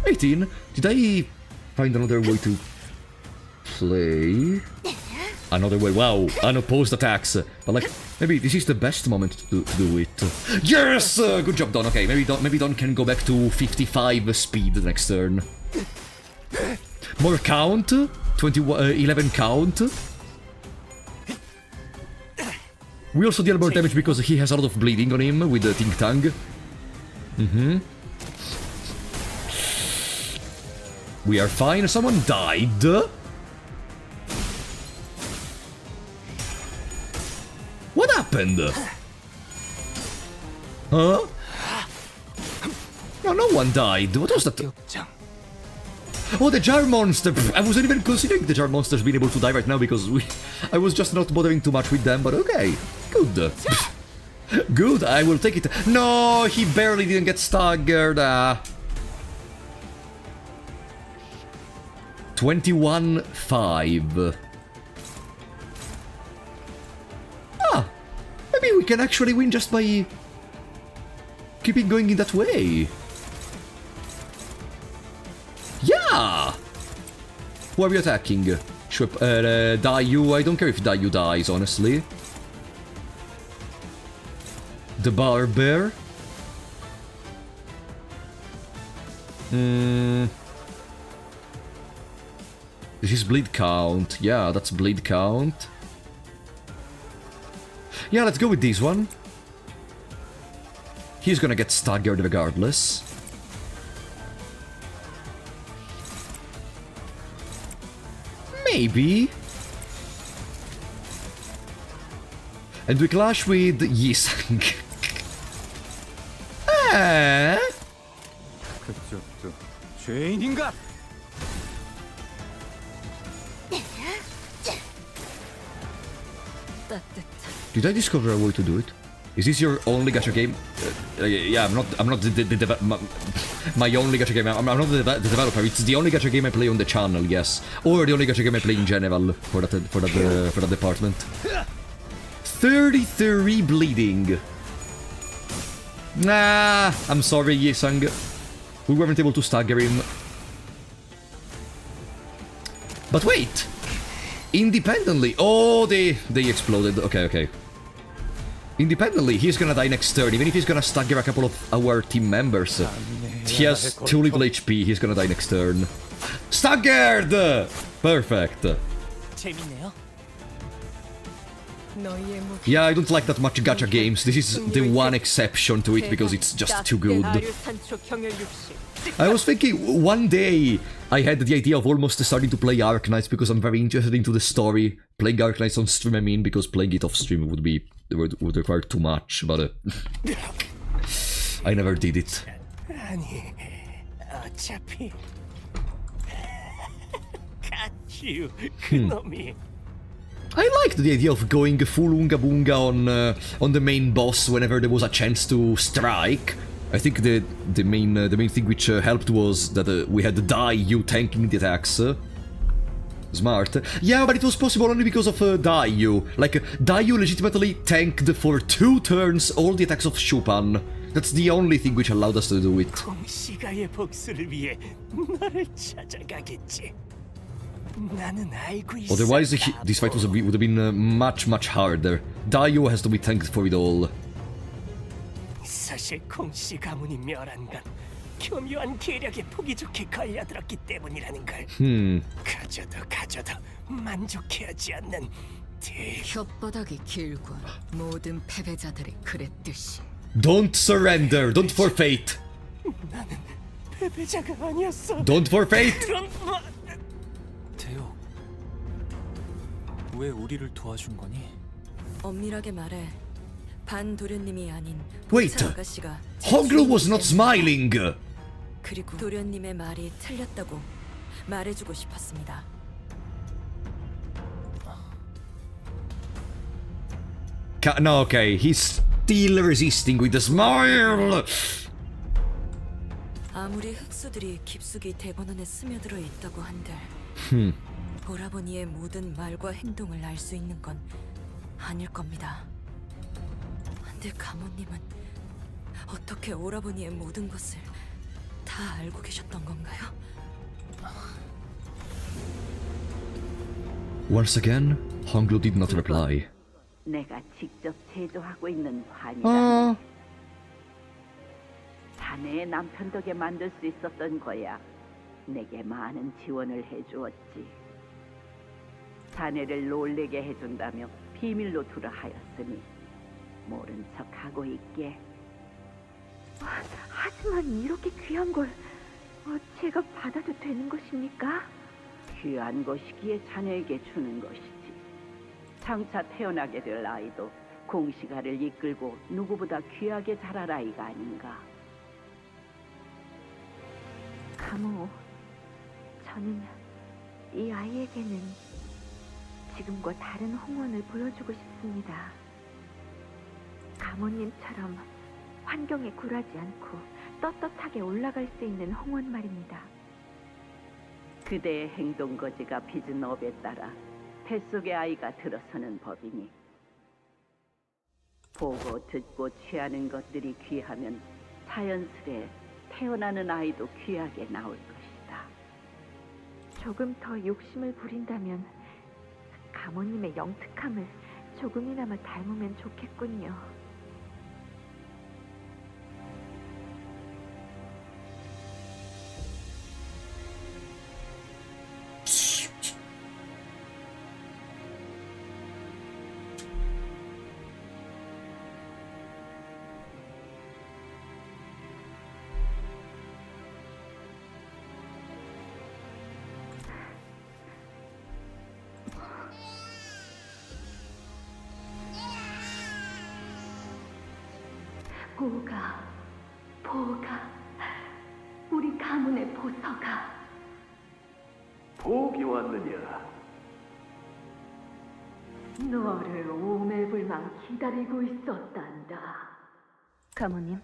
S1: 18? Did I find another way to play? Another way, wow, unopposed attacks. But like, maybe this is the best moment to do it. Yes! Good job, Don. Okay, maybe Don can go back to 55 speed next turn. More count. 11 count. We also deal more damage because he has a lot of bleeding on him with the Ting Tang. We are fine. Someone died. What happened? Huh? No, no one died. What was that? Oh, the jar monster! I wasn't even considering the jar monsters being able to die right now because I was just not bothering too much with them, but okay. Good. Good, I will take it. No, he barely didn't get staggered. 21-5. Ah, maybe we can actually win just by keeping going in that way. Yeah! Who are we attacking? Dayu. I don't care if Dayu dies, honestly. The Barber. This is bleed count. Yeah, that's bleed count. Yeah, let's go with this one. He's gonna get staggered regardless. Maybe. And we clash with Yisang.
S3: 그쪽도 죄인인가?
S1: Did I discover a way to do it? Is this your only gacha game? Yeah, I'm not my only gacha game. I'm not the developer. It's the only gacha game I play on the channel. Yes, or the only gacha game I play in general for that department. 33 bleeding. Nah, I'm sorry, Yesang. We weren't able to stagger him. But wait! Independently... Oh, they exploded. Okay. Independently, he's gonna die next turn. Even if he's gonna stagger a couple of our team members. He has too little HP, he's gonna die next turn. Staggered! Perfect.
S4: 재밌네요.
S1: Yeah, I don't like that much gacha games. This is the one exception to it because it's just too good. I was thinking one day I had the idea of almost starting to play Arknights because I'm very interested into the story. Playing Arknights on stream, I mean, because playing it off stream would require too much, but I never did it.
S20: 아니, 어차피 가츄 그놈이.
S1: I liked the idea of going full Unga Bunga on the main boss whenever there was a chance to strike. I think the main thing which helped was that we had Dayu tanking the attacks. Smart. Yeah, but it was possible only because of Dayu. Like, Dayu legitimately tanked for 2 turns all the attacks of Shupan. That's the only thing which allowed us to do it.
S20: 공시가의 복수를 위해 너를 찾아가겠지.
S1: Otherwise, this fight would have been much harder. Dayu has to be thanked for it all.
S20: 사실 공시 가문이 멸한 건 교묘한 계략에 보기 좋게 걸려들었기 때문이라는 걸 가져도 만족해하지 않는
S12: 혓바닥이 길군. 모든 패배자들이 그랬듯이.
S1: Don't surrender. Don't forfeit.
S20: 나는 패배자가 아니었어.
S1: Don't forfeit.
S4: 대요. 왜 우리를 도와준 거니?
S7: 엄밀하게 말해 반도련님이 아닌
S1: Wait.
S7: 보차 아가씨가
S1: Hoglu was not smiling.
S7: 그리고 도련님의 말이 틀렸다고 말해주고 싶었습니다.
S1: No, okay, he's still resisting with a smile.
S7: 아무리 흑수들이 깊숙이 대권원에 스며들어 있다고 한들 오라버니의 모든 말과 행동을 알 수 있는 건 아닐 겁니다. 근데 가모님은 어떻게 오라버니의 모든 것을 다 알고 계셨던 건가요?
S1: Once again, Honglu did not reply.
S5: 내가 직접 제조하고 있는 환이다. 자네의 남편 덕에 만들 수 있었던 거야. 내게 많은 지원을 해주었지. 자네를 놀래게 해준다며 비밀로 두라 하였으니 모른 척하고 있게.
S15: 하지만 이렇게 귀한 걸 제가 받아도 되는 것입니까?
S5: 귀한 것이기에 자네에게 주는 것이지. 장차 태어나게 될 아이도 공시가를 이끌고 누구보다 귀하게 자랄 아이가 아닌가.
S15: 가모, 저는 이 아이에게는 지금과 다른 홍원을 보여주고 싶습니다. 가모님처럼 환경에 굴하지 않고 떳떳하게 올라갈 수 있는 홍원 말입니다.
S5: 그대의 행동 거지가 빚은 업에 따라 뱃속의 아이가 들어서는 법이니 보고 듣고 취하는 것들이 귀하면 자연스레 태어나는 아이도 귀하게 나올 것이다.
S15: 조금 더 욕심을 부린다면 가모님의 영특함을 조금이나마 닮으면 좋겠군요. 보가, 우리 가문의 보서가.
S14: 복이 왔느냐?
S15: 너를 오매불망 기다리고 있었단다. 가모님.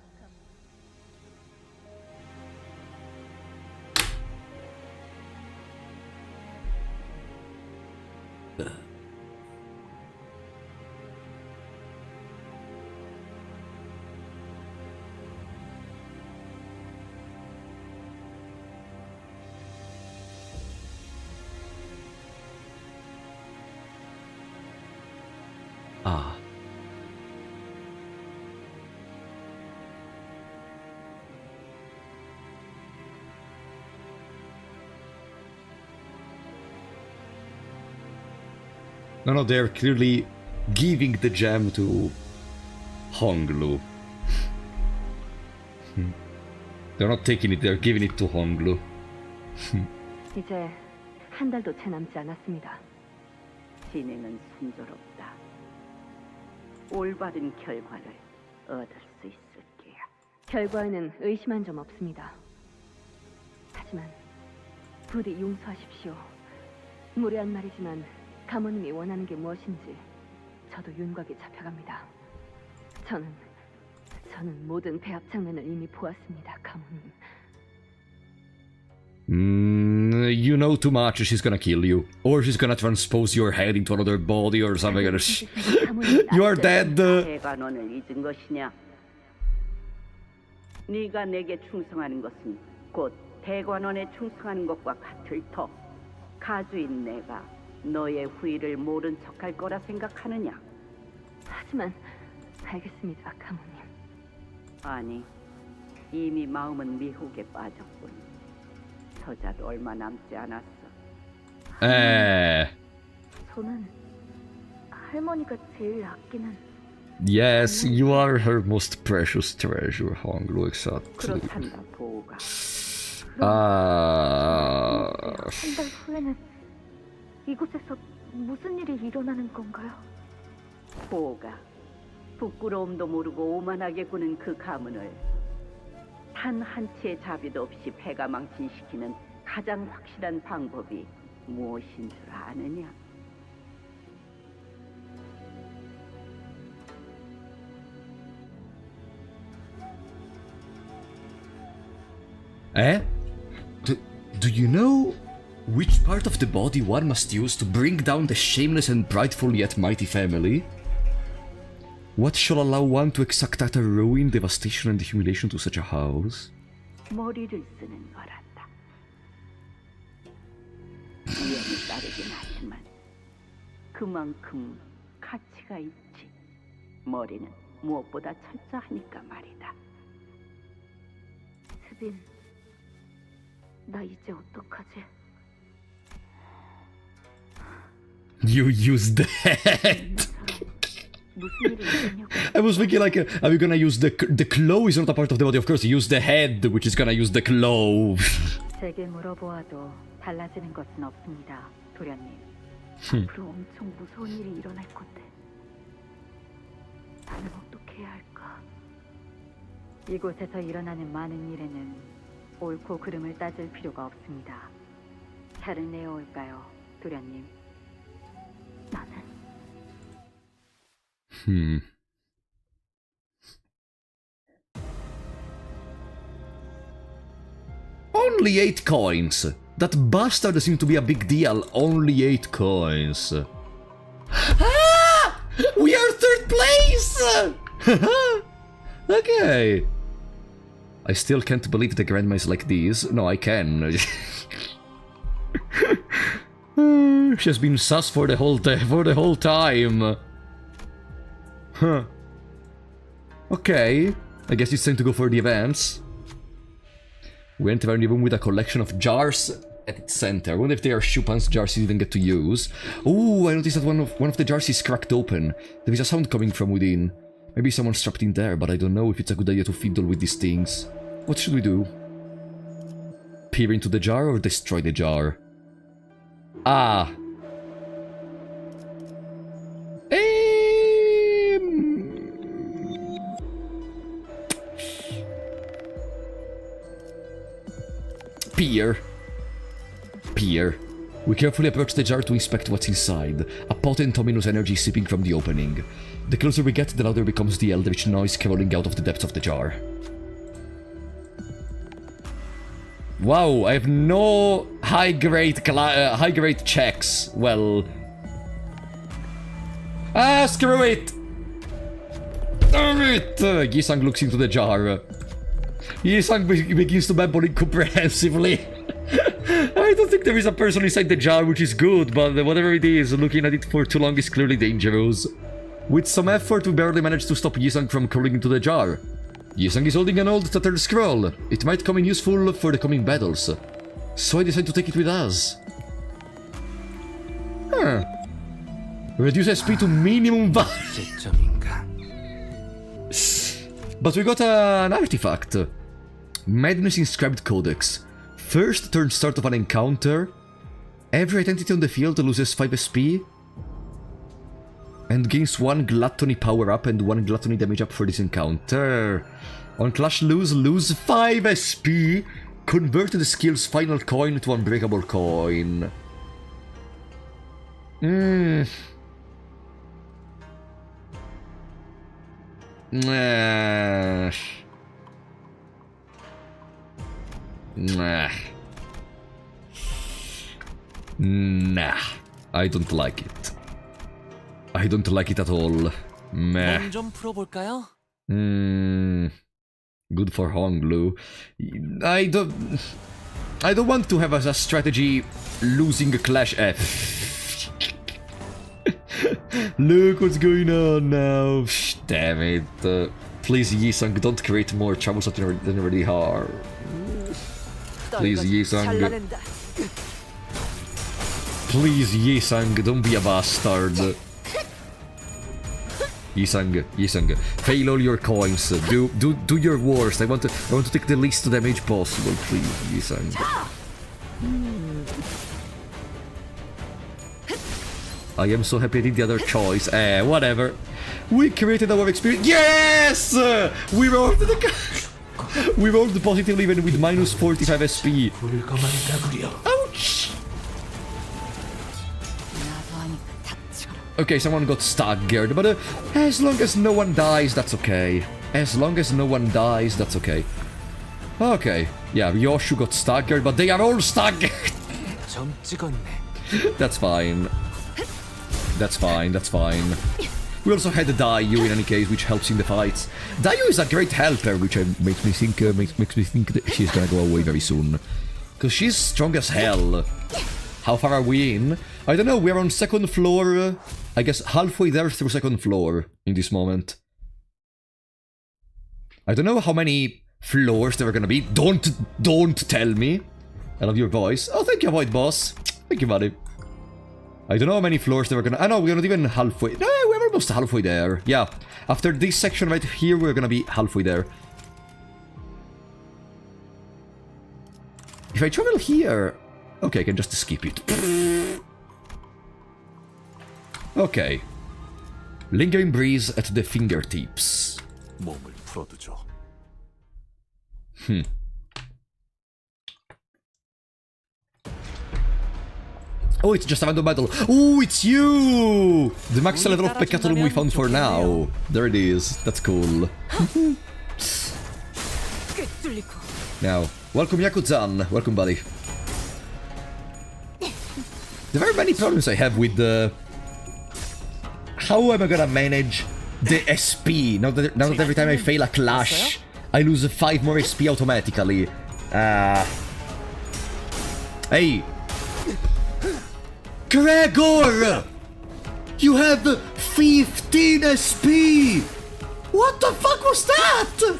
S1: 아. No, they're clearly giving the gem to Honglu. They're not taking it, they're giving it to Honglu.
S15: 이제 한 달도 채 남지 않았습니다.
S5: 진행은 순조롭다. 올바른 결과를 얻을 수 있을 게야.
S15: 결과에는 의심한 점 없습니다. 하지만 부디 용서하십시오. 무례한 말이지만 가모님이 원하는 게 무엇인지 저도 윤곽에 잡혀갑니다. 저는 모든 배합 장면을 이미 보았습니다, 가모님.
S1: You know too much, she's gonna kill you. Or she's gonna transpose your head into another body or something. You are dead.
S5: 대관원을 잊은 것이냐? 네가 내게 충성하는 것은 곧 대관원에 충성하는 것과 같을 터. 가주인 내가 너의 후일을 모른 척할 거라 생각하느냐?
S15: 하지만 알겠습니다, 가모님.
S5: 아니, 이미 마음은 미혹에 빠졌군. 저자도 얼마 남지 않았어.
S15: 저는 할머니가 제일 아끼는.
S1: Yes, you are her most precious treasure, Honglu, exactly.
S5: 그렇단다, 보호가.
S15: 한 달 후에는 이곳에서 무슨 일이 일어나는 건가요?
S5: 보호가 부끄러움도 모르고 오만하게 구는 그 가문을 단 한 치의 자비도 없이 패가망신시키는 가장 확실한 방법이 무엇인 줄 아느냐?
S1: Do you know which part of the body one must use to bring down the shameless and prideful yet mighty family? What shall allow one to exact utter ruin, devastation, and humiliation to such a house?
S5: 머리를 쓰는 거란다. 위험을 따르긴 하지만 그만큼 가치가 있지. 머리는 무엇보다 철저하니까 말이다.
S15: 스빈, 나 이제 어떡하지?
S1: You use the head. I was thinking like, are we gonna use the claw? Is not a part of the body, of course. Use the head, which is gonna use the claw.
S15: 제게 물어보아도 달라지는 것은 없습니다, 도련님. 앞으로 엄청 무서운 일이 일어날 건데 나는 어떻게 해야 할까?
S21: 이곳에서 일어나는 많은 일에는 옳고 그름을 따질 필요가 없습니다. 차를 내어올까요, 도련님?
S15: 나는
S1: Only 8 coins. That bastard seemed to be a big deal. Only 8 coins. Ah! We are 3rd place! Okay. I still can't believe the grandma is like this. No, I can. She has been sus for the whole time. Huh. Okay. I guess it's time to go for the events. We enter a new room with a collection of jars at its center. I wonder if they are Chupin's jars he didn't get to use. Oh, I noticed that one of the jars is cracked open. There is a sound coming from within. Maybe someone's trapped in there, but I don't know if it's a good idea to fiddle with these things. What should we do? Peer into the jar or destroy the jar? Ah. Peer. We carefully approach the jar to inspect what's inside. A potent ominous energy seeping from the opening. The closer we get, the louder becomes the eldritch noise caroling out of the depths of the jar. Wow, I have no high-grade checks. Well... Ah, screw it! Damn it! Yisang looks into the jar. Yisang begins to babble incomprehensively. I don't think there is a person inside the jar, which is good, but whatever it is, looking at it for too long is clearly dangerous. With some effort, we barely managed to stop Yisang from crawling into the jar. Yisang is holding an old tattered scroll. It might come in useful for the coming battles. So I decided to take it with us. Huh. Reduce SP to minimum value. But we got an artifact. Madness Inscribed Codex. First turn start of an encounter. Every identity on the field loses 5 SP. And gains 1 gluttony power up and 1 gluttony damage up for this encounter. On Clash lose 5 SP. Convert the skill's final coin to unbreakable coin. Nah. I don't like it. I don't like it at all. Meh.
S4: 좀 풀어볼까요?
S1: Good for Honglu. I don't want to have as a strategy losing a clash. Look what's going on now. Damn it. Please, Yisang, don't create more troubles than already are. Please, Yisang. Please, Yisang, don't be a bastard. Yisang, fail all your coins. Do your worst. I want to take the least damage possible, please, Yisang. I am so happy I did the other choice. Whatever. We created our experience. Yes! We rolled we rolled positively even with minus 45 SP. Ouch! Okay, someone got staggered, but as long as no one dies, that's okay. As long as no one dies, that's okay. Okay, yeah, Yoshu got staggered, but they are all staggered. That's fine. That's fine. We also had Dayu in any case, which helps in the fights. Dayu is a great helper, which makes me think that she's gonna go away very soon. Because she's strong as hell. How far are we in? I don't know, we're on 2nd floor. I guess halfway there through 2nd floor in this moment. I don't know how many floors there are gonna be. Don't tell me. I love your voice. Oh, thank you, Void Boss. Thank you, buddy. I don't know how many floors there are gonna... no, we're not even halfway. No, we're almost halfway there. Yeah, after this section right here, we're gonna be halfway there. If I travel here... Okay, I can just skip it. Okay. Lingering breeze at the fingertips.
S11: 몸을 풀어두죠.
S1: Oh, it's just a random battle. Oh, it's you! The max level of Peccatum we found for now. There it is. That's cool. Now, welcome Yaku-zan. Welcome, buddy. There are many problems I have with the... How am I gonna manage the SP? Now that every time I fail a clash, I lose 5 more SP automatically. Hey! Gregor! You have 15 SP! What the fuck was that?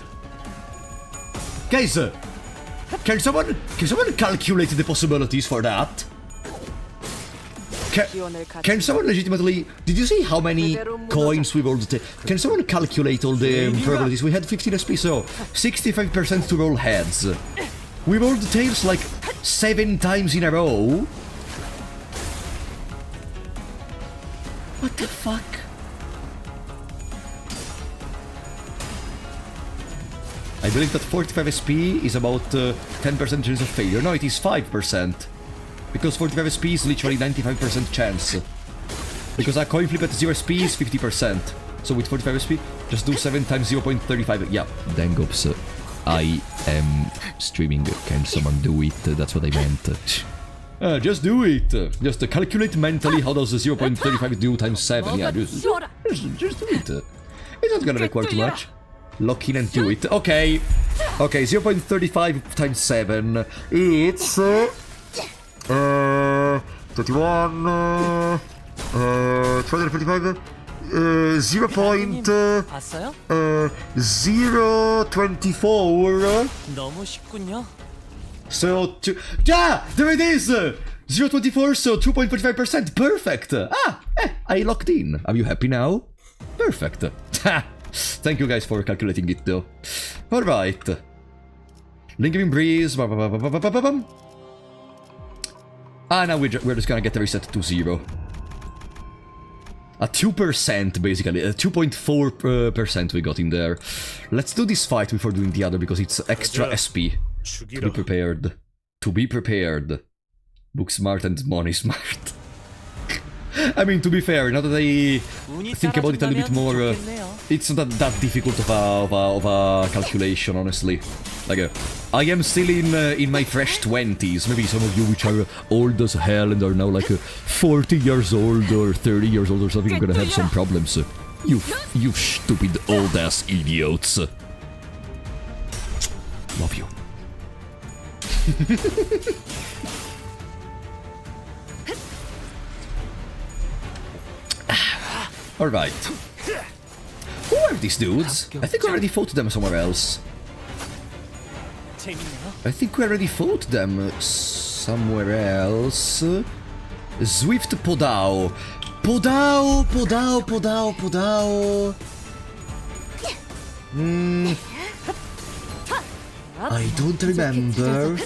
S1: Guys, can someone calculate the possibilities for that? Can someone legitimately... Did you see how many coins we rolled? Can someone calculate all the probabilities? We had 15 SP, so 65% to roll heads. We rolled tails like 7 times in a row. What the fuck? I believe that 45 SP is about 10% chance of failure. No, it is 5%. Because 45 SP is literally 95% chance. Because a coin flip at 0 SP is 50%. So with 45 SP, just do 7 times 0.35. Yeah. Dang ups. I am streaming. Can someone do it? That's what I meant. Just do it. Just calculate mentally how does 0.35 do times 7. Yeah, just do it. It's not gonna require too much. Lock in and do it. Okay. Okay, 0.35 times 7. It's... 21... 235... 0.024.
S4: 너무 쉽군요.
S1: So, yeah, there it is! 0.24, so 2.45%, perfect! I locked in. Are you happy now? Perfect. Thank you guys for calculating it though. Alright. Lingering Breeze. Now we're just gonna get the reset to 0. A 2% basically, a 2.4% we got in there. Let's do this fight before doing the other because it's extra SP. To be prepared. To be prepared. Book smart and money smart. I mean, to be fair, now that I think about it a little bit more, it's not that difficult of a calculation, honestly. Like, I am still in my fresh 20s. Maybe some of you which are old as hell and are now like 40 years old or 30 years old or something are gonna have some problems. You stupid old-ass idiots. Love you. Alright. Who are these dudes? I think we already fought them somewhere else. I think we already fought them somewhere else. Swift Podao. Podao. I don't remember.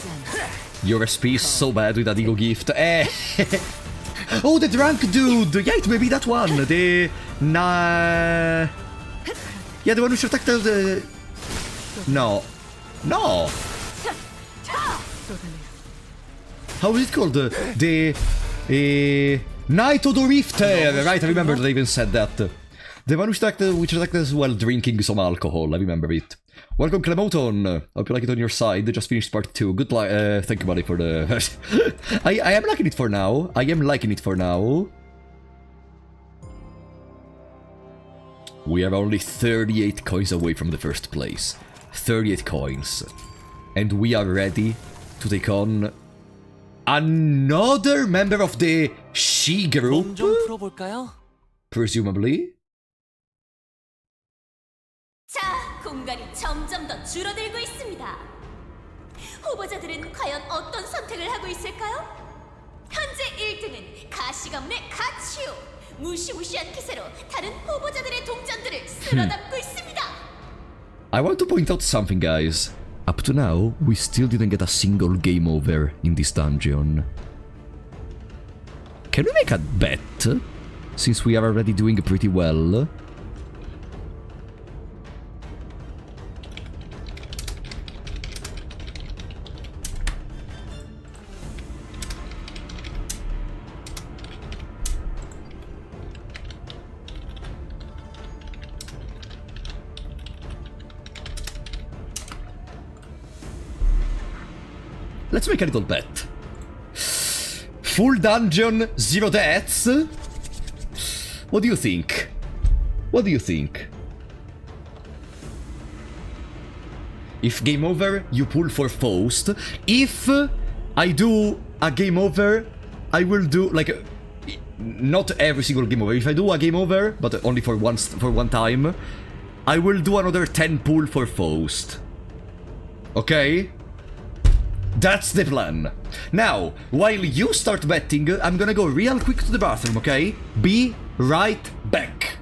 S1: Your SP is so bad with that ego gift. Oh, the drunk dude! Yeah, it may be that one. The... Yeah, the one who should attack the... No. How is it called? The... Night of the Rifter! Right, I remember they even said that. The one which attacked us while drinking some alcohol, I remember it. Welcome, Clemoton. Hope you like it on your side. Just finished part 2. Good luck. Thank you, buddy, for the... I am liking it for now. We are only 38 coins away from the first place. 38 coins. And we are ready to take on another member of the She group. Presumably.
S8: 자, 공간이 점점 더 줄어들고 있습니다. 후보자들은 과연 어떤 선택을 하고 있을까요? 현재 1등은 가시가문의 가치요. 무시무시한 기세로 다른 후보자들의 동전들을 쓸어담고 있습니다.
S1: I want to point out something, guys. Up to now, we still didn't get a single game over in this dungeon. Can we make a bet? Since we are already doing pretty well. Let's make a little bet. Full dungeon, 0 deaths? What do you think? What do you think? If game over, you pull for Faust. If I do a game over, I will do like not every single game over. If I do a game over, but only for one time, I will do another 10 pull for Faust. Okay? That's the plan. Now, while you start betting, I'm gonna go real quick to the bathroom, okay? Be right back.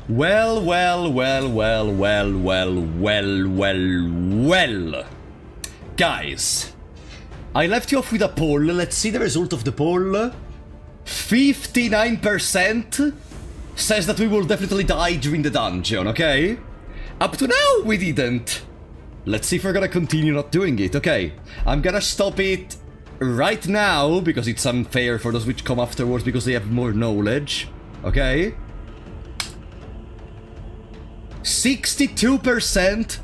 S1: Well. Guys, I left you off with a poll. Let's see the result of the poll. 59% says that we will definitely die during the dungeon, okay? Up to now, we didn't. Let's see if we're gonna continue not doing it, okay? I'm gonna stop it right now, because it's unfair for those which come afterwards, because they have more knowledge, okay? 62%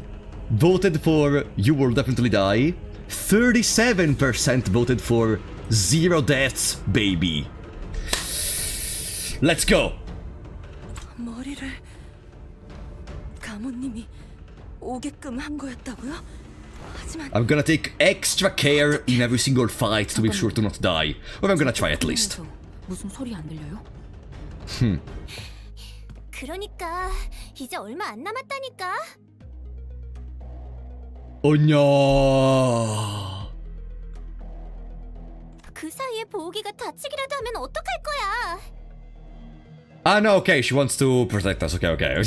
S1: voted for you will definitely die. 37% voted for 0 deaths, baby. Let's go.
S7: 머리를 가모님이 오게끔 한 거였다고요? 하지만
S1: I'm gonna take extra care in every single fight to be sure to not die. Or I'm gonna try at least.
S9: 무슨 소리 안 들려요?
S19: 그러니까 이제 얼마 안 남았다니까.
S1: Oh no.
S19: 그 사이에 보기가 다치기라도 하면 어떡할 거야?
S1: Ah no, okay, she wants to protect us. Okay.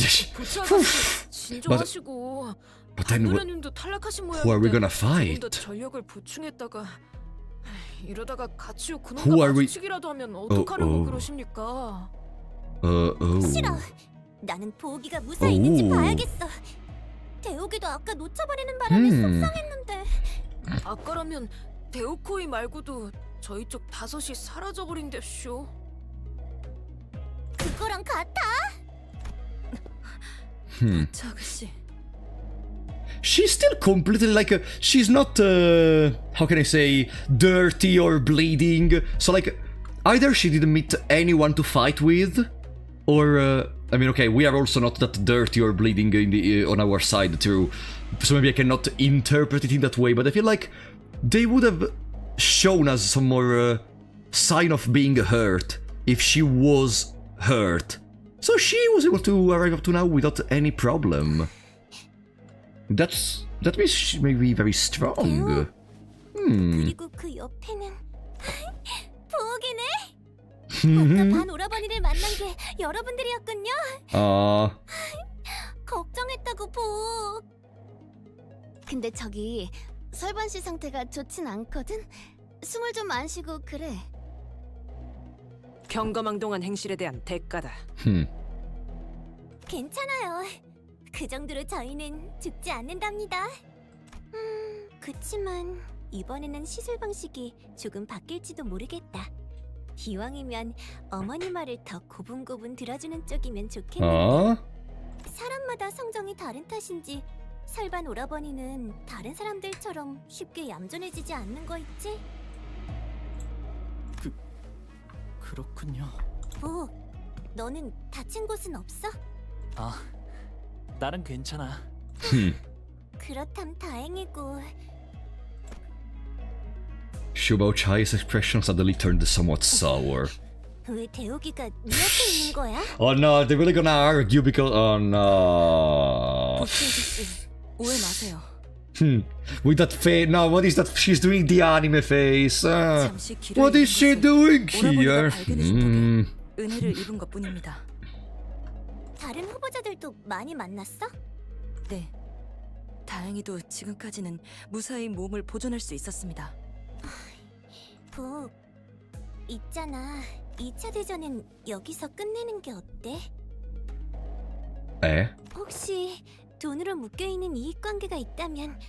S16: 진정하시고.
S1: But then who are we gonna fight?
S16: 전력을 보충했다가 이러다가 같이
S1: Who
S16: 군원과
S1: are we-
S16: 마주치기라도 하면 어떡하려고 그러십니까?
S19: 싫어. 나는 보기가 무사히 있는지 봐야겠어. 대오기도 아까 놓쳐버리는 바람에 속상했는데.
S16: 아까라면 데오코이 말고도 저희 쪽 5이 사라져버린댔쇼.
S19: 그거랑 같아?
S7: 아가씨.
S1: She's still completely like she's not how can I say dirty or bleeding. So like either she didn't meet anyone to fight with, or I mean, okay, we are also not that dirty or bleeding in the, on our side too, so maybe I cannot interpret it in that way, but I feel like they would have shown us some more sign of being hurt if she was hurt. So she was able to arrive up to now without any problem. That means she may be very strong.
S8: 그리고 그 옆에는 보기네. 아까 반 오라버니를 만난 게 여러분들이었군요. 걱정했다고 보. 근데 저기 설반 씨 상태가 좋진 않거든. 숨을 좀 안 쉬고 그래.
S16: 경거망동한 행실에 대한 대가다.
S8: 괜찮아요. 그 정도로 저희는 죽지 않는답니다. 그치만 이번에는 시술 방식이 조금 바뀔지도 모르겠다. 기왕이면 어머니 말을 더 고분고분 들어주는 쪽이면 좋겠는데. 사람마다 성정이 다른 탓인지 설반 오라버니는 다른 사람들처럼 쉽게 얌전해지지 않는 거 있지?
S4: 그렇군요.
S8: 뭐, 너는 다친 곳은 없어?
S4: 아, 나는 괜찮아.
S8: 그렇담 다행이고.
S1: Shubao Chai's expression suddenly turned somewhat sour.
S8: 왜 대우기가 네 옆에 있는 거야?
S1: Oh no, they're really gonna argue because... Oh no.
S7: 오해 마세요.
S1: With that face... No, what is that? She's doing the anime face. What is she doing here?
S7: 은혜를 입은 것뿐입니다.
S8: 다른 후보자들도 많이 만났어?
S7: 네. 다행히도 지금까지는 무사히 몸을 보존할 수 있었습니다.
S8: 복, 있잖아. 2차 대전은 여기서 끝내는 게 어때?
S1: 에?
S8: 혹시 돈으로 묶여있는 이익관계가 있다면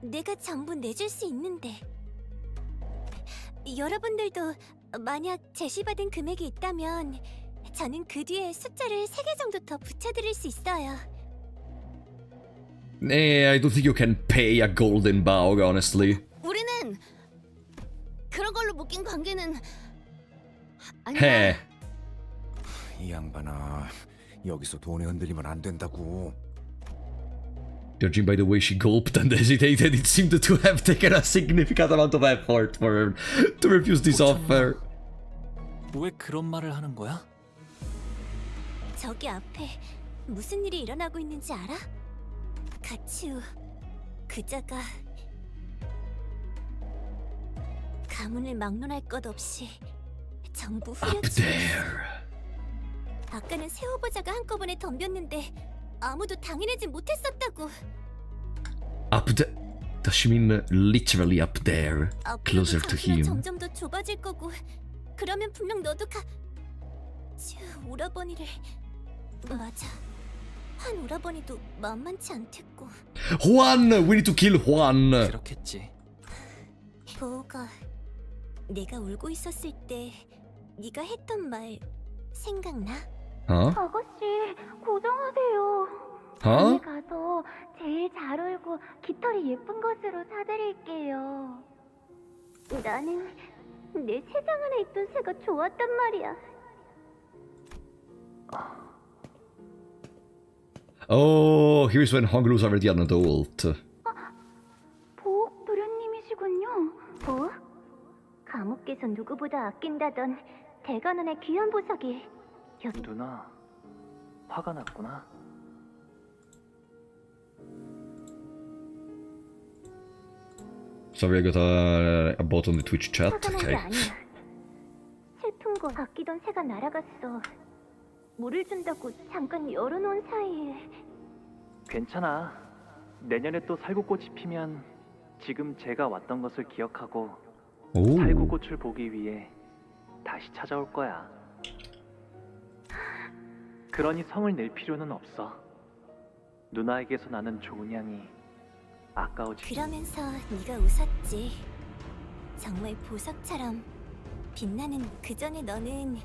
S8: 내가 전부 내줄 수 있는데. 여러분들도 만약 제시받은 금액이 있다면 저는 그 뒤에 숫자를 3개 정도 더 붙여드릴 수 있어요.
S1: I don't think you can pay a golden bow, honestly.
S8: 우리는 그런 걸로 묶인 관계는
S1: 해.
S3: 이 양반아, 여기서 돈에 흔들리면 안 된다고.
S1: Judging by the way she gulped and hesitated, it seemed to have taken a significant amount of effort for her to refuse this offer.
S4: 왜 그런 말을 하는 거야?
S8: 저기 앞에 무슨 일이 일어나고 있는지 알아? 가치우, 그자가 가문을 막론할 것 없이 전부 후려치고. 아까는 새 후보자가 한꺼번에 덤볐는데 아무도 당해내지 못했었다고.
S1: Up there? Does she mean literally up there? Closer to him?
S8: 점점 더 좁아질 거고. 그러면 분명 너도 오라버니를. 맞아. 한 오라버니도 만만치 않댔고.
S1: Juan! We need to kill Juan!
S4: 그렇겠지.
S8: 보호가 내가 울고 있었을 때 네가 했던 말 생각나?
S10: 아가씨, 고정하세요. 방에 가서 제일 잘 울고 깃털이 예쁜 것으로 사드릴게요. 나는 내 세상 안에 있던 새가 좋았단 말이야.
S1: Oh, here's when Honglu's already an adult.
S10: 보옥 도련님이시군요. 뭐? 감옥께서 누구보다 아낀다던 대관원의 귀한 보석이 여기.
S4: 누나, 화가 났구나.
S1: Sorry, I got a bot on the Twitch chat.
S10: 화가 난게
S1: Okay.
S10: 아니야. 슬픈 거 아끼던 새가 날아갔어. 물을 준다고 잠깐 열어놓은 사이에.
S4: 괜찮아. 내년에 또 살구꽃이 피면 지금 제가 왔던 것을 기억하고
S1: 오.
S4: 살구꽃을 보기 위해 다시 찾아올 거야. 그러니 성을 낼 필요는 없어. 누나에게서 나는 좋은 향이 아까워지.
S8: 그러면서 네가 웃었지. 정말 보석처럼 빛나는 그 전에 너는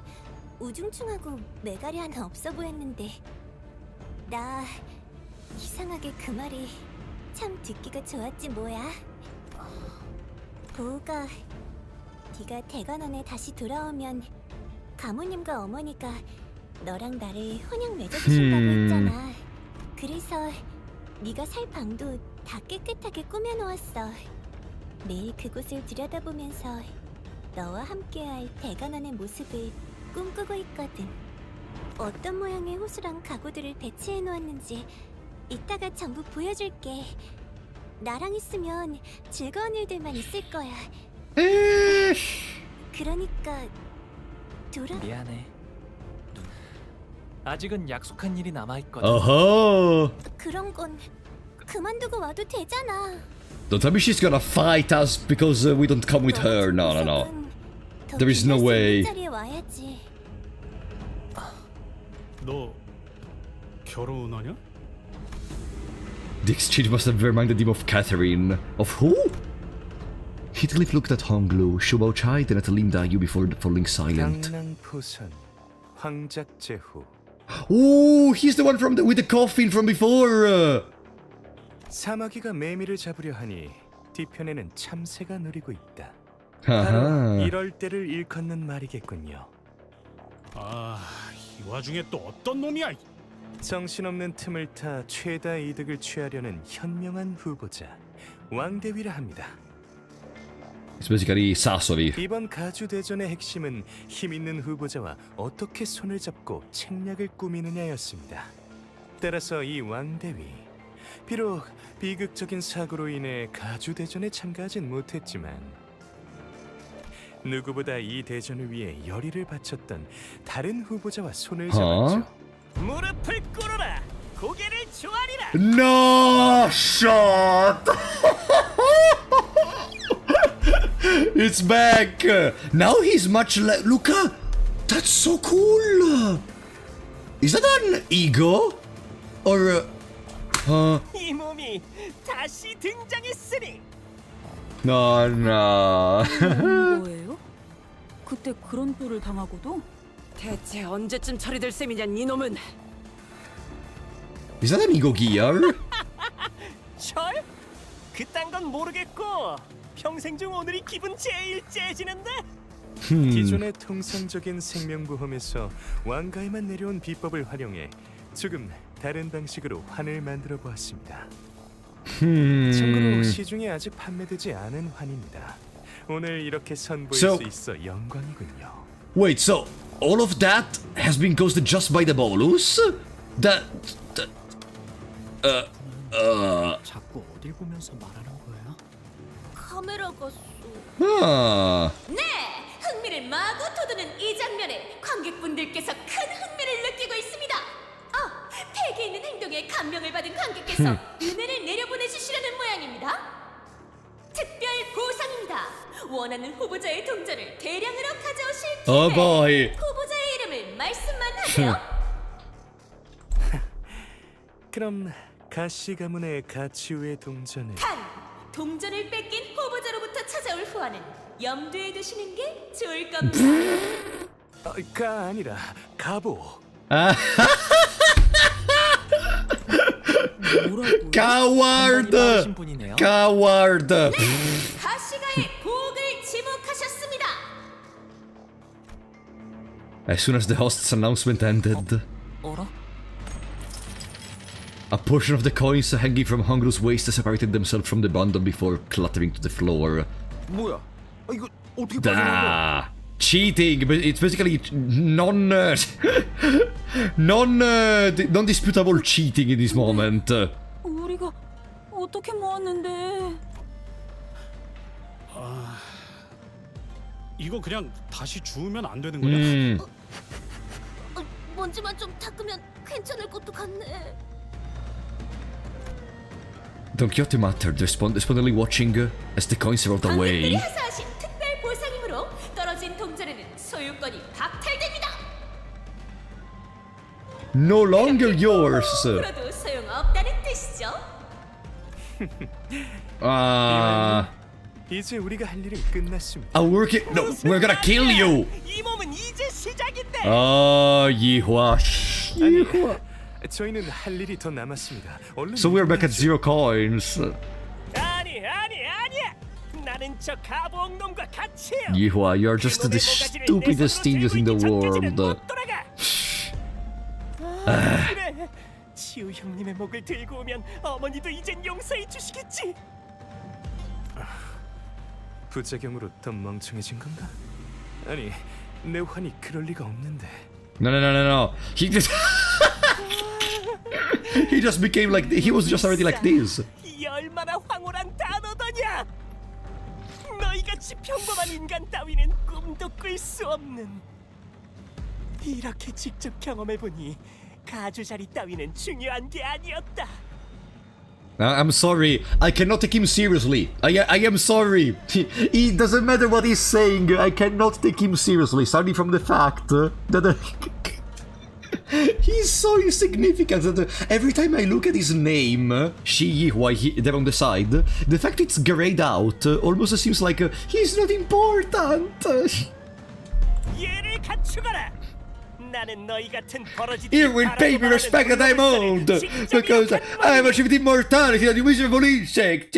S8: 우중충하고 매가리 하나 없어 보였는데 나 이상하게 그 말이 참 듣기가 좋았지 뭐야. 보우가 네가 대관원에 다시 돌아오면 가모님과 어머니가 너랑 나를 혼양 맺어주신다고 했잖아. 그래서 네가 살 방도 다 깨끗하게 꾸며놓았어. 매일 그곳을 들여다보면서 너와 함께할 대관원의 모습을 꿈꾸고 있거든. 어떤 모양의 호수랑 가구들을 배치해놓았는지 이따가 전부 보여줄게. 나랑 있으면 즐거운 일들만 있을 거야. 그러니까
S4: 미안해. 아직은 약속한 일이 남아있거든.
S1: 어허.
S8: 그런 건 그만두고 와도 되잖아.
S1: Don't tell me she's gonna fight us because we don't come with her. No, no, no. There is no way.
S8: 자리에 와야지.
S2: 너 결혼하냐?
S1: The exchange must have reminded him of Catherine. Of who? Heathcliff looked at Honglu, Shubao Chai, then at Linda Yu before falling silent.
S11: 강낭포선 황작제후.
S1: Oh, he's the one from with the coffin from before.
S11: 사마귀가 매미를 잡으려 하니 뒤편에는 참새가 노리고 있다.
S1: 아하.
S11: 바로 이럴 때를 일컫는 말이겠군요.
S2: 아, 이 와중에 또 어떤 놈이야?
S11: 정신없는 틈을 타 최다 이득을 취하려는 현명한 후보자 왕대위라 합니다.
S1: It's basically Sasori.
S11: 이번 가주 대전의 핵심은 힘 있는 후보자와 어떻게 손을 잡고 책략을 꾸미느냐였습니다. 따라서 이 왕대위, 비록 비극적인 사고로 인해 가주 대전에 참가하진 못했지만 누구보다 이 대전을 위해 열의를 바쳤던 다른 후보자와 손을 잡았죠.
S20: 무릎을 꿇어라. 고개를 조아리라.
S1: No shot. It's back. Now he's much like. Look, that's so cool. Is that an ego or?
S20: 이 몸이 다시 등장했으니.
S1: No, no.
S12: 뭐예요? 그때 그런 꼴을 당하고도?
S16: 대체 언제쯤 처리될 셈이냐 이놈은.
S1: Is that an ego gear?
S20: 철? 그딴 건 모르겠고 평생 중 오늘이 기분 제일 째지는데?
S11: 기존의 통상적인 생명보험에서 왕가에만 내려온 비법을 활용해 조금 다른 방식으로 환을 만들어 보았습니다. 참고로 시중에 아직 판매되지 않은 환입니다. 오늘 이렇게 선보일 수 있어 영광이군요.
S1: Wait, so all of that has been caused just by the bolus?
S2: 자꾸 어딜 보면서 말하는 거야?
S8: 카메라가
S1: Ah.
S8: 네! 흥미를 마구 돋우는 이 장면에 관객분들께서 큰 흥미를 느끼고 있습니다. 팩에 있는 행동에 감명을 받은 관객께서 은혜를 내려보내주시려는 모양입니다. 특별 보상입니다. 원하는 후보자의 동전을 대량으로 가져오실 기회.
S1: Oh boy.
S8: 후보자의 이름을 말씀만 하세요.
S11: 그럼 가시 가문의 가치우의 동전을
S8: 동전을 뺏긴 후보자로부터 찾아올 후환은 염두에 두시는 게 좋을 겁니다.
S11: 가 아니라 가보.
S1: Coward! Coward!
S8: 가시가의 복을 지목하셨습니다.
S1: As soon as the host's announcement ended, a portion of the coins hanging from Hongru's waist separated themselves from the bundle before clattering to the floor.
S3: 뭐야? 이거 어떻게 빠져나온 거야?
S1: Cheating, but it's basically non-disputable cheating in this moment.
S12: 우리가 어떻게 모았는데?
S2: 이거 그냥 다시 주우면 안 되는 거냐?
S8: 먼지만 좀 닦으면 괜찮을 것도 같네.
S1: Don Quixote muttered, despondently watching as the coins rolled away.
S8: 관객들이 하사하신 특별 보상이므로 떨어진 동전에는 소유권이 박탈됩니다.
S1: No longer yours.
S8: 그래도 소용없다는 뜻이죠.
S11: 이제 우리가 할 일은 끝났습니다.
S1: No, we're gonna kill you.
S20: 이 몸은 이제 시작인데.
S1: 이화.
S11: 저희는 할 일이 더 남았습니다. 얼른.
S1: So we're back at 0 coins.
S20: 아니야. 나는 저 가보옥 놈과 같이요.
S1: 이화, you're just the stupidest genius in the world.
S20: 그래. 지우 형님의 목을 들고 오면 어머니도 이젠 용서해 주시겠지.
S11: 부작용으로 더 멍청해진 건가? 아니, 내 환이 그럴 리가 없는데.
S1: No. He just he just became like he was just already like this.
S20: 이 얼마나 황홀한 단어더냐. 너희같이 평범한 인간 따위는 꿈도 꿀 수 없는. 이렇게 직접 경험해보니 가주자리 따위는 중요한 게 아니었다.
S1: I'm sorry, I cannot take him seriously. I am sorry. It doesn't matter what he's saying. I cannot take him seriously. Starting from the fact that he's so insignificant that every time I look at his name, Shi Yihua there on the side, the fact it's grayed out almost seems like he's not important.
S20: 예를 갖추거라. 나는 너희 같은 버러지들이
S1: You will pay me respect that I'm old because I have achieved immortality and you miserable insect.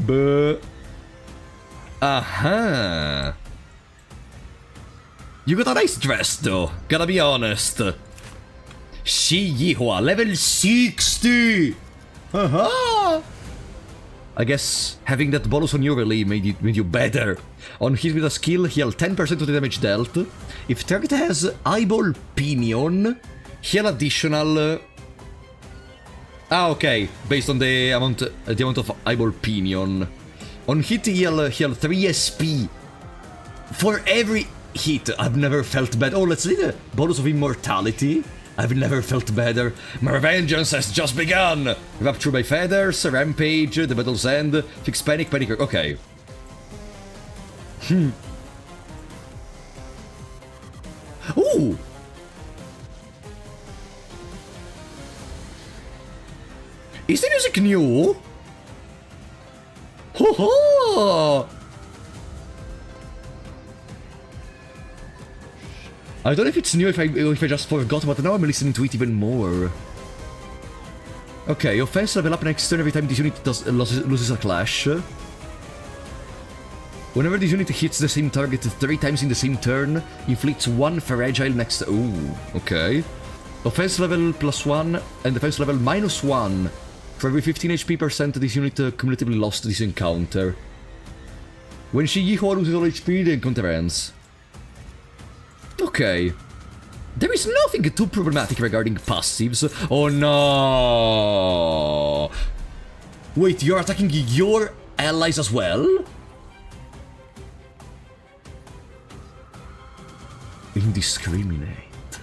S1: But you got a nice dress though, gotta be honest. Shi Yihua, level 60! I guess having that bonus on you really made you better. On hit with a skill, heal 10% of the damage dealt. If target has eyeball pinion, heal additional... okay, based on the amount of eyeball pinion. On hit, heal 3 SP. For every hit, I've never felt bad. Oh, let's see the bonus of immortality. I've never felt better. My vengeance has just begun! Rapture by feathers, rampage, the battle's end, fix panic, okay. Ooh! Is the music new? Ho ho! I don't know if it's new if I just forgot, but now I'm listening to it even more. Okay, offense level up next turn every time this unit loses a clash. Whenever this unit hits the same target 3 times in the same turn, inflicts 1 fragile next... Ooh, okay. Offense level +1 and defense level -1. For every 15 HP% this unit cumulatively lost this encounter. When Shi Yihua loses all HP, the encounter ends. Okay. There is nothing too problematic regarding passives. Oh no! Wait, you're attacking your allies as well? Indiscriminate.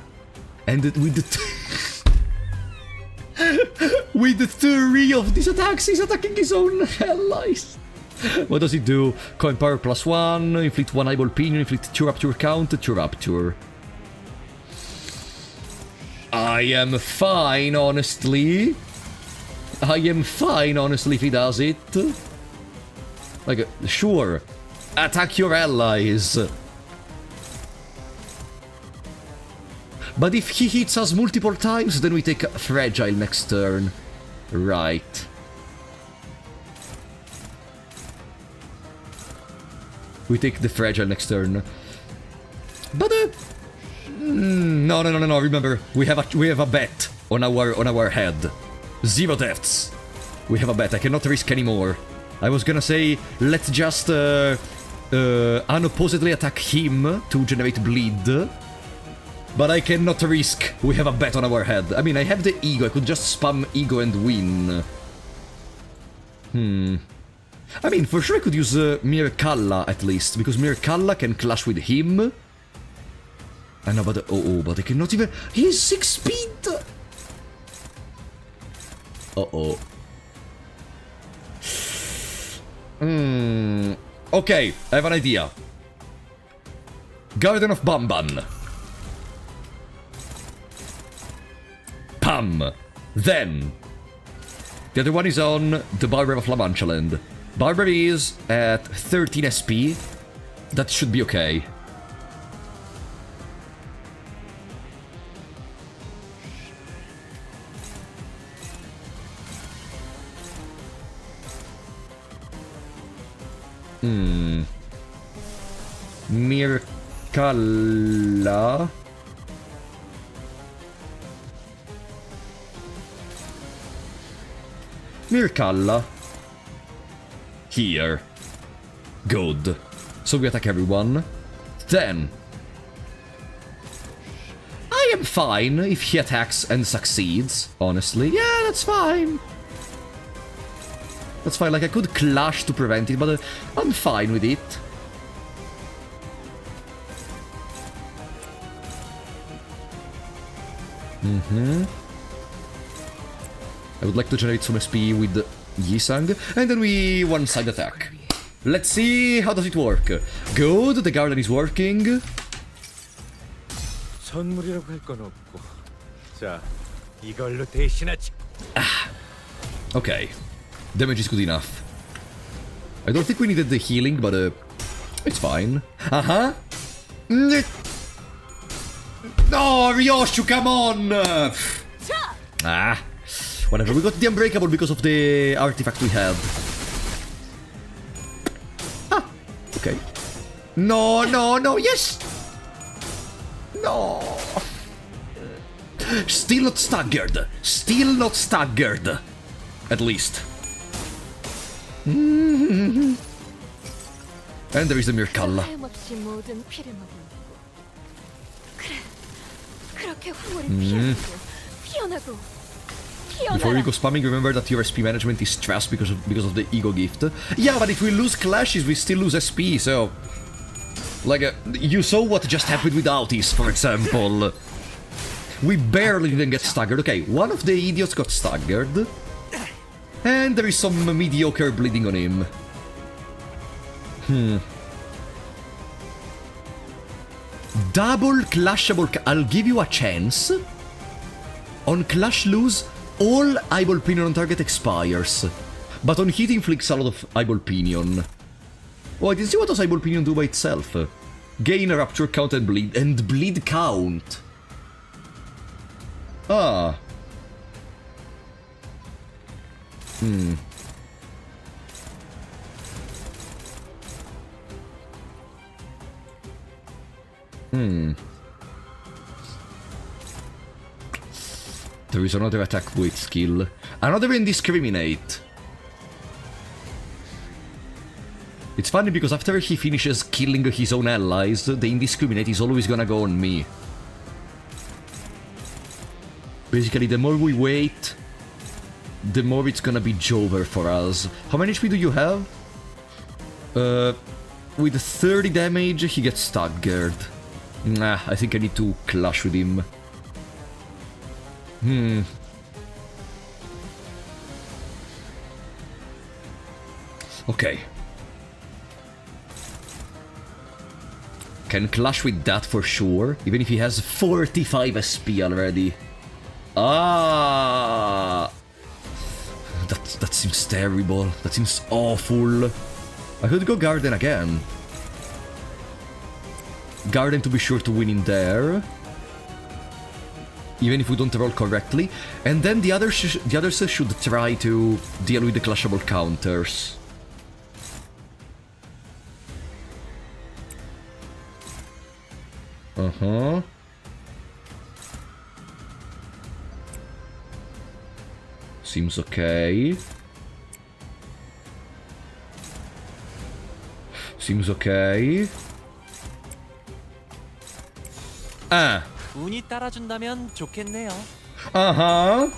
S1: And with the... with the 3 of these attacks, he's attacking his own allies. What does it do? Coin power +1, inflict 1 eyeball pinion, inflict 2 rapture count, 2 rapture. I am fine, honestly. If he does it. Like, sure. Attack your allies. But if he hits us multiple times, then we take fragile next turn. Right. We take the fragile next turn. But no. Remember, we have a bet on our head. 0 deaths. We have a bet. I cannot risk anymore. I was gonna say let's just unopposedly attack him to generate bleed. But I cannot risk. We have a bet on our head. I mean, I have the ego. I could just spam ego and win. I mean, for sure I could use Mirkalla at least, because Mirkalla can clash with him. I know, but but I cannot even... He's 6 speed! Okay, I have an idea. Garden of Bamban. Pam! Then... The other one is on the Barber of La Mancha Land. Barber is at 13 SP. That should be okay. Mirkalla. Mirkalla. Here. Good. So we attack everyone. Then. I am fine if he attacks and succeeds, honestly. Yeah, that's fine. That's fine, like I could clash to prevent it, but I'm fine with it. I would like to generate some SP with Yisang, and then we one-side attack. Let's see, how does it work? Good, the garden is working.
S3: 선물이라고 할 건 없고. 자, 이걸로 대신하지.
S1: Okay. Damage is good enough. I don't think we needed the healing, but it's fine. Uh-huh. No, Ryoshu, come on! Ah. Whatever, we got the Unbreakable because of the artifact we had. Ah, okay. No, no, no, yes! No! Still not staggered. Still not staggered. At least. And there is the Mirkalla.
S19: 하염없이 모든 피를 먹이고. 그래, 그렇게 후회를 피어나고.
S1: Before you go spamming, remember that your SP management is stressed because of the ego gift. Yeah, but if we lose clashes, we still lose SP, so... Like, you saw what just happened with Autis, for example. We barely didn't get staggered. Okay, one of the idiots got staggered. And there is some mediocre bleeding on him. Double clashable... I'll give you a chance. On clash lose, all eyeball pinion on target expires. But on hit inflicts a lot of eyeball pinion. Oh, I didn't see what does eyeball pinion do by itself. Gain a rapture count and bleed count. Ah. There is another attack with skill. Another indiscriminate. It's funny because after he finishes killing his own allies, the indiscriminate is always gonna go on me. Basically, the more we wait, the more it's gonna be Jover for us. How many HP do you have? With 30 damage, he gets staggered. Nah, I think I need to clash with him. Okay. Can clash with that for sure, even if he has 45 SP already. Ah! That seems terrible. That seems awful. I could go Garden again. Garden to be sure to win in there. Even if we don't roll correctly. And then the others should try to deal with the clashable counters. Uh-huh. Seems okay. Seems okay. Ah.
S4: 운이 따라준다면 좋겠네요.
S1: Uh-huh.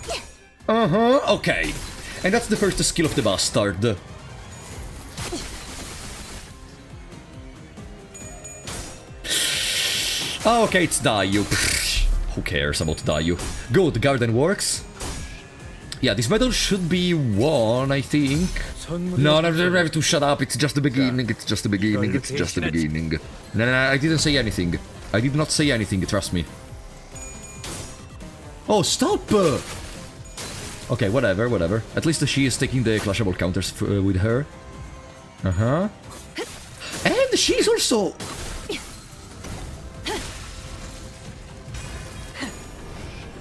S1: Uh-huh. Okay. And that's the first skill of the bastard. Oh, okay, it's Dayu. Who cares about Dayu? Good, Garden works. Yeah, this battle should be won, I think. No, I have to shut up. It's just the beginning. It's just the beginning. It's just the beginning. No, I didn't say anything. I did not say anything, trust me. Oh, stop! Okay, whatever. At least she is taking the clashable counters with her. Uh-huh. And she's also...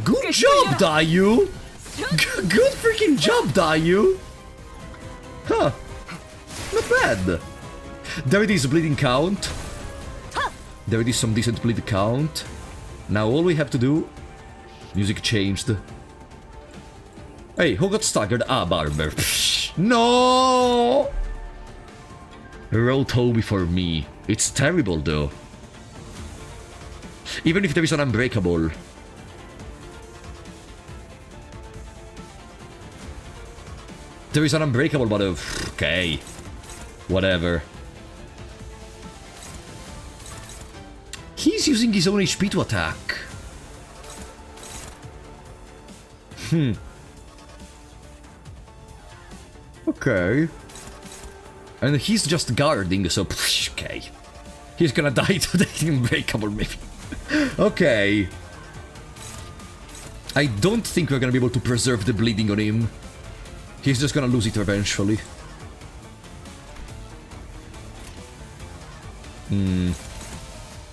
S1: Good job, Dayu! Good freaking job, Dayu! Huh. Not bad. There it is, bleeding count. There is some decent bleed count. Now all we have to do... Music changed. Hey, who got staggered? Ah, Barber. No! Roll Toby for me. It's terrible though. Even if there is an unbreakable. There is an unbreakable, but okay. Whatever. He's using his own HP to attack. Okay. And he's just guarding, so okay. He's gonna die to the unbreakable, maybe. Okay. I don't think we're gonna be able to preserve the bleeding on him. He's just gonna lose it eventually.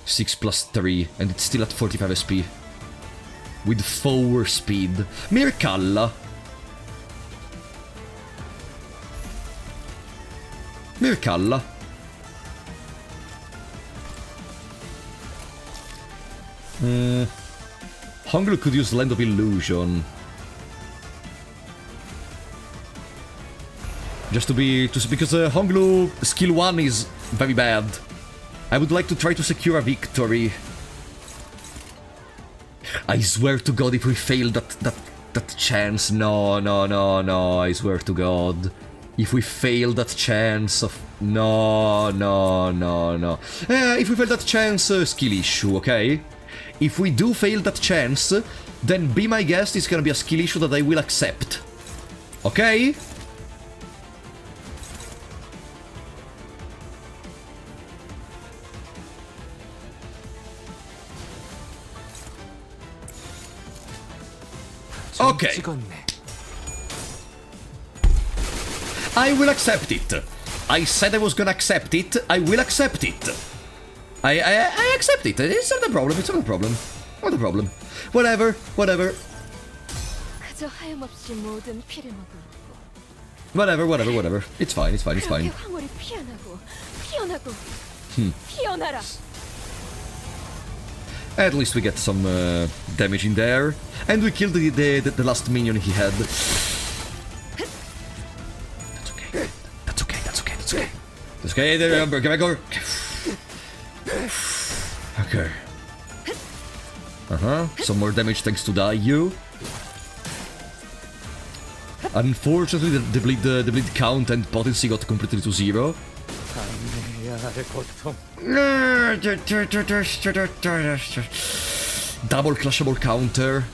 S1: 6 plus 3, and it's still at 45 SP. With 4 speed. Mirkalla. Mirkalla. Honglu could use Land of Illusion. Just because Honglu skill 1 is very bad. I would like to try to secure a victory. I swear to God, if we fail that chance, no, I swear to God. If we fail that chance of... No. If we fail that chance, skill issue, okay? If we do fail that chance, then be my guest, it's gonna be a skill issue that I will accept. Okay? Okay. I will accept it. I said I was gonna accept it. I will accept it. I accept it. It's not a problem. It's not a problem. Not a problem. Whatever. Whatever. It's fine. It's fine. At least we get some damage in there. And we killed the last minion he had. That's okay. There, Gregor. Okay. Some more damage thanks to Dayu. Unfortunately, the bleed count and potency got completely to 0. Double clashable counter.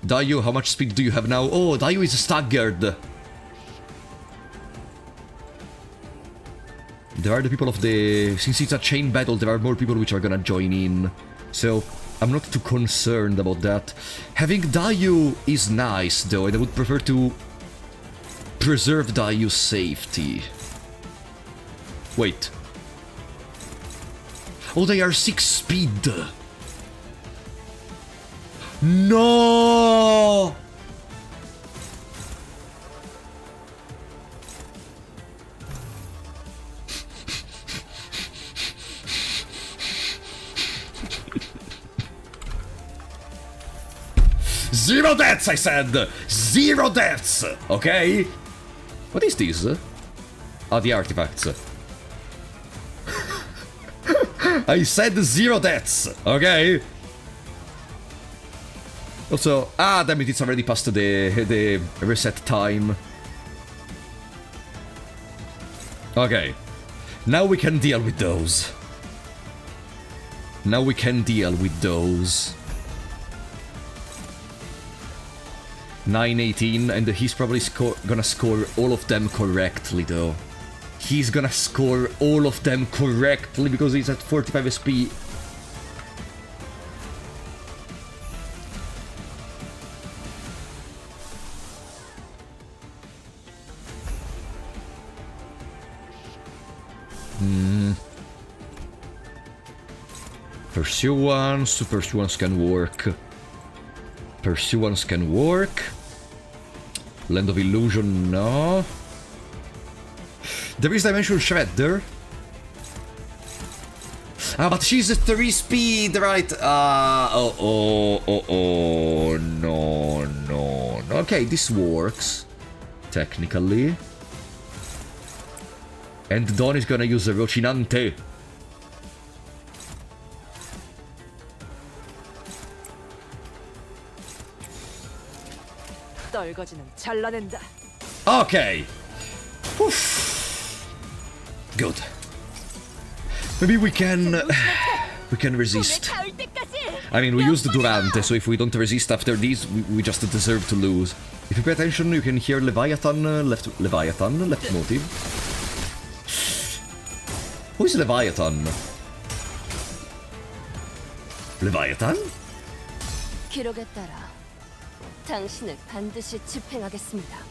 S1: Dayu, how much speed do you have now? Oh, Dayu is staggered. There are the people of the... Since it's a chain battle, there are more people which are gonna join in. So, I'm not too concerned about that. Having Dayu is nice, though, and I would prefer to preserve Dayu's safety. Wait. Oh, they are 6 speed. No! Zero deaths, I said! 0 deaths! Okay? What is this? Ah, the artifacts. I said 0 deaths, okay? Also, damn it, it's already past the reset time. Okay. Now we can deal with those. 918, and he's probably gonna score all of them correctly, though. He's gonna score all of them correctly because he's at 45 SP. Pursuance can work. Pursuance can work. Land of Illusion, no. There is Dimensional Shredder. Ah, but she's a 3 speed, right? No. Okay, this works. Technically. And Don is gonna use a Rocinante.
S16: 떨거지는 잘라낸다.
S1: Okay. Oof. Good. Maybe we can resist. I mean, we used the Durante, so if we don't resist after these, we just deserve to lose. If you pay attention, you can hear Leviathan, left motive. Who is Leviathan? Leviathan?
S9: 기록에 따라 당신을 반드시 집행하겠습니다.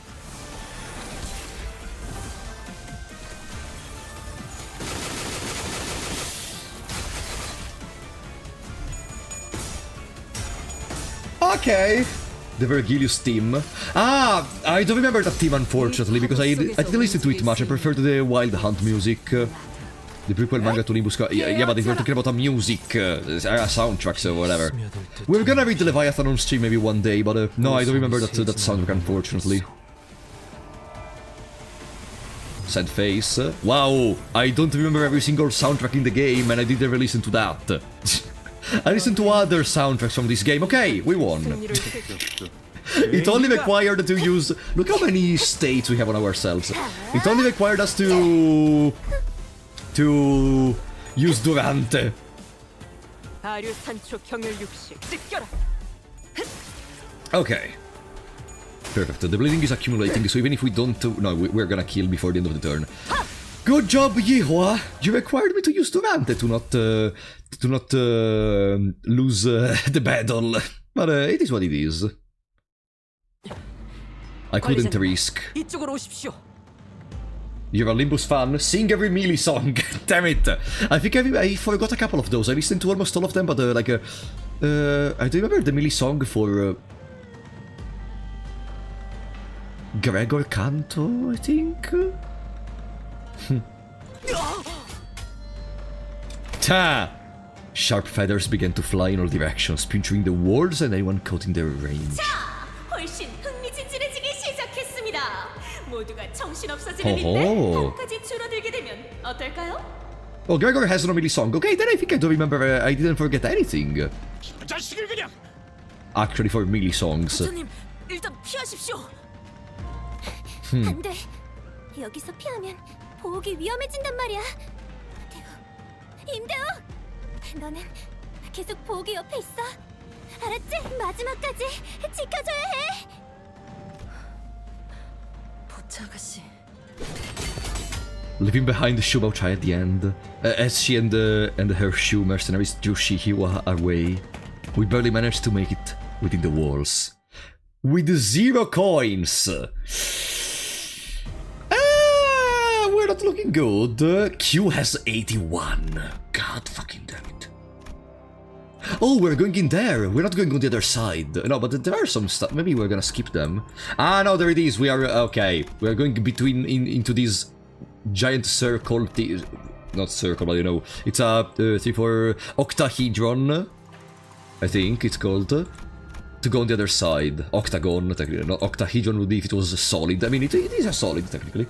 S1: Okay. The Vergilius team. Ah, I don't remember that team, unfortunately, because I didn't listen to it much. I preferred the Wild Hunt music. The prequel manga to Limbus. Yeah, but if we're talking about a music, soundtracks or whatever. We're gonna read the Leviathan on stream maybe one day, but no, I don't remember that soundtrack, unfortunately. Sad face. Wow, I don't remember every single soundtrack in the game, and I didn't ever listen to that. I listened to other soundtracks from this game. Okay, we won. It only required to use... Look how many states we have on ourselves. It only required us to use Durante. Okay. Perfect. The bleeding is accumulating, so even if we don't... No, we're gonna kill before the end of the turn. Good job, Yihua! You required me to use Durante to not lose the battle. But it is what it is. I couldn't risk. You're a Limbus fan? Sing every melee song! Damn it! I think I forgot a couple of those. I listened to almost all of them, but I do remember the melee song for... Gregor Canto, I think? Ta! Sharp feathers began to fly in all directions, puncturing the walls and anyone caught in their range.
S8: 훨씬 흥미진진해지기 시작했습니다. 모두가 정신없어지는데 한까지 줄어들게 되면 어떨까요?
S1: Oh, Gregor has no melee song. Okay, then I think I don't remember. I didn't forget anything. Actually, for melee songs.
S8: 일단 피하십시오. 안 돼. 여기서 피하면 보호기 위험해진단 말이야. 임대호, 너는 계속 보호기 옆에 있어. 알았지? 마지막까지 지켜줘야 해.
S7: 보차 아가씨.
S1: Leaving behind the Shubauchai at the end, as she and her Shu mercenaries drew Shihiwa away, we barely managed to make it within the walls. With 0 coins! We're not looking good. Q has 81. God fucking damn it. Oh, we're going in there. We're not going on the other side. No, but there are some stuff. Maybe we're gonna skip them. Ah, no, there it is. We are... Okay. We're going between... into this giant circle... Not circle, but you know. It's a 3-4 octahedron. I think it's called. To go on the other side. Octagon, technically. No, octahedron would be if it was solid. I mean, it is a solid, technically.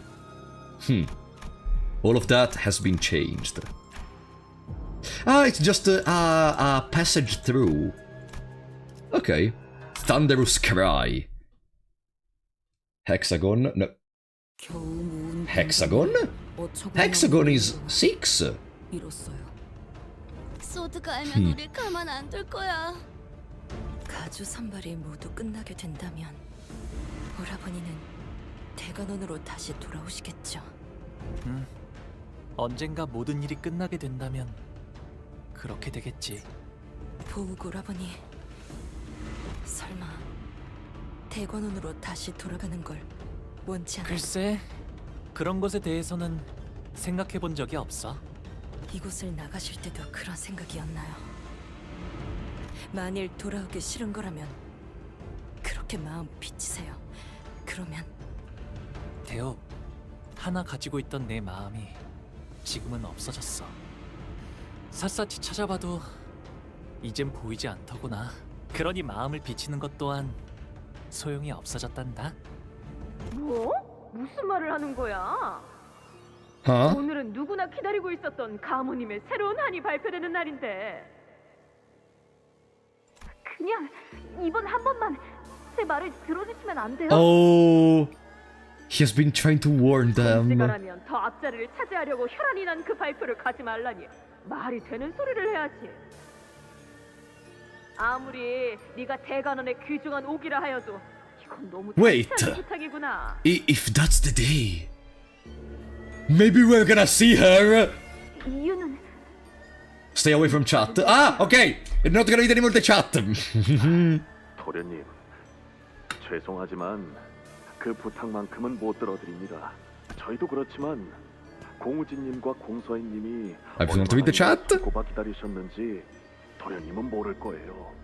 S1: All of that has been changed. Ah, it's just a passage through. Okay. Thunderous Cry. Hexagon? No. Hexagon? Hexagon is 6.
S9: 소드가 알면 우릴 가만 안 둘 거야.
S7: 가주 선발이 모두 끝나게 된다면 오라버니는 대관원으로 다시 돌아오시겠죠.
S4: 언젠가 모든 일이 끝나게 된다면 그렇게 되겠지.
S7: 보욱 오라버니, 설마 대관원으로 다시 돌아가는 걸 원치 않아?
S4: 글쎄, 그런 것에 대해서는 생각해 본 적이 없어.
S7: 이곳을 나가실 때도 그런 생각이었나요? 만일 돌아오기 싫은 거라면 그렇게 마음 비치세요. 그러면
S4: 대호, 하나 가지고 있던 내 마음이 지금은 없어졌어. 샅샅이 찾아봐도 이젠 보이지 않더구나. 그러니 마음을 비치는 것 또한 소용이 없어졌단다.
S10: 뭐? 무슨 말을 하는 거야?
S1: Huh?
S10: 오늘은 누구나 기다리고 있었던 가모님의 새로운 한이 발표되는 날인데. 그냥 이번 한 번만 제 말을 들어주시면 안 돼요?
S1: Oh, he has been trying to warn them.
S10: 공시가라면 더 앞자리를 차지하려고 혈안이 난 그 발표를 가지 말라니 말이 되는 소리를 해야지. 아무리 네가 대관원의 귀중한 옥이라 하여도 이건 너무
S1: Wait.
S10: 당찬 부탁이구나.
S1: If that's the day, maybe we're gonna see her.
S10: 이유는
S1: Stay away from chat. Ah, okay. You're not gonna read anymore the chat.
S14: 도련님, 죄송하지만 그 부탁만큼은 못 들어드립니다. 저희도 그렇지만 공우진님과 공서인님이
S1: I just want to read the chat.
S14: 고바 기다리셨는지 도련님은 모를 거예요.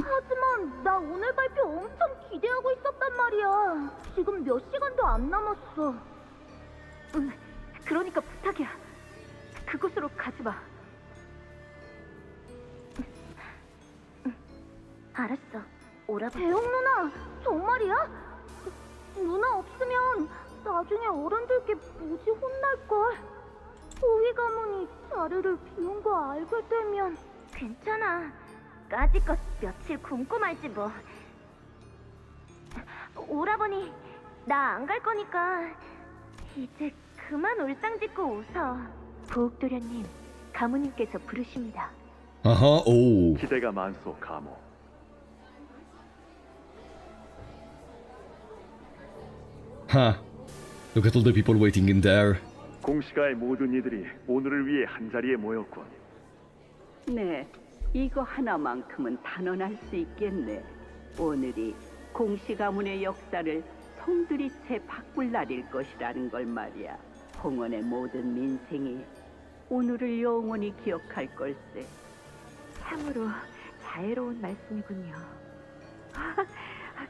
S10: 하지만 나 오늘 발표 엄청 기대하고 있었단 말이야. 지금 몇 시간도 안 남았어. 그러니까 부탁이야. 그곳으로 가지 마. 알았어. 오라고. 대웅 누나, 정말이야? 누나 없으면 나중에 어른들께 무지 혼날걸. 호위 가문이 자리를 비운 거 알게 되면. 괜찮아. 까짓것 며칠 굶고 말지 뭐. 오라버니, 나 안 갈 거니까 이제 그만 울상 짓고 웃어. 보옥도련님, 가무님께서 부르십니다.
S1: Uh-huh. Oh.
S14: 기대가 많소, 가모.
S1: Huh. Look at all the people waiting in there.
S14: 공시가의 모든 이들이 오늘을 위해 한 자리에 모였군.
S5: 네, 이거 하나만큼은 단언할 수 있겠네. 오늘이 공시 가문의 역사를 송두리째 바꿀 날일 것이라는 걸 말이야. 홍원의 모든 민생이 오늘을 영원히 기억할 걸세.
S15: 참으로 자애로운 말씀이군요.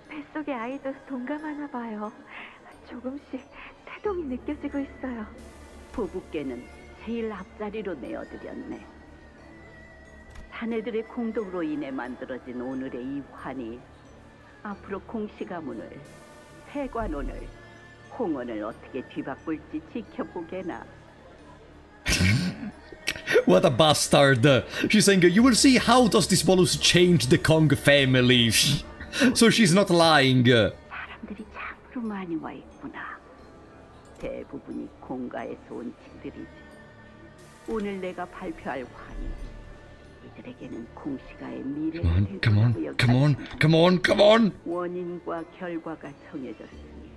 S15: 뱃속의 아이도 동감하나 봐요. 조금씩 태동이 느껴지고 있어요.
S5: 부부께는 제일 앞자리로 내어드렸네. 자네들의 공덕으로 인해 만들어진 오늘의 이 환이 앞으로 공시 가문을, 세관원을, 홍원을 어떻게 뒤바꿀지 지켜보게나.
S1: What a bastard. She's saying, you will see how does this bolus change the Kong family. So she's not lying.
S5: 사람들이 참으로 많이 와 있구나. 대부분이 공가에서 온 친들이지. 오늘 내가 발표할 환이 이들에게는 공시가의 미래가 될 거라고 여겼다.
S1: Come on.
S5: 원인과 결과가 정해졌으니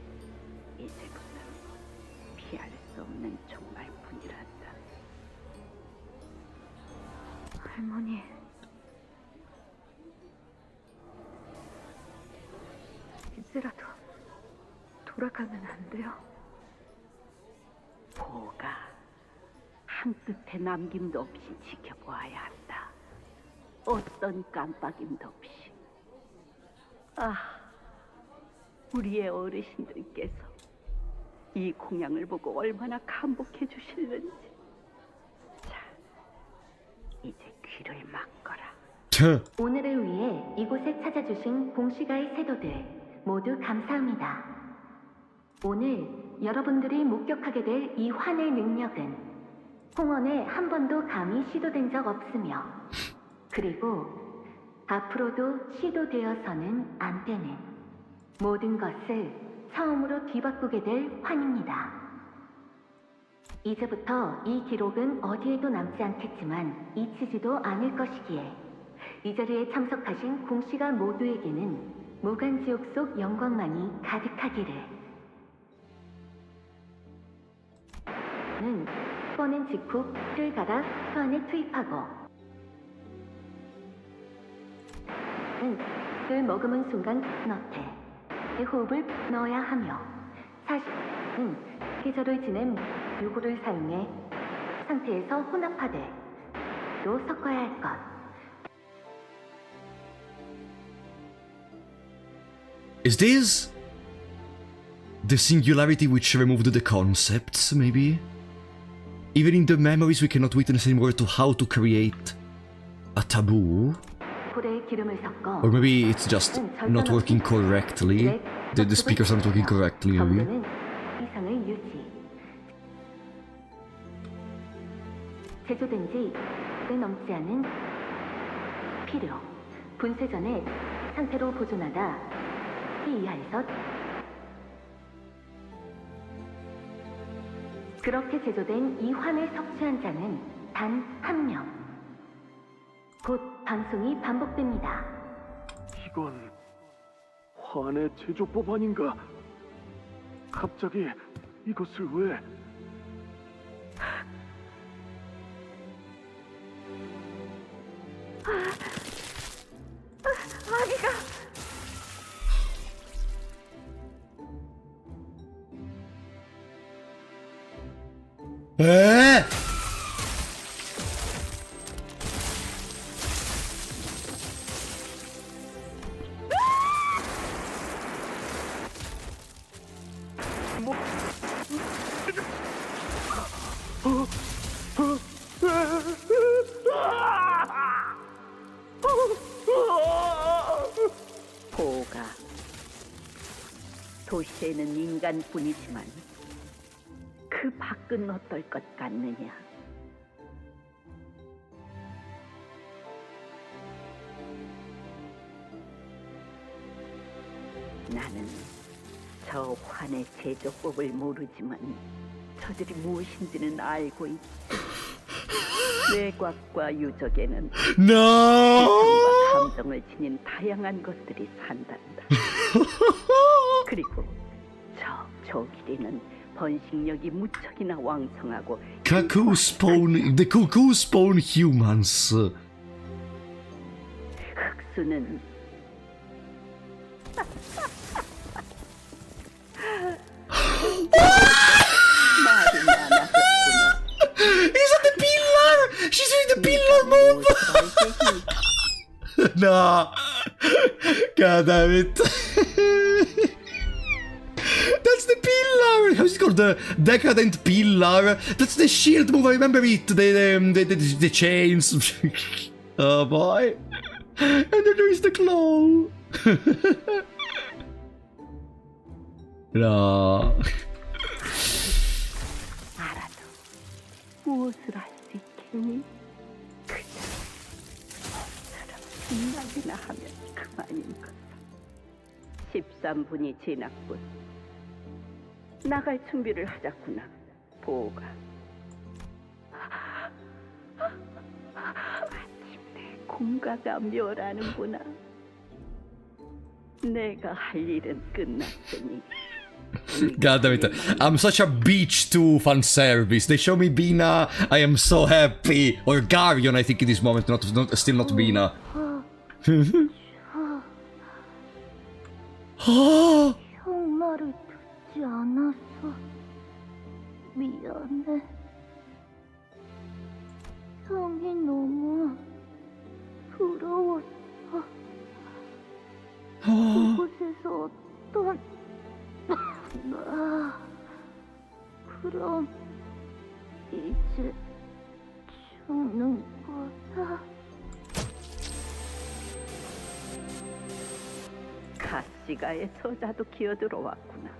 S5: 이제부터 피할 수 없는 종말뿐이란다.
S15: 할머니, 이제라도 돌아가면 안 돼요?
S5: 보가 한 끗의 남김도 없이 지켜보아야 한다. 어떤 깜빡임도 없이. 아, 우리의 어르신들께서 이 공양을 보고 얼마나 감복해 주실는지. 자, 이제 귀를 막거라.
S10: 오늘을 위해 이곳에 찾아주신 공시가의 세도들 모두 감사합니다. 오늘 여러분들이 목격하게 될 이 환의 능력은 홍원에 한 번도 감히 시도된 적 없으며 그리고 앞으로도 시도되어서는 안 되는 모든 것을 처음으로 뒤바꾸게 될 환입니다. 이제부터 이 기록은 어디에도 남지 않겠지만 잊히지도 않을 것이기에 이 자리에 참석하신 공시가 모두에게는 무간지옥 속 영광만이 가득하기를. 는 꺼낸 직후 를 갈아 혀 안에 투입하고 을 머금은 순간 너태 호흡을 넣어야 하며 사실은 계절을 지낸 유고를 사용해 상태에서 혼합하되 또 섞어야 할 것.
S1: Is this the singularity which removed the concepts, maybe? Even in the memories we cannot witness anymore to how to create a taboo.
S10: 포대에 기름을 섞어
S1: Or maybe it's just not working correctly. The speakers aren't working correctly, maybe.
S10: 전분은 이상을 유지. 제조된 지 꽤 넘지 않은 필요. 분쇄 전에 상태로 보존하다 이 이하에서 그렇게 제조된 이 환을 섭취한 자는 단 한 명. 곧 방송이 반복됩니다.
S14: 이건 환의 제조법 아닌가? 갑자기 이것을 왜?
S10: 아기가
S1: 에?
S5: 보가 도시에는 인간뿐이지만 그 밖은 어떨 것 같느냐? 나는 저 환의 제조법을 모르지만 저들이 무엇인지는 알고 있지. 뇌곽과 유적에는
S1: No!
S5: 고통과 감정을 지닌 다양한 것들이 산단다. 그리고 저 길이는 번식력이 무척이나 왕성하고
S1: Cuckoo spawn, the cuckoo spawn humans.
S5: 흑수는 말이 많았구나.
S1: Is that the pillar? She's doing the pillar move! No! God damn it. That's the pillar! How's it called? The decadent pillar? That's the shield move, I remember it! The chains. Oh boy. And then there is the claw. No.
S5: 알아도 무엇을 할 수 있겠니? 그냥 생각이나 하면 그만인 것. 13분이 지났군. 나갈 준비를 하자꾸나, 보가. 마침내 공가가 멸하는구나. 내가 할 일은 끝났으니.
S1: God damn it. I'm such a bitch to fan service. They show me Bina. I am so happy. Or Garion, I think, in this moment. Still not Bina.
S10: 형 말을 듣지 않았어. 미안해. 형이 너무 부러웠어. 그곳에서 어떤 그럼 이제 죽는 거야.
S5: 가시가의 서자도 기어들어왔구나.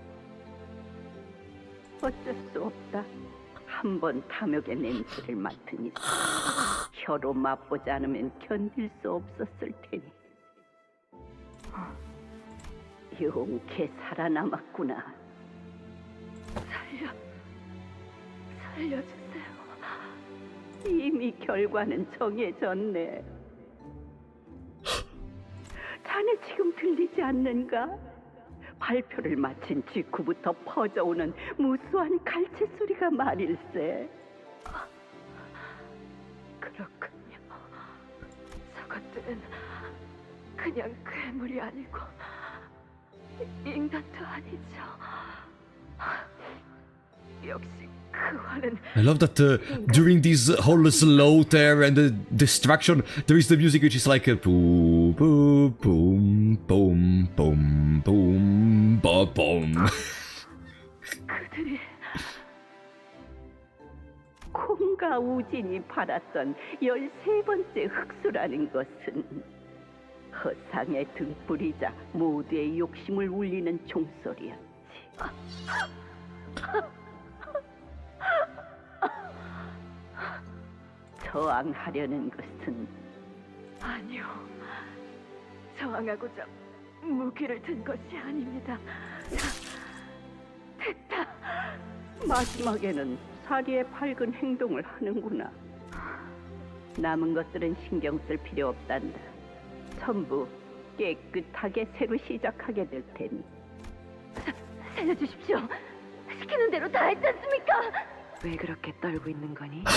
S5: 어쩔 수 없다. 한번 탐욕의 냄새를 맡으니 혀로 맛보지 않으면 견딜 수 없었을 테니. 용케 살아남았구나. 살려주세요. 이미 결과는 정해졌네. 자네 지금 들리지 않는가? 발표를 마친 직후부터 퍼져오는 무수한 갈채 소리가 말일세.
S15: 그렇군요. 저것들은 그냥 괴물이 아니고 인간도 아니죠. 역시 그 화는
S1: I love that during this whole slaughter and the destruction, there is the music which is like a boom, boom, boom, boom, boom, boom, boom, boom.
S15: 그들이
S5: 홍가 우진이 팔았던 13번째 흑수라는 것은 허상의 등불이자 모두의 욕심을 울리는 종소리였지. 저항하려는 것은
S15: 아니요. 저항하고자 무기를 든 것이 아닙니다. 됐다.
S5: 마지막에는 사리에 밝은 행동을 하는구나. 남은 것들은 신경 쓸 필요 없단다. 전부 깨끗하게 새로 시작하게 될 테니.
S15: 살려주십시오. 시키는 대로 다 했지 않습니까? 왜 그렇게 떨고 있는 거니?
S1: I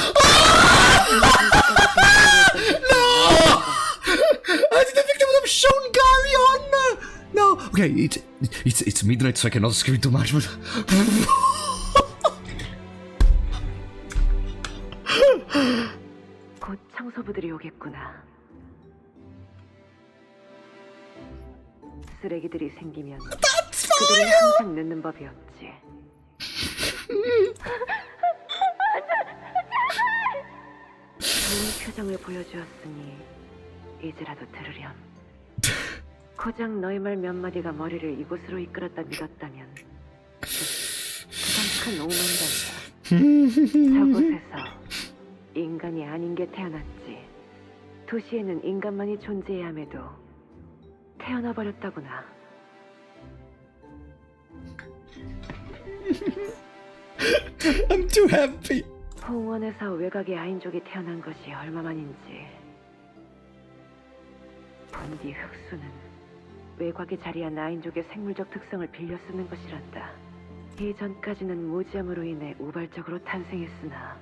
S1: did the victim of Sean Gary on. No. Okay, it's midnight, so I cannot scream too much. But
S15: 곧 청소부들이 오겠구나. 쓰레기들이 생기면 그들은 항상 늦는 법이 없지. 좋은 표정을 보여주었으니 이제라도 들으렴. 고작 너희 말 몇 마디가 머리를 이곳으로 이끌었다 믿었다면 그건 큰 오만이란다. 저곳에서 인간이 아닌 게 태어났지. 도시에는 인간만이 존재해야 함에도 태어나 버렸다구나.
S1: I'm too happy.
S15: 홍원에서 외곽의 아인족이 태어난 것이 얼마만인지. 본디 흑수는 외곽에 자리한 아인족의 생물적 특성을 빌려 쓰는 것이란다. 이전까지는 무지함으로 인해 우발적으로 탄생했으나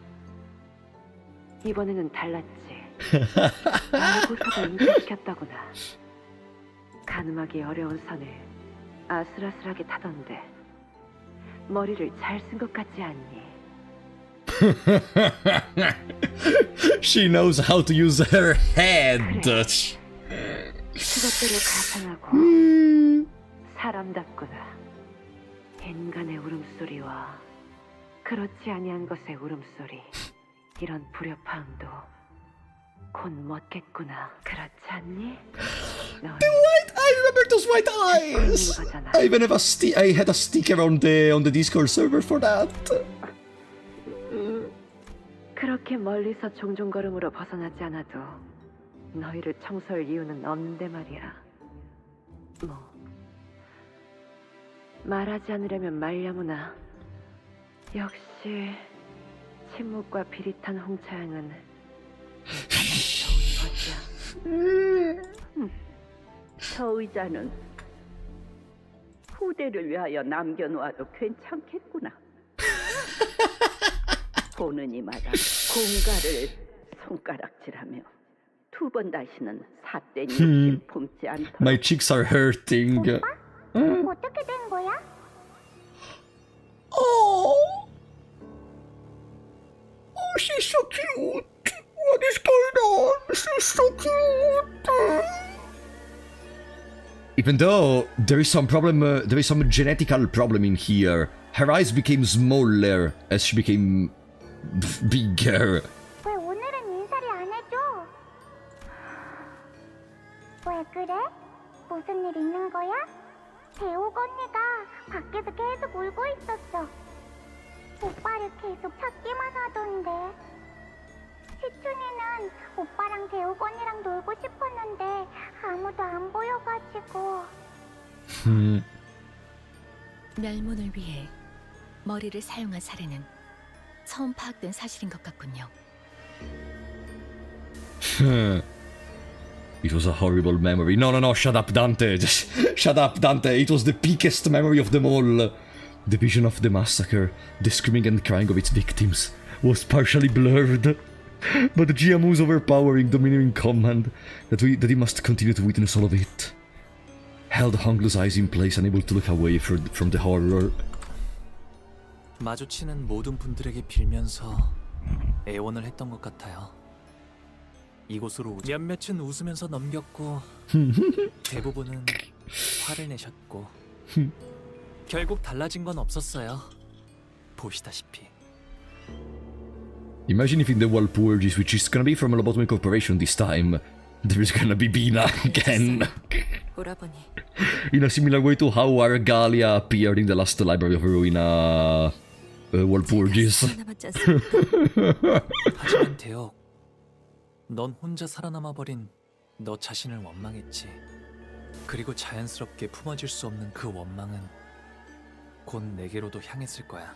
S15: 이번에는 달랐지. 고사가 인식시켰다구나. 가늠하기 어려운 선을 아슬아슬하게 타던데 머리를 잘 쓴 것 같지 않니?
S1: She knows how to use her head.
S15: 그것들을 가상하고 사람답구나. 인간의 울음소리와 그렇지 아니한 것의 울음소리, 이런 불협화음도 곧 멎겠구나. 그렇지 않니?
S1: The white, I remember those white eyes. I even have I had a sticker on the Discord server for that.
S15: 그렇게 멀리서 종종 걸음으로 벗어나지 않아도 너희를 청소할 이유는 없는데 말이야. 뭐 말하지 않으려면 말려무나. 역시 침묵과 비릿한 홍차향은 가장 좋은 것이야.
S5: 저 의자는 후대를 위하여 남겨놓아도 괜찮겠구나. 보는 이마다 공가를 손가락질하며 두 번 다시는 삿된 욕심 품지 않도록.
S1: My cheeks are hurting.
S10: 어떻게 된 거야?
S1: Oh, she's so cute. What is going on? She's so cute. Even though there is some problem, there is some genetical problem in here. Her eyes became smaller as she became bigger.
S10: 왜 오늘은 인사를 안 해줘? 왜 그래? 무슨 일 있는 거야? 대옥 언니가 밖에서 계속 울고 있었어. 오빠를 계속 찾기만 하던데. 시춘이는 오빠랑 대옥 언니랑 놀고 싶었는데 아무도 안 보여가지고.
S9: 멸문을 위해 머리를 사용한 사례는 처음 파악된 사실인 것 같군요.
S1: It was a horrible memory. No, shut up, Dante. Just shut up, Dante. It was the peakest memory of them all. The vision of the massacre, the screaming and crying of its victims, was partially blurred. But the GM was overpowering, dominating command, that he must continue to witness all of it. Held Honglu's eyes in place, unable to look away from the horror.
S4: 마주치는 모든 분들에게 빌면서 애원을 했던 것 같아요. 이곳으로 몇몇은 웃으면서 넘겼고 대부분은 화를 내셨고 결국 달라진 건 없었어요. 보시다시피
S1: Imagine if in the Walpurgis, which is gonna be from a lobotomy corporation this time, there is gonna be Bina again. In a similar way to how Argalia appeared in the last Library of Ruina Walpurgis.
S4: 하지만 대혁, 넌 혼자 살아남아버린 너 자신을 원망했지. 그리고 자연스럽게 품어질 수 없는 그 원망은 곧 내게로도 향했을 거야.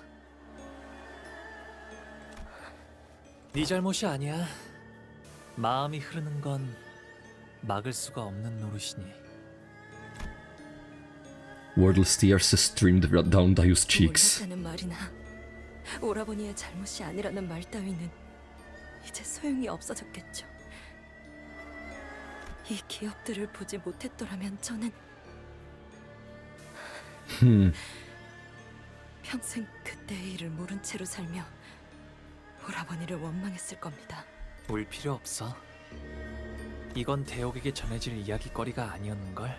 S4: 네 잘못이 아니야. 마음이 흐르는 건 막을 수가 없는 노릇이니.
S1: Wordless tears streamed down Dayu's cheeks.
S7: 몰랐다는 말이나 오라버니의 잘못이 아니라는 말 따위는 이제 소용이 없어졌겠죠. 이 기억들을 보지 못했더라면 저는 평생 그때의 일을 모른 채로 살며 오라버니를 원망했을 겁니다.
S4: 울 필요 없어. 이건 대옥에게 전해질 이야기거리가 아니었는걸.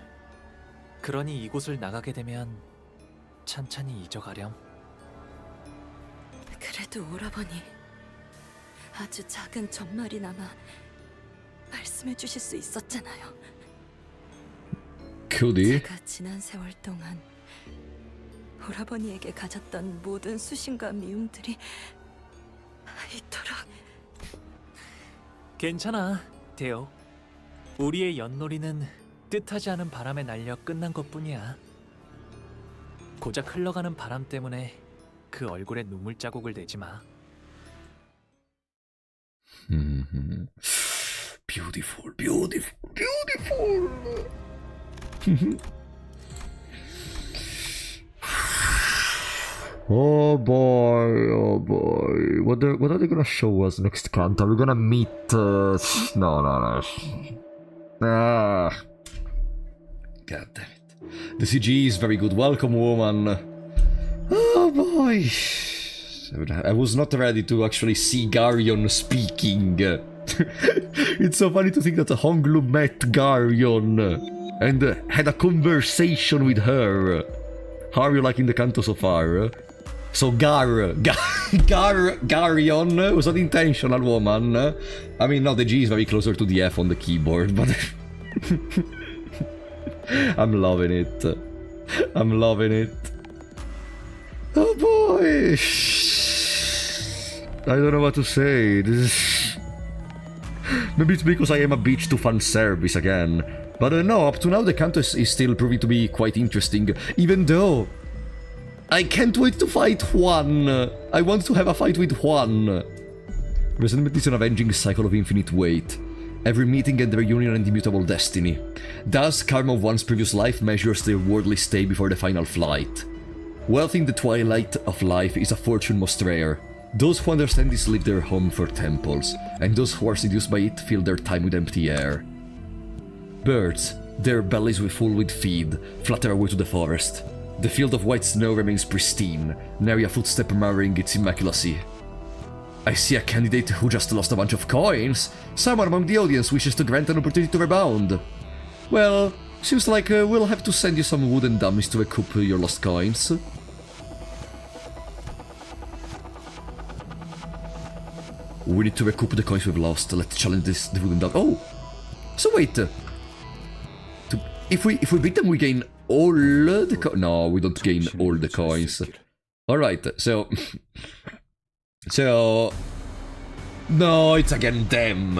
S4: 그러니 이곳을 나가게 되면 찬찬히 잊어가렴.
S7: 그래도 오라버니 아주 작은 전말이나마 말씀해 주실 수 있었잖아요. 제가 지난 세월 동안 오라버니에게 가졌던 모든 수심과 미움들이 이토록...
S4: 괜찮아, 대옥. 우리의 윷놀이는 뜻하지 않은 바람에 날려 끝난 것뿐이야. 고작 흘러가는 바람 때문에 그 얼굴에 눈물 자국을 내지 마.
S1: Beautiful, beautiful, beautiful. Oh boy, oh boy. What are they gonna show us next, Canto? Are we gonna meet... No. Ah. God damn it. The CG is very good. Welcome, woman. Oh boy. I was not ready to actually see Garyon speaking. It's so funny to think that Honglu met Garyon and had a conversation with her. How are you liking the Canto so far? So Garyon was not intentional, woman. I mean, no, the G is very closer to the F on the keyboard, but I'm loving it. I'm loving it. Oh boy! I don't know what to say. This is... Maybe it's because I am a bitch to fan service again. But no, up to now the Canto is still proving to be quite interesting. Even though... I can't wait to fight Juan. I want to have a fight with Juan. Resentment is an avenging cycle of infinite weight. Every meeting and reunion and immutable destiny. Thus, karma of one's previous life measures their worldly stay before the final flight. Wealth in the twilight of life is a fortune most rare. Those who understand this leave their home for temples, and those who are seduced by it fill their time with empty air. Birds, their bellies full with feed, flutter away to the forest. The field of white snow remains pristine, nary a footstep marring its immaculacy. I see a candidate who just lost a bunch of coins. Someone among the audience wishes to grant an opportunity to rebound. Well, seems like we'll have to send you some wooden dummies to recoup your lost coins. We need to recoup the coins we've lost. Let's challenge the wooden dummy. Oh! So wait! If we beat them, we gain all the coins. No, we don't gain all the coins. Alright, so... So... No, it's again them.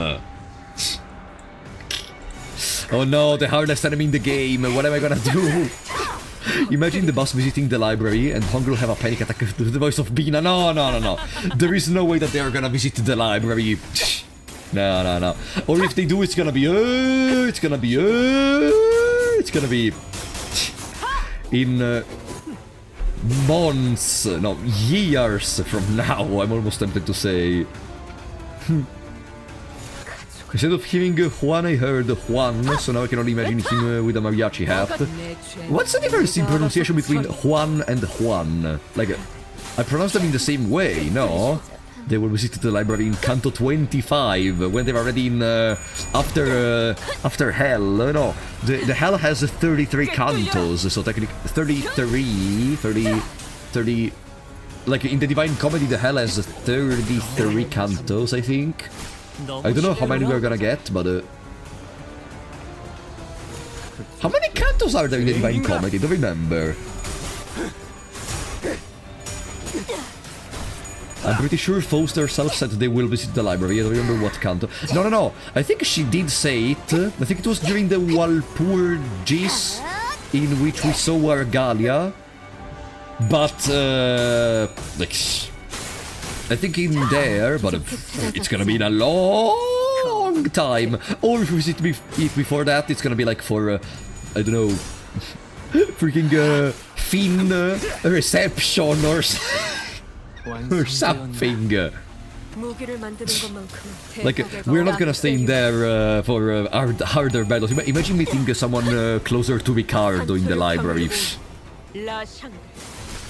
S1: Oh no, the hardest enemy in the game. What am I gonna do? Imagine the boss visiting the library and Hongru will have a panic attack with the voice of Bina. No. There is no way that they are gonna visit the library. No. Or if they do, it's gonna be... It's gonna be... In... months, no, years from now, I'm almost tempted to say. Instead of hearing Juan, I heard Juan, so now I can only imagine him with a mariachi hat. What's the difference in pronunciation between Juan and Juan? Like, I pronounce them in the same way, no? They will visit the library in Canto 25, when they're already in, after Hell, no. The Hell has 33 cantos, so technically 30... like in the Divine Comedy, the hell has 33 cantos, I think. I don't know how many we're gonna get, but how many cantos are there in the Divine Comedy? I don't remember. I'm pretty sure Faust herself said they will visit the library. I don't remember what canto. No. I think she did say it. I think it was during the Walpurgis, in which we saw Argalia. But, like, I think in there, but it's gonna be in a long time. Or if we visit it before that, it's gonna be like for, I don't know, freaking Finn reception or something. Like, we're not gonna stay in there for harder battles. Imagine meeting someone closer to Ricardo in the library.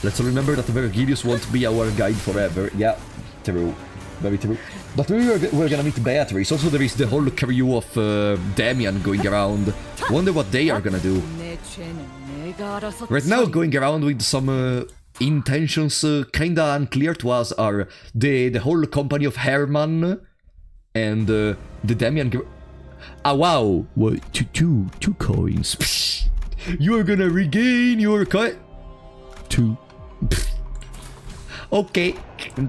S1: Let's remember that Vergilius won't be our guide forever. Yeah, true. Very true. But we're gonna meet Beatrice. Also, there is the whole crew of Damian going around. Wonder what they are gonna do. Right now, going around with some intentions kinda unclear to us are the whole company of Herman and the Damian... Ah, wow! What? Two coins. You are gonna regain your coin... 2. Okay,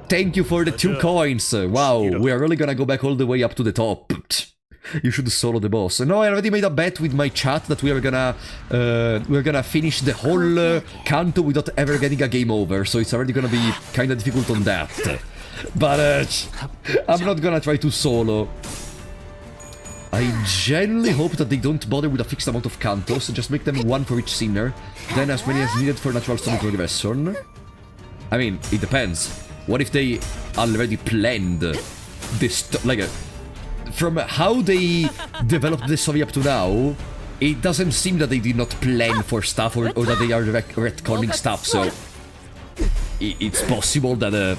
S1: thank you for the 2 coins. Wow, we are really gonna go back all the way up to the top. You should solo the boss. No, I already made a bet with my chat that we're gonna finish the whole Canto without ever getting a game over. So it's already gonna be kinda difficult on that. But I'm not gonna try to solo. I genuinely hope that they don't bother with a fixed amount of cantos, just make them 1 for each sinner, then as many as needed for natural stomach regression. I mean, it depends. What if they already planned this, like, from how they developed the story up to now, it doesn't seem that they did not plan for stuff or that they are retconning stuff, so it's possible that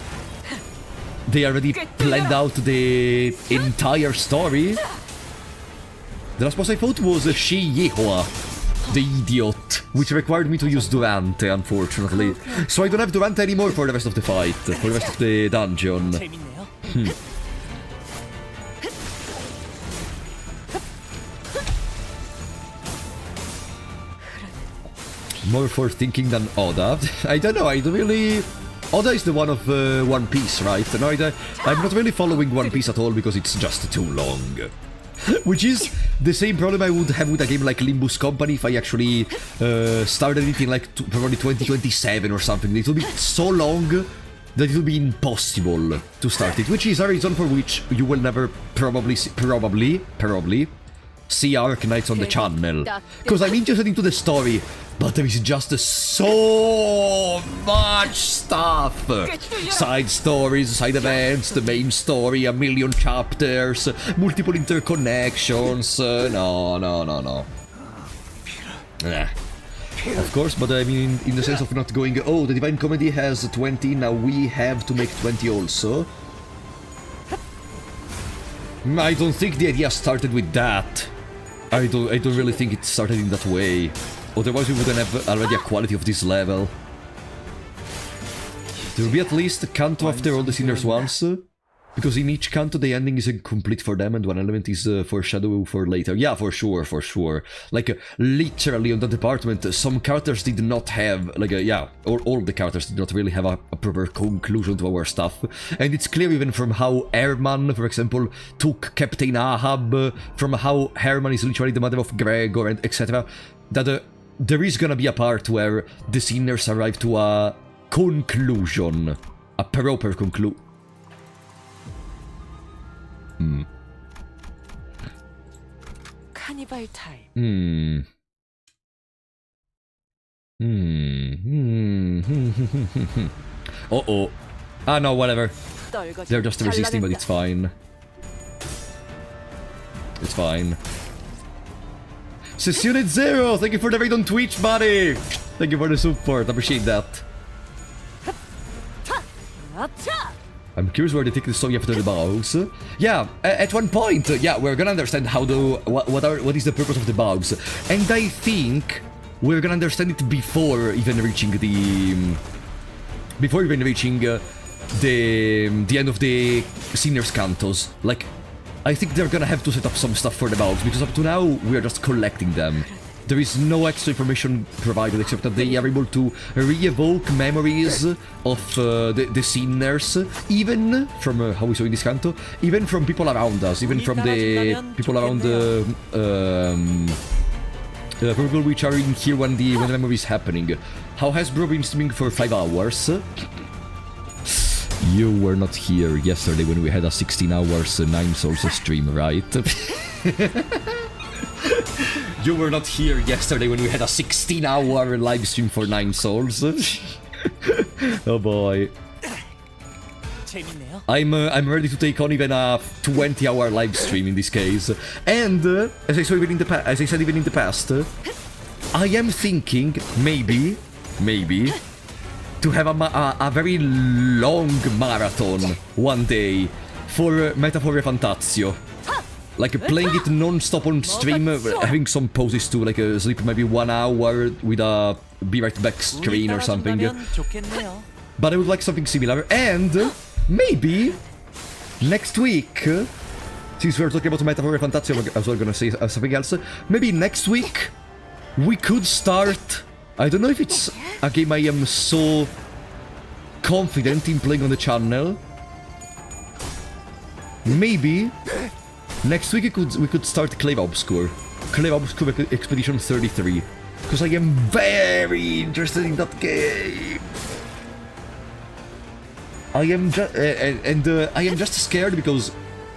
S1: they already planned out the entire story. The last boss I fought was Shi-Yehua, the idiot, which required me to use Durante, unfortunately. So I don't have Durante anymore for the rest of the fight, for the rest of the dungeon. More for thinking than Oda. I don't know, I don't really... Oda is the one of One Piece, right? No, I'm not really following One Piece at all because it's just too long. Which is the same problem I would have with a game like Limbus Company if I actually started it in like probably 2027 or something. It will be so long that it will be impossible to start it, which is a reason for which you will never probably see Arc Knights on the channel. Because I'm interested into the story, but there is just so much stuff. Side stories, side events, the main story, 1,000,000 chapters, multiple interconnections. No. Of course, but I mean in the sense of not going, oh, the Divine Comedy has 20, now we have to make 20 also. I don't think the idea started with that. I don't really think it started in that way. Otherwise we wouldn't have already a quality of this level. There will be at least a Canto after all the Sinners once. Because in each Canto the ending is incomplete for them and one element is foreshadow for later. Yeah, for sure. Like, literally on that department, some characters did not have, like, or all the characters did not really have a proper conclusion to our stuff. And it's clear even from how Herman, for example, took Captain Ahab, from how Herman is literally the mother of Gregor, and etc. That there is gonna be a part where the Sinners arrive to a conclusion. A proper conclusion.
S16: Cannibal time.
S1: Uh-oh. Ah, no, whatever. They're just resisting, but it's fine. It's fine. Sessionate Zero! Thank you for the raid on Twitch, buddy! Thank you for the support, appreciate that. I'm curious where they take the story after the bugs. Yeah, at one point, we're gonna understand how what is the purpose of the bugs, and I think we're gonna understand it before even reaching before even reaching the end of the Sinner's Cantos. Like, I think they're gonna have to set up some stuff for the bugs, because up to now, we are just collecting them. There is no extra information provided, except that they are able to re-evoke memories of the Sinners, even from, how we saw in this Canto, even from people around us, even from the people around the people which are in here when the memory is happening. How has bro been streaming for 5 hours? You were not here yesterday when we had a 16 hours 9 Souls stream, right? You were not here yesterday when we had a 16-hour live stream for 9 Souls. Oh boy. I'm ready to take on even a 20-hour live stream in this case. And as I said even in the past, I am thinking maybe to have a very long marathon one day for Metaphore Fantazio. Like playing it non-stop on stream, having some pauses to like sleep maybe 1 hour with a be right back screen or something. But I would like something similar. And maybe next week, since we're talking about Metaphor Fantazio, I was gonna say something else. Maybe next week we could start. I don't know if it's a game I am so confident in playing on the channel. Maybe next week we could start Clave Obscure Expedition 33, because I am very interested in that game. I am just scared because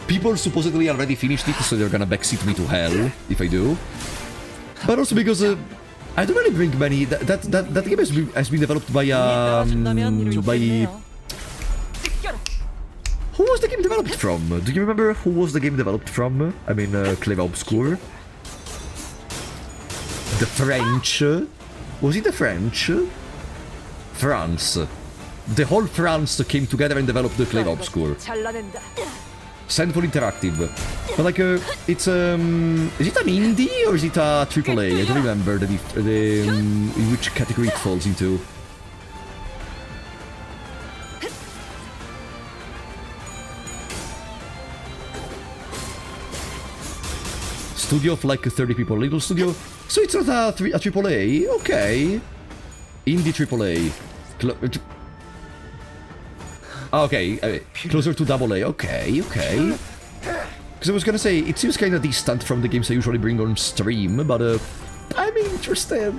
S1: people supposedly already finished it, so they're gonna backseat me to hell if I do. But also because I don't really bring many. That game has been developed by who was the game developed from? Do you remember who was the game developed from? I mean, Clave Obscure. The French. Was it the French? France. The whole France came together and developed the Clave Obscure. Sandful Interactive. But like, it's is it an indie or is it a AAA? I don't remember in which category it falls into. Studio of like 30 people, little studio. So it's not a AAA. Okay, indie AAA. Okay, closer to AA. Okay. Because I was gonna say, it seems kinda distant from the games I usually bring on stream, but I'm interested.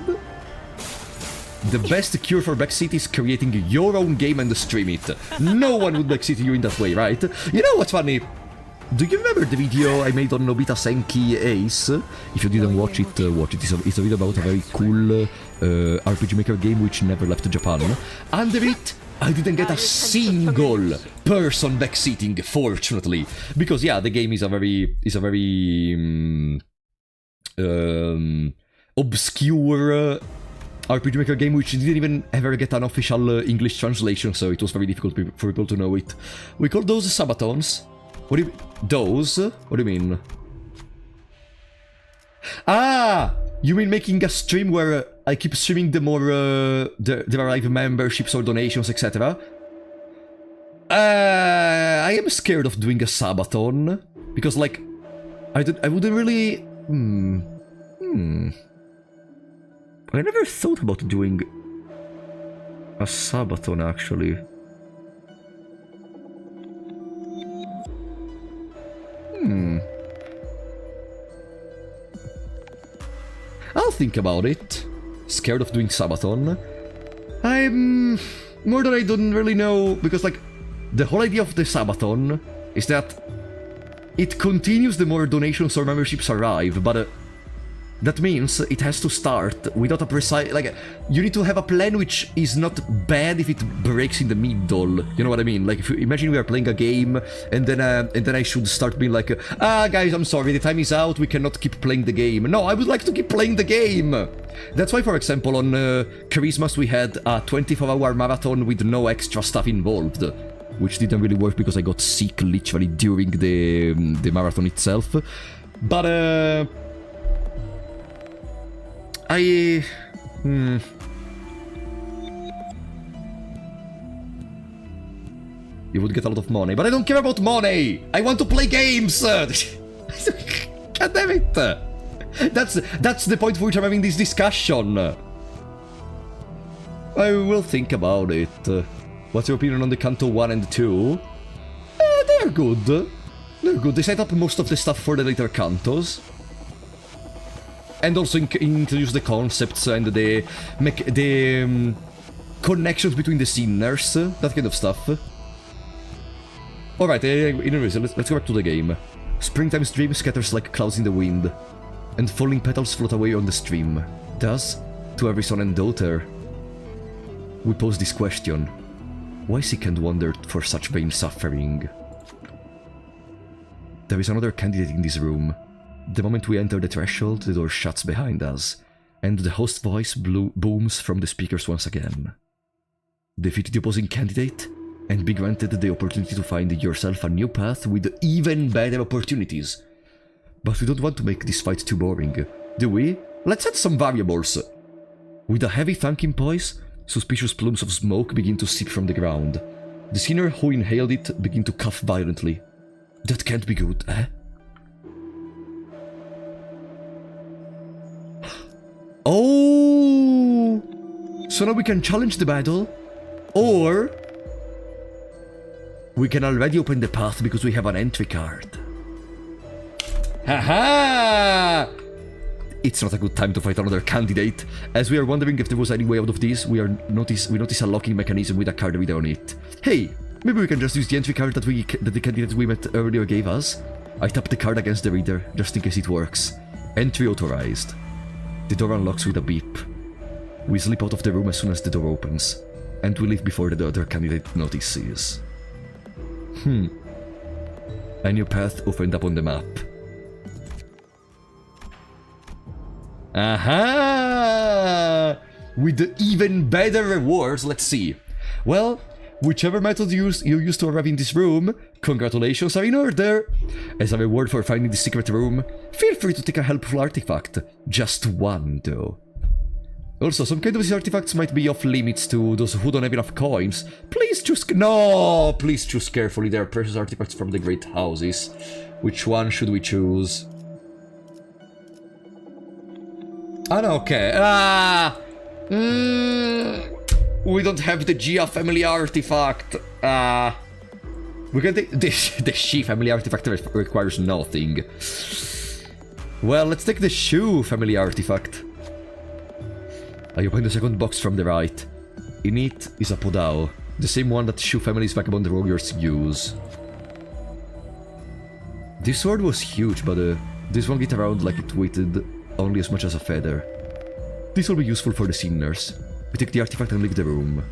S1: The best cure for backseat is creating your own game and stream it. No one would backseat you in that way, right? You know what's funny? Do you remember the video I made on Nobita Senki Ace? If you didn't watch it, watch it. It's a video about a very cool RPG Maker game which never left Japan. Under it, I didn't get a single person backseating, fortunately, because yeah, the game is a very obscure RPG Maker game which didn't even ever get an official English translation, so it was very difficult for people to know it. We call those Sabatons. What do you mean? Those? What do you mean? Ah! You mean making a stream where I keep streaming the more there arrive memberships or donations, etc. I am scared of doing a Sabaton because, like, I wouldn't really. I never thought about doing a Sabaton actually. I'll think about it. Scared of doing Sabaton. I'm more than I don't really know, because like the whole idea of the Sabaton is that it continues the more donations or memberships arrive, but that means it has to start without a precise, like, you need to have a plan which is not bad if it breaks in the middle. You know what I mean? Like, if you imagine we are playing a game and then I should start being like, guys, I'm sorry, the time is out, we cannot keep playing the game. No, I would like to keep playing the game. That's why, for example, on Christmas we had a 24-hour marathon with no extra stuff involved, which didn't really work because I got sick literally during the marathon itself. But you would get a lot of money. But I don't care about money! I want to play games! God damn it! That's the point for which I'm having this discussion. I will think about it. What's your opinion on the Canto 1 and 2? They're good. They're good. They set up most of the stuff for the later Cantos. And also introduce the concepts and the connections between the sinners, that kind of stuff. Alright, anyways, let's go back to the game. Springtime's dream scatters like clouds in the wind, and falling petals float away on the stream. Thus, to every son and daughter, we pose this question: why seek and wander for such vain suffering? There is another candidate in this room. The moment we enter the threshold, the door shuts behind us, and the host's voice booms from the speakers once again. Defeat the opposing candidate, and be granted the opportunity to find yourself a new path with even better opportunities. But we don't want to make this fight too boring, do we? Let's add some variables. With a heavy thunking poise, suspicious plumes of smoke begin to seep from the ground. The sinner who inhaled it begin to cough violently. That can't be good, eh? Oh! So now we can challenge the battle, or we can already open the path because we have an entry card. Haha! It's not a good time to fight another candidate. As we are wondering if there was any way out of this, we notice a locking mechanism with a card reader on it. Hey, maybe we can just use the entry card that the candidate we met earlier gave us. I tap the card against the reader, just in case it works. Entry authorized. The door unlocks with a beep. We slip out of the room as soon as the door opens, and we leave before the other candidate notices. A new path opened up on the map. Aha! With the even better rewards, let's see. Well, whichever method you used to arrive in this room, congratulations are in order. As a reward for finding the secret room, feel free to take a helpful artifact. Just one, though. Also, some kind of these artifacts might be off limits to those who don't have enough coins. Please choose... No! Please choose carefully. They are precious artifacts from the great houses. Which one should we choose? Ah, no, okay. We don't have the Gia family artifact. We can take... The Shi family artifact requires nothing. Well, let's take the Shu family artifact. I open the second box from the right. In it is a Podao, the same one that Shu family's vagabond warriors use. This sword was huge, but this swung it around like it weighted only as much as a feather. This will be useful for the sinners. We take the artifact and leave the room.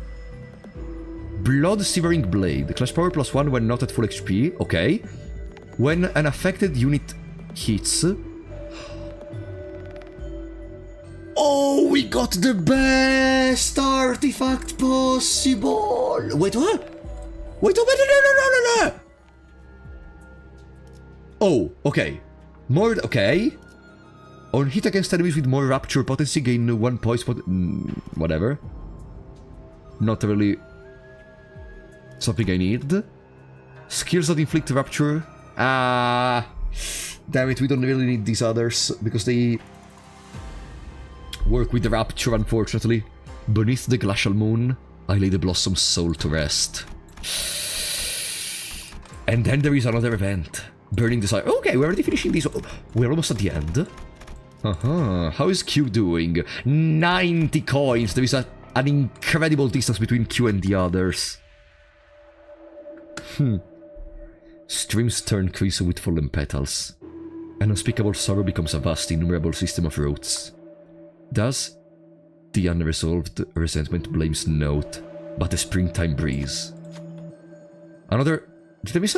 S1: Blood Severing Blade. Clash power +1 when not at full HP. Okay. When an affected unit hits... Oh, we got the best artifact possible! Wait, what? Wait, no! Oh, okay. More... Okay. On hit against enemies with more Rapture potency, gain 1 poison... whatever. Not really... something I need. Skills that inflict Rapture. Damn it, we don't really need these others, because they... work with the Rapture, unfortunately. Beneath the glacial moon, I lay the Blossom's soul to rest. And then there is another event. Burning Desire. Okay, we're already finishing these. We're almost at the end. How is Q doing? 90 coins. There is an incredible distance between Q and the others. Streams turn crimson with fallen petals. An unspeakable sorrow becomes a vast, innumerable system of roots. Thus, the unresolved resentment blames naught but the springtime breeze. Another... Did I miss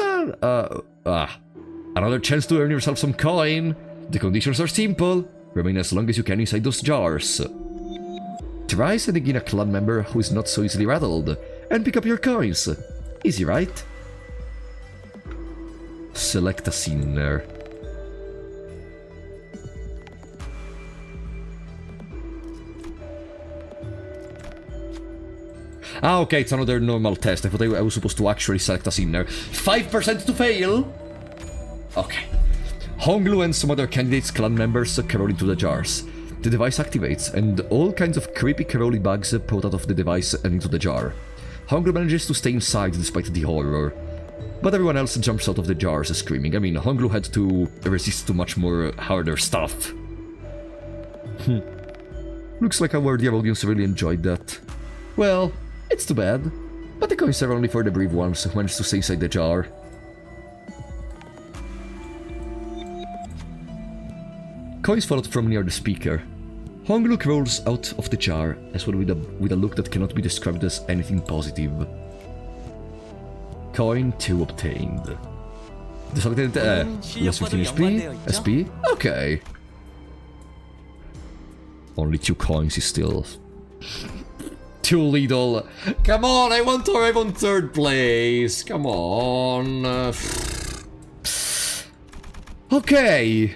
S1: another chance to earn yourself some coin. The conditions are simple. Remain as long as you can inside those jars. Try sending in a clan member who is not so easily rattled, and pick up your coins. Easy, right? Select a sinner. Ah, okay, it's another normal test. I thought I was supposed to actually select a sinner. 5% to fail? Okay. Honglu and some other candidates' clan members carol into the jars. The device activates, and all kinds of creepy caroli bugs pour out of the device and into the jar. Honglu manages to stay inside despite the horror. But everyone else jumps out of the jars screaming. I mean, Honglu had to resist to much more harder stuff. Looks like our dear audience really enjoyed that. Well, it's too bad. But the coins are only for the brave ones who managed to stay inside the jar. Coins fall out from near the speaker. Honglu rolls out of the jar, as well with a look that cannot be described as anything positive. Coin 2 obtained. The selected yes, 15 SP? Okay. Only 2 coins is still too little. Come on, I want 3rd place. Come on. Okay.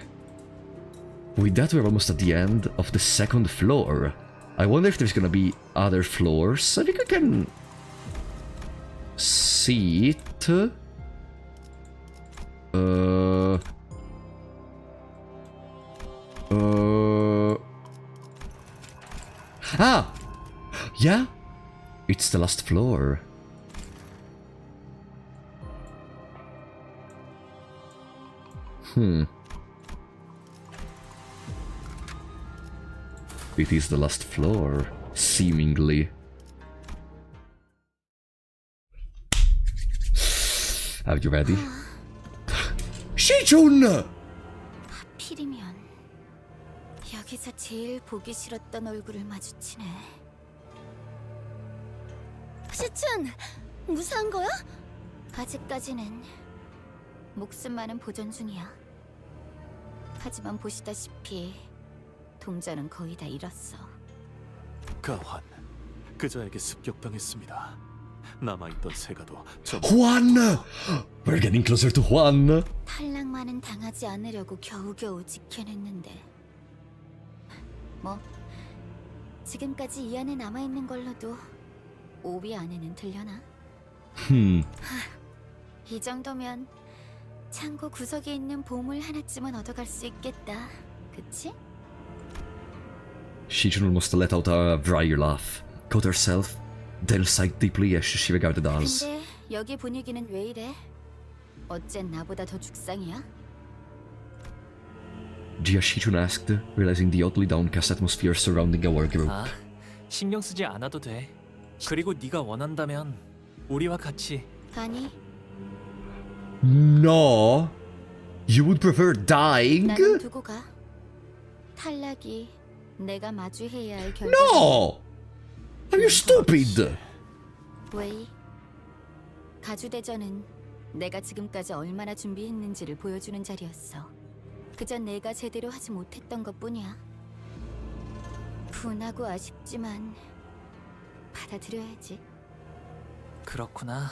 S1: With that, we're almost at the end of the 2nd floor. I wonder if there's gonna be other floors. I think I can see it. Ah! Yeah? It's the last floor. It is the last floor, seemingly. Are you ready? 시준!
S9: 하필이면 여기서 제일 보기 싫었던 얼굴을 마주치네. 시춘! 무사한 거야? 아직까지는 목숨만은 보존 중이야. 하지만 보시다시피 동전은 거의 다 잃었어.
S11: 가환, 그자에게 습격당했습니다. 남아있던 세가도
S1: Juan! We're getting closer to Juan.
S9: 탈락만은 당하지 않으려고 겨우겨우 지켜냈는데 뭐 지금까지 이 안에 남아있는 걸로도 5위 안에는 들려나? 이 정도면 창고 구석에 있는 보물 하나쯤은 얻어갈 수 있겠다. 그치?
S1: Shijun almost let out a wry laugh, caught herself, then sighed deeply as she regarded us.
S9: 근데 여기 분위기는 왜 이래? 어쨘 나보다 더 죽상이야?
S1: Jia Shijun asked, realizing the oddly downcast atmosphere surrounding our group.
S4: 아, 신경 쓰지 않아도 돼. 그리고 네가 원한다면 우리와 같이.
S9: 아니,
S1: No! You would prefer dying?
S9: 나는 두고 가. 탈락이 내가 마주해야 할 결과.
S1: No! Are you stupid?
S9: 웨이, 가주대전은 내가 지금까지 얼마나 준비했는지를 보여주는 자리였어. 그저 내가 제대로 하지 못했던 것뿐이야. 분하고 아쉽지만 받아들여야지.
S4: 그렇구나.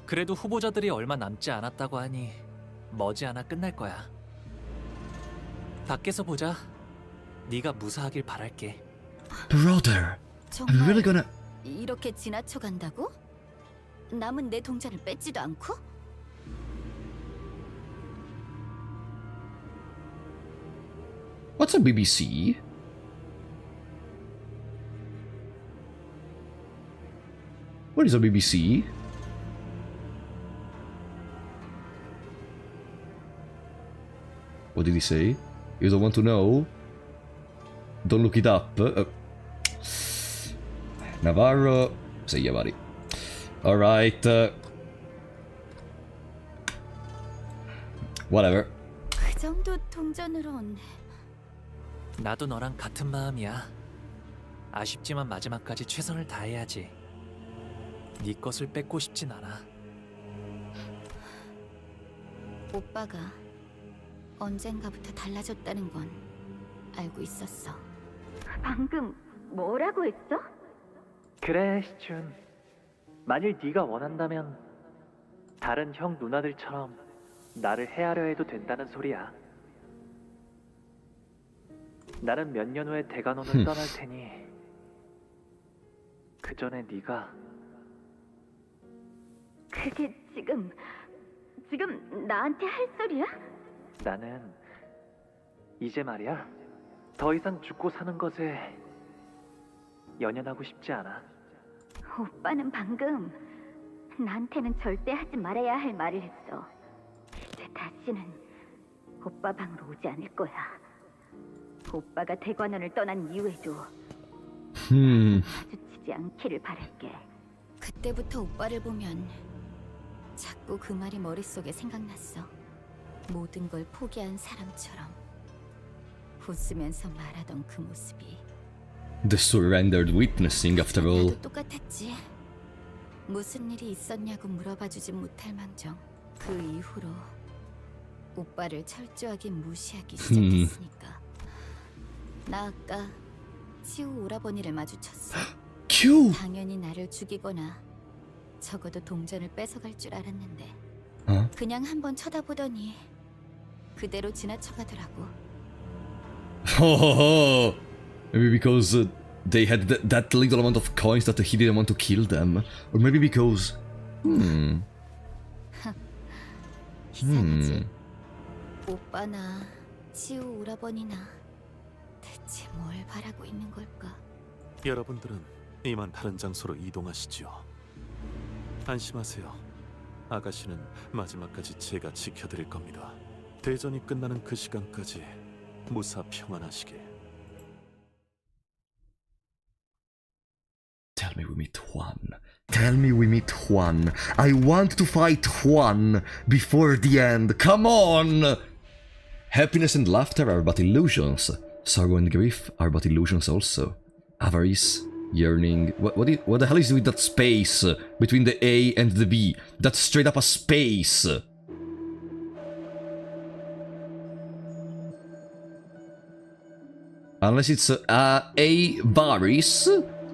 S4: 그래도 후보자들이 얼마 남지 않았다고 하니 머지않아 끝날 거야. 밖에서 보자. 네가 무사하길 바랄게.
S1: Brother,
S9: 정말
S1: I'm really gonna...
S9: 이렇게 지나쳐 간다고? 남은 내 동전을 뺏지도 않고?
S1: What's a BBC? What is a BBC? What did he say? You don't want to know? Don't look it up. Navarro. See ya, buddy. Alright. Whatever.
S9: 그 정도 동전으론
S4: 나도 너랑 같은 마음이야. 아쉽지만 마지막까지 최선을 다해야지. 네 것을 뺏고 싶진 않아.
S9: 오빠가 언젠가부터 달라졌다는 건 알고 있었어.
S10: 방금 뭐라고 했어?
S4: 그래, 시춘. 만일 네가 원한다면 다른 형 누나들처럼 나를 헤아려 해도 된다는 소리야. 나는 몇 년 후에 대관원을 떠날 테니 그 전에 네가
S10: 그게 지금 나한테 할 소리야?
S4: 나는 이제 말이야 더 이상 죽고 사는 것에 연연하고 싶지 않아.
S10: 오빠는 방금 나한테는 절대 하지 말아야 할 말을 했어. 이제 다시는 오빠 방으로 오지 않을 거야. 오빠가 대관원을 떠난 이후에도 마주치지 않기를 바랄게.
S9: 그때부터 오빠를 보면 자꾸 그 말이 머릿속에 생각났어. 모든 걸 포기한 사람처럼 웃으면서 말하던 그 모습이.
S1: The surrendered witnessing, after all.
S9: 나도 똑같았지. 무슨 일이 있었냐고 물어봐주지 못할 망정 그 이후로 오빠를 철저하게 무시하기 시작했으니까. 나 아까 치우 오라버니를 마주쳤어.
S1: 큐!
S9: 당연히 나를 죽이거나 적어도 동전을 뺏어갈 줄 알았는데 그냥 한번 쳐다보더니 그대로 지나쳐가더라고.
S1: Maybe because they had that little amount of coins that he didn't want to kill them. Or maybe because...
S9: 이상하지. 오빠나 치우 오라버니나 대체 뭘 바라고 있는 걸까?
S11: 여러분들은 이만 다른 장소로 이동하시지요. 안심하세요. 아가씨는 마지막까지 제가 지켜드릴 겁니다. 대전이 끝나는 그 시간까지 무사 평안하시길.
S1: Tell me we meet Juan. Tell me we meet Juan. I want to fight Juan before the end. Come on! Happiness and laughter are but illusions. Sorrow and grief are but illusions also. Avarice, yearning... What the hell is with that space between the A and the B? That's straight up a space. Unless it's Avaris?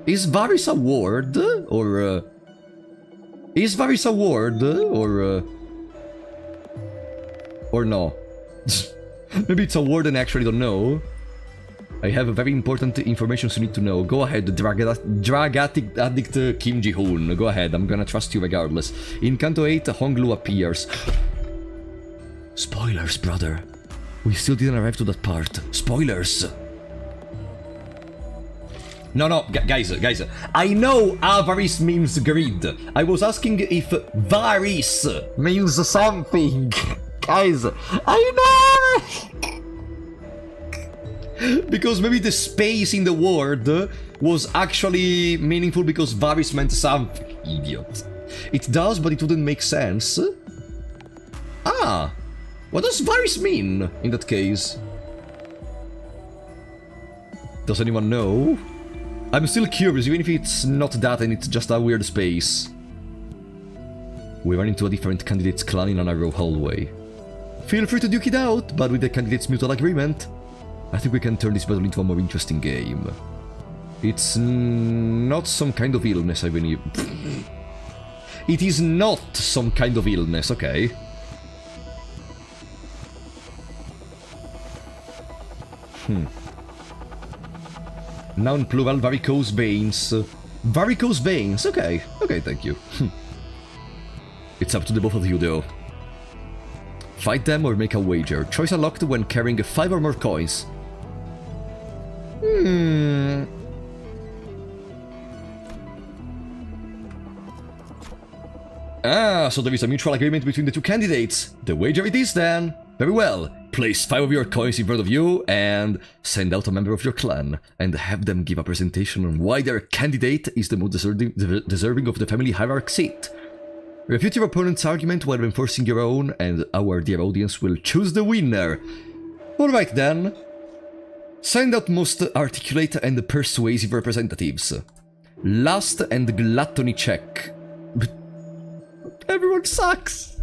S1: Is Varys a word? Or... is Varys a word? Or no? Maybe it's a word and I actually don't know. I have very important information you need to know. Go ahead, drag addict Kim Ji-hoon. Go ahead, I'm gonna trust you regardless. In Canto 8, Honglu appears. Spoilers, brother. We still didn't arrive to that part. Spoilers! No, guys, I know avarice means greed. I was asking if varice means something. Guys, I know! Because maybe the space in the word was actually meaningful because varice meant something. Idiot. It does, but it wouldn't make sense. Ah! What does varice mean in that case? Does anyone know? I'm still curious, even if it's not that and it's just a weird space. We run into a different candidate's clan in a narrow hallway. Feel free to duke it out, but with the candidate's mutual agreement, I think we can turn this battle into a more interesting game. It's not some kind of illness, I believe. It is not some kind of illness, okay. Noun plural, varicose veins. Varicose veins, okay. Okay, thank you. It's up to the both of you, though. Fight them or make a wager. Choice unlocked when carrying 5 or more coins. Ah, so there is a mutual agreement between the two candidates. The wager it is, then. Very well. Place 5 of your coins in front of you and send out a member of your clan and have them give a presentation on why their candidate is the most deserving of the family hierarchy seat. Refute your opponent's argument while enforcing your own, and our dear audience will choose the winner. Alright then. Send out most articulate and persuasive representatives. Lust and gluttony check. Everyone sucks!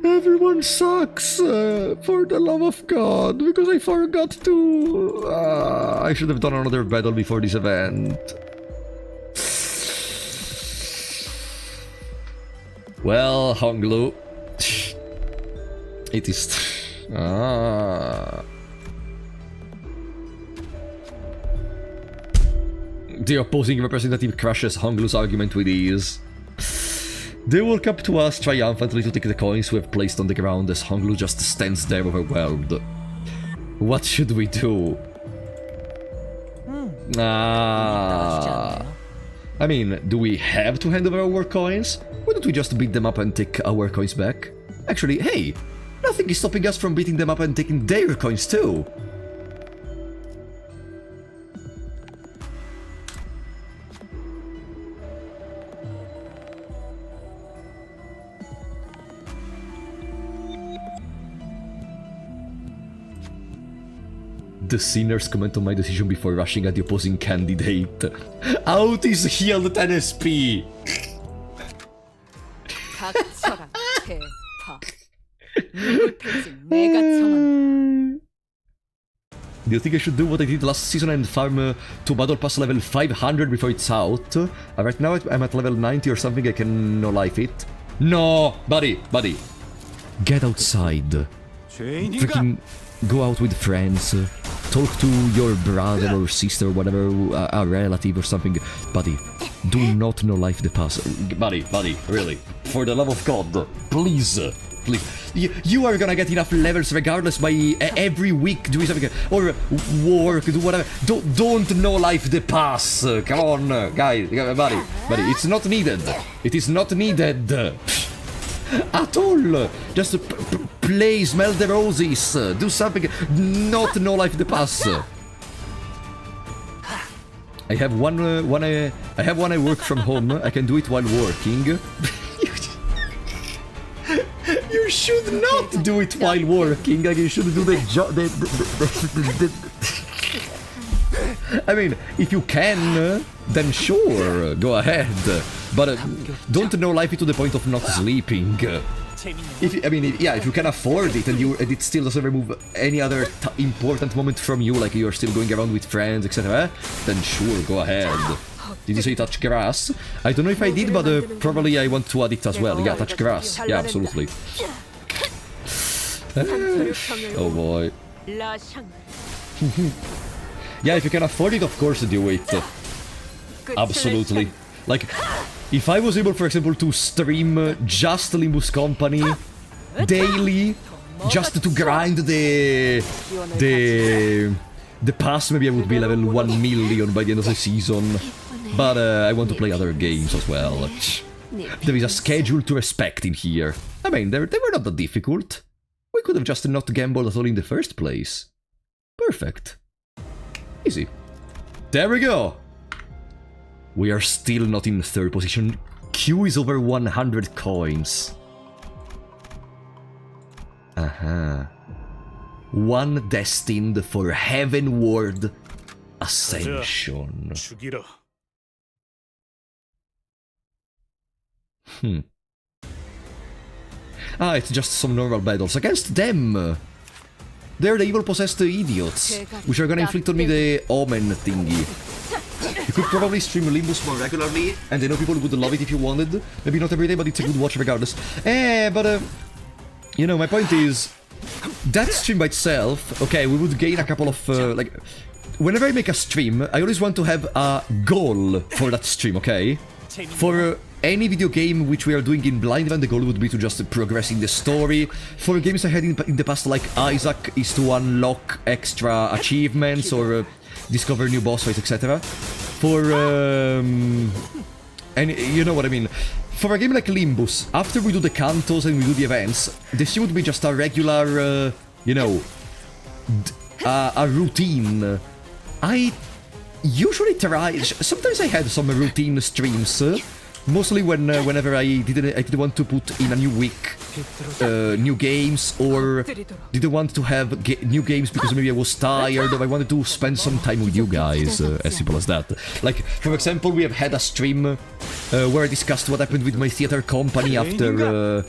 S1: Everyone sucks! For the love of God, because I forgot to... I should have done another battle before this event. Well, Honglu... It is... The opposing representative crushes Honglu's argument with ease. They walk up to us triumphantly to take the coins we have placed on the ground as Honglu just stands there overwhelmed. What should we do? I mean, do we have to hand over our coins? Why don't we just beat them up and take our coins back? Actually, hey, nothing is stopping us from beating them up and taking their coins too. The sinners comment on my decision before rushing at the opposing candidate. Out is healed 10 SP!
S16: 닥쳐라, 대파. 누굴 팰지 내가 정한다.
S1: Do you think I should do what I did last season and farm to Battle Pass level 500 before it's out? Right now I'm at level 90 or something, I can no-life it. No! Buddy! Get outside. Freaking go out with friends. Talk to your brother or sister or whatever, a relative or something. Buddy, do not no-life the pass. Buddy, really. For the love of God, please. You are gonna get enough levels regardless by every week doing something. Or work, do whatever. Don't no-life the pass. Come on, guys, buddy. It's not needed. It is not needed. At all. Just play, smell the roses, do something, not no-life the pass. I have one I work from home, I can do it while working. You should not do it while working, like you should do the job. I mean, if you can, then sure, go ahead. But don't no-life it to the point of not sleeping. If you can afford it and it still doesn't remove any other important moment from you, like you're still going around with friends, etc., then sure, go ahead. Did you say touch grass? I don't know if I did, but probably I want to add it as well. Yeah, touch grass. Yeah, absolutely. Oh boy. Yeah, if you can afford it, of course do it. Absolutely. Like, if I was able, for example, to stream just Limbus Company daily, just to grind the pass, maybe I would be level 1 million by the end of the season. But I want to play other games as well. There is a schedule to respect in here. I mean, they were not that difficult. We could have just not gambled at all in the first place. Perfect. Easy. There we go! We are still not in third position. Q is over 100 coins. One destined for heavenward ascension. It's just some normal battles against them. They're the evil possessed idiots, which are gonna inflict on me the omen thingy. You could probably stream Limbus more regularly, and I know people would love it if you wanted. Maybe not every day, but it's a good watch regardless. You know, my point is, that stream by itself, okay, we would gain a couple of, like, whenever I make a stream, I always want to have a goal for that stream, okay? For any video game which we are doing in Blind Event, the goal would be to just progress in the story. For games I had in the past, like Isaac, is to unlock extra achievements or discover new boss fights, etc. For, and you know what I mean. For a game like Limbus, after we do the Cantos and we do the events, this would be just a regular, you know, a routine. I usually try, sometimes I had some routine streams, mostly whenever I didn't want to put in a new week, new games, or didn't want to have new games because maybe I was tired or I wanted to spend some time with you guys, as simple as that. Like, for example, we have had a stream where I discussed what happened with my theater company after,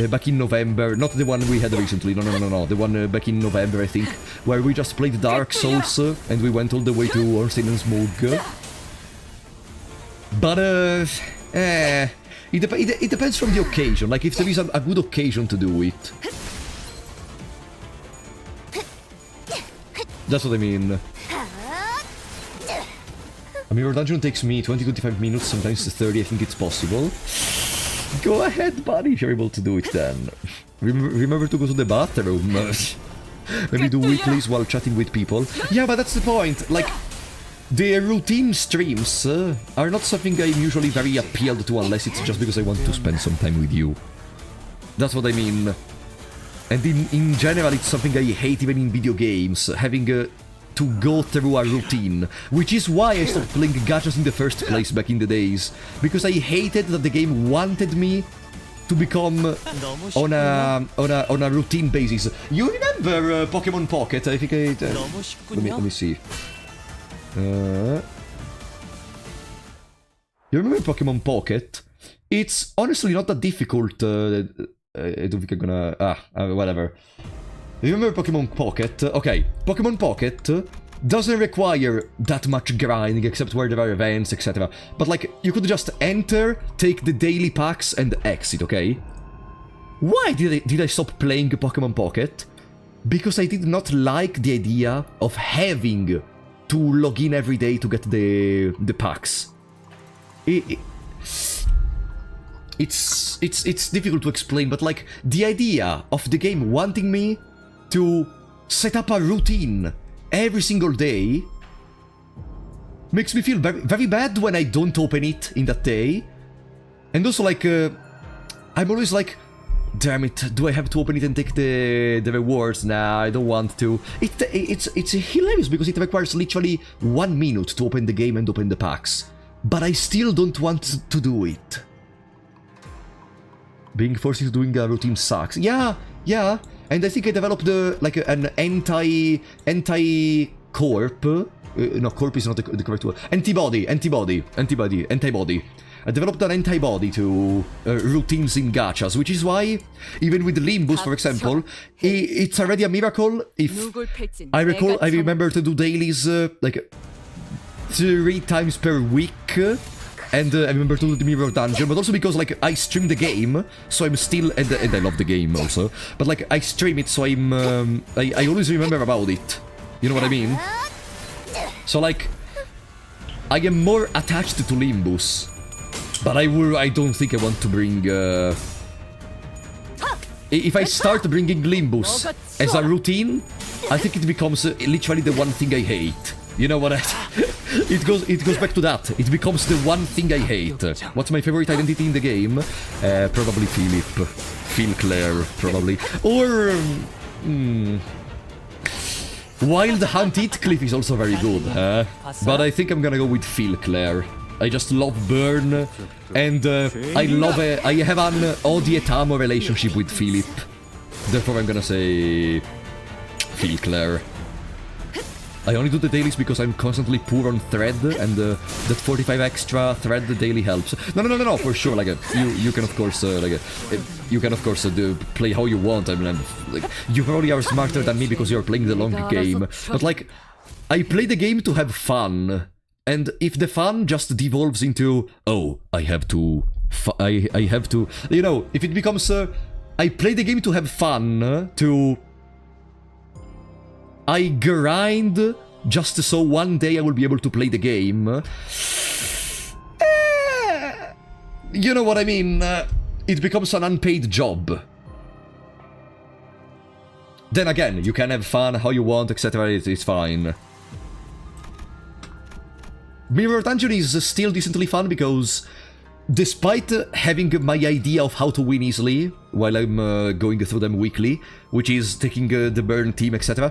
S1: back in November, not the one we had recently, no, the one back in November, I think, where we just played Dark Souls, and we went all the way to Ornstein and Smoke. But, it depends from the occasion, like if there is a good occasion to do it. That's what I mean. A mirror dungeon takes me 20-25 minutes, sometimes 30, I think it's possible. Go ahead, buddy, if you're able to do it then. Remember to go to the bathroom. Maybe do weeklies while chatting with people. Yeah, but that's the point. Like, the routine streams are not something I'm usually very appealed to unless it's just because I want to spend some time with you. That's what I mean. And in general, it's something I hate even in video games, having to go through a routine. Which is why I stopped playing gachas in the first place back in the days. Because I hated that the game wanted me to become on a routine basis. You remember Pokemon Pocket? I think let me see. You remember Pokemon Pocket? It's honestly not that difficult. I don't think I'm gonna... whatever. You remember Pokemon Pocket? Okay, Pokemon Pocket doesn't require that much grinding except where there are events, etc. But like, you could just enter, take the daily packs and exit, okay? Why did I stop playing Pokemon Pocket? Because I did not like the idea of having to log in every day to get the packs. It's difficult to explain, but like, the idea of the game wanting me to set up a routine every single day makes me feel very, very bad when I don't open it in that day. And also, like, I'm always like, damn it, do I have to open it and take the rewards? Nah, I don't want to. It's hilarious because it requires literally 1 minute to open the game and open the packs. But I still don't want to do it. Being forced into doing a routine sucks. Yeah. And I think I developed like an anti-corp. No, corp is not the correct word. Antibody. I developed an antibody to routines in gachas, which is why, even with Limbus, for example, it's already a miracle if I remember to do dailies like 3 times per week. And I remember to do the mirror dungeon, but also because, like, I stream the game, so I'm still... And I love the game, also. But, like, I stream it, so I'm... I always remember about it. You know what I mean? So, like... I am more attached to Limbus. But I don't think I want to bring... If I start bringing Limbus as a routine, I think it becomes literally the one thing I hate. You know what it goes back to that. It becomes the one thing I hate. What's my favorite identity in the game? Probably Philip. Phil Clare, probably. Or... Wild Hunt Heathcliff is also very good, but I think I'm gonna go with Phil Clare. I just love Burn, and I have an odi et amo relationship with Philip. Therefore I'm gonna say... Phil Clare. I only do the dailies because I'm constantly poor on thread, and that 45 extra thread daily helps. No, for sure. Like you can of course play how you want. I mean, like, you probably are smarter than me because you're playing the long game. But like, I play the game to have fun, and if the fun just devolves into I have to, you know, if it becomes I play the game to have fun to. I grind just so one day I will be able to play the game. You know what I mean? It becomes an unpaid job. Then again, you can have fun how you want, etc. It's fine. Mirror Dungeon is still decently fun because despite having my idea of how to win easily while I'm going through them weekly, which is taking the burn team, etc.,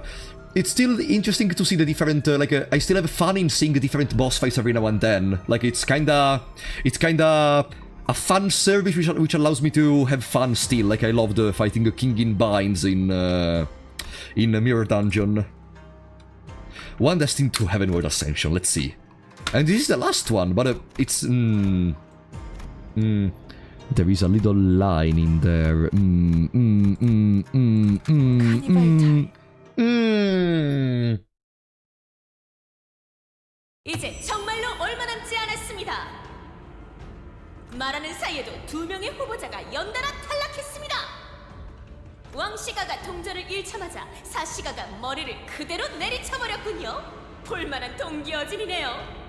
S1: it's still interesting to see the different, I still have fun in seeing the different boss fights every now and then. Like, it's kinda a fun service which allows me to have fun still. Like, I loved fighting King in Binds in Mirror Dungeon. One destined to Heavenward Ascension, let's see. And this is the last one, but it's... There is a little line in there.
S8: 이제 정말로 얼마 남지 않았습니다. 말하는 사이에도 2명의 후보자가 연달아 탈락했습니다. 왕시가가 동전을 잃자마자 사시가가 머리를 그대로 내리쳐버렸군요. 볼만한 동기어진이네요.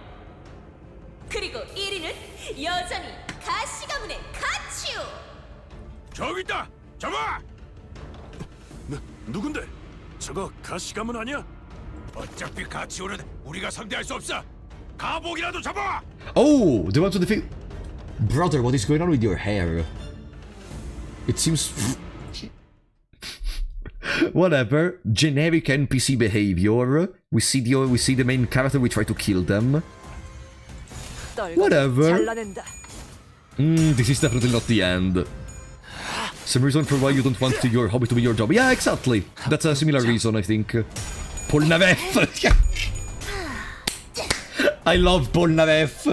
S8: 그리고 1위는 여전히 가시가문의 가츄.
S18: 저기 있다! 잡아! 누군데? 저거 가시가문 아니야? 어차피 가치오는 우리가 상대할 수 없어. 가복이라도 잡아!
S1: Oh, they want to defeat. Brother, what is going on with your hair? It seems. Whatever. Generic NPC behavior. We see the main character. We try to kill them. Whatever. This is definitely not the end. Some reason for why you don't want your hobby to be your job. Yeah, exactly. That's a similar reason, I think. Polnareff. I love Polnareff.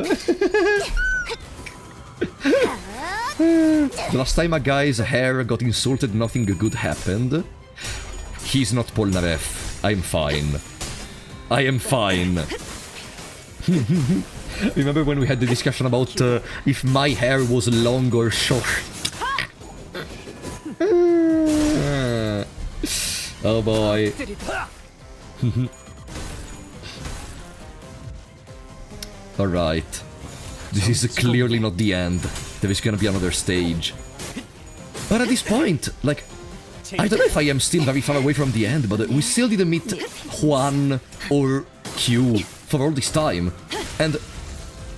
S1: The last time a guy's hair got insulted, nothing good happened. He's not Polnareff. I'm fine. I am fine. Remember when we had the discussion about if my hair was long or short? Oh boy. Alright. This is clearly not the end. There is gonna be another stage. But at this point, like, I don't know if I am still very far away from the end, but we still didn't meet Juan or Q for all this time. And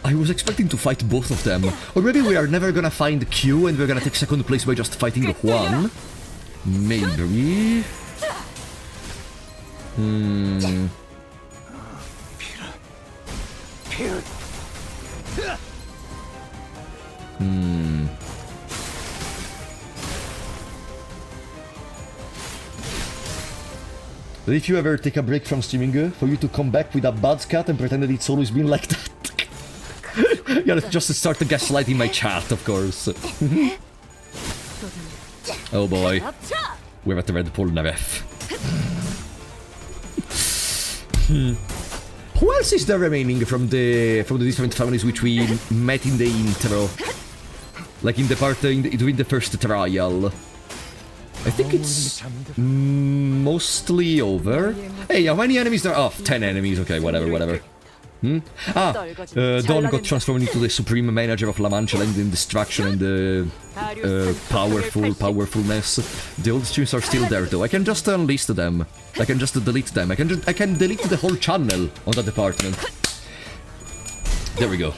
S1: I was expecting to fight both of them. Or maybe we are never gonna find Q and we're gonna take second place by just fighting Juan. Maybe. But if you ever take a break from streaming, for you to come back with a bad cat and pretend that it's always been like that. Yeah, just to start to gaslighting my chat, of course. Oh boy. We're at the Red Polnareff. Who else is there remaining from the different families which we met in the intro? Like in the part during the first trial. I think it's mostly over. Hey, how many enemies there are? Oh, 10 enemies. Okay, whatever. Don got transformed into the supreme manager of La Mancha, and in destruction and the powerfulness. The old streams are still there though. I can just unlist them. I can just delete them. I can delete the whole channel on that department. There we go.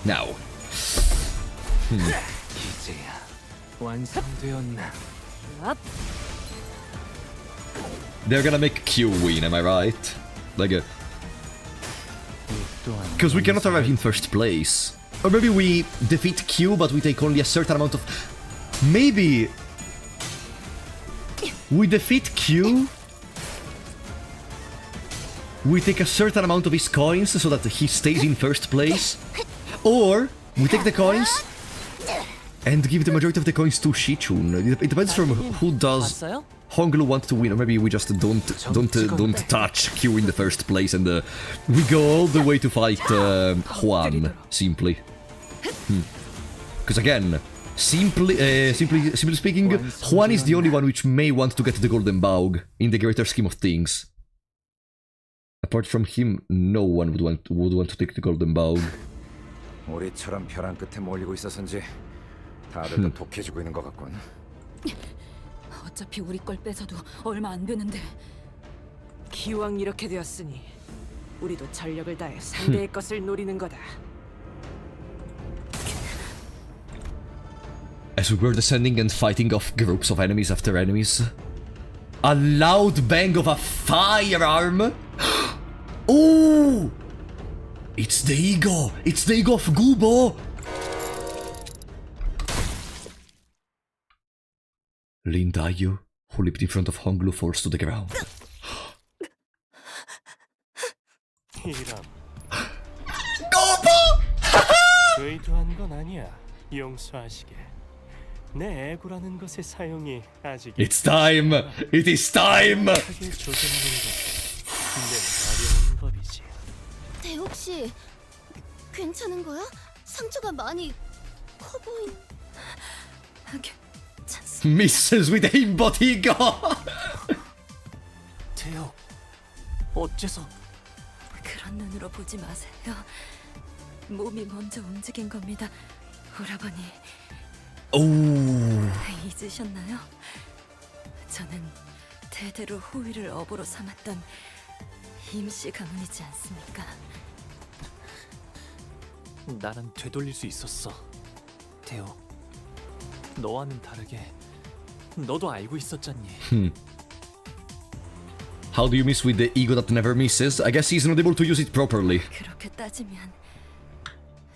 S1: Now. They're gonna make Q win, am I right? Like a... Because we cannot arrive in first place. Or maybe we defeat Q, but we take only a certain amount of... Maybe... We defeat Q... We take a certain amount of his coins so that he stays in first place. Or we take the coins and give the majority of the coins to Shichun. It depends from who does Honglu want to win, or maybe we just don't touch Q in the first place and we go all the way to fight Juan simply. Because again, simply speaking, Juan is the only one which may want to get the golden bow in the greater scheme of things. Apart from him, no one would want to take the golden bow.
S3: 우리처럼 벼랑 끝에 몰리고 있어서인지 다들 독해지고 있는 것 같군.
S12: 어차피 우리 걸 뺏어도 얼마 안 되는데.
S16: 기왕 이렇게 되었으니 우리도 전력을 다해 상대의 것을 노리는 거다.
S1: As we were descending and fighting off groups of enemies after enemies. A loud bang of a firearm! Oh! It's the ego! It's the ego of Gubo! Lin Dayu, who leaped in front of Honglu, falls to the ground.
S2: Gubo! 의도한 건 아니야. 용서하시게. 내 애구라는 것의 사용이 아직.
S1: It's time! It is time!
S19: 대욱 씨, 괜찮은 거야? 상처가 많이 커 보인.
S7: 괜찮습니다.
S1: Misses with aimbot he got.
S4: 대혁, 어째서?
S7: 그런 눈으로 보지 마세요. 몸이 먼저 움직인 겁니다. 오라버니.
S1: 오.
S7: 잊으셨나요? 저는 대대로 호위를 업으로 삼았던 임시 가문이지 않습니까?
S4: 나는 되돌릴 수 있었어. 대혁, 너와는 다르게 너도 알고 있었잖니.
S1: How do you miss with the ego that never misses? I guess he's not able to use it properly.
S7: 그렇게 따지면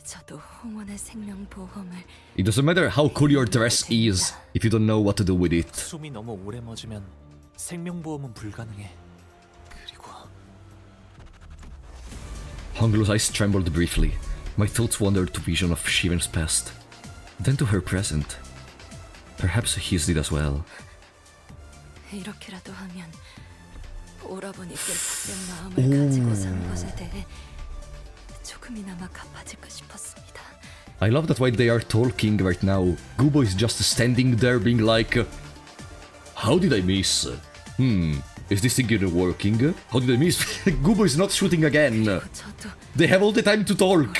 S7: 저도 홍원의 생명 보험을
S1: It doesn't matter how cool your dress is if you don't know what to do with it.
S4: 숨이 너무 오래 멎으면 생명보험은 불가능해. 그리고
S1: Honglu's eyes trembled briefly. My thoughts wandered to vision of Shiven's past, then to her present. Perhaps his did as well.
S7: 이렇게라도 하면 오라버니께 삭된 마음을 가지고 산 것에 대해 조금이나마 갚아질까 싶었습니다.
S1: I love that while they are talking right now, Gubo is just standing there being like, how did I miss? Is this thing working? How did I miss? Gubo is not shooting again. They have all the time to talk.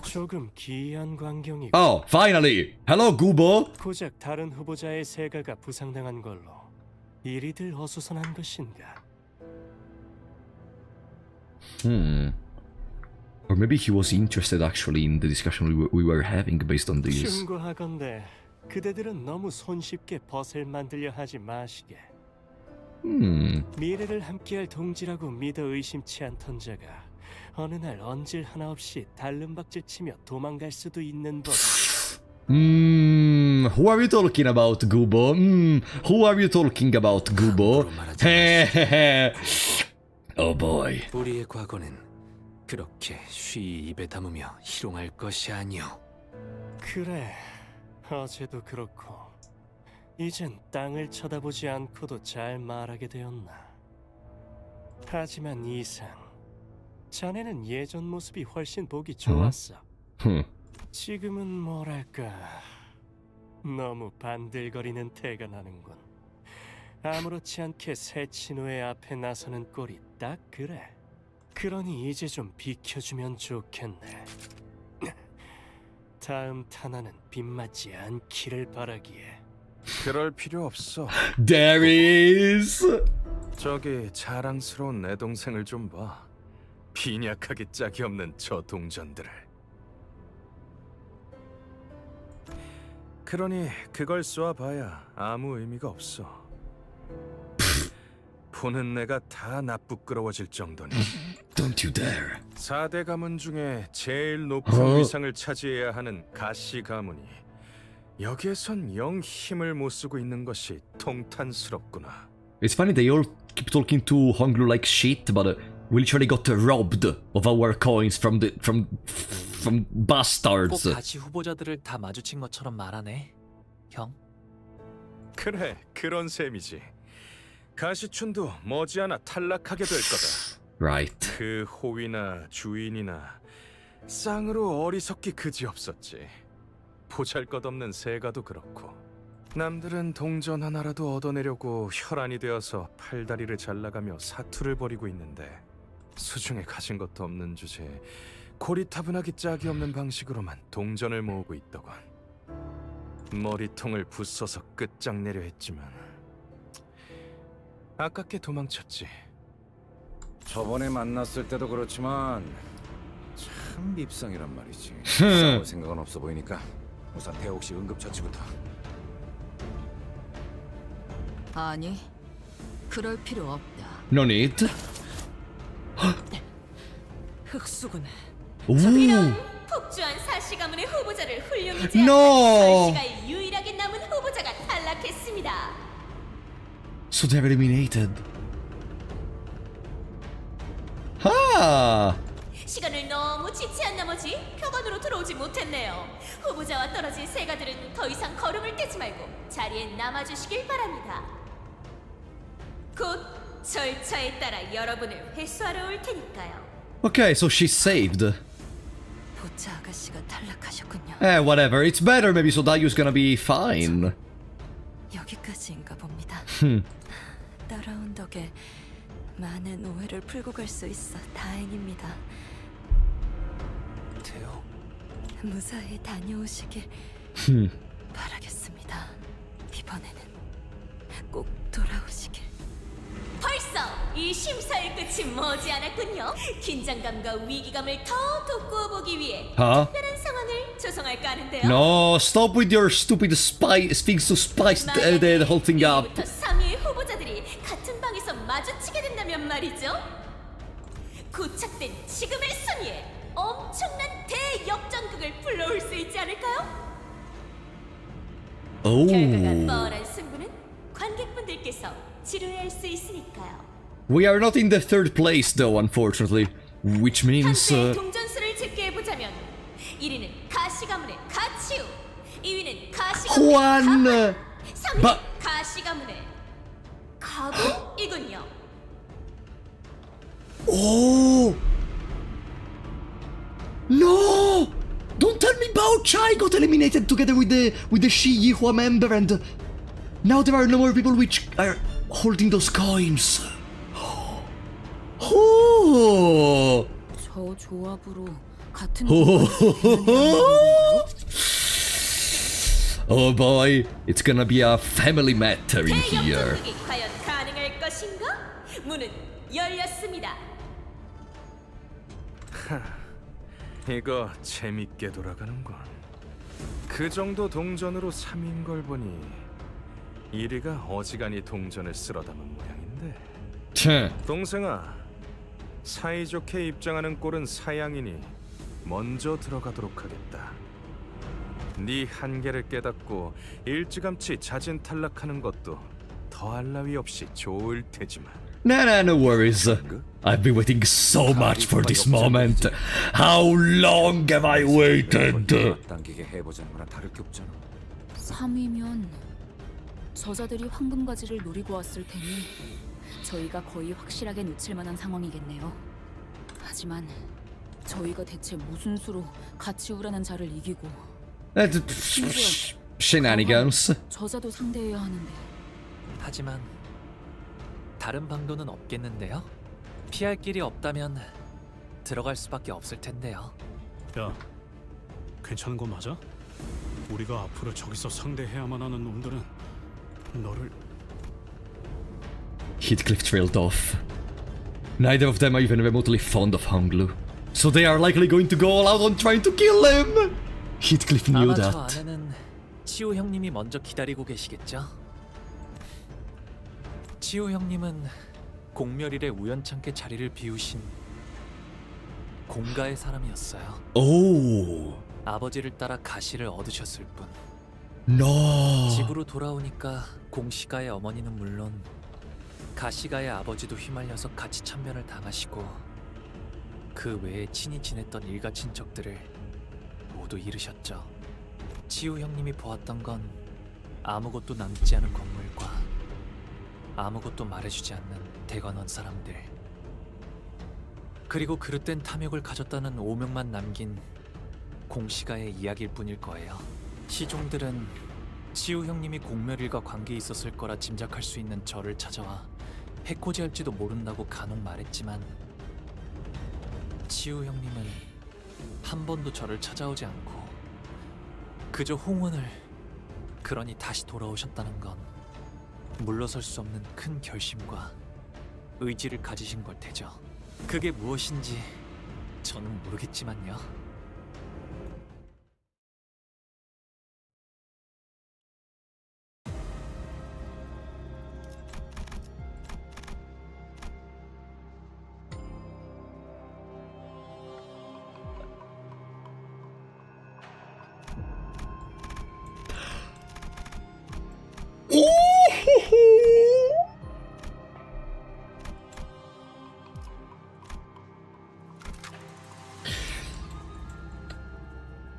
S2: 조금 기이한 광경이.
S1: Oh, finally! Hello, Gubo!
S2: 고작 다른 후보자의 세가가 부상당한 걸로 이리들 어수선한 것인가?
S1: Or maybe he was interested actually in the discussion we were having based on this.
S2: 충고하건대 그대들은 너무 손쉽게 벗을 만들려 하지 마시게. 미래를 함께할 동지라고 믿어 의심치 않던 자가 어느 날 언질 하나 없이 달름박질 치며 도망갈 수도 있는 법.
S1: Who are you talking about, Gubo? Who are you talking about, Gubo? Oh boy.
S13: 우리의 과거는 그렇게 쉬이 입에 담으며 희롱할 것이 아니오.
S2: 그래, 어제도 그렇고 이젠 땅을 쳐다보지 않고도 잘 말하게 되었나. 하지만 이상, 자네는 예전 모습이 훨씬 보기 좋았어. 지금은 뭐랄까, 너무 반들거리는 태가 나는군. 아무렇지 않게 새 친구의 앞에 나서는 꼴이 딱 그래. 그러니 이제 좀 비켜주면 좋겠네. 다음 탄환은 빗맞지 않기를 바라기에.
S3: 그럴 필요 없어.
S1: There is.
S3: 저기 자랑스러운 내 동생을 좀 봐. 빈약하게 짝이 없는 저 동전들을. 그러니 그걸 쏘아봐야 아무 의미가 없어. 보는 내가 다 나쁘끄러워질 정도니.
S1: Don't you dare.
S3: 4대 가문 중에 제일 높은 위상을 차지해야 하는 가시 가문이 여기에선 영 힘을 못 쓰고 있는 것이 통탄스럽구나.
S1: It's funny they all keep talking to Honglu like shit, but we literally got robbed of our coins from bastards.
S4: 꼭 가시 후보자들을 다 마주친 것처럼 말하네, 형.
S3: 그래, 그런 셈이지. 가시춘도 머지않아 탈락하게 될 거다.
S1: Right.
S3: 그 호위나 주인이나 쌍으로 어리석기 그지없었지. 보잘것없는 세가도 그렇고. 남들은 동전 하나라도 얻어내려고 혈안이 되어서 팔다리를 잘라가며 사투를 벌이고 있는데 수중에 가진 것도 없는 주제에 고리타분하기 짝이 없는 방식으로만 동전을 모으고 있더군. 머리통을 부숴서 끝장내려 했지만 아깝게 도망쳤지.
S6: 저번에 만났을 때도 그렇지만 참 밉상이란 말이지. 싸울 생각은 없어 보이니까 우선 대옥 씨 응급처치부터.
S12: 아니, 그럴 필요 없다.
S1: No need.
S16: 흑수군.
S8: 이런 폭주한 사시 가문의 후보자를 훌륭히 제압한
S1: No.
S8: 절시가의 유일하게 남은 후보자가 탈락했습니다.
S1: So they're eliminated. 하.
S8: 시간을 너무 지체한 나머지 표관으로 들어오지 못했네요. 후보자와 떨어진 세가들은 더 이상 걸음을 떼지 말고 자리에 남아주시길 바랍니다. 곧 절차에 따라 여러분을 회수하러 올 테니까요.
S1: Okay, so she's saved.
S7: 보차 아가씨가 탈락하셨군요.
S1: Whatever. It's better. Maybe Sodayu's gonna be fine.
S7: 여기까지인가 봅니다. 따라온 덕에 많은 오해를 풀고 갈 수 있어 다행입니다.
S4: 대요.
S7: 무사히 다녀오시길 바라겠습니다. 이번에는 꼭 돌아오시길.
S8: 벌써 이 심사의 끝이 머지않았군요. 긴장감과 위기감을 더 돋구어 보기 위해
S1: Huh?
S8: 특별한 상황을 조성할까 하는데요.
S1: No, stop with your stupid things to spice the whole thing up.
S8: 1위부터 3위의 후보자들이 같은 방에서 마주치게 된다면 말이죠. 고착된 지금의 순위에 엄청난 대역전극을 불러올 수 있지 않을까요? 결과가 뻔한 승부는 관객분들께서 지루해할 수 있으니까요.
S1: We are not in the third place though, unfortunately. Which means...
S8: 현재 동전수를 집계해보자면 1위는 가시 가문의 가치우, 2위는 가시 가문의
S1: Juan!
S8: 가문, 3위는 가시 가문의 가고이군요.
S1: Oh! No! Don't tell me Bao Chai got eliminated together with the Shi Yihua member, and now there are no more people which are holding those coins. Oh!
S9: 저 조합으로 같은
S1: Oh boy, it's gonna be a family matter in here.
S8: 대역전극이 과연 가능할 것인가? 문은 열렸습니다.
S3: 이거 재밌게 돌아가는군. 그 정도 동전으로 3인 걸 보니 1위가 어지간히 동전을 쓸어 담은 모양인데. 동생아, 사이좋게 입장하는 꼴은 사양이니 먼저 들어가도록 하겠다. 네 한계를 깨닫고 일찌감치 자진 탈락하는 것도 더할 나위 없이 좋을 테지만.
S1: No worries. I've been waiting so much for this moment. How long have I waited?
S6: 당기게 해보자는 거랑 다를 게 없잖아.
S9: 3위면 저자들이 황금가지를 노리고 왔을 테니 저희가 거의 확실하게 놓칠 만한 상황이겠네요. 하지만 저희가 대체 무슨 수로 가치우라는 자를 이기고
S1: Shenanigans.
S9: 저자도 상대해야 하는데.
S4: 하지만 다른 방도는 없겠는데요? 피할 길이 없다면 들어갈 수밖에 없을 텐데요.
S2: 야, 괜찮은 거 맞아? 우리가 앞으로 저기서 상대해야만 하는 놈들은 너를...
S1: Heathcliff trailed off. Neither of them are even remotely fond of Honglu, so they are likely going to go all out on trying to kill him. Heathcliff knew
S4: 아마 저
S1: that.
S4: 안에는 치우 형님이 먼저 기다리고 계시겠죠? 치우 형님은 공멸일에 우연찮게 자리를 비우신 공가의 사람이었어요.
S1: 오.
S4: 아버지를 따라 가시를 얻으셨을 뿐.
S1: No.
S4: 집으로 돌아오니까 공시가의 어머니는 물론 가시가의 아버지도 휘말려서 같이 참변을 당하시고 그 외에 친히 지냈던 일가 친척들을 모두 잃으셨죠. 치우 형님이 보았던 건 아무것도 남지 않은 건물과 아무것도 말해주지 않는 대관원 사람들, 그리고 그릇된 탐욕을 가졌다는 오명만 남긴 공시가의 이야기일 뿐일 거예요. 시종들은 치우 형님이 공멸일과 관계 있었을 거라 짐작할 수 있는 저를 찾아와 해코지할지도 모른다고 간혹 말했지만 치우 형님은 한 번도 저를 찾아오지 않고 그저 홍원을, 그러니 다시 돌아오셨다는 건 물러설 수 없는 큰 결심과 의지를 가지신 걸 테죠. 그게 무엇인지 저는 모르겠지만요.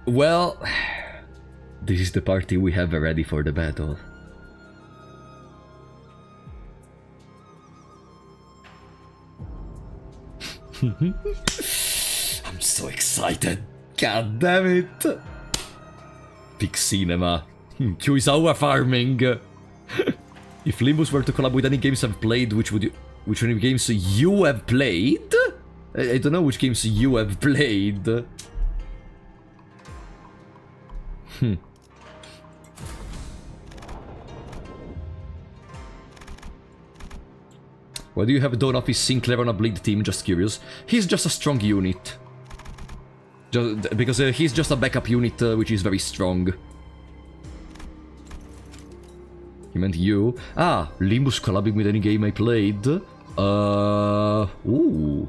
S1: Well, this is the party we have ready for the battle. I'm so excited. God damn it! Big cinema. Kuisawa farming. If Limbus were to collab with any games I've played, which any games you have played? I don't know which games you have played. Why do you have Don Office Sinclair on a bleed team? Just curious. He's just a strong unit. Because he's just a backup unit, which is very strong. He meant you. Ah, Limbus collabing with any game I played. Ooh.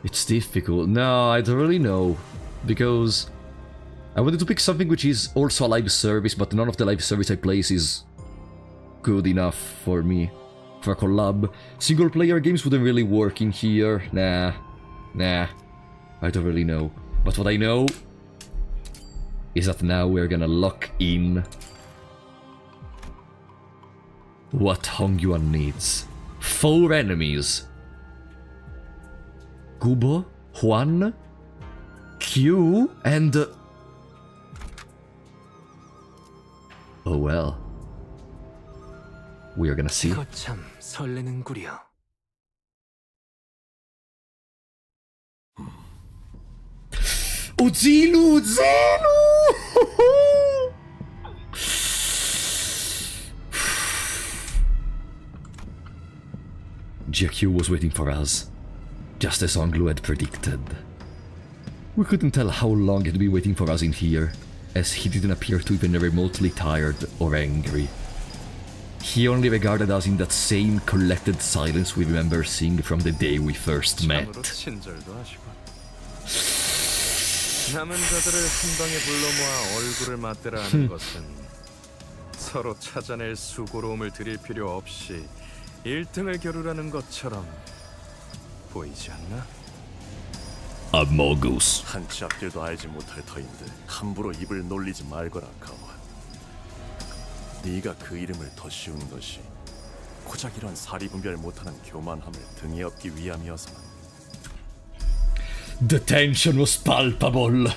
S1: It's difficult. No, I don't really know. Because I wanted to pick something which is also a live service, but none of the live service I place is good enough for me. For a collab. Single player games wouldn't really work in here. Nah. I don't really know. But what I know is that now we're gonna lock in what Hongyuan needs. 4 enemies. Kubo, Juan, Q, and... oh well. We are gonna see.
S13: 이거 참 설레는구려.
S1: Uzilu! GQ was waiting for us, just as Onglu had predicted. We couldn't tell how long he'd been waiting for us in here, as he didn't appear to even remotely tired or angry. He only regarded us in that same collected silence we remember seeing from the day we first met.
S3: 남은 자들을 한 방에 불러 모아 얼굴을 맞대라 하는 것은 서로 찾아낼 수고로움을 들일 필요 없이 1등을 겨루라는 것처럼 보이지 않나?
S1: Amogus.
S17: 한치 앞길도 알지 못할 터인데 함부로 입을 놀리지 말거라, 가와. 네가 그 이름을 더 씌운 것이 고작 이런 사리분별 못하는 교만함을 등에 업기 위함이어서만.
S1: The tension was palpable.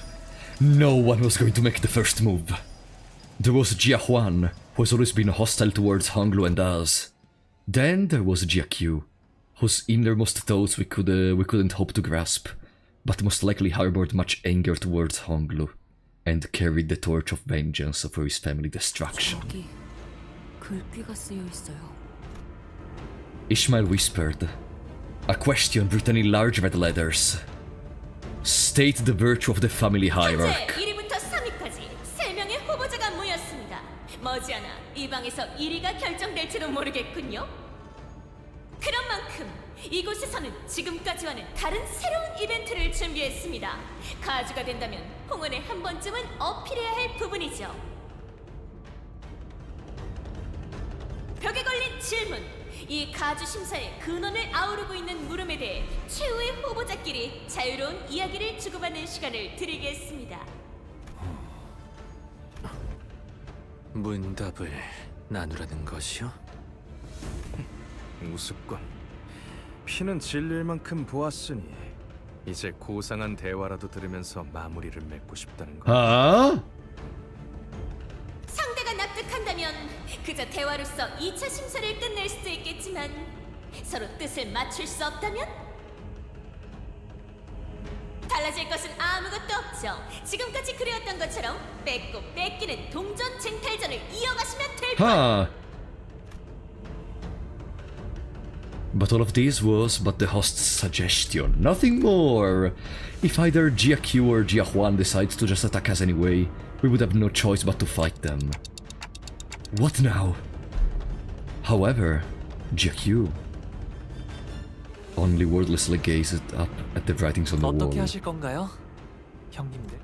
S1: No one was going to make the first move. There was Jia Huan, who has always been hostile towards Honglu and us. Then there was Jia Q, whose innermost thoughts we couldn't hope to grasp, but most likely harbored much anger towards Honglu, and carried the torch of vengeance for his family destruction.
S7: 저기 글귀가 쓰여 있어요.
S1: Ishmael whispered, a question written in large red letters. State the virtue of the family hierarchy.
S8: 1위부터 3위까지 3명의 후보자가 모였습니다. 머지않아 이 방에서 1위가 결정될지도 모르겠군요. 그런 만큼 이곳에서는 지금까지와는 다른 새로운 이벤트를 준비했습니다. 가주가 된다면 홍원에 한 번쯤은 어필해야 할 부분이죠. 벽에 걸린 질문. 이 가주 심사의 근원을 아우르고 있는 물음에 대해 최후의 후보자끼리 자유로운 이야기를 주고받는 시간을 드리겠습니다.
S13: 문답을 나누라는 것이요?
S3: 우습군. 피는 질릴 만큼 보았으니 이제 고상한 대화라도 들으면서 마무리를 맺고 싶다는 거.
S1: 아?
S8: 상대가 납득한다면 그저 대화로서 2차 심사를 끝낼 수도 있겠지만 서로 뜻을 맞출 수 없다면 달라질 것은 아무것도 없죠. 지금까지 그래왔던 것처럼 뺏고 뺏기는 동전 쟁탈전을 이어가시면 될 뿐.
S1: Huh. But all of this was but the host's suggestion, nothing more. If either Jia Q or Jia Huan decides to just attack us anyway, we would have no choice but to fight them. What now? However, Jia Q only wordlessly gazed up at the writings on the wall.
S4: 어떻게 하실 건가요, 형님들?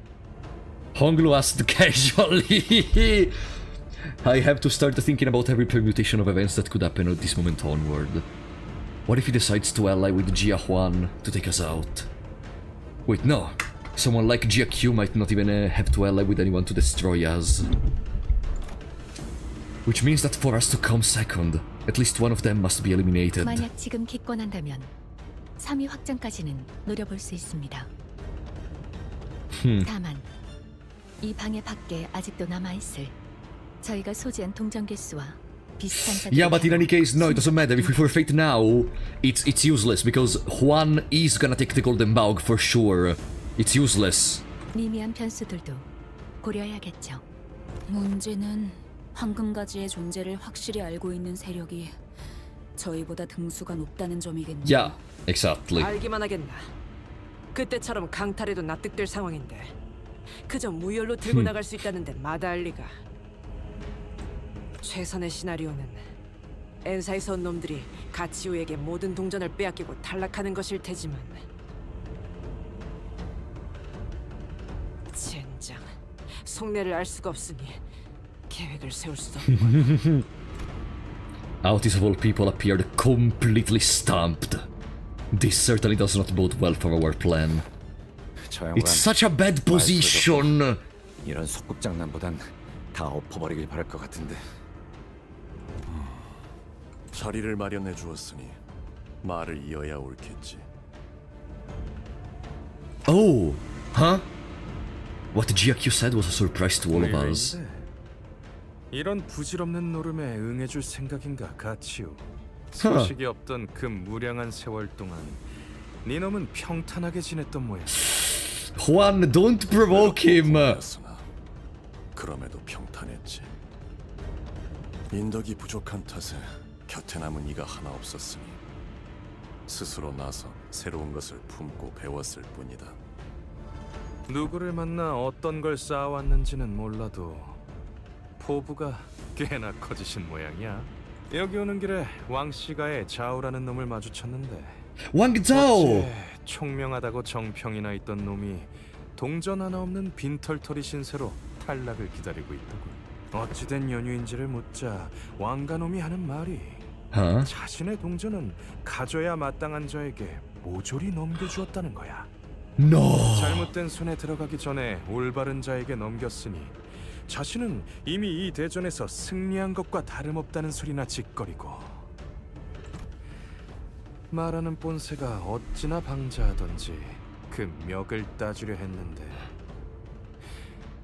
S1: Honglu asked casually. I have to start thinking about every permutation of events that could happen at this moment onward. What if he decides to ally with Jia Huan to take us out? Wait, no. Someone like Jia Q might not even have to ally with anyone to destroy us. Which means that for us to come second, at least one of them must be eliminated.
S9: 만약 지금 기권한다면 3위 확정까지는 노려볼 수 있습니다. 다만 이 방해 밖에 아직도 남아있을 저희가 소지한 동전 개수와 비슷한 자들을
S1: Yeah, but in any case, no, it doesn't matter. If we forfeit now, it's useless because Juan is gonna take the golden bug for sure. It's useless.
S9: 미미한 변수들도 고려해야겠죠.
S12: 문제는 황금가지의 존재를 확실히 알고 있는 세력이 저희보다 등수가 높다는 점이겠네요.
S1: Yeah, exactly.
S16: 알기만 하겠나. 그때처럼 강탈해도 납득될 상황인데 그저 무혈로 들고 나갈 수 있다는데 마다할 리가. 최선의 시나리오는 엔사에서 온 놈들이 가치우에게 모든 동전을 빼앗기고 탈락하는 것일 테지만 젠장, 속내를 알 수가 없으니 계획을 세울 수도 없고.
S1: Autis of all people appeared completely stumped. This certainly does not bode well for our plan. It's such a bad position.
S6: 이런 속꿉장난보단 다 엎어버리길 바랄 것 같은데.
S17: 자리를 마련해 주었으니 말을 이어야 옳겠지.
S1: Oh, huh? What GQ said was a surprise to all of us.
S3: 이런 부질없는 노름에 응해줄 생각인가, 가치우. 소식이 없던 그 무량한 세월 동안 네 놈은 평탄하게 지냈던 모양.
S1: Juan, don't provoke him.
S17: 그럼에도 평탄했지. 인덕이 부족한 탓에 곁에 남은 이가 하나 없었으니 스스로 나서 새로운 것을 품고 배웠을 뿐이다.
S3: 누구를 만나 어떤 걸 쌓아왔는지는 몰라도 포부가 꽤나 커지신 모양이야. 여기 오는 길에 왕씨가의 자우라는 놈을 마주쳤는데
S1: 왕자오!
S3: 총명하다고 정평이나 있던 놈이 동전 하나 없는 빈털터리 신세로 탈락을 기다리고 있더군. 어찌된 연유인지를 묻자 왕가놈이 하는 말이 자신의 동전은 가져야 마땅한 자에게 모조리 넘겨주었다는 거야.
S1: No.
S3: 잘못된 손에 들어가기 전에 올바른 자에게 넘겼으니 자신은 이미 이 대전에서 승리한 것과 다름없다는 소리나 짓거리고. 말하는 본새가 어찌나 방자하던지 그 멱을 따주려 했는데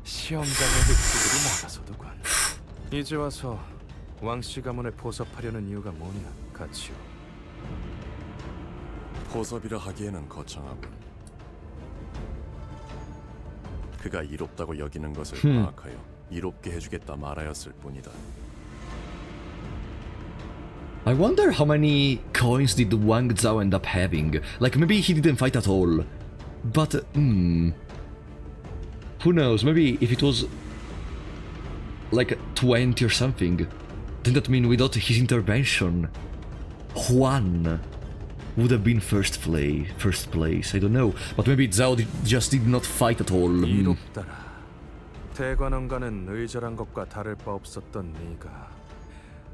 S3: 시험장의 득수들이 나가서도군. 이제 와서 왕씨 가문에 포섭하려는 이유가 뭐냐, 가치오?
S17: 포섭이라 하기에는 거창하군. 그가 이롭다고 여기는 것을 파악하여 이롭게 해주겠다 말하였을 뿐이다.
S1: I wonder how many coins did Wang Zhao end up having. Like, maybe he didn't fight at all. But, who knows, maybe if it was like 20 or something, then that mean without his intervention, Juan would have been first place. I don't know, but maybe Zhao just did not fight at all.
S3: 이롭다라. 대관원과는 의절한 것과 다를 바 없었던 네가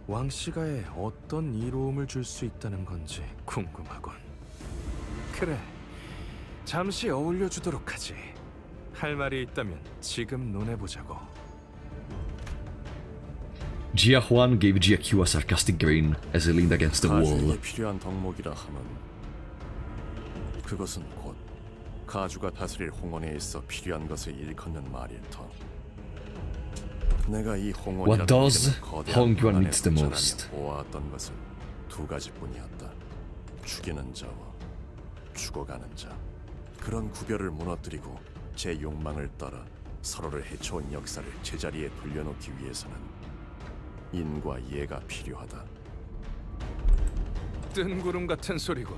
S3: 왕씨가에 어떤 이로움을 줄 수 있다는 건지 궁금하군. 그래, 잠시 어울려주도록 하지. 할 말이 있다면 지금 논해보자고.
S1: Jia Huan gave Jia Q a sarcastic grin as he leaned against the wall.
S17: 가주에게 필요한 덕목이라 하면 그것은 곧 가주가 다스릴 홍원에 있어 필요한 것을 일컫는 말일 터. 내가 이
S1: What does Hongyuan needs the most?
S17: 보아왔던 것은 두 가지뿐이었다. 죽이는 자와 죽어가는 자. 그런 구별을 무너뜨리고 제 욕망을 따라 서로를 해쳐온 역사를 제자리에 돌려놓기 위해서는 인과 예가 필요하다.
S3: 뜬구름 같은 소리군.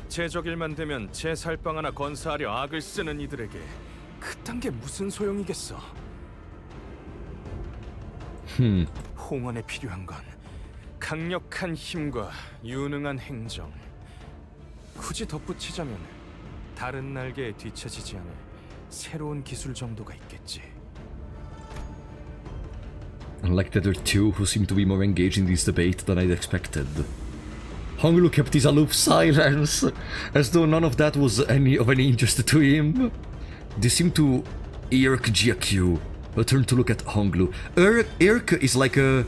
S3: 제적일만 되면 제 살빵 하나 건사하려 악을 쓰는 이들에게 그딴 게 무슨 소용이겠어. 홍원에 필요한 건 강력한 힘과 유능한 행정. 굳이 덧붙이자면 다른 날개에 뒤처지지 않을 새로운 기술 정도가 있겠지.
S1: Unlike the other two, who seem to be more engaged in this debate than I'd expected. Honglu kept his aloof silence, as though none of that was of any interest to him. This seemed to irk GQ, who turned to look at Honglu. Irk is like a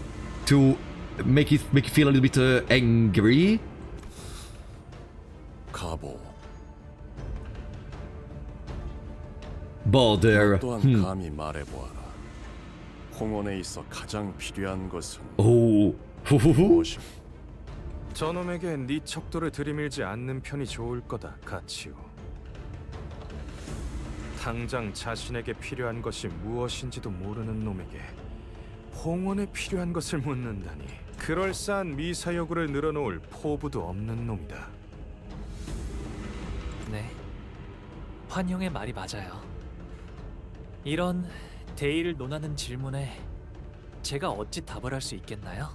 S1: to make you feel a little bit angry.
S17: 가보.
S1: Bother.
S17: 또한 감히 말해보아라. 홍원에 있어 가장 필요한 것은
S1: 오. 후후후.
S3: 저놈에게 네 척도를 들이밀지 않는 편이 좋을 거다, 가치오. 당장 자신에게 필요한 것이 무엇인지도 모르는 놈에게 홍원에 필요한 것을 묻는다니 그럴싸한 미사여구를 늘어놓을 포부도 없는 놈이다.
S4: 네, 환영의 말이 맞아요. 이런 대의를 논하는 질문에 제가 어찌 답을 할 수 있겠나요?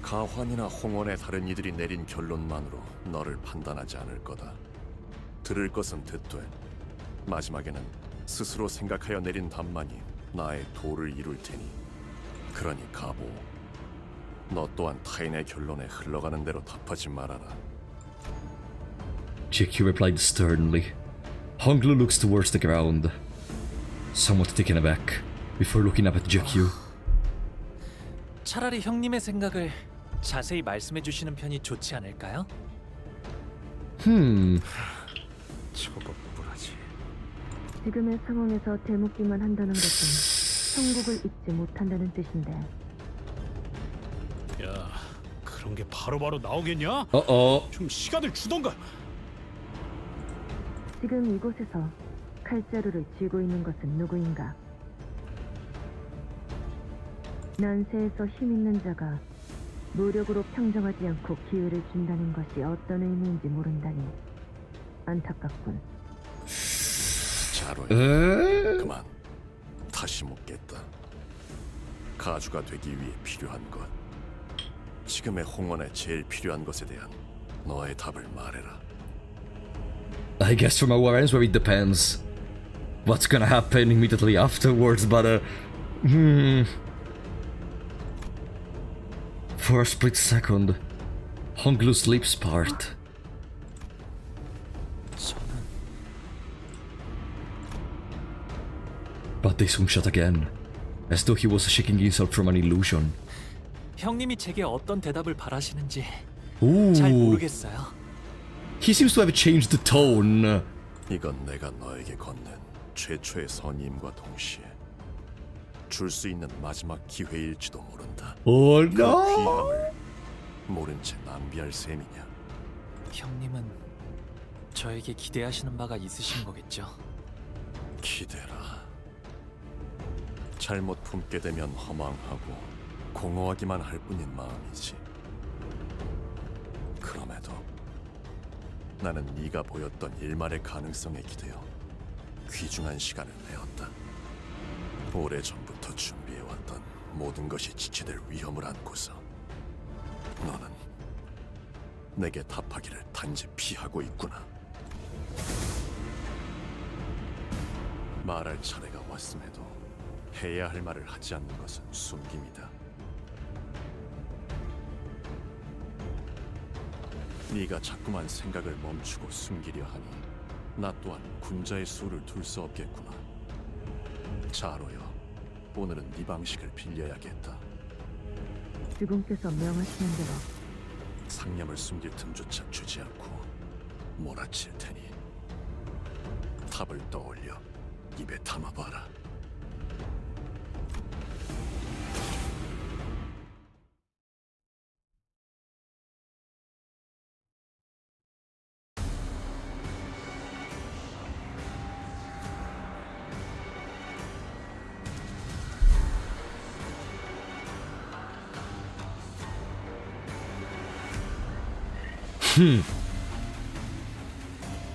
S17: 가환이나 홍원의 다른 이들이 내린 결론만으로 너를 판단하지 않을 거다. 들을 것은 듣되 마지막에는 스스로 생각하여 내린 답만이 나의 도를 이룰 테니 그러니 가보. 너 또한 타인의 결론에 흘러가는 대로 답하지 말아라.
S1: JQ replied sternly. Honglu looks towards the ground, somewhat taken aback, before looking up at JQ.
S4: 차라리 형님의 생각을 자세히 말씀해 주시는 편이 좋지 않을까요?
S3: 초법부라지.
S15: 지금의 상황에서 대묻기만 한다는 것은 형국을 잊지 못한다는 뜻인데.
S2: 야, 그런 게 바로바로 나오겠냐? 좀 시간을 주던가.
S15: 지금 이곳에서 칼자루를 쥐고 있는 것은 누구인가? 난세에서 힘 있는 자가 무력으로 평정하지 않고 기회를 준다는 것이 어떤 의미인지 모른다니 안타깝군.
S17: 자로야, 그만. 다시 묻겠다. 가주가 되기 위해 필요한 것, 지금의 홍원에 제일 필요한 것에 대한 너의 답을 말해라.
S1: I guess from our ends where it depends what's gonna happen immediately afterwards, but for a split second, Honglu's lips part. But they soon shut again, as though he was shaking himself from an illusion.
S4: 형님이 제게 어떤 대답을 바라시는지
S1: Ooh.
S4: 잘 모르겠어요.
S1: He seems to have changed the tone.
S17: 이건 내가 너에게 건넨 최초의 선임과 동시에 줄 수 있는 마지막 기회일지도 모른다.
S1: Oh
S17: 그
S1: no!
S17: 귀함을 모른 채 낭비할 셈이냐?
S4: 형님은 저에게 기대하시는 바가 있으신 거겠죠?
S17: 기대라. 잘못 품게 되면 허망하고 공허하기만 할 뿐인 마음이지. 그럼에도 나는 네가 보였던 일말의 가능성에 기대어 귀중한 시간을 내었다. 오래전부터 준비해왔던 모든 것이 지체될 위험을 안고서 너는 내게 답하기를 단지 피하고 있구나. 말할 차례가 왔음에도 해야 할 말을 하지 않는 것은 숨김이다. 네가 자꾸만 생각을 멈추고 숨기려 하니 나 또한 군자의 수를 둘 수 없겠구나. 자로여, 오늘은 네 방식을 빌려야겠다.
S15: 주공께서 명하시는 대로
S17: 상념을 숨길 틈조차 주지 않고 몰아칠 테니 답을 떠올려 입에 담아봐라.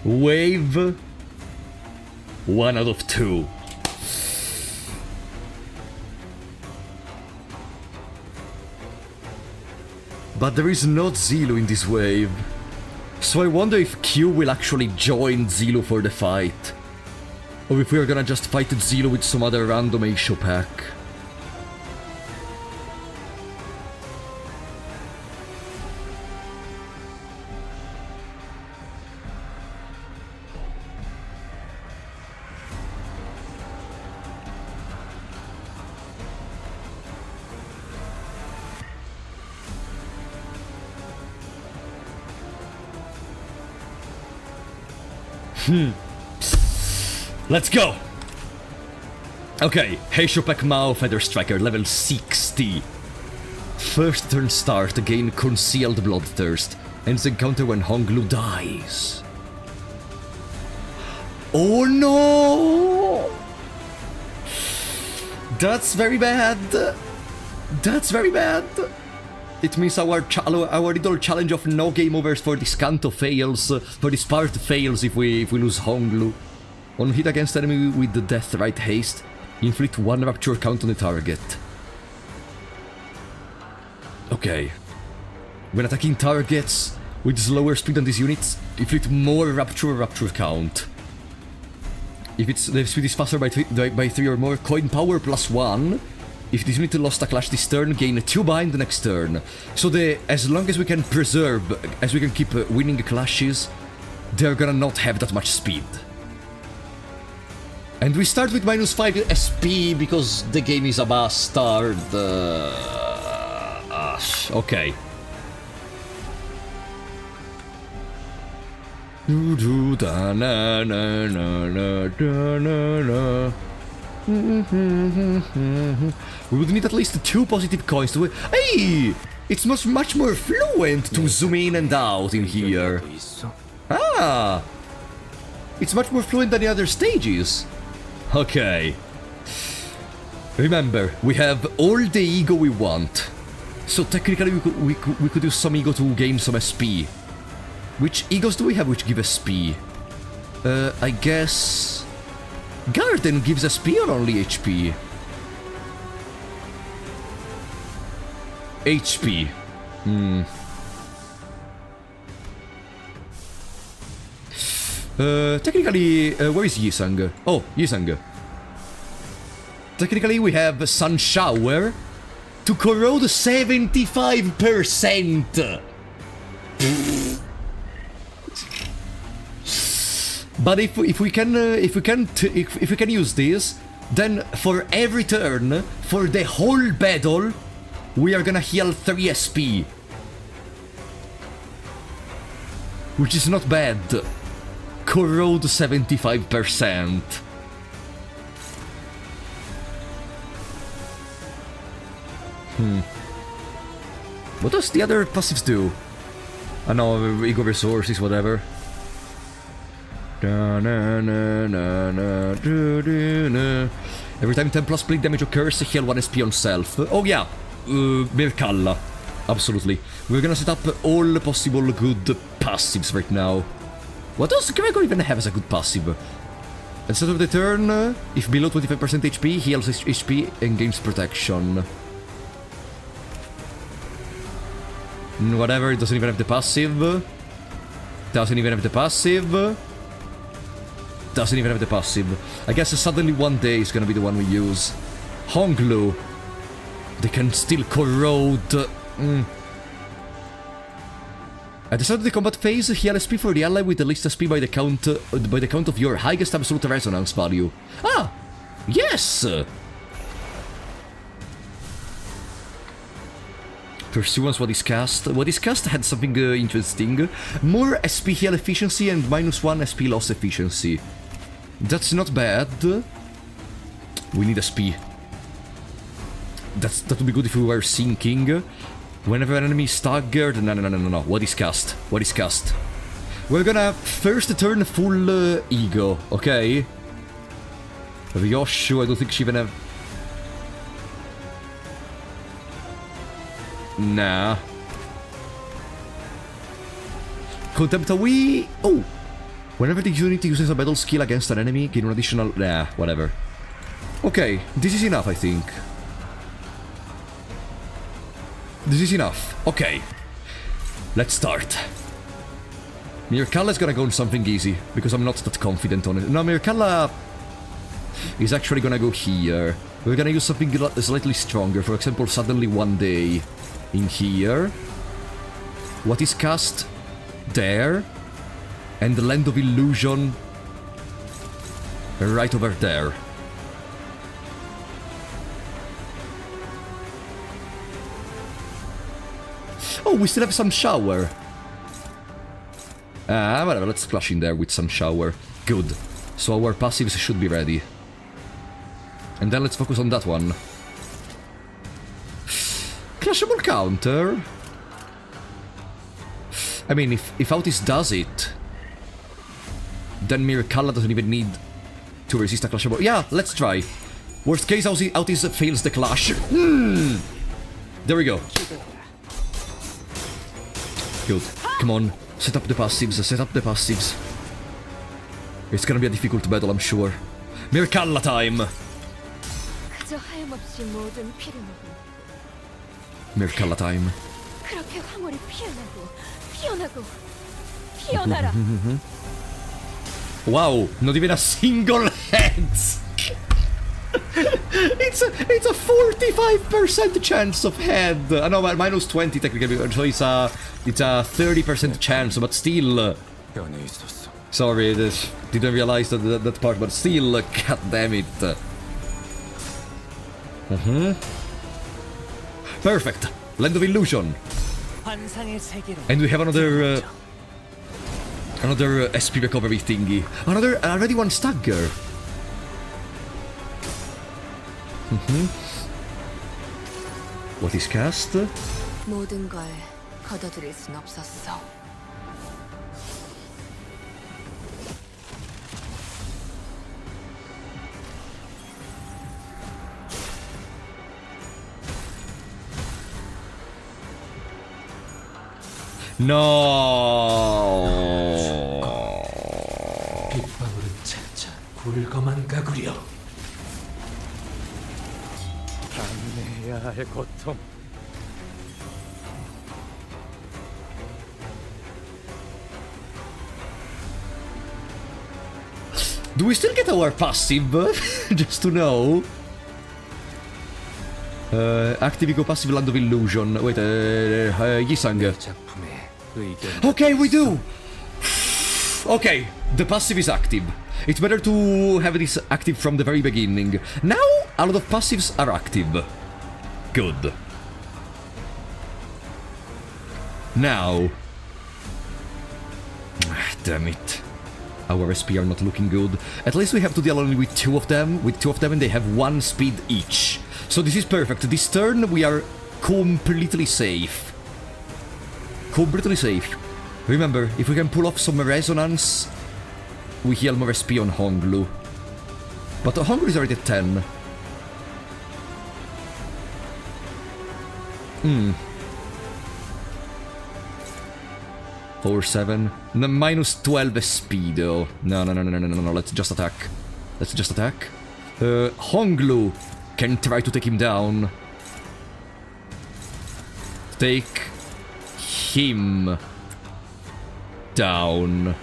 S1: Wave 1 out of 2. But there is not Zilo in this wave, so I wonder if Q will actually join Zilo for the fight, or if we are gonna just fight Zilo with some other random Aisho pack. Let's go! Okay, Heishopek Mao Feather Striker, level 60. First turn start, gain Concealed Bloodthirst. Ends encounter when Honglu dies. Oh no! That's very bad. That's very bad. It means our little challenge of no game overs for this Canto fails, for this part fails if we lose Honglu. On hit against enemy with the Death Right Haste, inflict 1 Rapture count on the target. Okay. When attacking targets with slower speed than these units, inflict more Rapture count. If the speed is faster by 3 or more, coin power +1. If this unit lost a clash this turn, gain 2 bind the next turn. So as long as we can preserve, as we can keep winning clashes, they're gonna not have that much speed. And we start with -5 SP because the game is a bastard. Okay. We would need at least 2 positive coins to... Hey! It's much more fluent to zoom in and out in here. Ah! It's much more fluent than the other stages. Okay. Remember, we have all the ego we want. So technically we could use some ego to gain some SP. Which egos do we have which give SP? I guess... Garden gives SP or only HP? HP. Technically, where is Yisang? Oh, Yisang. Technically we have Sun Shower to corrode 75%! But if we can use this, then for every turn, for the whole battle, we are gonna heal 3 SP. Which is not bad. Corrode 75%. What does the other passives do? I know, Ego Resources, whatever. Every time 10 plus bleed damage occurs, heal 1 SP on self. Oh yeah, Mirkalla. Absolutely. We're gonna set up all possible good passives right now. What does Gregor even have as a good passive? At the start of the turn, if below 25% HP, heals HP and gains protection. Whatever, it doesn't even have the passive. Doesn't even have the passive. Doesn't even have the passive. I guess suddenly one day is gonna be the one we use. Honglu. They can still corrode. At the start of the combat phase, heal SP for the ally with the least SP by the count of your highest absolute resonance value. Ah! Yes! Pursuance, what is cast? What is cast had something interesting. More SP heal efficiency and -1 SP loss efficiency. That's not bad. We need SP. That would be good if we were sinking. Whenever an enemy is staggered... No. What is cast? What is cast? We're gonna first turn full ego, okay? Ryoshu, I don't think she even have... Nah. Contempt we... Oh! Whenever the unit uses a battle skill against an enemy, gain an additional... Nah, whatever. Okay, this is enough, I think. This is enough. Okay. Let's start. Mirkalla is gonna go on something easy, because I'm not that confident on it. No, Mirkalla is actually gonna go here. We're gonna use something slightly stronger, for example, suddenly one day. In here. What is cast? There. And the Land of Illusion right over there. Oh, we still have Sun Shower. Whatever, let's splash in there with Sun Shower. Good. So our passives should be ready. And then let's focus on that one. Clashable counter? I mean, if Autis does it, then Mirkalla doesn't even need to resist a clashable. Yeah, let's try. Worst case, Autis fails the clash. There we go. Good. Come on. Set up the passives. Set up the passives. It's gonna be a difficult battle, I'm sure. Mirkalla time!
S9: 그저 하염없이 모든 피를 먹은
S1: Mirkalla time.
S9: 그렇게 황홀히 피어나고 피어나고 피어나라.
S1: Wow, not even a single head! it's a 45% chance of head! No, minus 20 technically, so it's a 30% chance, but still... Sorry, didn't realize that part, but still, god damn it. Perfect! Land of Illusion! And we have another SP recovery thingy. Already one stagger. What is cast?
S7: 모든 걸 걷어들일 순 없었어.
S1: No.
S13: 빗방울은 차차 굴거만 가구려.
S3: 감내해야 할 고통.
S1: Do we still get our passive? Just to know. Active Eco Passive Land of Illusion. Wait, Yisang. Okay, we do! Okay, the passive is active. It's better to have this active from the very beginning. Now, a lot of passives are active. Good. Now... Damn it. Our SP are not looking good. At least we have to deal only with two of them. With two of them and they have 1 speed each. So this is perfect. This turn we are completely safe. Completely safe. Remember, if we can pull off some resonance, we heal more SP on Honglu. But Honglu is already at 10. 4-7. No, minus 12 SP though. No, let's just attack. Let's just attack. Honglu can try to take him down. Take him down.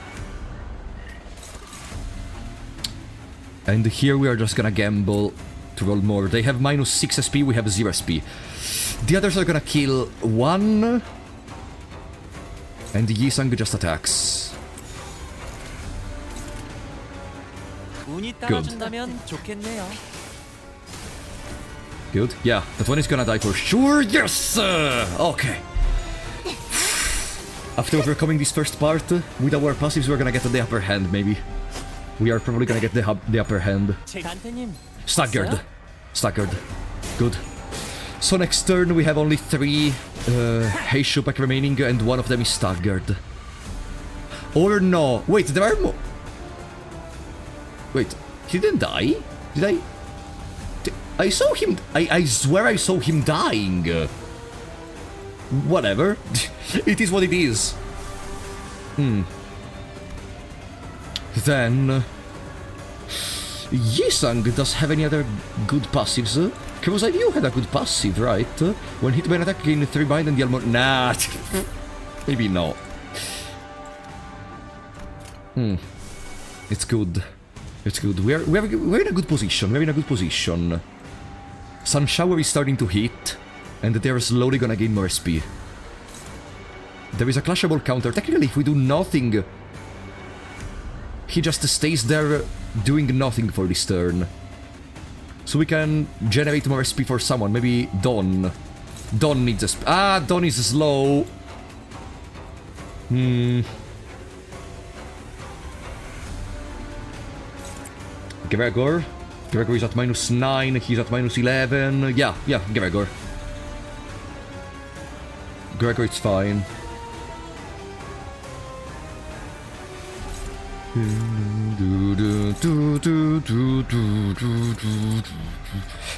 S1: And here we are just gonna gamble to roll more. They have minus 6 SP, we have 0 SP. The others are gonna kill 1. And Yisang just attacks. Good. Good. Yeah, that one is gonna die for sure. Yes! Okay. After overcoming this first part, with our passives we're gonna get the upper hand, maybe. We are probably gonna get the upper hand. Staggered. Staggered. Good. So next turn we have only 3 Heishu pack remaining and one of them is staggered. Or no. Wait, there are more. Wait, he didn't die? Did I? I saw him. I swear I saw him dying. Whatever. It is what it is. Then... Yisang does have any other good passives? Because you had a good passive, right? When hit by an attack, gain 3 bind and deal more... Nah. Maybe not. It's good. It's good. We're in a good position. We're in a good position. Sun Shower is starting to hit, and they're slowly gonna gain more SP. There is a clashable counter. Technically, if we do nothing, he just stays there doing nothing for this turn. So we can generate more SP for someone. Maybe Dawn. Dawn needs a SP. Ah, Dawn is slow. Gregor. Gregor is at -9, he's at -11. Yeah, Gregor. Gregor, it's fine.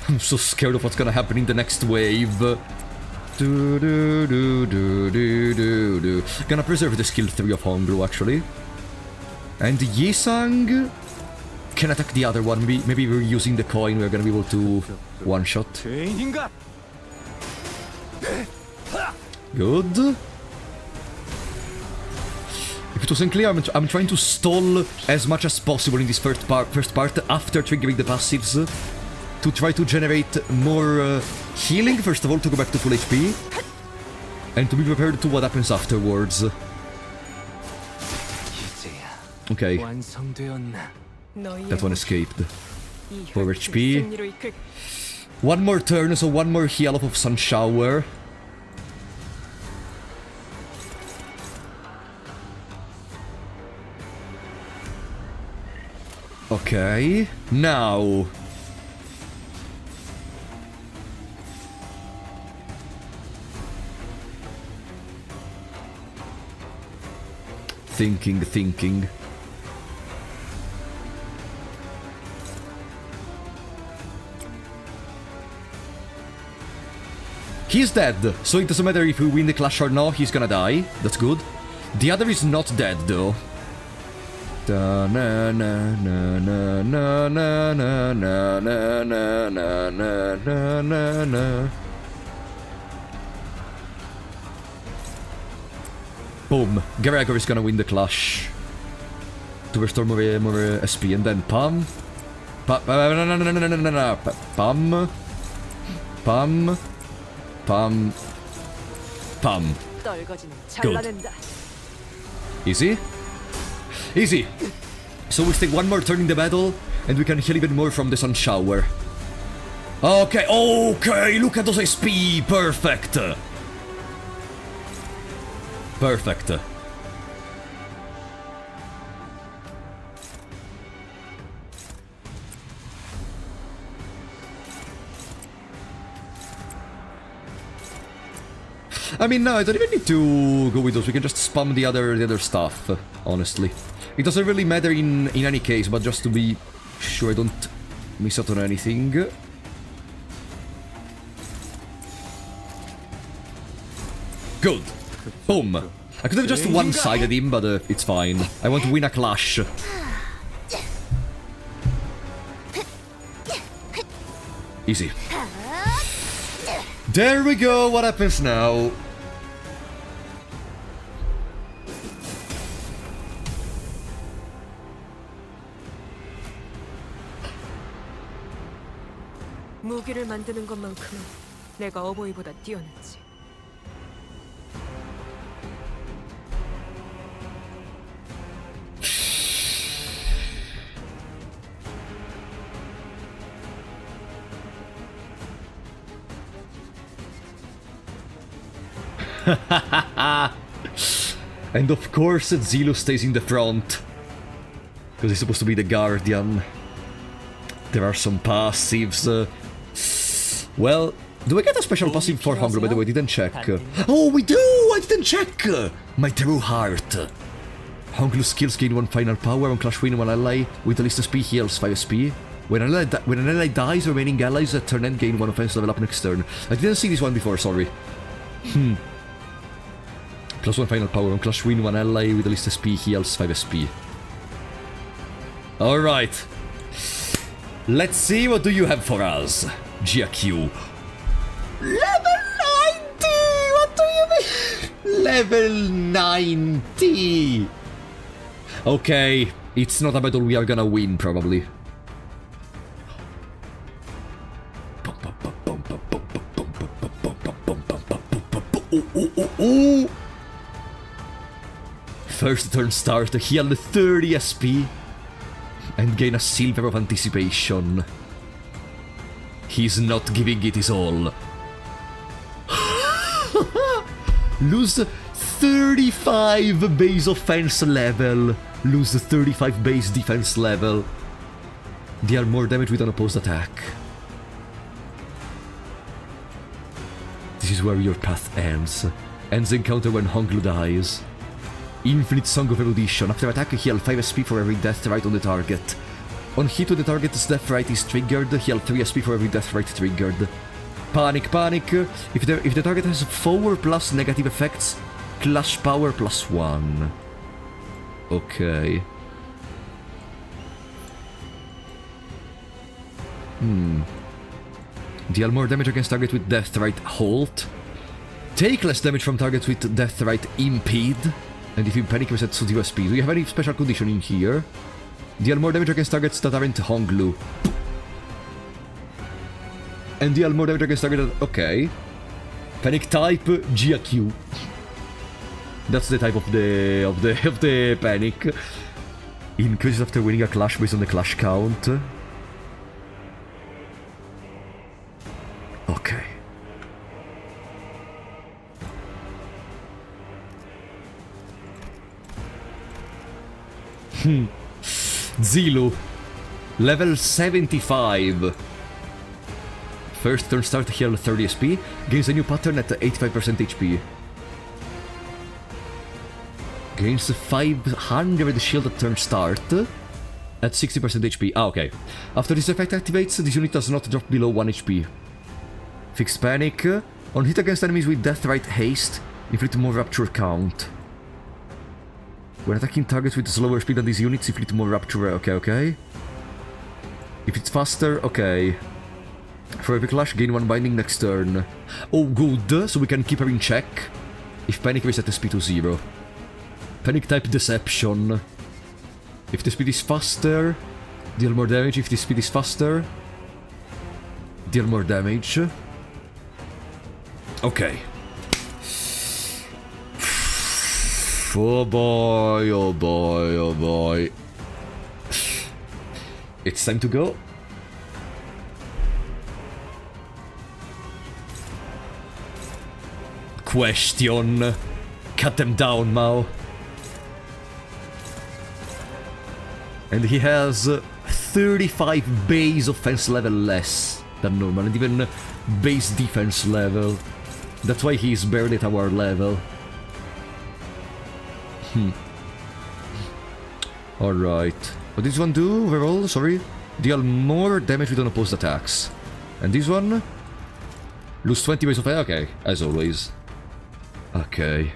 S1: I'm so scared of what's gonna happen in the next wave. Gonna preserve the skill 3 of Honglu, actually. And Yisang can attack the other one. Maybe we're using the coin, we're gonna be able to one-shot. Good. If it wasn't clear, I'm trying to stall as much as possible in this first part after triggering the passives to try to generate more healing, first of all, to go back to full HP, and to be prepared to what happens afterwards. Okay. That one escaped. 4 HP. One more turn, so one more heal off of Sun Shower. Okay, now... Thinking. He's dead, so it doesn't matter if we win the clash or not, he's gonna die. That's good. The other is not dead, though. Da na na na na na na na na na na na na na na. Boom. Gregor is gonna win the clash to restore more SP, and then Pam. Pam. Good. Easy. Easy. So we stay one more turn in the battle, and we can heal even more from the Sun Shower. Okay, look at those SP! Perfect! Perfect. I mean, no, I don't even need to go with those. We can just spam the other stuff, honestly. It doesn't really matter in any case, but just to be sure I don't miss out on anything. Good. Boom. I could have just one-sided him, but it's fine. I want to win a clash. Easy. There we go. What happens now?
S16: 무기를 만드는 것만큼은 내가 어버이보다 뛰어났지.
S1: And of course Zilo stays in the front, because he's supposed to be the guardian. There are some passives. Well, do I get a special passive for Honglu, by the way? I didn't check. Oh, we do! I didn't check! My true heart. Honglu's skills gain 1 final power on Clash Win when ally with the least SP heals 5 SP. When an ally dies, remaining allies at turn end gain 1 offense level up next turn. I didn't see this one before, sorry. Plus 1 final power on Clash Win, 1 ally with the least SP heals 5 SP. Alright. Let's see, what do you have for us, GQ? Level 90! What do you mean? Level 90! Okay, it's not a battle we are gonna win, probably. First turn start, heal 30 SP and gain a silver of anticipation. He's not giving it his all. Lose 35 base offense level. Lose 35 base defense level. Deal more damage with an opposed attack. This is where your path ends. Ends the encounter when Honglu dies. Infinite Song of Erudition. After attack, heal 5 SP for every death right on the target. On hit when the target's death right is triggered, heal 3 SP for every death right triggered. Panic, panic. If the target has 4 plus negative effects, clash power plus 1. Okay. Deal more damage against target with death right halt. Take less damage from targets with death right impede. And if you panic, reset to 0 SP. Do you have any special condition in here? Deal more damage against targets that aren't Honglu. And deal more damage against targets that... Okay. Panic type GAQ. That's the type of the panic. Increases after winning a clash based on the clash count. Okay. Zilu. Level 75. First turn start heal 30 SP. Gains a new pattern at 85% HP. Gains 500 shield at turn start. At 60% HP. Ah, okay. After this effect activates, this unit does not drop below 1 HP. Fixed Panic. On hit against enemies with Death Right Haste, inflict more Rapture count. When attacking targets with slower speed than these units, inflict more Rapture. Okay, okay. If it's faster, okay. For every clash, gain 1 binding next turn. Oh, good. So we can keep her in check. If Panic reset the speed to 0. Panic type Deception. If the speed is faster, deal more damage. If the speed is faster, deal more damage. Okay. Oh boy, oh boy, oh boy. It's time to go. Question. Cut them down, Mao. And he has 35 base offense level less than normal, and even base defense level. That's why he's barely at our level. Alright. What does this one do overall? Sorry. Deal more damage with unopposed attacks. And this one? Lose 20 base of... Okay, as always. Okay.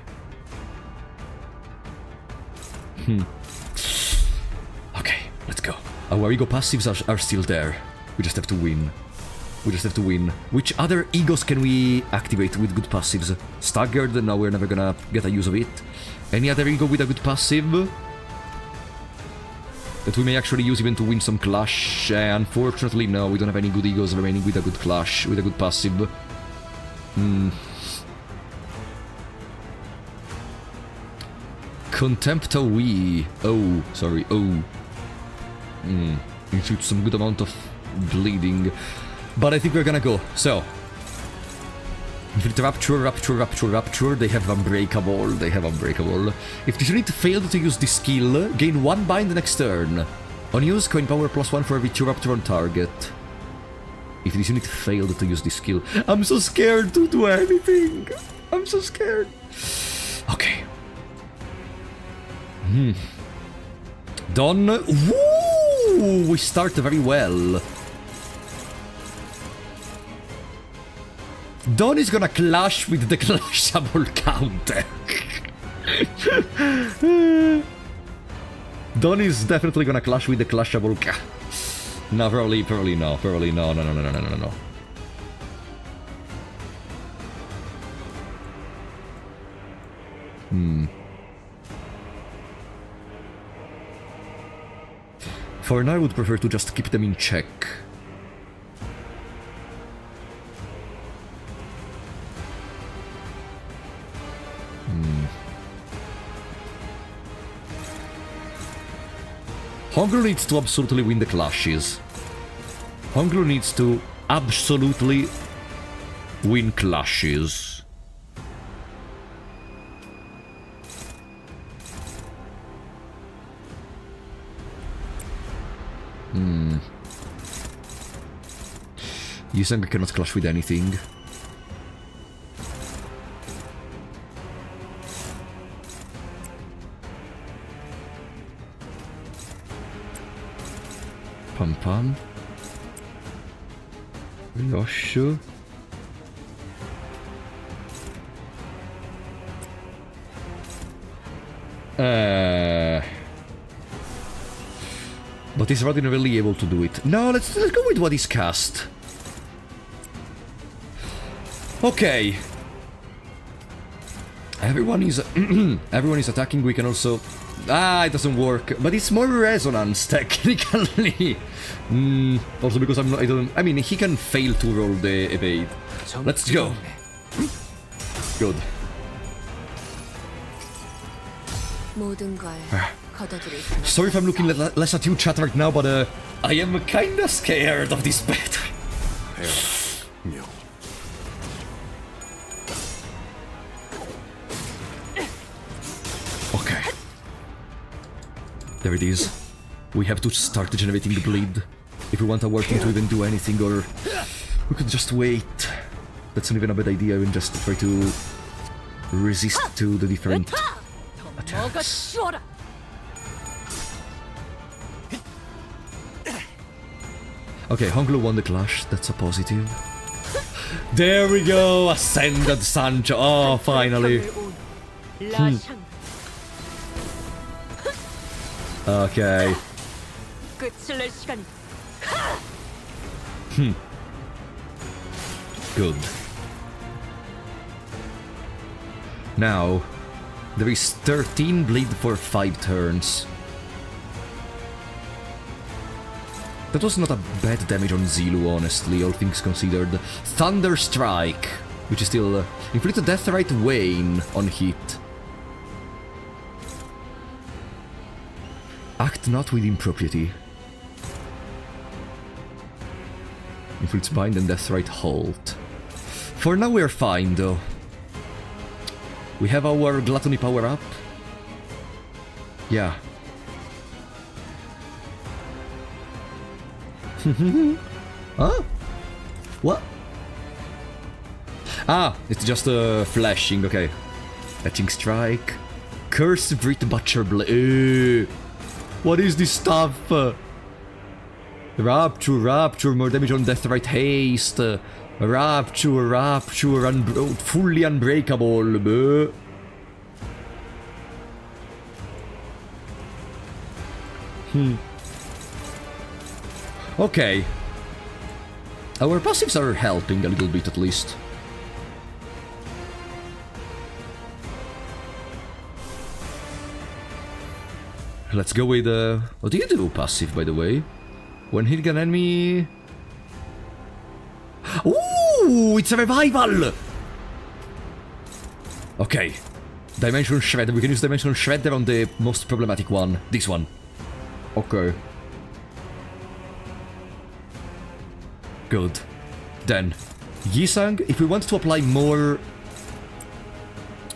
S1: Okay, let's go. Our ego passives are still there. We just have to win. We just have to win. Which other egos can we activate with good passives? Staggered, now we're never gonna get a use of it. Any other ego with a good passive? That we may actually use even to win some clash? Unfortunately, no, we don't have any good egos remaining with a good clash, with a good passive. Contempt we. Oh, sorry, oh. Inflict some good amount of bleeding. But I think we're gonna go, so. Inflict Rapture, Rapture, Rapture, Rapture. They have Unbreakable, they have Unbreakable. If this unit failed to use this skill, gain 1 bind next turn. On use, coin power +1 for every 2 Rapture on target. If this unit failed to use this skill. I'm so scared to do anything. I'm so scared. Okay. Done. Woo! We start very well. Don is gonna clash with the clashable counter. Don is definitely gonna clash with the clashable No, probably no. Probably no. For now, I would prefer to just keep them in check. Honglu needs to absolutely win the clashes. Honglu needs to absolutely win clashes. Yusang cannot clash with anything. Pam pam. Yoshu. But is Rodin really able to do it? No, let's go with what is cast. Okay. Everyone is everyone is attacking. We can also it doesn't work, but it's more resonance technically. Also because I mean he can fail to roll the evade. Let's go. Good. Sorry if I'm looking less at you chat right now, but I am kinda scared of this battle. Okay. There it is. We have to start generating the bleed if we want our team to even do anything, or we could just wait. That's not even a bad idea, we can just try to resist to the different attacks. Okay, Honglu won the clash, that's a positive. There we go, Ascended Sancho, oh, finally. Okay. Good. Now, there is 13 bleed for 5 turns. That was not a bad damage on Zilu, honestly, all things considered. Thunder Strike, which is still... inflict a Death Right Wane on hit. Act not with impropriety. Inflicts Bind and Death Right Halt. For now we're fine, though. We have our Gluttony power up. Yeah. Huh? What? Ah, it's just flashing, okay. Etching Strike. Curse Brit Butcher Blade. What is this stuff? Rapture, more damage on Death Right Haste. Rapture, fully unbreakable. Okay. Our passives are helping a little bit at least. Let's go with what do you do passive, by the way? When hitting an enemy... Ooh, it's a revival! Okay. Dimension Shredder. We can use Dimension Shredder on the most problematic one. This one. Okay. Good. Then, Yisang, if we want to apply more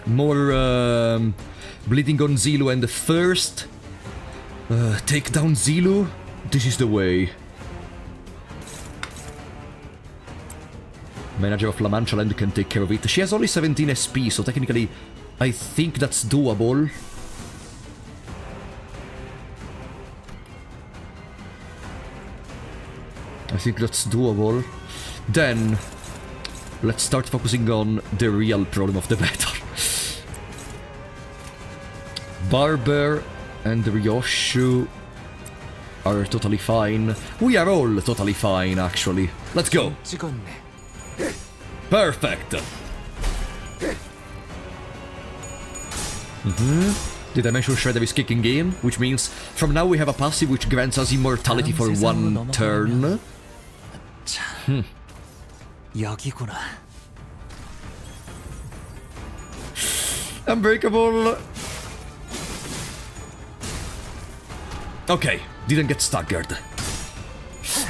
S1: bleeding on Zilu and the first take down Zilu, this is the way. Manager of La Mancha Land can take care of it. She has only 17 SP, so technically I think that's doable. I think that's doable. Then, let's start focusing on the real problem of the battle. Barber and Ryoshu are totally fine. We are all totally fine, actually. Let's go! Perfect! The Dimension Shredder is kicking in, which means from now we have a passive which grants us immortality for 1 turn.
S4: 여기구나.
S1: Unbreakable! Okay, didn't get staggered.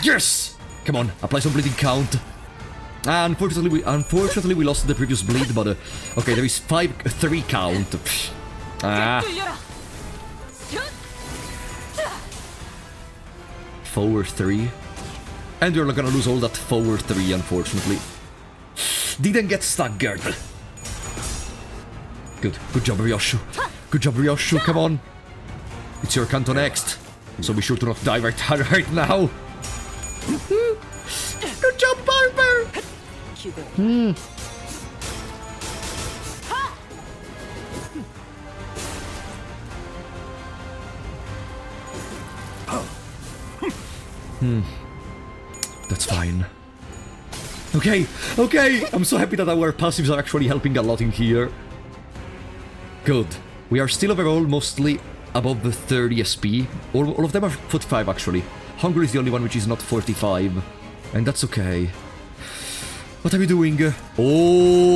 S1: Yes! Come on, apply some bleeding count. Unfortunately we lost the previous bleed, but okay, there is 3 count. 4-3. And we're gonna lose all that forward 3, unfortunately. Didn't get staggered. Good job, Ryoshu. Good job, Ryoshu, come on. It's your Canto next. So be sure to not die right now. Good job, Barber! That's fine. Okay. I'm so happy that our passives are actually helping a lot in here. Good. We are still overall mostly above the 30 SP. All of them are 45 actually. Hunger is the only one which is not 45. And that's okay. What are we doing? Oh!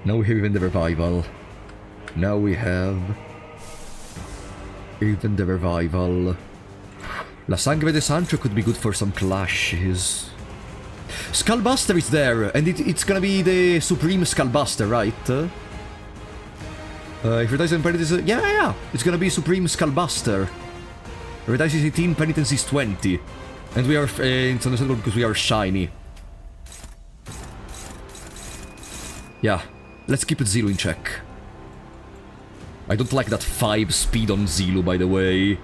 S1: Now we have even the revival. Now we have even the revival. La Sangre de Sancho could be good for some clashes. Skullbuster is there, and it's gonna be the Supreme Skullbuster, right? If Redice and Penitence... Yeah, it's gonna be Supreme Skullbuster. Redice is 18, Penitence is 20. And we are... it's understandable because we are shiny. Yeah, let's keep Zilu in check. I don't like that 5 speed on Zilu, by the way.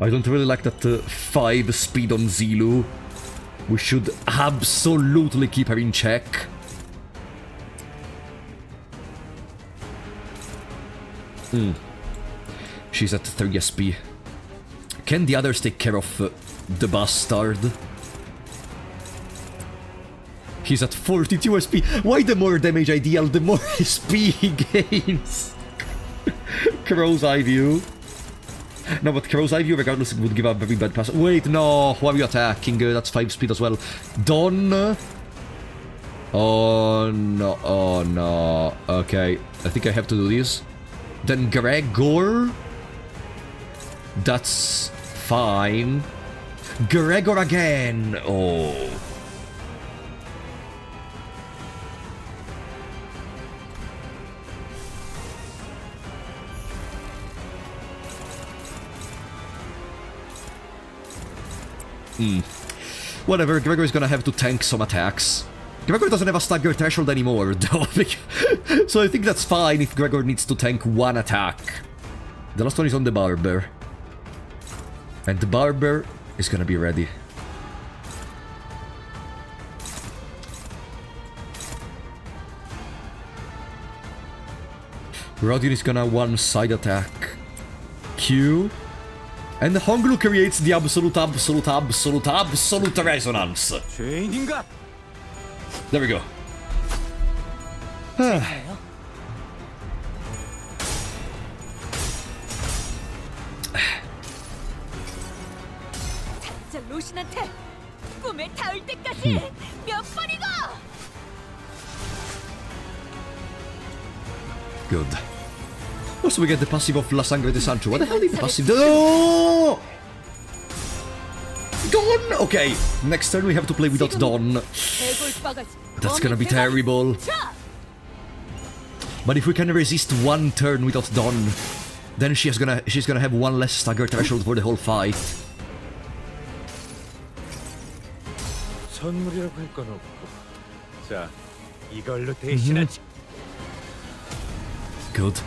S1: I don't really like that 5 speed on Zilu. We should absolutely keep her in check. She's at 3 SP. Can the others take care of the bastard? He's at 42 SP. Why the more damage I deal, the more SP he gains? Crow's Eye View. No, but Crow's Eye View, regardless, it would give a very bad pass. Wait, no. Who are you attacking? That's 5 speed as well. Don. Oh, no. Oh, no. Okay. I think I have to do this. Then Gregor. That's fine. Gregor again. Oh. Whatever, Gregor is gonna have to tank some attacks. Gregor doesn't have a stagger threshold anymore, though. So I think that's fine if Gregor needs to tank 1 attack. The last one is on the Barber. And the Barber is gonna be ready. Rodion is gonna 1-side attack. Q. And Honglu creates the absolute resonance. There we go.
S8: 로신한테 꿈에 닿을 때까지 몇 번이고.
S1: Good. Also, we get the passive of La Sangre de Sancho. What the hell did the passive do? Oh! Dawn! Okay, next turn we have to play without Dawn. That's gonna be terrible. But if we can resist 1 turn without Dawn, then she's gonna have 1 less stagger threshold for the whole fight.
S3: 선물이라고 할 건 없고. 자, 이걸로 대신하지.
S1: Good.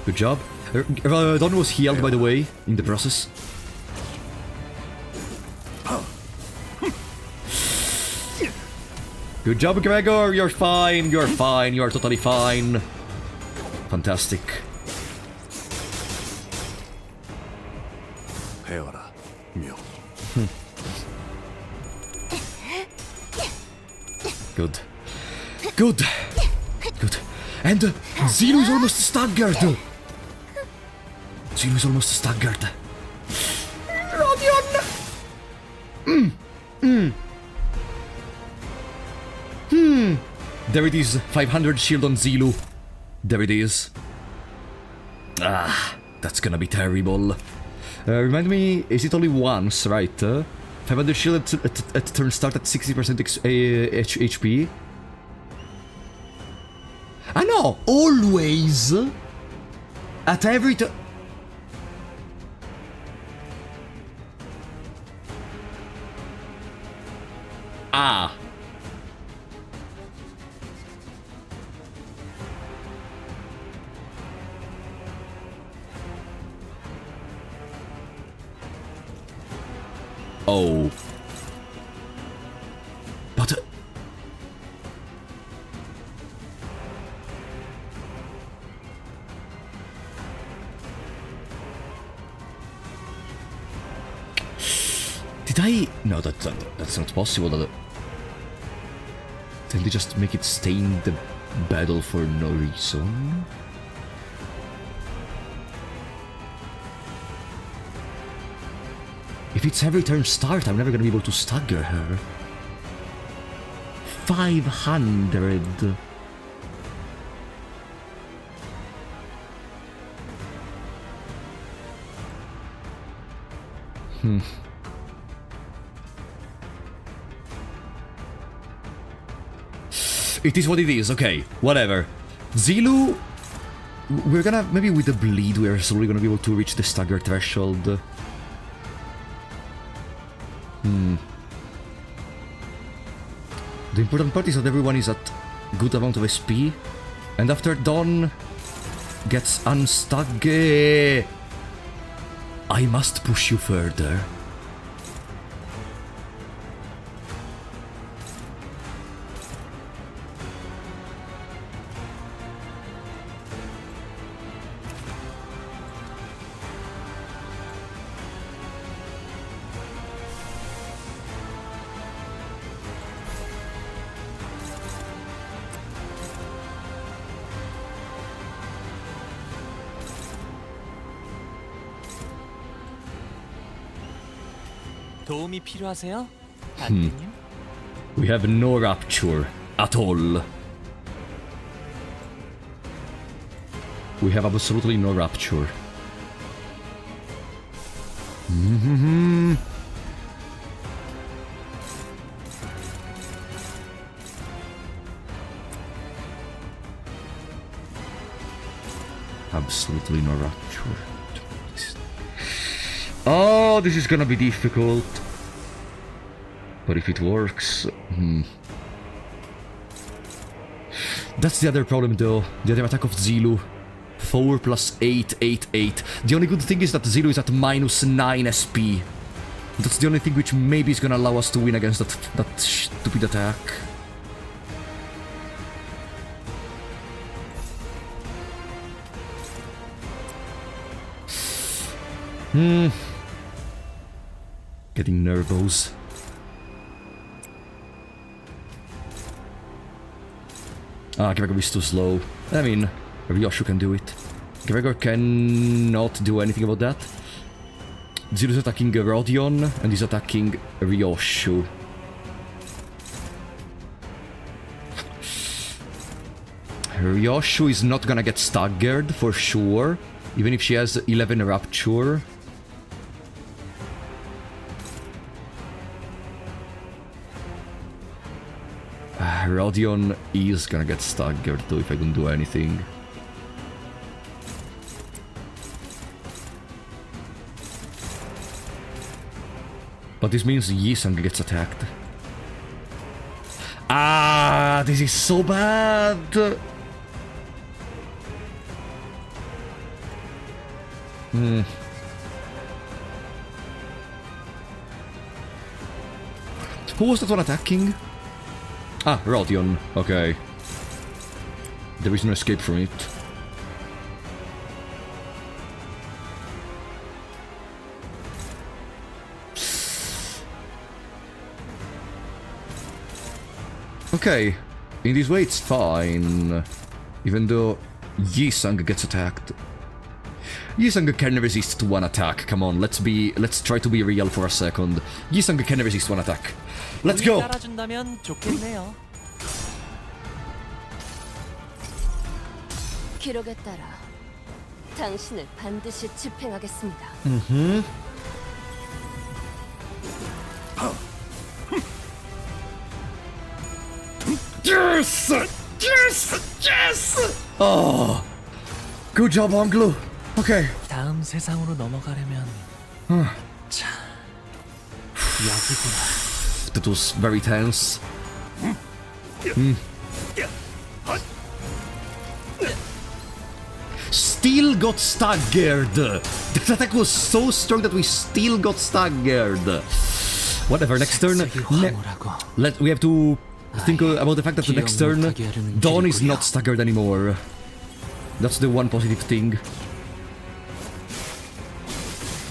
S1: Good job. Don was healed, by the way, in the process. Good job, Gregor. You're fine. You're fine. You're totally fine. Fantastic.
S17: 배워라, 묘.
S1: Good. Good. Good. And Zero is almost staggered. Zero is almost staggered. Rodion! There it is. 500 shield on Zilu. There it is. Ah, that's gonna be terrible. Remind me, is it only once, right? 500 shield at turn start at 60% HP. Ah no! Always! At every turn... Ah! Oh. But... Did I... No, that's not possible. Did they just make it stay in the battle for no reason? If it's every turn start, I'm never gonna be able to stagger her. 500. It is what it is, okay, whatever. Zilu, we're gonna, maybe with the bleed, we're slowly gonna be able to reach the stagger threshold. The important part is that everyone is at good amount of SP, and after Dawn gets unstuck, I must push you further.
S4: 도움이 필요하세요? 안녕요?
S1: We have no rapture at all. We have absolutely no rapture. Absolutely no rapture. Oh, this is gonna be difficult. But if it works... That's the other problem though. The other attack of Zilu. 4 plus 8, 8, 8. The only good thing is that Zilu is at minus 9 SP. That's the only thing which maybe is gonna allow us to win against that stupid attack. Getting nervous. Ah, Gregor is too slow. I mean, Ryoshu can do it. Gregor cannot do anything about that. Zero is attacking Rodion, and he's attacking Ryoshu. Ryoshu is not gonna get staggered, for sure. Even if she has 11 Rapture. Rodion is gonna get staggered though if I don't do anything. But this means Yisung gets attacked. Ah, this is so bad! Who was that one attacking? Ah, Rodion. Okay. There is no escape from it. Okay. In this way it's fine. Even though Yisung gets attacked. Yisung can resist one attack. Come on, let's try to be real for a second. Yisung can resist one attack. Let's go!
S4: 따라준다면 좋겠네요.
S9: 기록에 따라
S21: 당신을 반드시 집행하겠습니다.
S1: Yes! Yes! Yes! Oh, good job, Anglo. Okay.
S4: 다음 세상으로 넘어가려면 자 여기구나.
S1: That was very tense. Still got staggered. That attack was so strong that we still got staggered. Whatever, next turn. We have to think about the fact that the next turn Dawn is not staggered anymore. That's the one positive thing.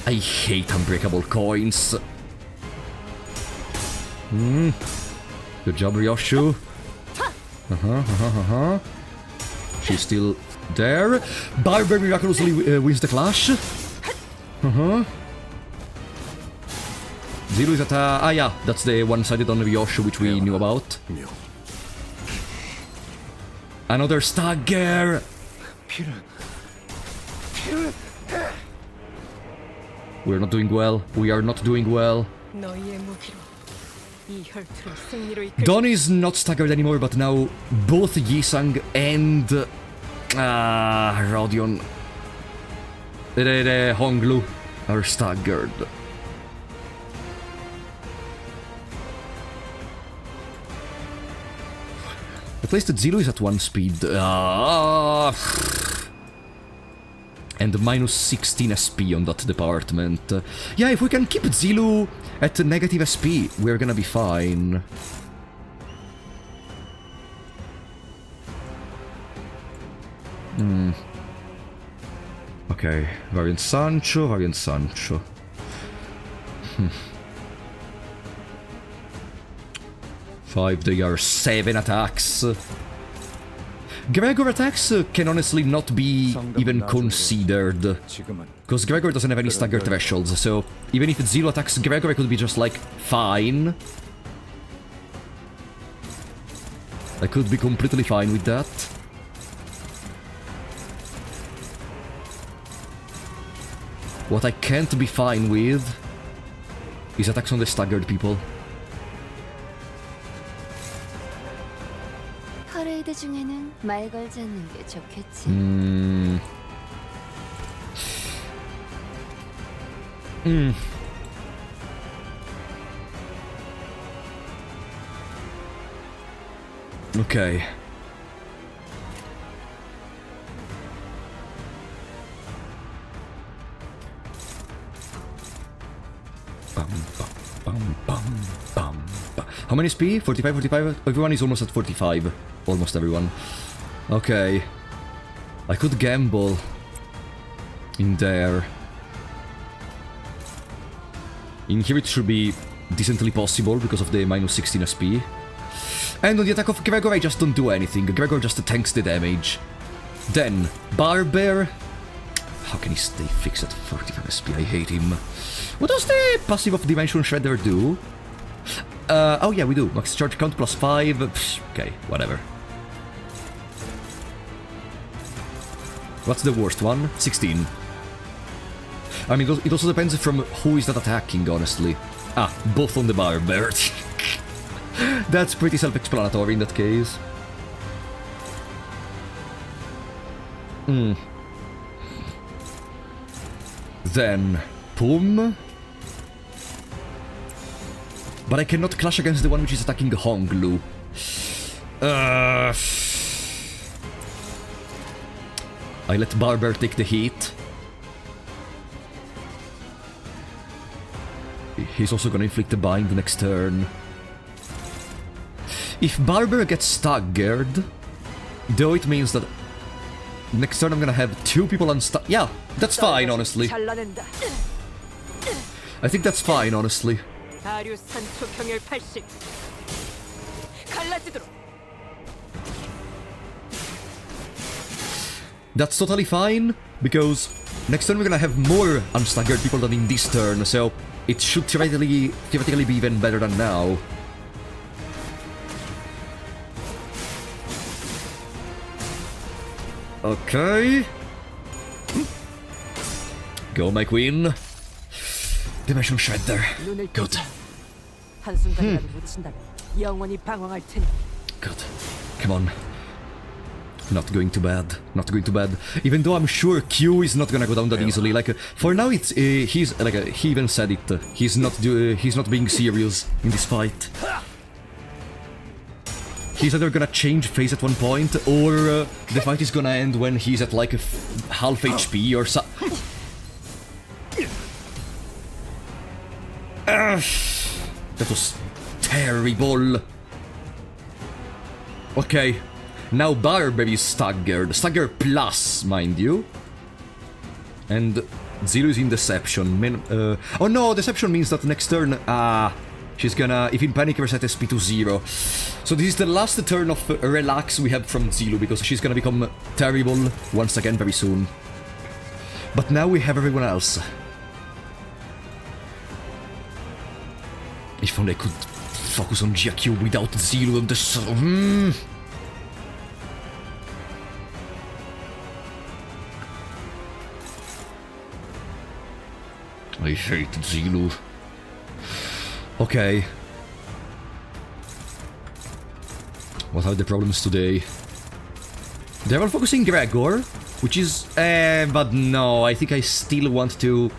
S1: I hate unbreakable coins. Good job, Ryoshu. She's still there. Barber miraculously wins the clash. Zero is at yeah, that's the one-sided on Ryoshu which we knew about. Another stagger. We're not doing well. We are not doing well. Dawn is not staggered anymore, but now both Yisang and Rodion, the Honglu, are staggered. At least the Zero is at 1 speed. And minus 16 SP on that department. Yeah, if we can keep Zilu at negative SP, we're gonna be fine. Okay, variant Sancho, variant Sancho. 5, they are 7 attacks. Gregor attacks can honestly not be even considered, because Gregor doesn't have any stagger thresholds, so even if it's Zero attacks Gregor, I could be just like, fine. I could be completely fine with that. What I can't be fine with is attacks on the staggered people.
S19: 퍼레이드 중에는 말 걸지 않는 게 좋겠지.
S1: Okay. How many SP? 45, 45? Everyone is almost at 45. Almost everyone. Okay. I could gamble in there. In here it should be decently possible because of the minus 16 SP. And on the attack of Gregor I just don't do anything. Gregor just tanks the damage. Then, Barber... How can he stay fixed at 45 SP? I hate him. What does the passive of Dimension Shredder do? Oh yeah, we do. Max charge count plus 5. Psh, okay, whatever. What's the worst one? 16. I mean, it also depends from who is that attacking, honestly. Ah, both on the Barber. That's pretty self-explanatory in that case. Then, Pum. But I cannot clash against the one which is attacking Honglu. I let Barber take the heat. He's also gonna inflict a bind next turn. If Barber gets staggered, though it means that next turn I'm gonna have 2 people unstaggered. Yeah, that's fine, honestly. I think that's fine, honestly. That's totally fine, because next turn we're gonna have more unstaggered people than in this turn, so it should theoretically be even better than now. Okay. Go, my queen. Dimension Shredder.
S16: 눈을
S1: Good.
S16: 뜨자. 한순간이라도 놓친다면 영원히 방황할 테니.
S1: Good. Come on. Not going to bad. Not going to bad. Even though I'm sure Q is not gonna go down that easily. Like for now, it's he's like he even said it. He's not being serious in this fight. He's either gonna change phase at one point, or the fight is gonna end when he's at like half HP or so. That was terrible. Okay, now Barber is staggered. Staggered plus, mind you. And Zero is in Deception. Oh no, Deception means that next turn, she's gonna, if in panic, reset SP to 0. So this is the last turn of Relax we have from Zilu, because she's gonna become terrible once again very soon. But now we have everyone else. If only I could focus on GQ without Zilu and the... I hate Zilu. Okay. What are the problems today? They're all focusing Gregor, which is... but no, I think I still want to...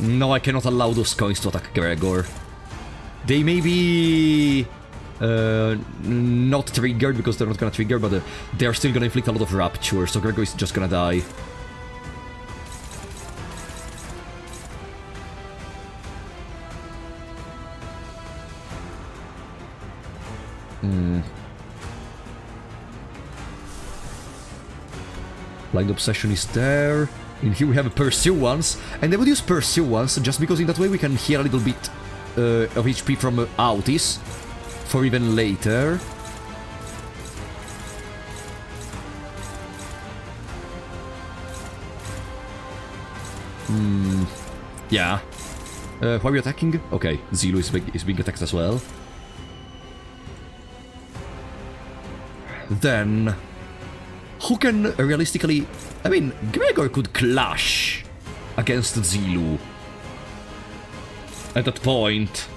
S1: No, I cannot allow those coins to attack Gregor. They may be... not triggered, because they're not gonna trigger, but they're still gonna inflict a lot of Rapture, so Gregor is just gonna die. Blind Obsession is there. In here we have a Pursuance, and I would use Pursuance just because in that way we can heal a little bit of HP from Autis for even later. Yeah. Why are we attacking? Okay, Zilu is being attacked as well. Then... who can realistically... I mean, Gregor could clash against Zilu at that point.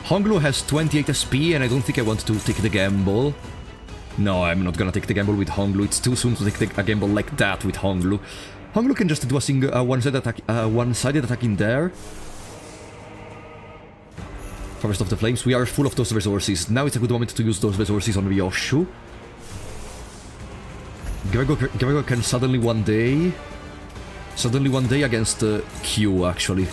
S1: Honglu has 28 SP and I don't think I want to take the gamble. No, I'm not gonna take the gamble with Honglu. It's too soon to take a gamble like that with Honglu. Honglu can just do a single one-sided attack in there. Forest of the Flames, we are full of those resources. Now it's a good moment to use those resources on Ryoshu. Gregor can suddenly one day against Q, actually.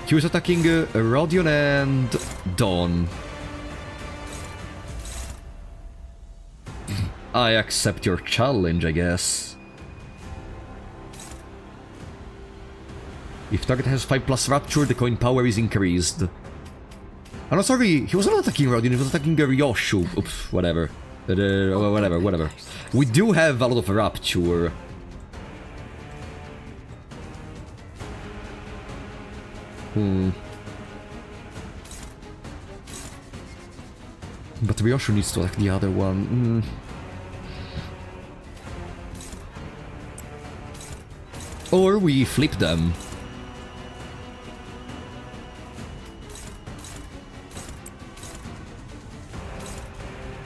S1: Q is attacking Rodion and Dawn. I accept your challenge, I guess. If target has 5+ Rapture, the coin power is increased. Oh no, sorry, he wasn't attacking Rodion, he was attacking Ryoshu. Oops, whatever. Whatever. We do have a lot of Rapture. But Ryoshu needs to attack the other one. Or we flip them.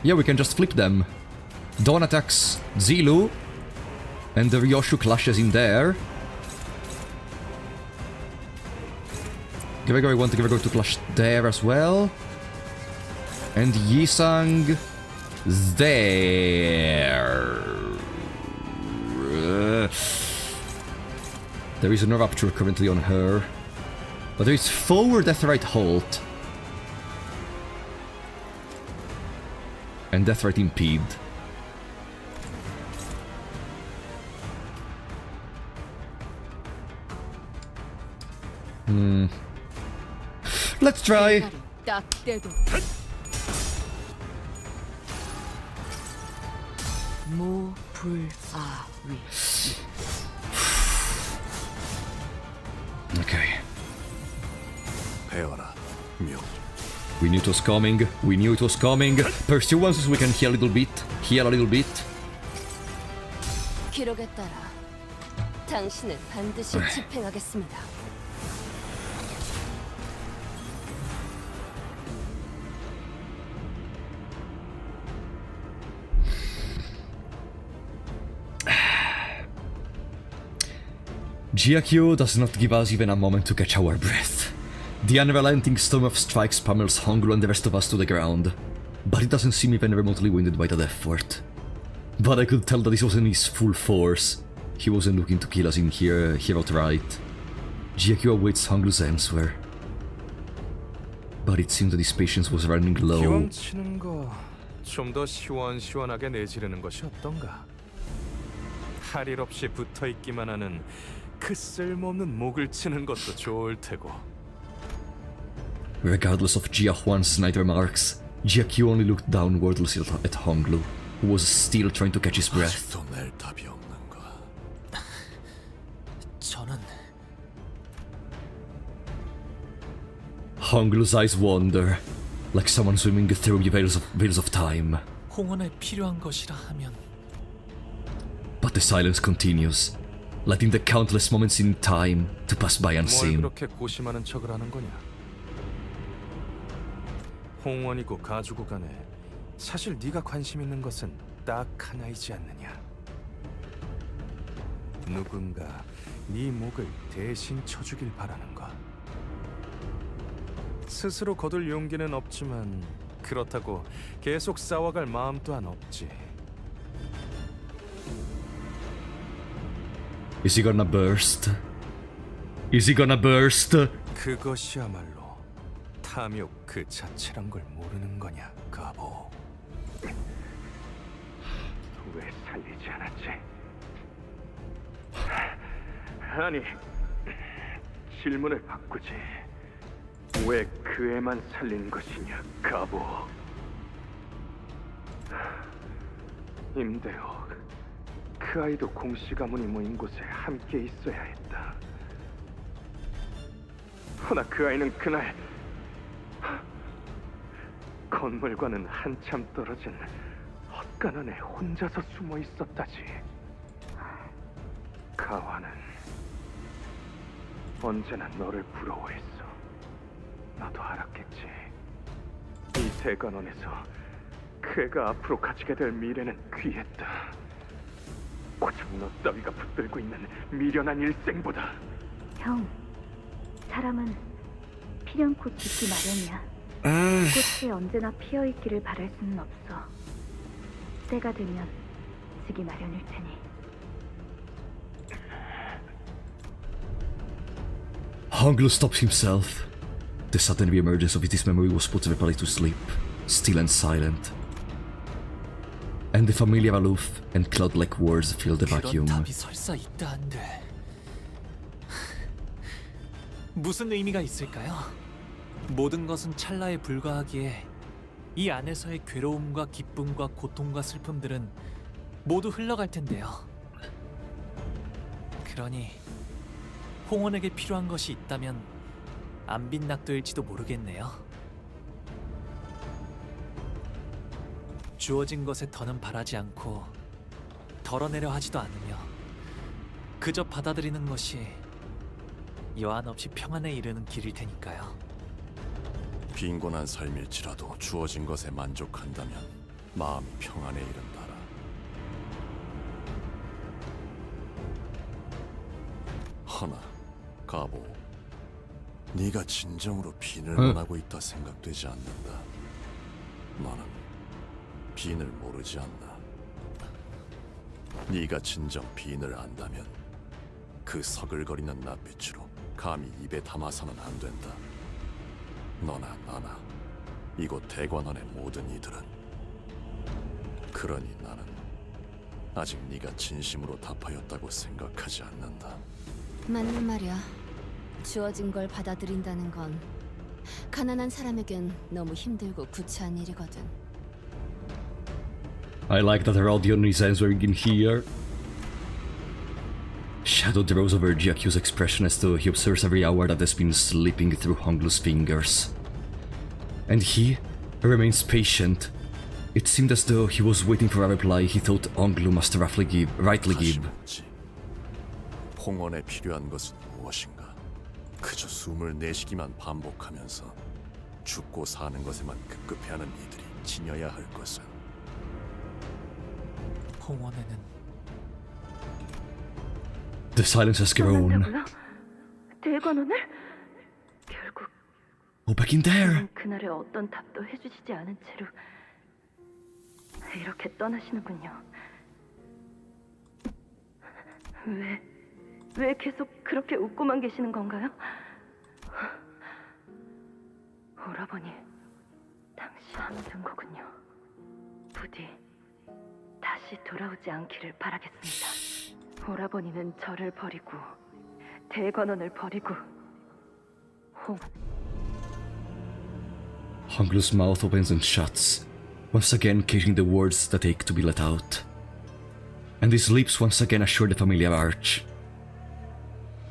S1: Yeah, we can just flip them. Dawn attacks Zilu, and the Ryoshu clashes in there. Gregor, I want Gregor to clash there as well. And Yisang there. There is no Rapture currently on her. But there is forward Deathrite Halt. And Deathrite Impede. Let's try! Okay.
S17: 배워라, 묘.
S1: We knew it was coming. We knew it was coming. Pursue so we can heal a little bit. Heal a little bit.
S21: 기록에 따라 당신을 반드시 집행하겠습니다.
S1: Jiakyo does not give us even a moment to catch our breath. The unrelenting storm of strikes pummels Honglu and the rest of us to the ground, but it doesn't seem even remotely wounded by that effort. But I could tell that this wasn't his full force. He wasn't looking to kill us in here outright. Jiakyo awaits Honglu's answer. But it seemed that his patience was running low.
S3: 기왕 치는 거 좀 더 시원시원하게 내지르는 것이 어떤가? 할 일 없이 붙어 있기만 하는 그 쓸모없는 목을 치는 것도 좋을 테고.
S1: Regardless of Jia Huan's snide remarks, Jiakyo only looked downwardly at Honglu, who was still trying to catch his breath.
S17: 아직도 낼 답이 없는가?
S13: 저는
S1: Honglu's eyes wander, like someone swimming through the veils of time.
S13: 홍원에 필요한 것이라 하면
S1: But the silence continues, letting the countless moments in time to pass by
S3: 뭘
S1: unseen.
S3: 그렇게 고심하는 척을 하는 거냐? 홍원이고 가주고 간에 사실 네가 관심 있는 것은 딱 하나이지 않느냐? 누군가 네 목을 대신 쳐주길 바라는 것. 스스로 거둘 용기는 없지만 그렇다고 계속 싸워갈 마음 또한 없지.
S1: Is he gonna burst? Is he gonna burst?
S3: 그것이야말로 탐욕 그 자체란 걸 모르는 거냐, 가보.
S14: 왜 살리지 않았지? 아니, 질문을 바꾸지. 왜 그 애만 살린 것이냐, 가보. 임대호, 그 아이도 공씨 가문이 모인 곳에 함께 있어야 했다. 허나 그 아이는 그날 건물과는 한참 떨어진 헛간안에 혼자서 숨어 있었다지. 가와는 언제나 너를 부러워했어. 나도 알았겠지. 이 대관원에서 그 애가 앞으로 가지게 될 미래는 귀했다. 고작 너 따위가 붙들고 있는 미련한 일생보다.
S15: 형, 사람은 필연코 죽기 마련이야. 꽃이 언제나 피어있기를 바랄 수는 없어. 때가 되면 지기 마련일 테니.
S1: Honglu stops himself. The sudden re-emergence of his memory was put everybody to sleep, still and silent. And the familiar aloof and cloud-like words filled the vacuum.
S13: 그런 답이 설사 있다 한들 무슨 의미가 있을까요? 모든 것은 찰나에 불과하기에 이 안에서의 괴로움과 기쁨과 고통과 슬픔들은 모두 흘러갈 텐데요. 그러니 홍원에게 필요한 것이 있다면 안 빈낙도일지도 모르겠네요. 주어진 것에 더는 바라지 않고 덜어내려 하지도 않으며 그저 받아들이는 것이 여한 없이 평안에 이르는 길일 테니까요.
S17: 빈곤한 삶일지라도 주어진 것에 만족한다면 마음이 평안에 이른다라. 허나 가보, 네가 진정으로 빈을 원하고 있다 생각되지 않는다. 너는 빈을 모르지 않나? 네가 진정 빈을 안다면 그 서글거리는 낯빛으로 감히 입에 담아서는 안 된다. 너나 나나 이곳 대관원의 모든 이들은. 그러니 나는 아직 네가 진심으로 답하였다고 생각하지 않는다.
S19: 맞는 말이야. 주어진 걸 받아들인다는 건 가난한 사람에겐 너무 힘들고 구차한 일이거든.
S1: I like that Heraldion is answering in here. Shadow draws over the accused's expression as though he observes every hour that has been slipping through Honglu's fingers. And he remains patient. It seemed as though he was waiting for a reply he thought Honglu must rightly give.
S17: 봉헌에 필요한 것은 무엇인가? 그저 숨을 내쉬기만 반복하면서 죽고 사는 것에만 급급해하는 이들이 지녀야 할 것은
S13: 봉헌에는
S1: The silence has grown.
S15: 대관원을? 결국
S1: Oh, back in there.
S15: 그날의 어떤 답도 해주시지 않은 채로 이렇게 떠나시는군요. 왜 계속 그렇게 웃고만 계시는 건가요? 오라버니, 당시 힘든 거군요. 부디 다시 돌아오지 않기를 바라겠습니다. 오라버니는 저를 버리고 대관원을 버리고
S1: Honglu's mouth opens and shuts, once again catching the words that ache to be let out. And his lips once again assure the familiar arch.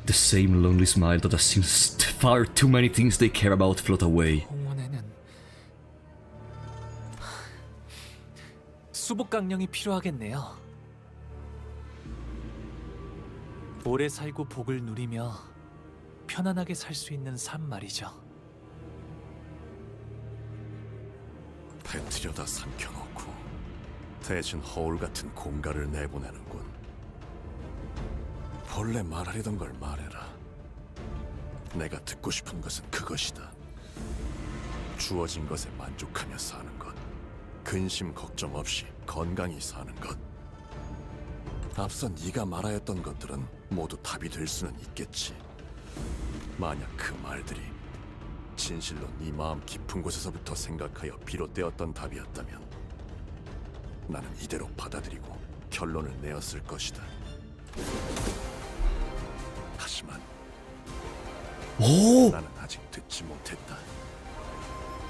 S1: The same lonely smile that has seen far too many things they care about float away.
S13: 봉헌에는 수복강령이 필요하겠네요. 오래 살고 복을 누리며 편안하게 살 수 있는 삶 말이죠.
S17: 배틀여다 삼켜놓고 대신 허울 같은 공가를 내보내는군. 본래 말하려던 걸 말해라. 내가 듣고 싶은 것은 그것이다. 주어진 것에 만족하며 사는 것, 근심 걱정 없이 건강히 사는 것. 앞서 네가 말하였던 것들은 모두 답이 될 수는 있겠지. 만약 그 말들이 진실로 네 마음 깊은 곳에서부터 생각하여 비롯되었던 답이었다면 나는 이대로 받아들이고 결론을 내었을 것이다. 하지만 나는 아직 듣지 못했다.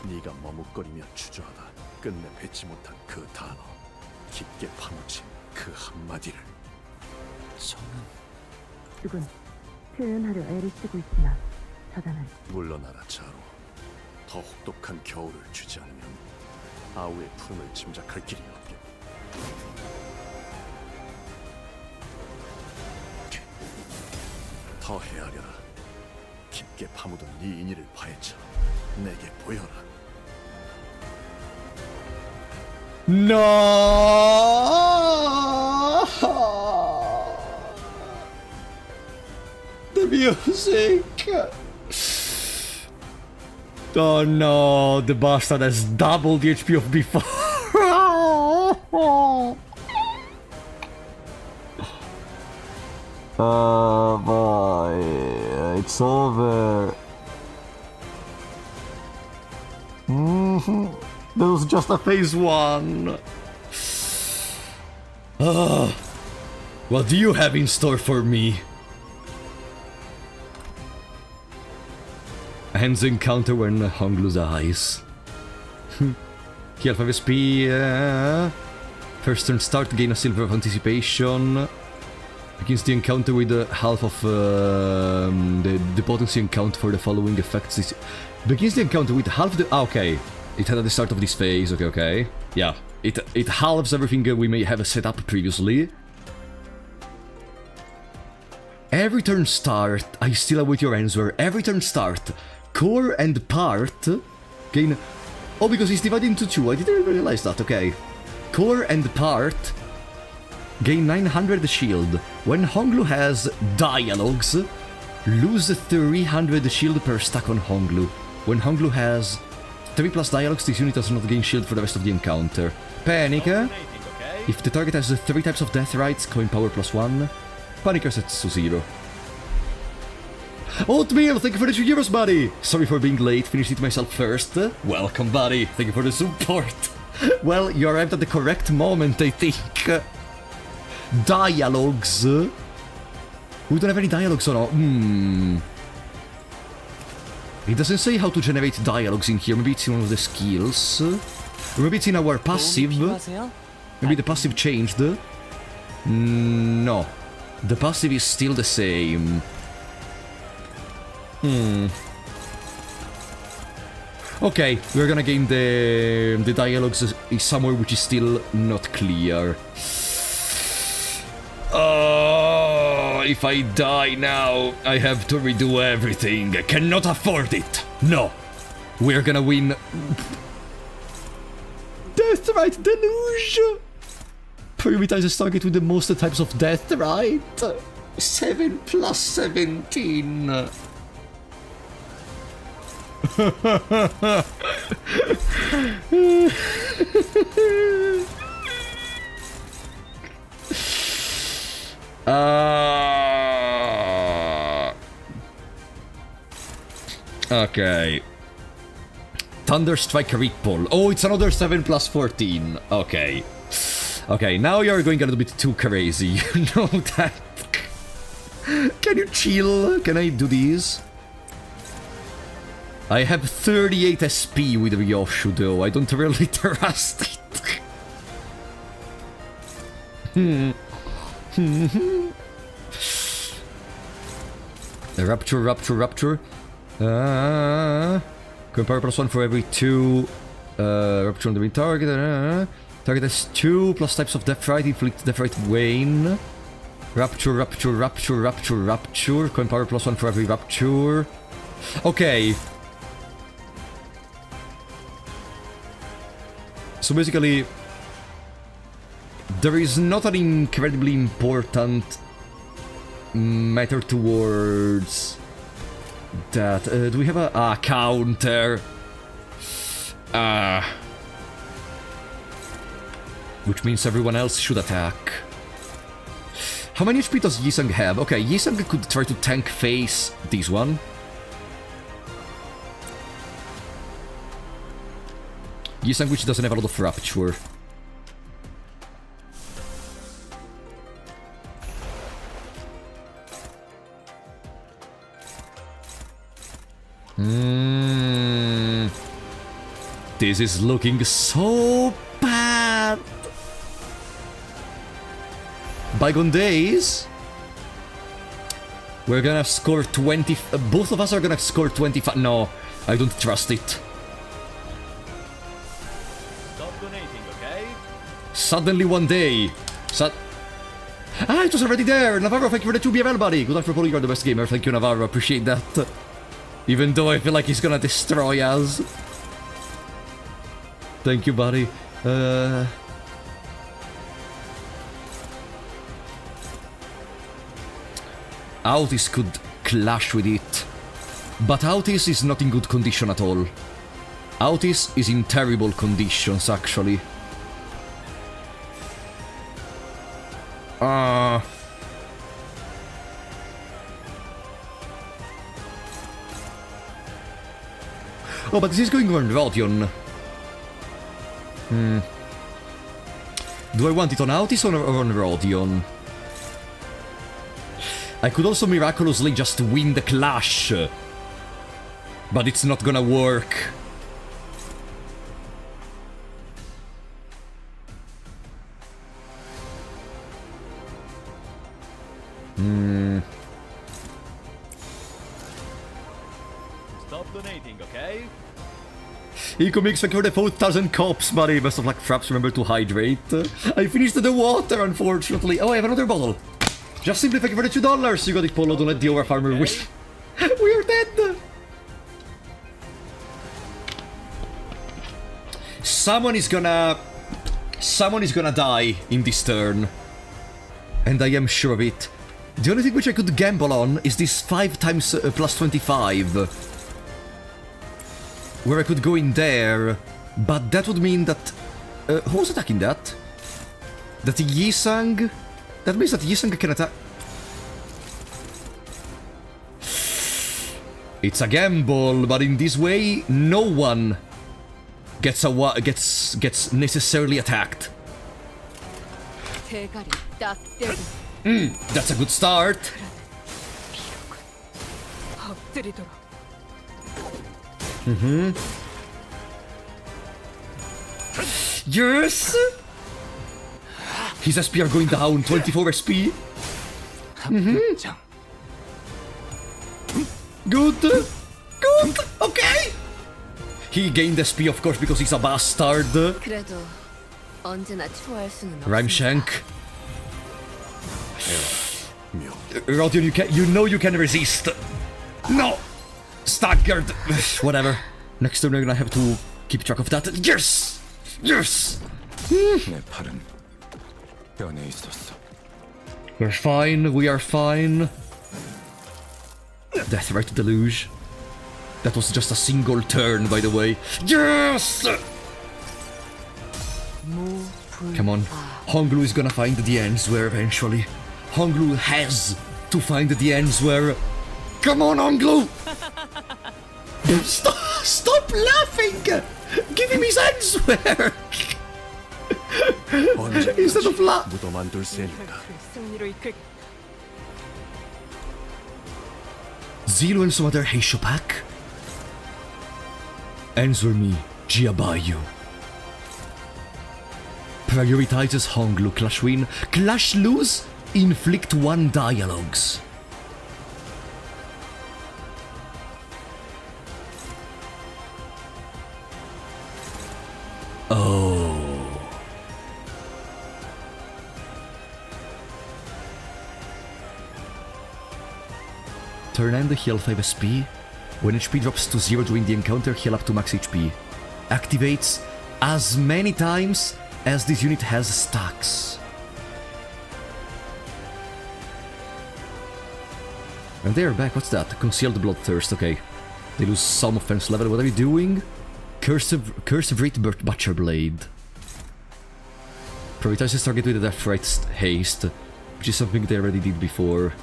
S17: 네가 머뭇거리며 주저하다 끝내 뱉지 못한 그 단어, 깊게 파묻힌 그 한마디를.
S13: 저는
S15: 죽은 표현하려 애를 쓰고 있으나 저자는
S17: 물러나라 자로. 더 혹독한 겨울을 주지 않으면 아우의 푸름을 짐작할 길이 없겠다. 더 헤아려라. 깊게 파묻은 네 인의를 파헤쳐 내게 보여라.
S1: No! The music! Oh no, the bastard has double the HP of before! Oh boy, it's over. That was just a phase 1. What do you have in store for me? Ends the encounter when Honglu dies. Heal 5 SP. First turn start, gain a silver of anticipation. Begins the encounter with half of the potency encounter for the following effects. Begins the encounter with half the... okay. It had at the start of this phase, okay. Yeah, it halves everything we may have set up previously. Every turn start, I still await your answer. Every turn start, core and part gain... oh, because it's divided into two, I didn't realize that, okay. Core and part gain 900 shield. When Honglu has dialogues, lose 300 shield per stack on Honglu. When Honglu has 3+ dialogues, this unit does not gain shield for the rest of the encounter. Panic. If the target has 3 types of death rights, coin power +1. Panicker sets to 0. Oatmeal, thank you for the 2 euros, buddy! Sorry for being late, finished it myself first. Welcome, buddy, thank you for the support. Well, you arrived at the correct moment, I think. Dialogues. We don't have any dialogues on our... It doesn't say how to generate dialogues in here, maybe it's in one of the skills. Or maybe it's in our passive. Maybe the passive changed. No. The passive is still the same. Okay, we're gonna gain the dialogues is somewhere which is still not clear. If I die now, I have to redo everything. I cannot afford it. No. We're gonna win. Death right deluge. Prioritize the target with the most types of death right. 7 plus 17. Okay. Thunderstrike Ripple. Oh, it's another 7 plus 14. Okay. Okay, now you're going a little bit too crazy. You know that. Can you chill? Can I do these? I have 38 SP with Ryoshu though. I don't really trust it. Rapture, rapture, rapture. Compare +1 for every 2. Rapture on the main target. Target has 2 plus types of Death Right. Inflict Death Right Wane. Rapture, rapture, rapture, rapture, rapture. Coin power +1 for every rapture. Okay. So basically, there is not an incredibly important matter towards that. Do we have a counter? Which means everyone else should attack. How many HP does Yisung have? Okay, Yisung could try to tank face this one. Yisung which doesn't have a lot of rapture. This is looking so bad. Bygone days. We're gonna score 20. Both of us are gonna score 25. No, I don't trust it.
S20: Stop donating, okay?
S1: Suddenly one day. It was already there. Navarro, thank you for the 2BML, buddy. Good luck for You're the best gamer. Thank you, Navarro. Appreciate that. Even though I feel like he's gonna destroy us. Thank you, buddy. Autis could clash with it. But Autis is not in good condition at all. Autis is in terrible conditions, actually. Oh, but this is going on Rodion. Do I want it on Autis or on Rodion? I could also miraculously just win the clash. But it's not gonna work.
S20: Stop donating, okay?
S1: Eco Mix, thank you for the 4,000 cops, buddy. Best of luck, Fraps. Remember to hydrate. I finished the water, unfortunately. Oh, I have another bottle. Just simply thank you for the $2. You got it, Polo. Don't let the overfarmer wish. We're dead. Someone is gonna die in this turn. And I am sure of it. The only thing which I could gamble on is this 5 times plus 25. Where I could go in there. But that would mean that... who was attacking that? That Yisung... That means that Yisung can attack... It's a gamble, but in this way, no one gets necessarily attacked. That's a good start. Yes! His SP are going down, 24 SP.
S3: 합격장.
S1: Good. Good. Okay. He gained SP, of course, because he's a bastard.
S21: 그래도 언제나 초월 수는 없습니다.
S1: Rhymeshank. Rodion, you know you can resist. No. Staggered. Whatever. Next turn we're gonna have to keep track of that. Yes. Yes.
S6: 내 팔은 변해 있었어.
S1: We're fine. We are fine. Death right to deluge. That was just a single turn, by the way. Yes! Come on. Honglu is gonna find the Answer eventually. Honglu has to find the Answer. Come on, Honglu! Stop laughing! Give him his answer! Instead of laughing.
S17: 묻어만둘 셈인가.
S16: 승리로 이끌.
S1: Zilo and some other Heishopak? Answer me, Jiabayu. Prioritizes Honglu, Clash win, Clash lose, inflict 1 dialogues. Oh. Turn end, heal 5 SP. When HP drops to 0 during the encounter, heal up to max HP. Activates as many times as this unit has stacks. And they are back. What's that? Concealed Bloodthirst. Okay. They lose some offense level. What are you doing? Cursive Rate Butcher Blade. Prioritizes target with a Death Right Haste, which is something they already did before.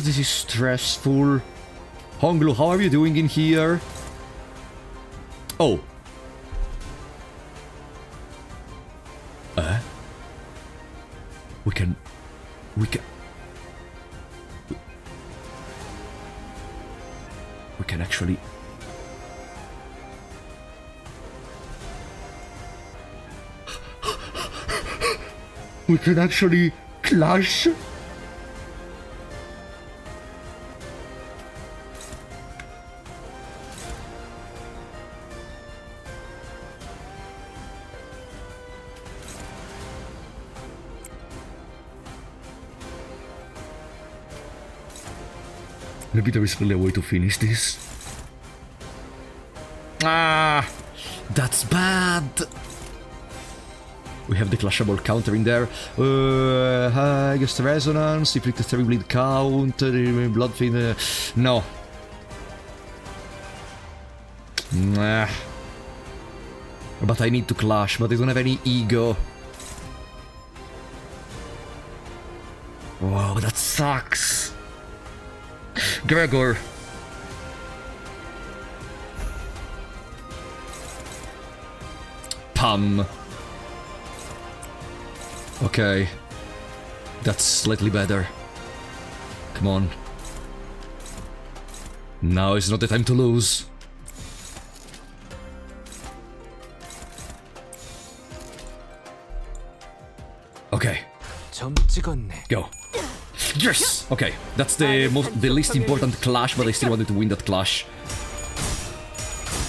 S1: This is stressful. Honglu, how are you doing in here? Oh. We can actually... We can actually clash? Maybe there is really a way to finish this. Ah, that's bad. We have the clashable counter in there. I guess the resonance, inflict the 3 bleed count, blood fin. No. Nah. But I need to clash, but I don't have any ego. Wow, that sucks. Gregor. Pam. Okay. That's slightly better. Come on. Now is not the time to lose. Okay. Go. Yes! Okay, that's the least important clash, but I still wanted to win that clash.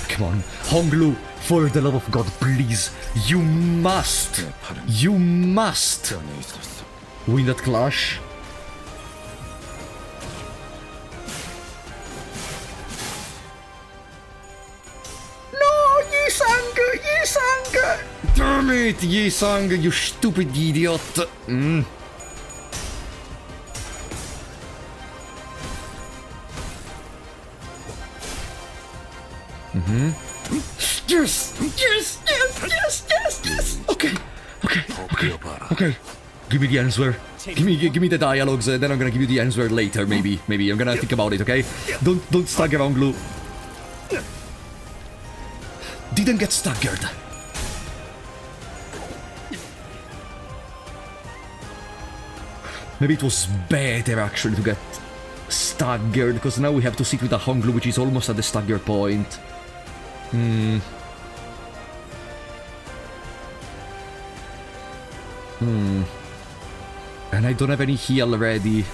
S1: Come on, Honglu, for the love of God, please, you must win that clash. No, Yi-sang! Damn it, Yi-sang, you stupid idiot. Yes! Okay. Give me the answer. Give me the dialogues, then I'm gonna give you the answer later, maybe. I'm gonna think about it, okay? Don't stagger around, Glue. Didn't get staggered. Maybe it was better actually to get staggered, because now we have to sit with a Honglu which is almost at the stagger point. And I don't have any heal ready.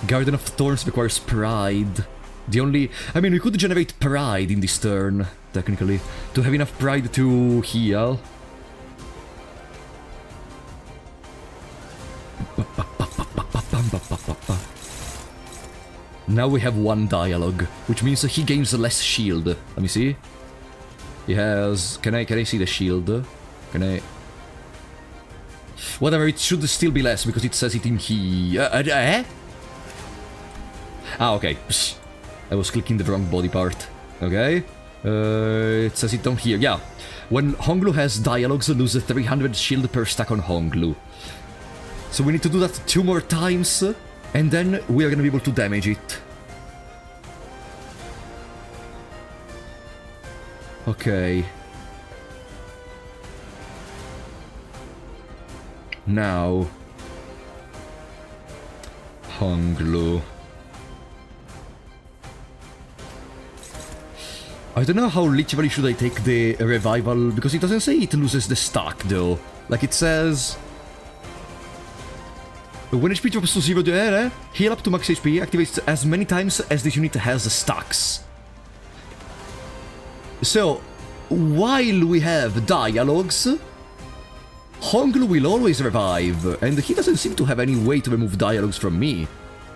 S1: Garden of Thorns requires Pride. The only... I mean, we could generate Pride in this turn, technically, to have enough Pride to heal. Now we have 1 dialogue, which means he gains less shield. Let me see. He has... Can I see the shield? Can I... Whatever, it should still be less, because it says it in here. Ah, okay. Psst. I was clicking the wrong body part. Okay. It says it down here. Yeah. When Honglu has dialogues, lose 300 shield per stack on Honglu. So we need to do that 2 more times, and then we are gonna be able to damage it. Okay. Now... Honglu. I don't know how literally should I take the revival, because it doesn't say it loses the stack though. Like it says... When HP drops to 0, heal up to max HP, activates as many times as this unit has stacks. So, while we have dialogues, Honglu will always revive, and he doesn't seem to have any way to remove dialogues from me.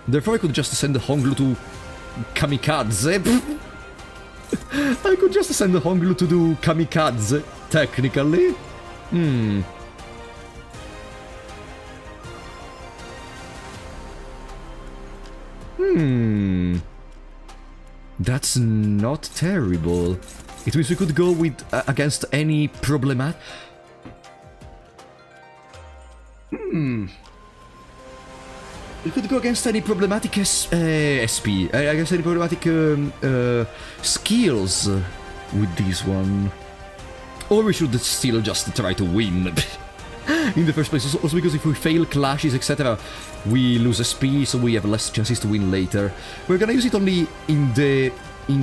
S1: Therefore I could just send Honglu to Kamikaze. I could just send Honglu to do Kamikaze, technically. That's not terrible. It means we could go with against any problematic... We could go against any problematic SP. I guess any problematic skills with this one. Or we should still just try to win. In the first place, also because if we fail clashes, etc., we lose SP, so we have less chances to win later. We're gonna use it only in the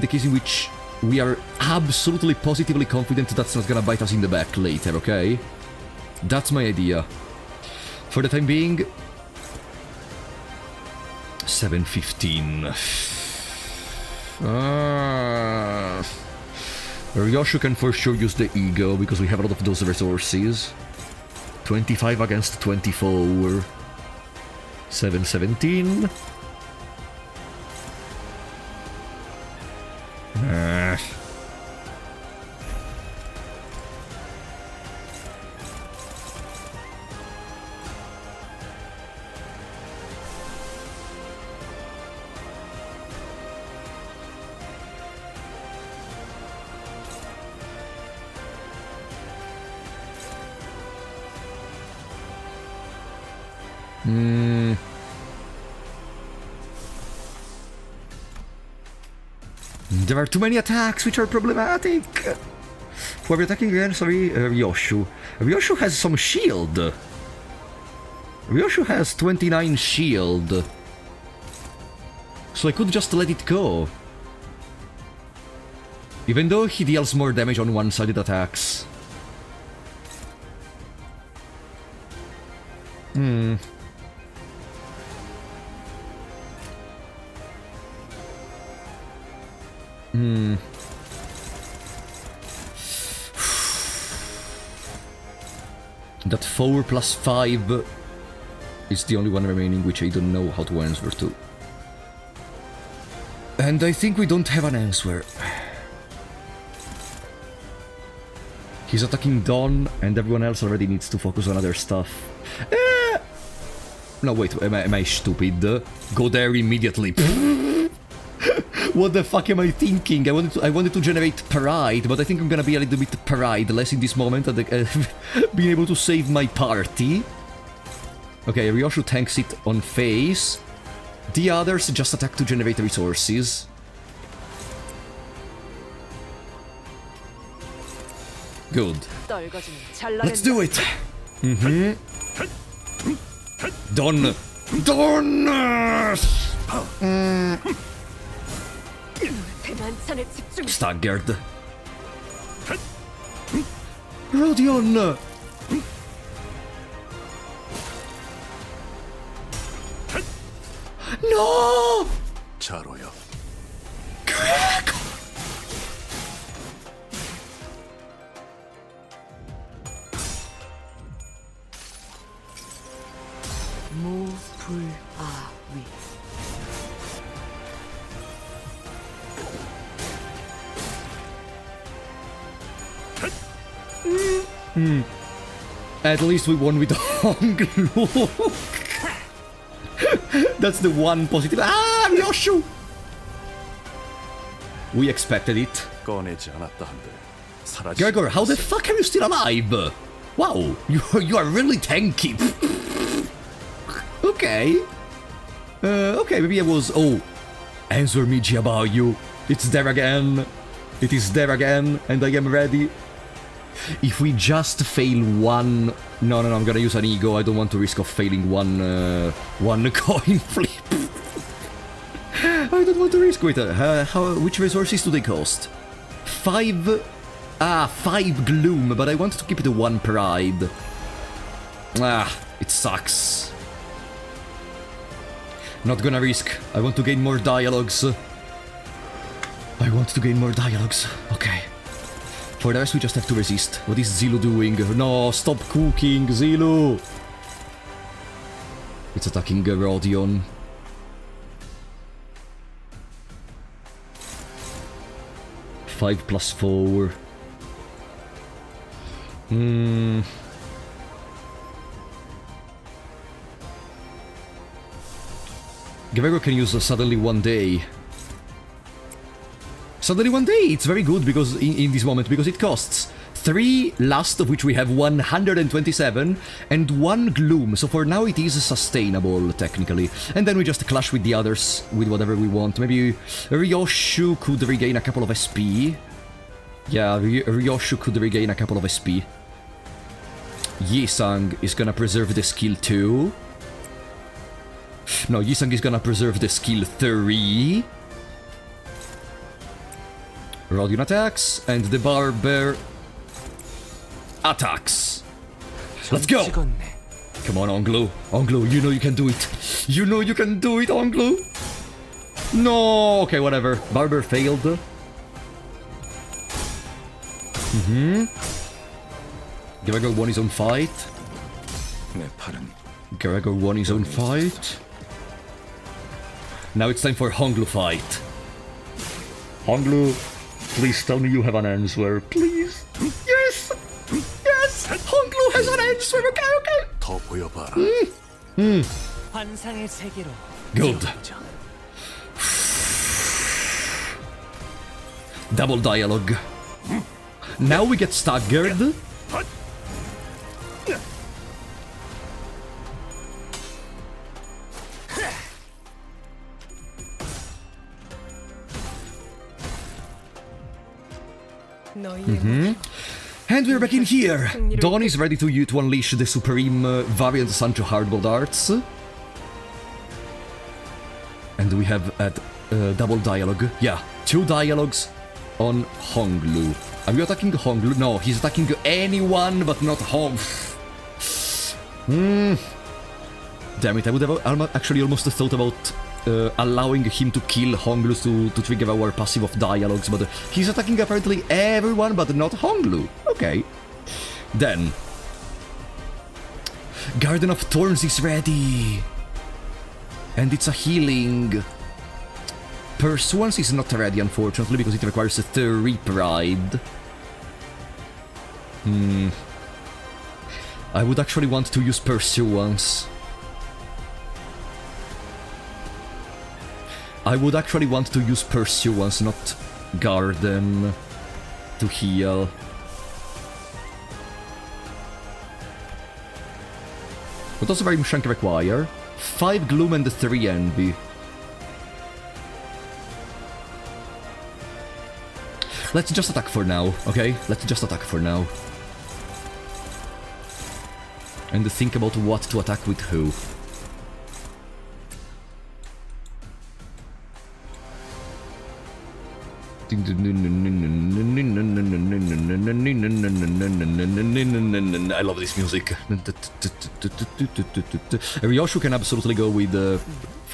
S1: case in which we are absolutely positively confident that's not gonna bite us in the back later, okay? That's my idea. For the time being... 715. Ryoshu can for sure use the ego, because we have a lot of those resources. 25 against 24. 717. There are too many attacks which are problematic. Who are we attacking again? Sorry, Ryoshu. Ryoshu has some shield. Ryoshu has 29 shield. So I could just let it go. Even though he deals more damage on one-sided attacks. That 4 plus 5 is the only one remaining which I don't know how to answer to. And I think we don't have an answer. He's attacking Dawn, and everyone else already needs to focus on other stuff. No, wait, am I stupid? Go there immediately. What the fuck am I thinking? I wanted to generate Pride, but I think I'm gonna be a little bit Pride-less in this moment, being able to save my party. Okay, Ryoshu tanks it on face. The others just attack to generate resources. Good. Let's do it! Done! Done! Staggered. Rodion! No!
S17: 자로요.
S16: 무불아위.
S1: At least we won with Honglu. That's the one positive. Ah, Ryoshu! We expected it.
S17: 꺼내지 않았다 한들 사라지.
S1: Gregor, how the fuck are you still alive? Wow, you are really tanky. Okay. Okay, maybe I was... Oh, answer me, Jiabayu. It's there again. It is there again, and I am ready. If we just fail one... No, I'm gonna use an ego. I don't want to risk of failing one coin flip. I don't want to risk it. Which resources do they cost? 5... 5 gloom, but I want to keep it 1 pride. It sucks. Not gonna risk. I want to gain more dialogues. Okay. For the rest, we just have to resist. What is Zilu doing? No, stop cooking, Zilu! It's attacking Rodion. Five plus 4. Gavero can use suddenly one day. Suddenly one day, it's very good because in this moment, because it costs 3 lust, of which we have 127, and 1 gloom, so for now it is sustainable, technically. And then we just clash with the others, with whatever we want. Maybe Ryoshu could regain a couple of SP. Yeah, Ryoshu could regain a couple of SP. Yisang is gonna preserve the skill 2. No, Yisang is gonna preserve the skill 3. Rodion attacks, and the Barber attacks. Let's go! Come on, Onglu. Onglu, you know you can do it. You know you can do it, Onglu! No! Okay, whatever. Barber failed. Gregor won his own fight. Gregor won his own fight. Now it's time for Honglu fight. Honglu, please tell me you have an answer, please. Yes! Yes! Honglu has an answer, okay.
S17: 더 보여봐라.
S4: 환상의 세계로.
S1: Good. Double dialogue. Now we get staggered. And we're back in here. Dawn is ready to unleash the supreme variant Sancho Hardboiled Arts. And we have double dialogue. Yeah, 2 dialogues on Honglu. Are you attacking Honglu? No, he's attacking anyone but not Hong. Damn it, I would have actually almost thought about allowing him to kill Honglu to trigger our passive of dialogues, but he's attacking apparently everyone but not Honglu. Okay. Then Garden of Thorns is ready. And it's a healing. Pursuance is not ready, unfortunately, because it requires a 3 pride. I would actually want to use Pursuance. I would actually want to use Pursuance, not Garden, to heal. What does Varim Shank require? 5 Gloom and 3 Envy. Let's just attack for now, okay? Let's just attack for now. And think about what to attack with who. I love this music. Ryoshu can absolutely go with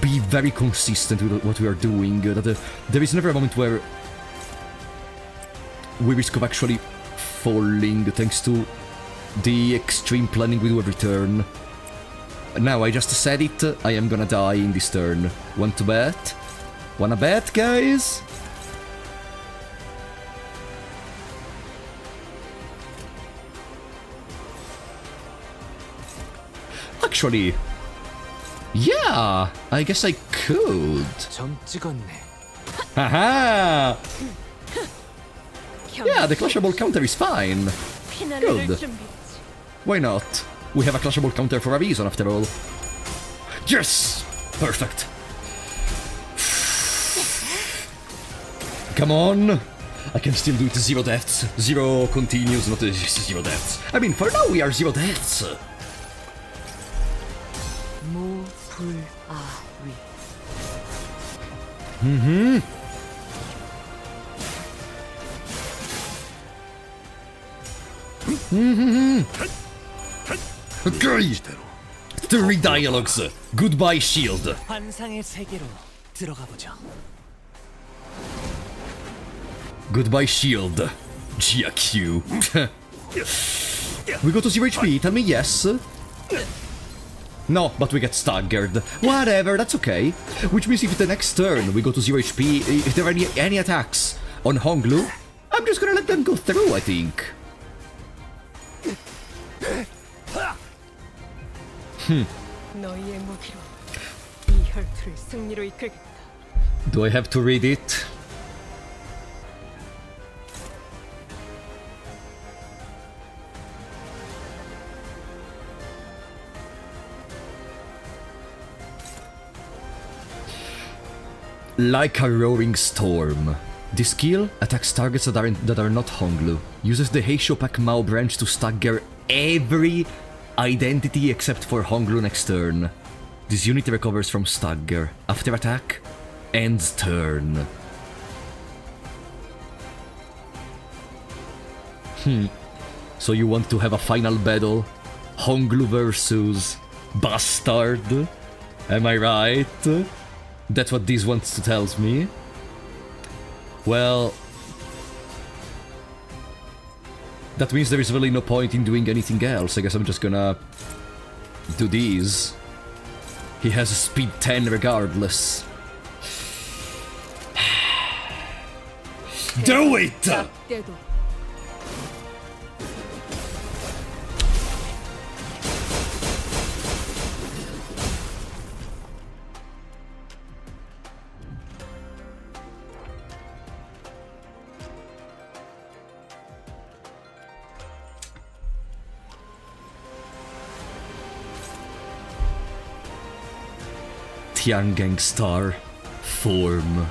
S1: be very consistent with what we are doing. That there is never a moment where we risk of actually falling thanks to the extreme planning we do every turn. Now, I just said it, I am gonna die in this turn. Want to bet? Wanna bet, guys? Actually, yeah, I guess I could. Haha! Yeah, the clashable counter is fine. Good. Why not? We have a clashable counter for a reason, after all. Yes! Perfect. Come on! I can still do it 0 deaths. 0 continues, not 0 deaths. I mean, for now we are 0 deaths. Mm-hmm. Okay. 3 dialogues. Goodbye, shield.
S4: 환상의 세계로 들어가 보죠.
S1: Goodbye, shield. GQ. We go to 0 HP. Tell me yes. No, but we get staggered. Whatever, that's okay. Which means if the next turn we go to 0 HP, if there are any attacks on Honglu, I'm just gonna let them go through, I think. Do I have to read it? Like a roaring storm. This skill attacks targets that are not Honglu. Uses the Heisho Pak Mao branch to stagger every identity except for Honglu next turn. This unit recovers from stagger. After attack, ends turn. So you want to have a final battle? Honglu versus Bastard? Am I right? That's what this wants to tell me. Well, that means there is really no point in doing anything else. I guess I'm just gonna do these. He has a speed 10 regardless. Do it! Tiangang Star form.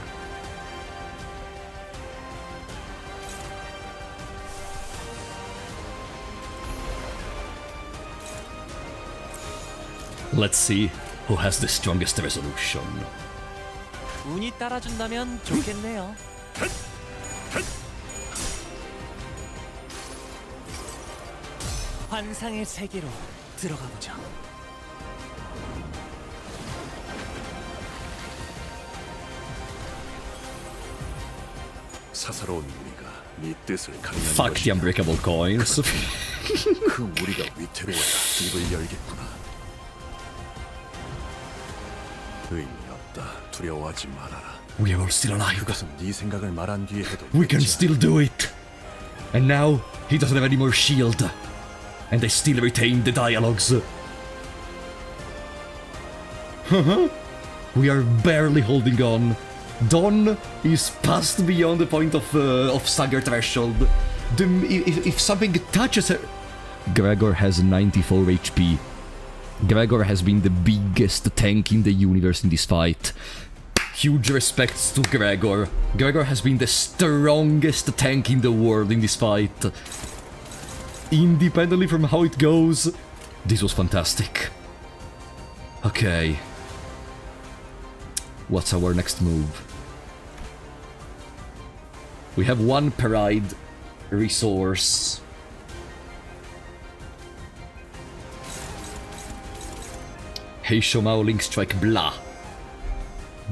S1: Let's see who has the strongest resolution.
S4: 운이 따라준다면 좋겠네요. 환상의 세계로 들어가 보죠.
S17: 사사로운 무리가 네 뜻을 가리는
S1: Fuck the unbreakable coins.
S17: 그 무리가 위태로워야 입을 열겠구나. 의미 없다. 두려워하지 말아라.
S1: We are all still alive.
S17: 그것은 네 생각을 말한 뒤에 해도
S1: We can still do it. And now he doesn't have any more shield. And they still retain the dialogues. We are barely holding on. Dawn is past beyond the point of stagger threshold. If something touches her... Gregor has 94 HP. Gregor has been the biggest tank in the universe in this fight. Huge respects to Gregor. Gregor has been the strongest tank in the world in this fight. Independently from how it goes, this was fantastic. Okay. What's our next move? We have one Pride resource. Heisho Mao Link Strike blah.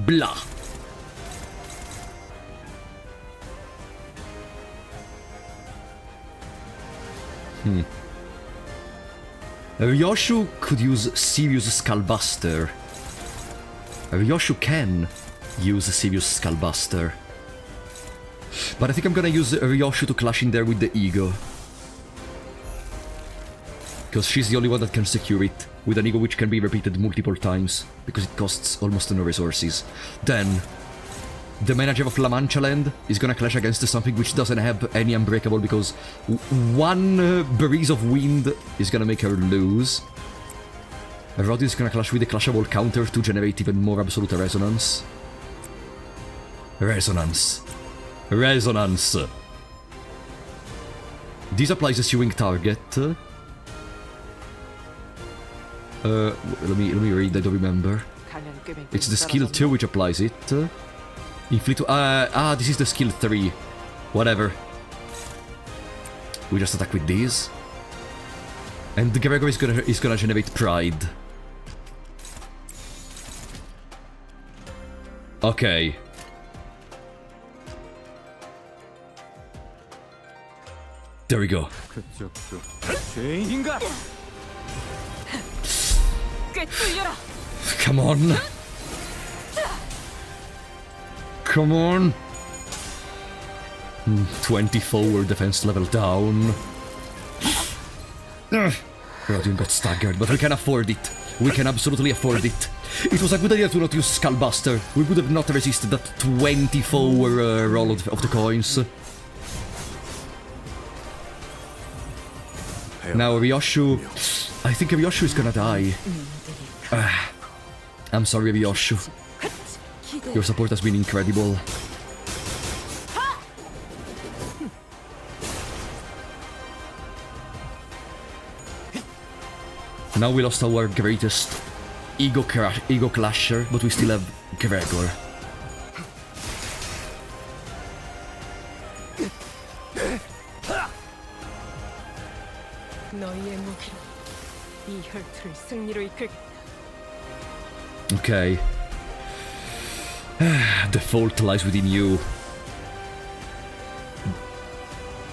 S1: Blah. Ryoshu could use Sirius Skullbuster. Ryoshu can use Sirius Skullbuster. But I think I'm gonna use Ryoshu to clash in there with the Ego. Because she's the only one that can secure it, with an Ego which can be repeated multiple times, because it costs almost no resources. Then, the manager of La Mancha Land is gonna clash against something which doesn't have any Unbreakable, because one breeze of wind is gonna make her lose. Rod is gonna clash with the clashable counter to generate even more Absolute Resonance. Resonance. Resonance. This applies a Sewing Target. Let me read, I don't remember. It's the skill 2 which applies it. Inflict... this is the skill 3. Whatever. We just attack with these. And Gregor is gonna generate Pride. Okay. There we go. Come on. Come on. 20 forward defense level down. Rodion got staggered, but we can afford it. We can absolutely afford it. It was a good idea to not use Skullbuster. We would have not resisted that 20 forward roll of the coins. Now Ryoshu... I think Ryoshu is gonna die. I'm sorry, Ryoshu. Your support has been incredible. Now we lost our greatest ego clasher, but we still have Gregor. Okay. The fault lies within you.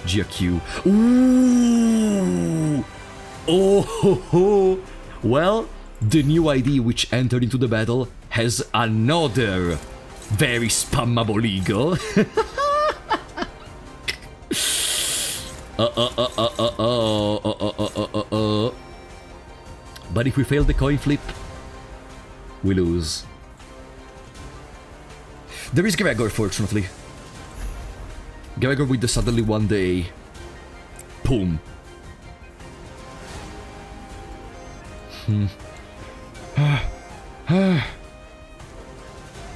S1: GQ. Ooh! Oh ho ho! Well, the new ID which entered into the battle has another very spammable ego. But if we fail the coin flip, we lose. There is Gregor, fortunately. Gregor with the suddenly one day. Boom.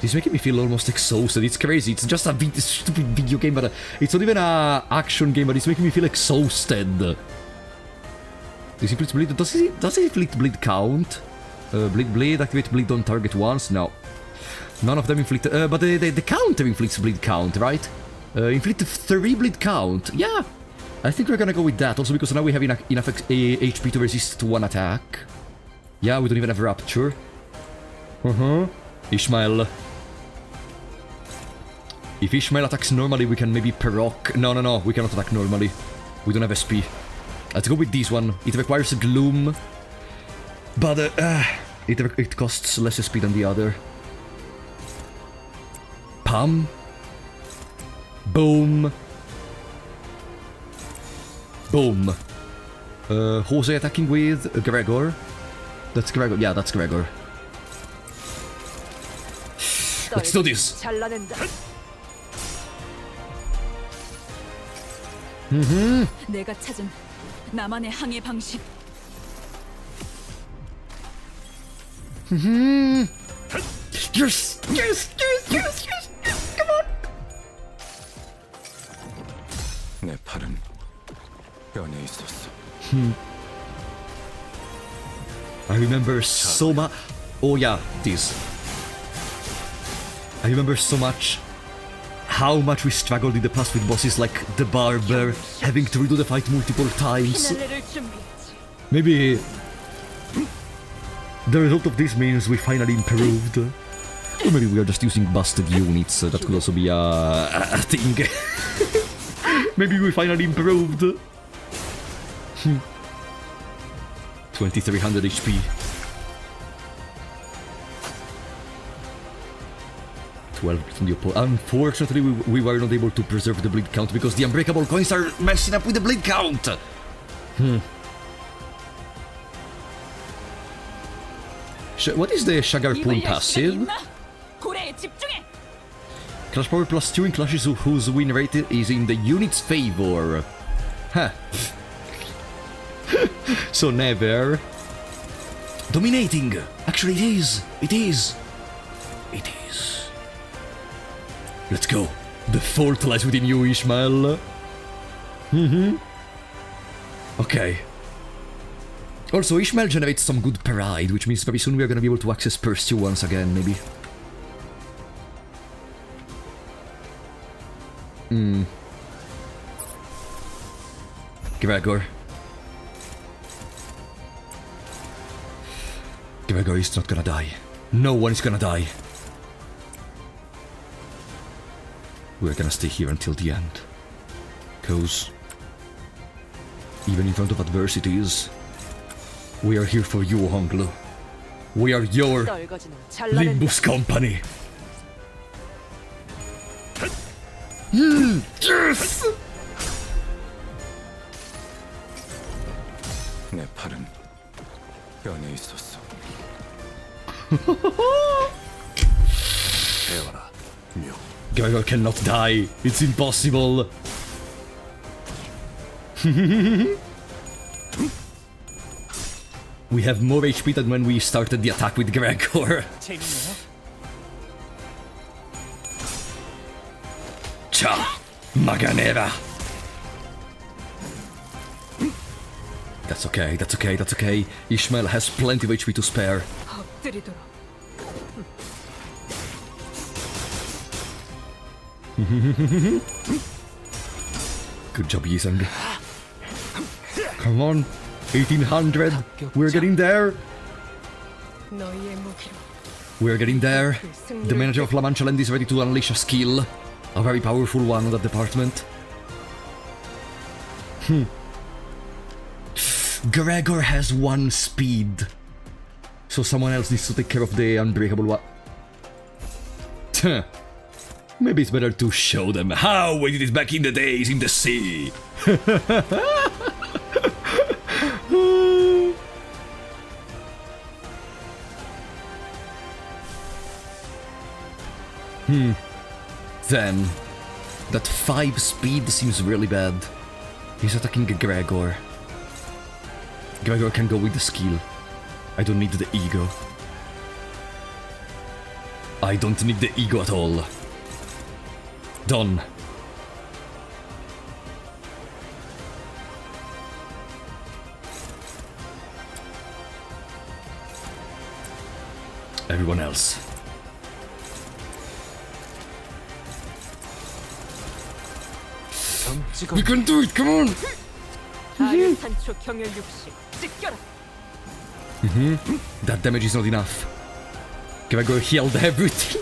S1: It's making me feel almost exhausted. It's crazy. It's just a stupid video game, but it's not even a action game, but it's making me feel exhausted. Does it bleed? Does it inflict bleed count? Bleed, activate bleed on target once? No. None of them inflict... but the counter inflicts bleed count, right? Inflict 3 bleed count. Yeah. I think we're gonna go with that, also because now we have enough HP to resist 1 attack. Yeah, we don't even have Rapture. Ishmael. If Ishmael attacks normally, we can maybe proc... No, we cannot attack normally. We don't have SP. Let's go with this one. It requires Gloom. But it costs less SP than the other. Pam. Boom. Boom. Jose attacking with Gregor. That's Gregor. Yeah, that's Gregor. Let's do this.
S12: 내가 찾은 나만의 항해 방식.
S1: Yes! Come on!
S6: 내 팔은 뼈에 있었어.
S1: I remember so much. Oh yeah, this. I remember so much how much we struggled in the past with bosses like the Barber, having to redo the fight multiple times. Maybe the result of this means we finally improved. Or maybe we are just using busted units. That could also be a thing. Maybe we finally improved. 2300 HP. 12 from the opponent. Unfortunately, we were not able to preserve the bleed count because the unbreakable coins are messing up with the bleed count. What is the Shagarpoon passive? Clash power +2 in clashes whose win rate is in the unit's favor. Huh. So never. Dominating! Actually, it is! It is! It is. Let's go. The fault lies within you, Ishmael. Okay. Also, Ishmael generates some good pride, which means very soon we are gonna be able to access Pursue once again, maybe. Gregor. Gregor is not gonna die. No one is gonna die. We're gonna stay here until the end. Cause even in front of adversities, we are here for you, Honglu. We are your Limbus company. Yes!
S6: 내 팔은 뼈에 있었어.
S17: 배워라, 묘.
S1: Gregor cannot die. It's impossible. We have more HP than when we started the attack with Gregor. Cha! Maganera! That's okay, that's okay, that's okay. Ishmael has plenty of HP to spare. Good job, Yisung. Come on, 1800. We're getting there. We're getting there. The manager of La Mancha Land is ready to unleash a skill. A very powerful one in that department. Gregor has 1 speed. So someone else needs to take care of the unbreakable one. Maybe it's better to show them how we did it back in the days in the sea. Then, that 5 speed seems really bad. He's attacking Gregor. Gregor can go with the skill. I don't need the ego. I don't need the ego at all. Done. Everyone else. We can do it, come on! That damage is not enough. Gregor healed everything.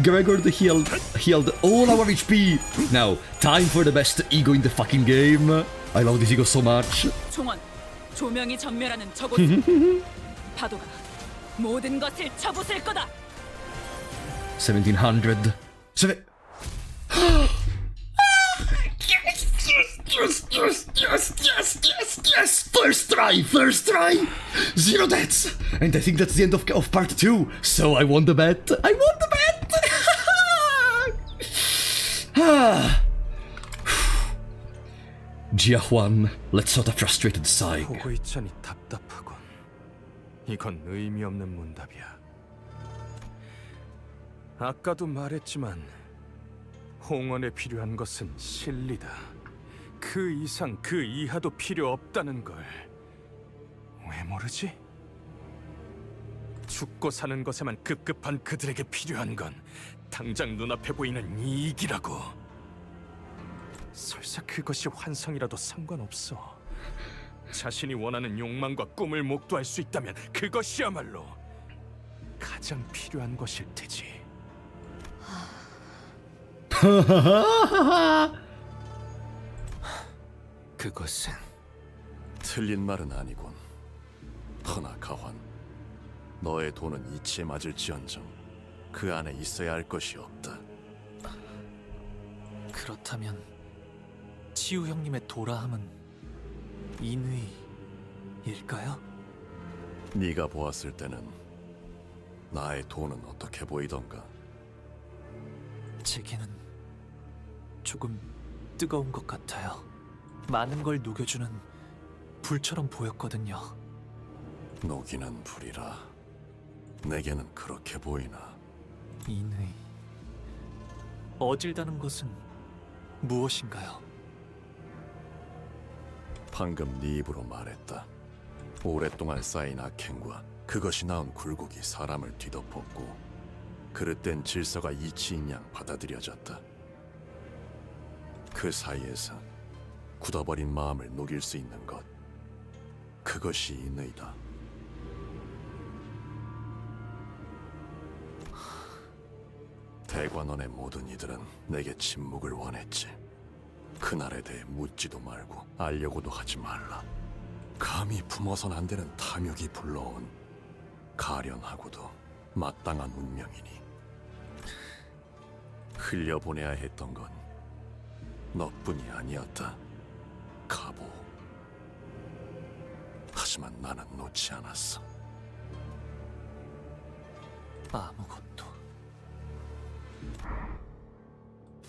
S1: Gregor healed all our HP. Now, time for the best ego in the fucking game. I love this ego so much.
S12: 총원, 조명이 전멸하는 저곳. 파도가 모든 것을 쳐부술 거다.
S1: 1700. Yes! First try! 0 deaths! And I think that's the end of part 2, so I won the bet! Jiahuan lets out a frustrated sigh.
S3: 보고 있자니 답답하군. 이건 의미 없는 문답이야. 아까도 말했지만 홍원에 필요한 것은 실리다. 그 이상 그 이하도 필요 없다는 걸 왜 모르지? 죽고 사는 것에만 급급한 그들에게 필요한 건 당장 눈앞에 보이는 이익이라고. 설사 그것이 환상이라도 상관없어. 자신이 원하는 욕망과 꿈을 목도할 수 있다면 그것이야말로 가장 필요한 것일 테지.
S17: 그것은 틀린 말은 아니군. 허나 가환, 너의 돈은 이치에 맞을지언정 그 안에 있어야 할 것이 없다.
S13: 그렇다면 치우 형님의 도라함은 인의일까요?
S17: 네가 보았을 때는 나의 돈은 어떻게 보이던가?
S13: 제게는 조금 뜨거운 것 같아요. 많은 걸 녹여주는 불처럼 보였거든요.
S17: 녹이는 불이라 내게는 그렇게 보이나?
S13: 인의. 어질다는 것은 무엇인가요?
S17: 방금 네 입으로 말했다. 오랫동안 쌓인 악행과 그것이 낳은 굴곡이 사람을 뒤덮었고 그릇된 질서가 이치인 양 받아들여졌다. 그 사이에서 굳어버린 마음을 녹일 수 있는 것, 그것이 인의다. 대관원의 모든 이들은 내게 침묵을 원했지. 그날에 대해 묻지도 말고 알려고도 하지 말라. 감히 품어선 안 되는 탐욕이 불러온 가련하고도 마땅한 운명이니 흘려보내야 했던 건 너뿐이 아니었다, 가보. 하지만 나는 놓지 않았어.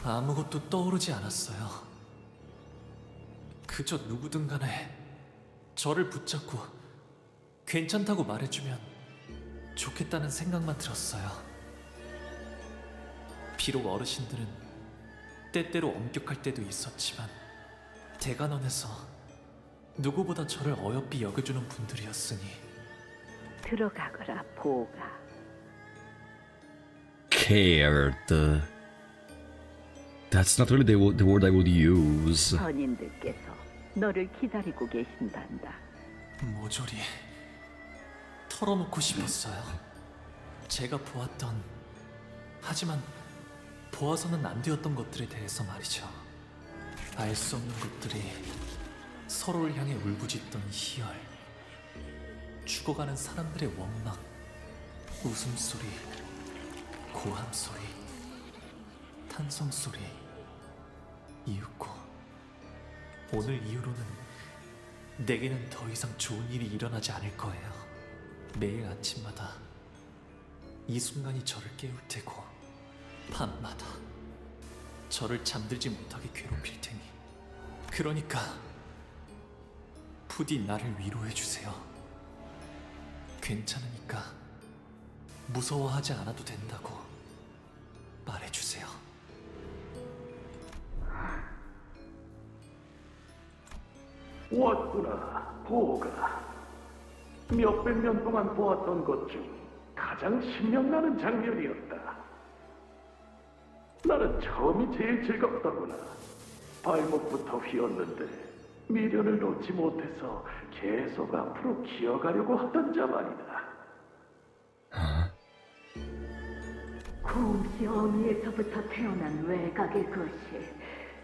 S13: 아무것도 떠오르지 않았어요. 그저 누구든 간에 저를 붙잡고 괜찮다고 말해주면 좋겠다는 생각만 들었어요. 비록 어르신들은 때때로 엄격할 때도 있었지만 대관원에서 누구보다 저를 어여삐 여겨주는 분들이었으니.
S15: 들어가거라, 보가.
S1: Cared. That's not really the word I would use.
S15: 선인들께서 너를 기다리고 계신단다.
S13: 모조리 털어놓고 싶었어요. 제가 보았던, 하지만 보아서는 안 되었던 것들에 대해서 말이죠. 알 수 없는 것들이 서로를 향해 울부짖던 희열, 죽어가는 사람들의 원망, 웃음소리, 고함소리, 탄성소리, 이윽고 오늘 이후로는 내게는 더 이상 좋은 일이 일어나지 않을 거예요. 매일 아침마다 이 순간이 저를 깨울 테고 밤마다 저를 잠들지 못하게 괴롭힐 테니, 그러니까 부디 나를 위로해 주세요. 괜찮으니까 무서워하지 않아도 된다고 말해주세요.
S14: 왔구나, 보가. 몇백 년 동안 보았던 것 중 가장 신명나는 장면이었다. 나는 처음이 제일 즐겁더구나. 발목부터 휘었는데 미련을 놓지 못해서 계속 앞으로 기어가려고 하던 자 말이다.
S15: 곰씨 어미에서부터 태어난 외곽의 것이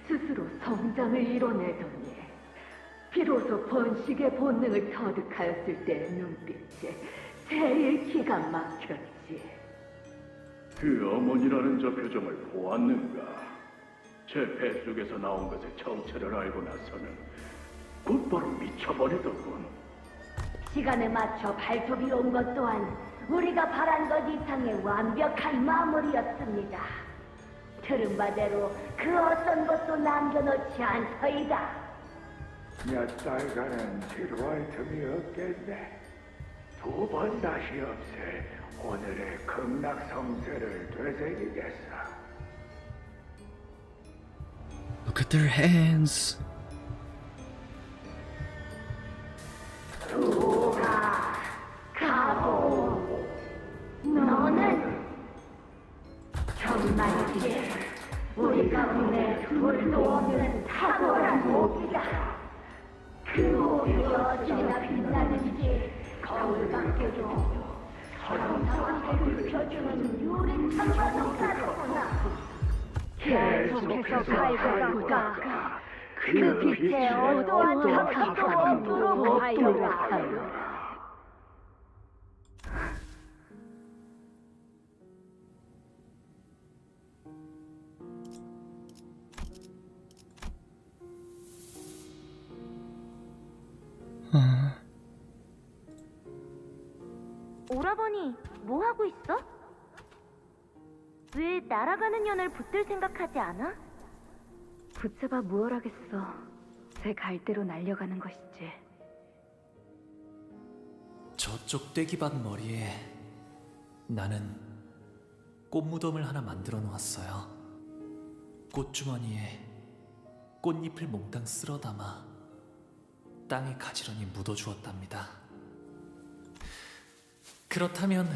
S15: 스스로 성장을 이뤄내더니 비로소 번식의 본능을 터득하였을 때의 눈빛에 제일 기가 막혔지.
S14: 그 어머니라는 저 표정을 보았는가? 제 뱃속에서 나온 것의 정체를 알고 나서는 곧바로 미쳐버리더군.
S10: 시간에 맞춰 발톱이 온 것 또한 우리가 바란 것 이상의 완벽한 마무리였습니다. 들은 바대로 그 어떤 것도 남겨놓지 않더이다.
S5: 몇 달간은 지루할 틈이 없겠네. 두 번 다시 없애 오늘의 극락성세를 되새기겠어.
S1: Look at their hands.
S10: 두가 가보. 너는 정말이지 우리 가문에 둘도 없는 탁월한 목이다. 그 목이 어찌나 빛나는지 거울 밖에도 계속해서 갈고가 그 빛의 어떠한 작품도 없도록 하여라. 오라버니, 뭐 하고 있어? 왜 날아가는 연을 붙들 생각하지 않아?
S15: 붙잡아 무얼 하겠어. 제 갈대로 날려가는 것이지.
S13: 저쪽 떼기밭 머리에 나는 꽃무덤을 하나 만들어 놓았어요. 꽃주머니에 꽃잎을 몽땅 쓸어 담아 땅에 가지런히 묻어주었답니다. 그렇다면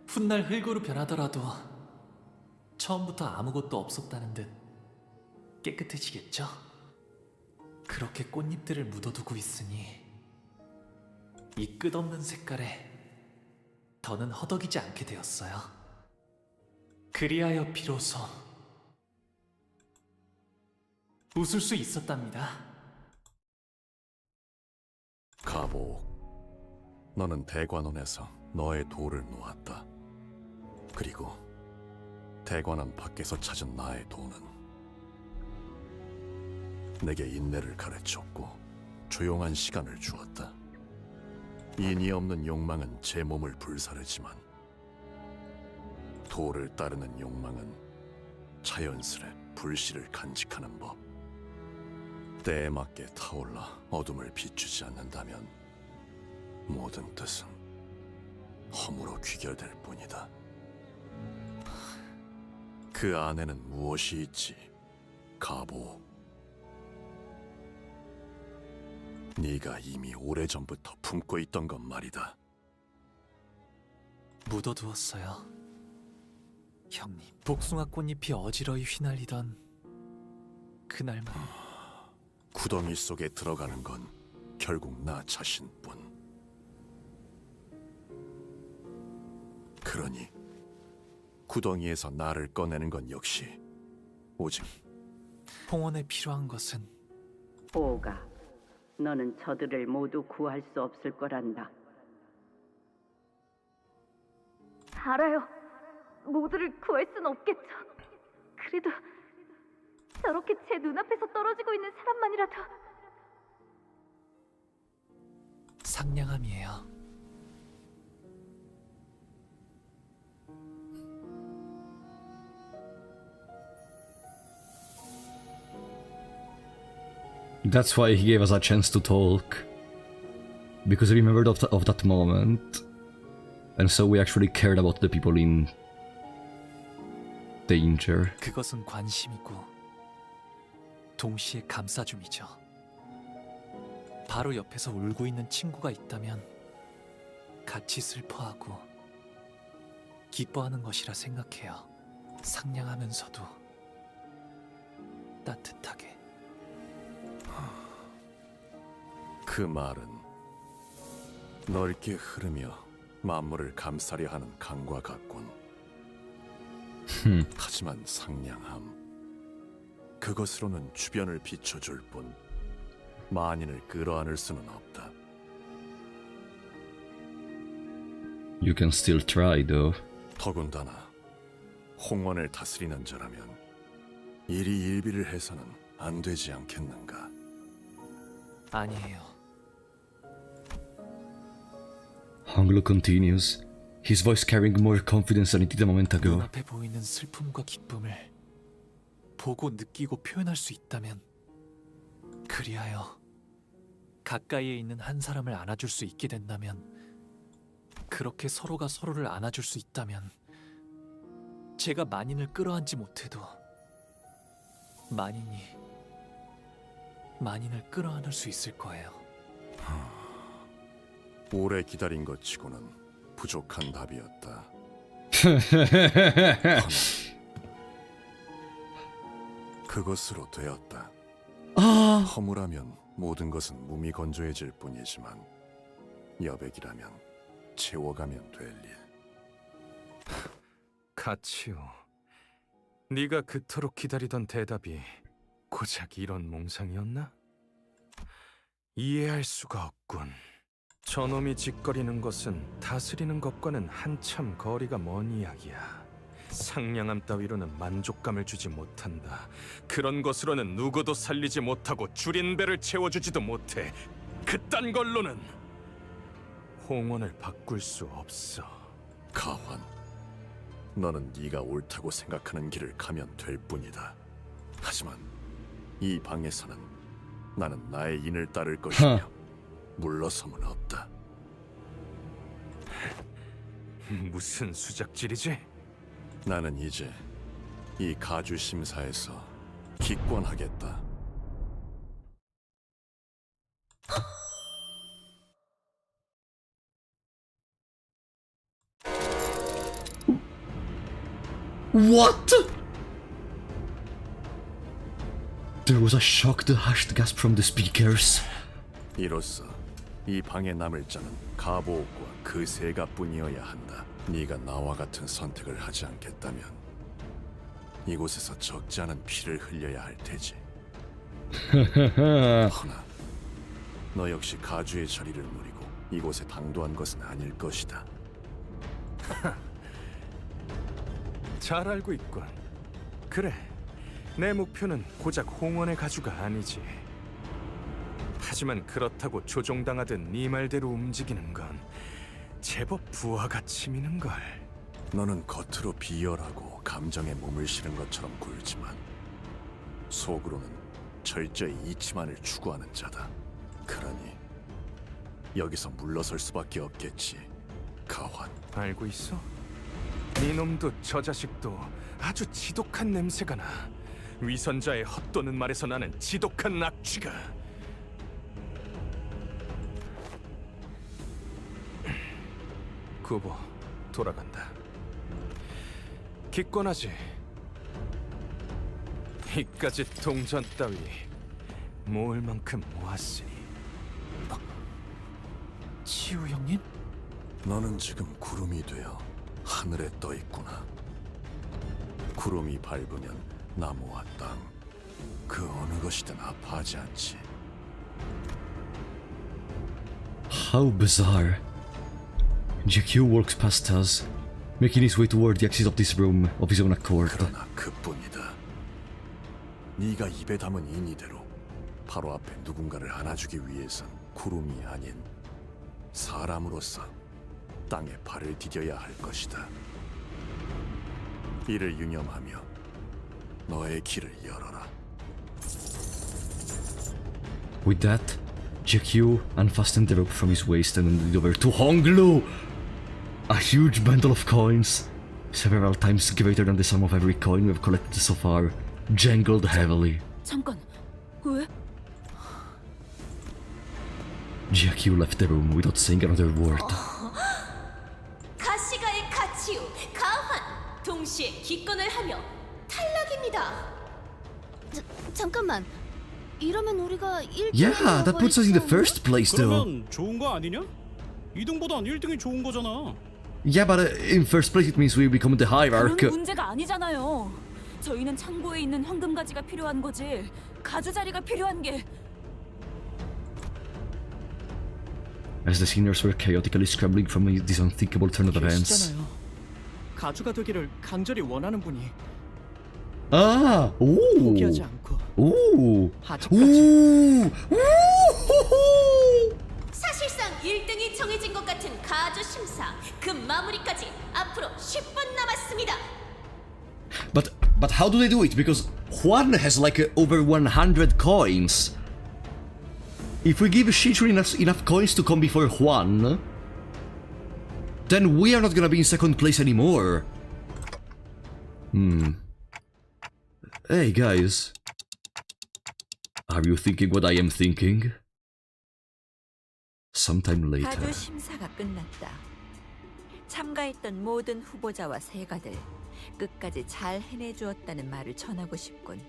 S13: 훗날 흙으로 변하더라도 처음부터 아무것도 없었다는 듯 깨끗해지겠죠? 그렇게 꽃잎들을 묻어두고 있으니 이 끝없는 색깔에 더는 허덕이지 않게 되었어요. 그리하여 비로소 웃을 수 있었답니다.
S17: 가보, 너는 대관원에서 너의 돌을 놓았다. 그리고 대관원 밖에서 찾은 나의 돌은 내게 인내를 가르쳤고 조용한 시간을 주었다. 인이 없는 욕망은 제 몸을 불사르지만 돌을 따르는 욕망은 자연스레 불씨를 간직하는 법. 때에 맞게 타올라 어둠을 비추지 않는다면 모든 뜻은 허무로 귀결될 뿐이다. 그 안에는 무엇이 있지, 가보? 네가 이미 오래전부터 품고 있던 것 말이다.
S13: 묻어두었어요. 형님, 복숭아 꽃잎이 어지러이 휘날리던 그날만
S17: 구덩이 속에 들어가는 건 결국 나 자신뿐. 그러니 구덩이에서 나를 꺼내는 건 역시 오직
S13: 봉헌에 필요한 것은
S11: 오가, 너는 저들을 모두 구할 수 없을 거란다.
S10: 알아요. 모두를 구할 순 없겠죠. 그래도 저렇게 제 눈앞에서 떨어지고 있는 사람만이라도.
S13: 상냥함이에요.
S1: That's why he gave us a chance to talk. Because he remembered of that moment. And so we actually cared about the people in danger.
S13: 그것은 관심이고 동시에 감싸줌이죠. 바로 옆에서 울고 있는 친구가 있다면 같이 슬퍼하고 기뻐하는 것이라 생각해요. 상냥하면서도 따뜻하게.
S17: 그 말은 넓게 흐르며 만물을 감싸려 하는 강과 같군. 하지만 상냥함, 그것으로는 주변을 비춰줄 뿐 만인을 끌어안을 수는 없다.
S1: You can still try though.
S17: 더군다나 홍원을 다스리는 자라면 일이 일비를 해서는 안 되지 않겠는가?
S13: 아니에요.
S1: Honglu continues, his voice carrying more confidence than it did a moment ago.
S13: 눈앞에 보이는 슬픔과 기쁨을 보고 느끼고 표현할 수 있다면, 그리하여 가까이에 있는 한 사람을 안아줄 수 있게 된다면, 그렇게 서로가 서로를 안아줄 수 있다면, 제가 만인을 끌어안지 못해도 만인을 끌어안을 수 있을 거예요.
S17: 오래 기다린 것 치고는 부족한 답이었다. 그것으로 되었다. 허무라면 모든 것은 무미건조해질 뿐이지만 여백이라면 채워가면 될 일.
S3: 가치요. 네가 그토록 기다리던 대답이 고작 이런 몽상이었나? 이해할 수가 없군. 저놈이 짓거리는 것은 다스리는 것과는 한참 거리가 먼 이야기야. 상냥함 따위로는 만족감을 주지 못한다. 그런 것으로는 누구도 살리지 못하고 줄인 배를 채워주지도 못해. 그딴 걸로는 홍원을 바꿀 수 없어.
S17: 가환, 너는 네가 옳다고 생각하는 길을 가면 될 뿐이다. 하지만 이 방에서는 나는 나의 인을 따를 것이며 물러섬은 없다.
S3: 무슨 수작질이지?
S17: 나는 이제 이 가주 심사에서 기권하겠다.
S1: What? There was a shocked, hushed gasp from the speakers.
S17: 이로써 이 방에 남을 자는 가보옥과 그 세가뿐이어야 한다. 네가 나와 같은 선택을 하지 않겠다면 이곳에서 적지 않은 피를 흘려야 할 테지. 허나 너 역시 가주의 자리를 노리고 이곳에 당도한 것은 아닐 것이다.
S3: 잘 알고 있군. 그래, 내 목표는 고작 홍원의 가주가 아니지. 하지만 그렇다고 조종당하듯 네 말대로 움직이는 건 제법 부하가 치미는걸.
S17: 너는 겉으로 비열하고 감정에 몸을 실은 것처럼 굴지만 속으로는 철저히 이치만을 추구하는 자다. 그러니 여기서 물러설 수밖에 없겠지, 가환.
S3: 알고 있어? 네 놈도 저 자식도 아주 지독한 냄새가 나. 위선자의 헛도는 말에서 나는 지독한 악취가. 구보, 돌아간다. 기권하지. 이까지 동전 따위 모을 만큼 모았으니.
S13: 치우 형님?
S17: 너는 지금 구름이 되어 하늘에 떠 있구나. 구름이 밟으면 나무와 땅, 그 어느 것이든 아파하지 않지.
S1: How bizarre. GQ walks past us, making his way toward the exit of this room of his own accord.
S17: 그러나 그뿐이다. 네가 입에 담은 인이대로 바로 앞에 누군가를 안아주기 위해선 구름이 아닌 사람으로서 땅에 발을 디뎌야 할 것이다. 이를 유념하며 너의 길을 열어라.
S1: With that, GQ unfastened the rope from his waist and handed it over to Honglu. A huge bundle of coins, several times greater than the sum of every coin we've collected so far, jangled heavily.
S12: 잠깐, 왜?
S1: GQ left the room without saying another word.
S8: 가시가의 가치우, 가환 동시에 기권을 하며 탈락입니다.
S19: 잠깐만. 이러면 우리가 1등.
S1: Yeah, that puts us in the first place though.
S2: 그러면 좋은 거 아니냐? 2등보단 1등이 좋은 거잖아.
S1: Yeah, but in first place it means we become the hierarch.
S12: 그건 문제가 아니잖아요. 저희는 창고에 있는 황금가지가 필요한 거지. 가주 자리가 필요한 게.
S1: As the seniors were chaotically scrambling from this unthinkable turn of events.
S18: 계시잖아요. 가주가 되기를 간절히 원하는 분이
S1: Ah, ooh,
S18: 포기하지 않고
S1: ooh,
S18: 아직까지.
S8: 사실상 1등이 정해진 것 같은 가주 심사, 그 마무리까지 앞으로 10분 남았습니다.
S1: But how do they do it? Because Juan has like over 100 coins. If we give Shichuri enough coins to come before Juan, then we are not gonna be in second place anymore. Hey guys, are you thinking what I am thinking? Sometime later.
S15: 가주 심사가 끝났다. 참가했던 모든 후보자와 세가들 끝까지 잘 해내주었다는 말을 전하고 싶군.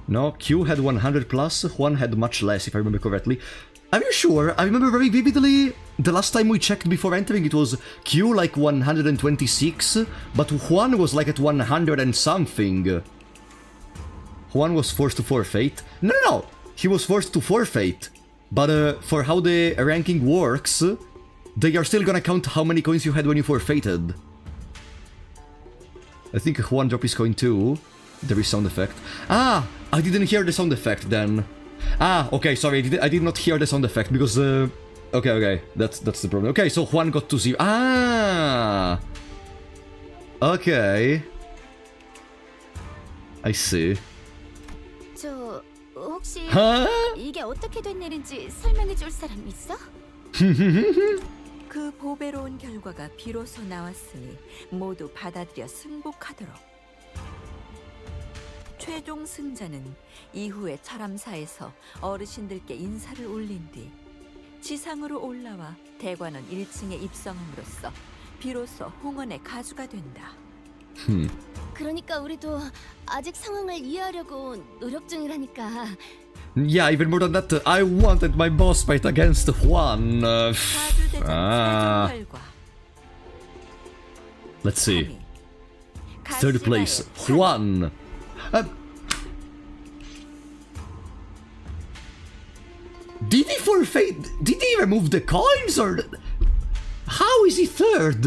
S1: No, Q had 100 plus, Juan had much less, if I remember correctly. Are you sure? I remember very vividly, the last time we checked before entering, it was Q like 126, but Juan was like at 100 and something. Juan was forced to forfeit. No, he was forced to forfeit. But for how the ranking works, they are still gonna count how many coins you had when you forfeited. I think Juan dropped his coin too. There is sound effect. Ah! I didn't hear the sound effect then. Ah, okay, sorry, I did not hear the sound effect because... Okay, that's the problem. Okay, so Juan got to 0. Ah! Okay. I see.
S9: 저 혹시
S1: 하?
S9: 이게 어떻게 된 일인지 설명해 줄 사람 있어?
S15: 그 보배로운 결과가 비로소 나왔으니 모두 받아들여 승복하도록. 최종 승자는 이후에 철암사에서 어르신들께 인사를 올린 뒤 지상으로 올라와 대관원 1층에 입성함으로써 비로소 홍원의 가주가 된다.
S9: 그러니까 우리도 아직 상황을 이해하려고 노력 중이라니까.
S1: Yeah, even more than that, I wanted my boss fight against Juan. Let's see. Third place, Juan. Did he forfeit? Did he remove the coins or... How is he third?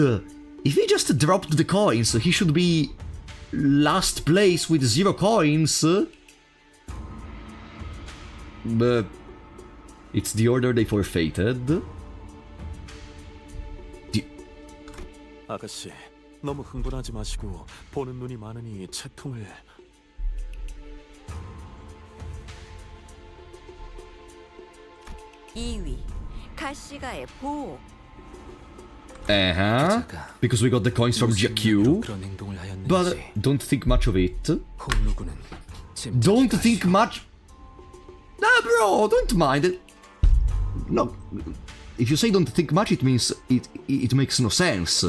S1: If he just dropped the coins, he should be last place with 0 coins. But it's the order they forfeited.
S13: 아가씨, 너무 흥분하지 마시고 보는 눈이 많으니 채통을...
S15: 2위, 가시가의 보호.
S1: Because we got the coins from GQ. But don't think much of it. Don't think much... Nah, bro, don't mind it. No, if you say don't think much, it means it makes no sense.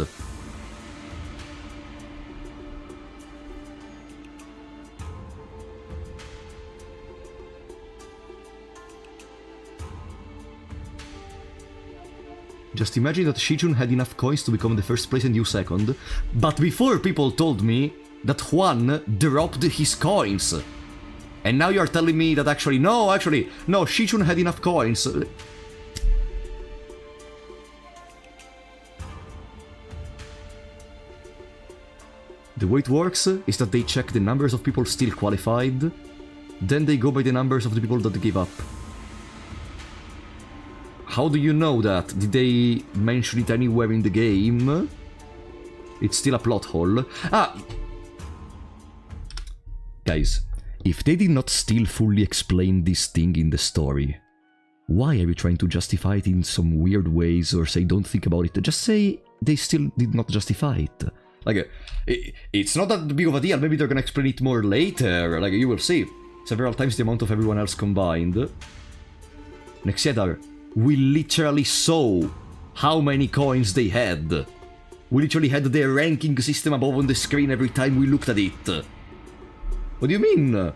S1: Just imagine that Shichun had enough coins to become the first place and you second, but before people told me that Juan dropped his coins. And now you're telling me that no, Shichun had enough coins. The way it works is that they check the numbers of people still qualified, then they go by the numbers of the people that give up. How do you know that? Did they mention it anywhere in the game? It's still a plot hole. Guys, if they did not still fully explain this thing in the story, why are you trying to justify it in some weird ways or say don't think about it? Just say they still did not justify it. Like, it's not that big of a deal. Maybe they're gonna explain it more later. Like, you will see. Several times the amount of everyone else combined. Nexiedar, we literally saw how many coins they had. We literally had their ranking system above on the screen every time we looked at it. What do you mean?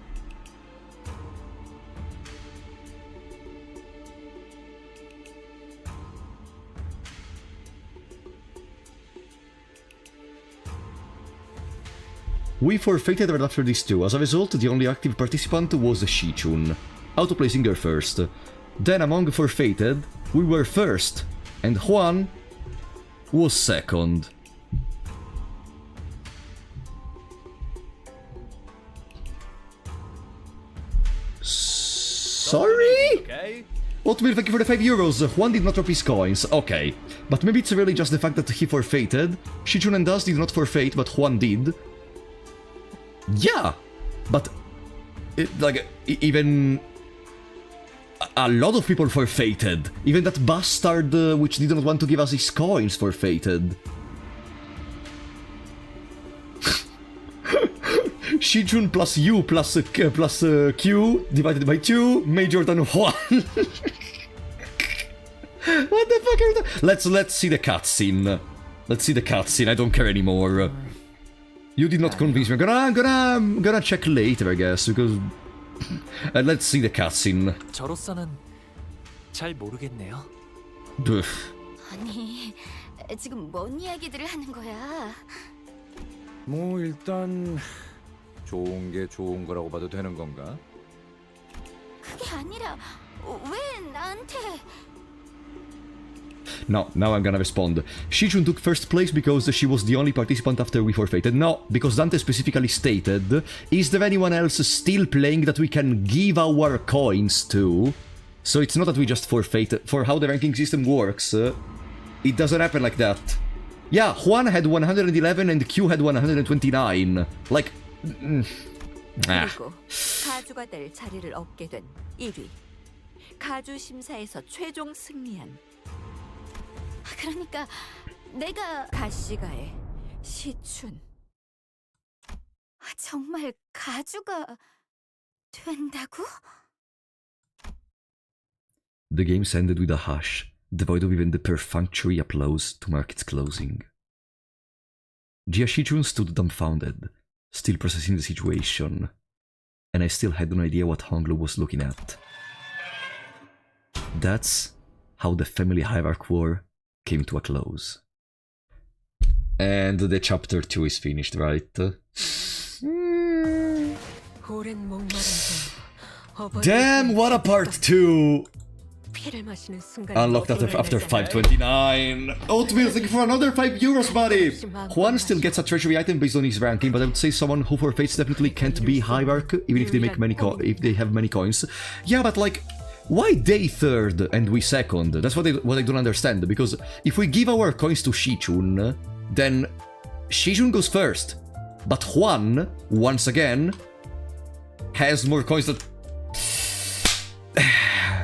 S1: We forfeited right after these two. As a result, the only active participant was Shichun, auto-placing her first. Then among forfeited, we were first, and Juan was second. Sorry?
S20: Okay.
S1: Oatmeal, thank you for the €5. Juan did not drop his coins. Okay. But maybe it's really just the fact that he forfeited. Shichun and us did not forfeit, but Juan did. Yeah! But... even... a lot of people forfeited. Even that bastard which didn't want to give us his coins forfeited. Shichun plus U plus Q divided by 2 major than 1. What the fuck are that? Let's see the cutscene. Let's see the cutscene. I don't care anymore. You did not convince me. I'm gonna check later, I guess, because Let's see the cutscene.
S13: 저로서는 잘 모르겠네요.
S19: 아니, 지금 뭔 이야기들을 하는 거야?
S6: 뭐 일단 좋은 게 좋은 거라고 봐도 되는 건가?
S19: 그게 아니라 왜 나한테?
S1: No, now I'm gonna respond. Shijun took first place because she was the only participant after we forfeited. No, because Dante specifically stated, is there anyone else still playing that we can give our coins to? So it's not that we just forfeit. For how the ranking system works, it doesn't happen like that. Yeah, Juan had 111 and Q had 129. Like...
S15: 그리고 가주가 될 자리를 얻게 된 1위. 가주 심사에서 최종 승리한
S19: 그러니까 내가
S15: 가시가의 시춘.
S19: 정말 가주가 된다고?
S1: The games ended with a hush, devoid of even the perfunctory applause to mark its closing. Jia Shichun stood dumbfounded, still processing the situation, and I still had no idea what Honglu was looking at. That's how the family hierarchy war came to a close. And the chapter 2 is finished, right? Damn, what a part 2! Unlocked after 529. Oatmeal, thank you for another €5, buddy! Juan still gets a treasury item based on his ranking, but I would say someone who forfeits definitely can't be hierarch, even if they make if they have many coins. Yeah, but like, why they third and we second? That's what I don't understand, because if we give our coins to Shichun, then Shichun goes first. But Juan, once again, has more coins than...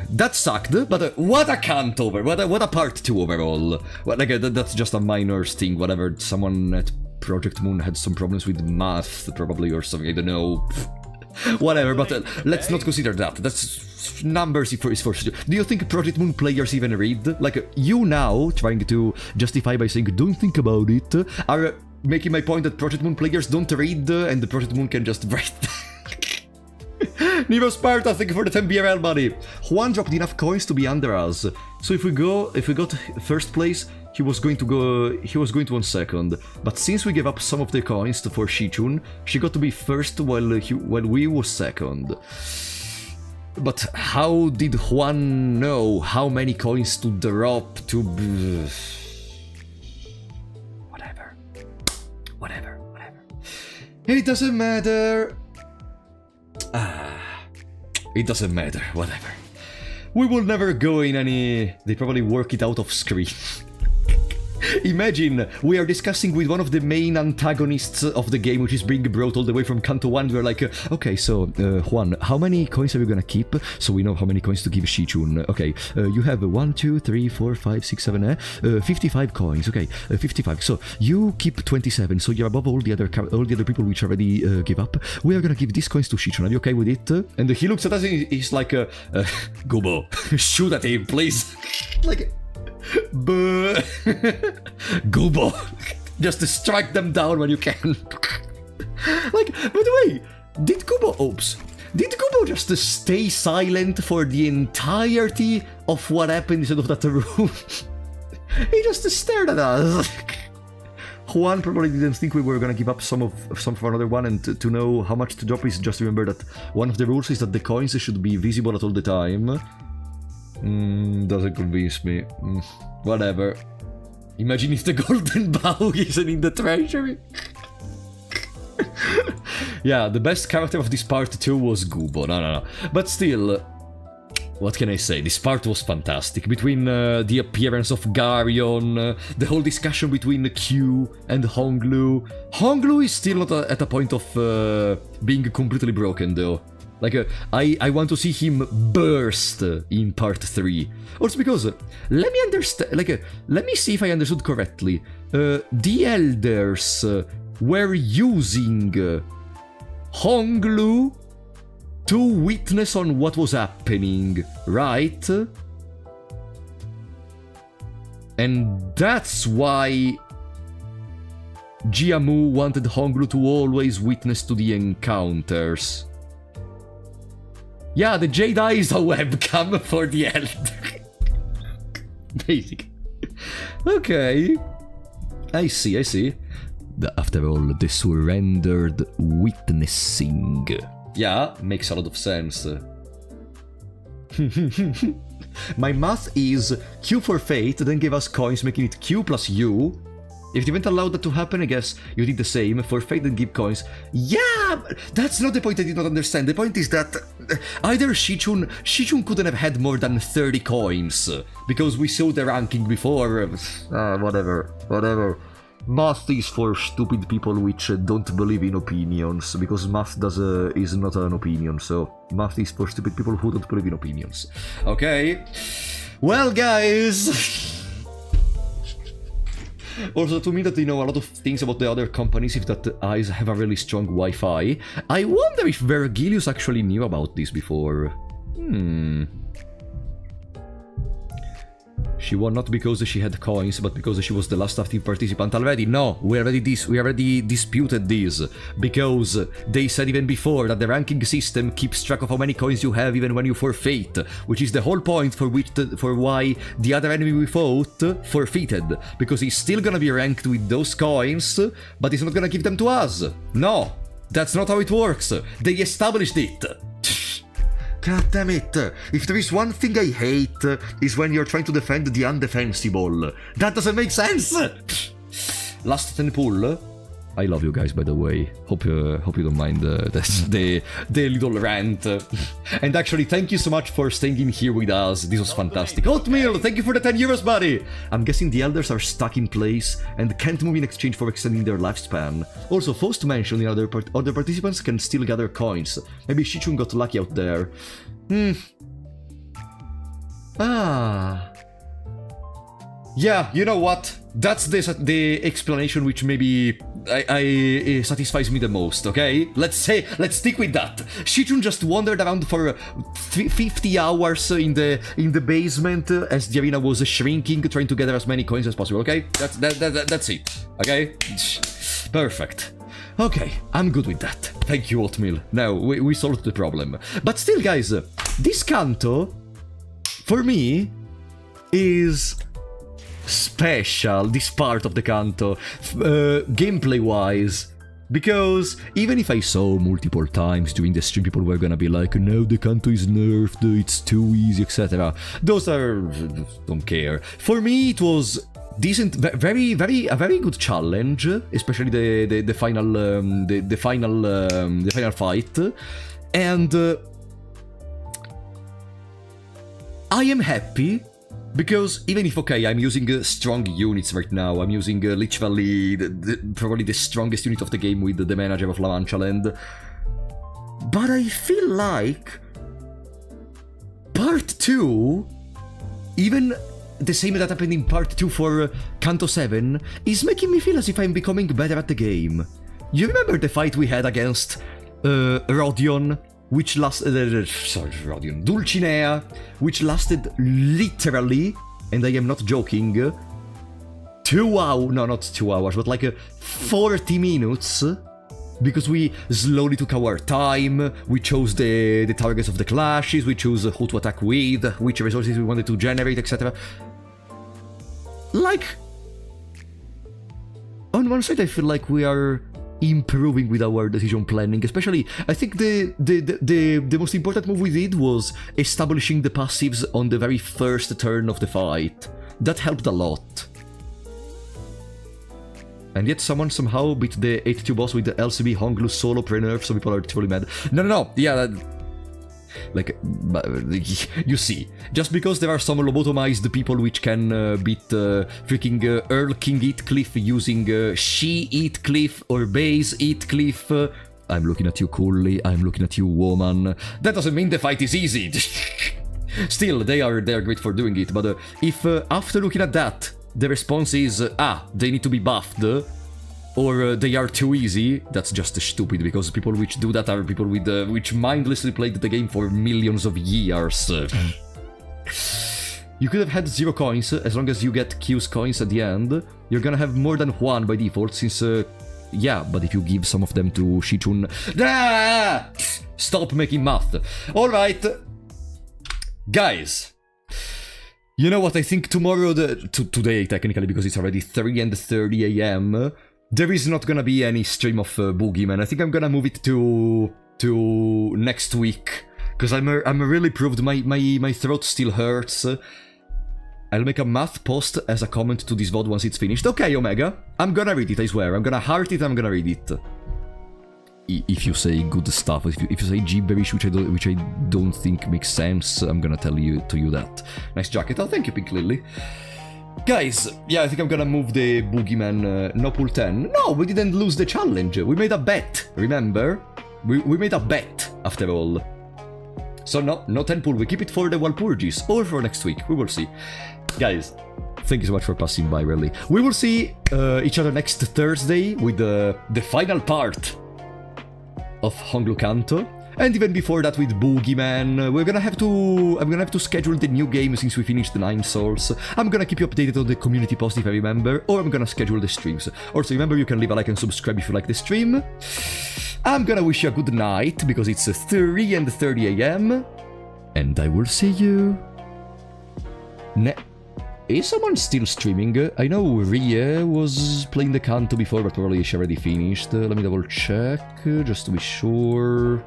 S1: That sucked, but what a Canto, what a part 2 overall. Well, like, that's just a minor thing, whatever. Someone at Project Moon had some problems with math, probably, or something, I don't know. Whatever, but let's not consider that. That's numbers is for sure. Do you think Project Moon players even read? Like, you now, trying to justify by saying, don't think about it, are making my point that Project Moon players don't read, and the Project Moon can just write. Nero Sparta, thank you for the 10 BRL, buddy. Juan dropped enough coins to be under us. So if we got first place, he was going to on second. But since we gave up some of the coins for Shichun, she got to be first while we was second. But how did Juan know how many coins to drop to... Whatever. It doesn't matter. It doesn't matter, whatever. We will never go in any... They probably work it out off screen. Imagine, we are discussing with one of the main antagonists of the game, which is being brought all the way from Canto 1. We're like, okay, so, Juan, how many coins are you gonna keep? So we know how many coins to give Shichun. Okay, you have 1, 2, 3, 4, 5, 6, 7, 55 coins. Okay, 55. So you keep 27, so you're above all the other people which already give up. We are gonna give these coins to Shichun. Are you okay with it? And he looks at us and he's like, Gubo, shoot at him, please. Like... Buh. Gubo. Just to strike them down when you can. Like, by the way, did Gubo just stay silent for the entirety of what happened instead of that room? He just stared at us. Juan probably didn't think we were gonna give up some for another one, and to know how much to drop is just remember that one of the rules is that the coins should be visible at all the time. Doesn't convince me. Whatever. Imagine if the golden bow isn't in the treasury. Yeah, the best character of this part 2 was Gubo. No. But still, what can I say? This part was fantastic. Between the appearance of Garion, the whole discussion between Q and Honglu. Honglu is still not at a point of being completely broken, though. Like, I want to see him burst in part 3. Also because, let me understand, like, let me see if I understood correctly. The elders were using Honglu to witness on what was happening, right? And that's why Jiamu wanted Honglu to always witness to the encounters. Yeah, the Jade Eye is a webcam for the Elder. Basic. Okay. I see. After all, the surrendered witnessing. Yeah, makes a lot of sense. My math is Q for fate, then give us coins, making it Q plus U. If you didn't allow that to happen, I guess you did the same. For fate, then give coins. Yeah! That's not the point I did not understand. The point is that either Shichun couldn't have had more than 30 coins. Because we saw the ranking before. Whatever. Math is for stupid people which don't believe in opinions, because math is not an opinion, so math is for stupid people who don't believe in opinions. Okay? Well, guys! Also, to me that they know a lot of things about the other companies, if that eyes have a really strong Wi-Fi. I wonder if Vergilius actually knew about this before. She won not because she had coins, but because she was the last active participant already. No, we already disputed this, because they said even before that the ranking system keeps track of how many coins you have even when you forfeit, which is the whole point for why the other enemy we fought forfeited, because he's still gonna be ranked with those coins, but he's not gonna give them to us. No, that's not how it works. They established it. God damn it! If there is one thing I hate, is when you're trying to defend the undefensible. That doesn't make sense! Last 10 pull. I love you guys, by the way. Hope you don't mind the little rant. And actually, thank you so much for staying in here with us. This was fantastic. Oatmeal, thank you for the 10 euros, buddy! I'm guessing the elders are stuck in place and can't move in exchange for extending their lifespan. Also, Faust mentioned the other participants can still gather coins. Maybe Shichun got lucky out there. Yeah, you know what? That's the explanation which maybe satisfies me the most, okay? Let's stick with that. Shichun just wandered around for 50 hours in the basement as the arena was shrinking, trying to gather as many coins as possible, okay? That's it, okay? Perfect. Okay, I'm good with that. Thank you, Oatmeal. Now, we solved the problem. But still, guys, this Canto, for me, is special, this part of the Canto, gameplay-wise. Because even if I saw multiple times during the stream people were gonna be like, no, the Canto is nerfed, it's too easy, etc. Those are... don't care. For me, it was decent, a very good challenge, especially the final fight, and I am happy because even if I'm using strong units right now, I'm using literally probably the strongest unit of the game with the manager of La Mancha Land, but I feel like part 2, even the same that happened in part 2 for Canto 7, is making me feel as if I'm becoming better at the game. You remember the fight we had against Rodion, which lasted... Rodion. Dulcinea, which lasted literally, and I am not joking, 2 hours... No, not 2 hours, but like 40 minutes, because we slowly took our time, we chose the targets of the clashes, we chose who to attack with, which resources we wanted to generate, etc. Like, on one side I feel like we are improving with our decision planning, especially, I think the most important move we did was establishing the passives on the very first turn of the fight. That helped a lot. And yet someone somehow beat the 82 boss with the LCB Honglu solo pre-nerf, so people are totally mad. No, yeah, like, you see, just because there are some lobotomized people which can beat freaking Earl King Heathcliff using She Heathcliff or Base Heathcliff, I'm looking at you coolly, I'm looking at you woman, that doesn't mean the fight is easy. Still, they are great for doing it, but if after looking at that, the response is, they need to be buffed, or they are too easy, that's just stupid, because people which do that are people with which mindlessly played the game for millions of years. You could have had 0 coins, as long as you get Q's coins at the end. You're gonna have more than 1 by default, since yeah, but if you give some of them to Shichun... Ah! Stop making math. Alright. Guys. You know what, I think tomorrow, today technically, because it's already 3:30 AM, there is not gonna be any stream of Boogeyman. I think I'm gonna move it to next week, because I'm really proved my throat still hurts. I'll make a math post as a comment to this VOD once it's finished. Okay, Omega, I'm gonna read it, I swear. I'm gonna heart it, I'm gonna read it. If you say good stuff, if you say gibberish, which I don't think makes sense, I'm gonna tell you that. Nice jacket. Oh, thank you, Pink Lily. Guys, yeah, I think I'm gonna move the Boogeyman no pool 10. No, we didn't lose the challenge. We made a bet, remember? We made a bet, after all. So no 10 pool. We keep it for the Walpurgis, or for next week. We will see. Guys, thank you so much for passing by, really. We will see each other next Thursday with the final part of Honglu Canto, and even before that with Boogeyman. I'm gonna have to schedule the new game since we finished the 9 Souls. I'm gonna keep you updated on the community post if I remember, or I'm gonna schedule the streams. Also, remember, you can leave a like and subscribe if you like the stream. I'm gonna wish you a good night, because it's 3:30 AM, and I will see you Is someone still streaming? I know Ria was playing the Canto before, but probably she already finished. Let me double check, just to be sure.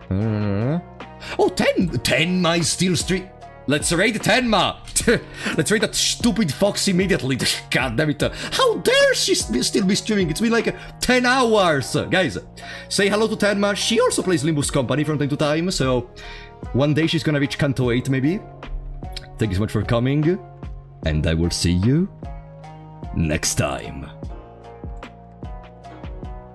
S1: Oh, Tenma is still streaming. Let's raid Tenma! Let's raid that stupid fox immediately. God damn it. How dare she still be streaming? It's been like 10 hours. Guys, say hello to Tenma. She also plays Limbus Company from time to time, so one day she's gonna reach Canto 8 maybe. Thank you so much for coming, and I will see you next time.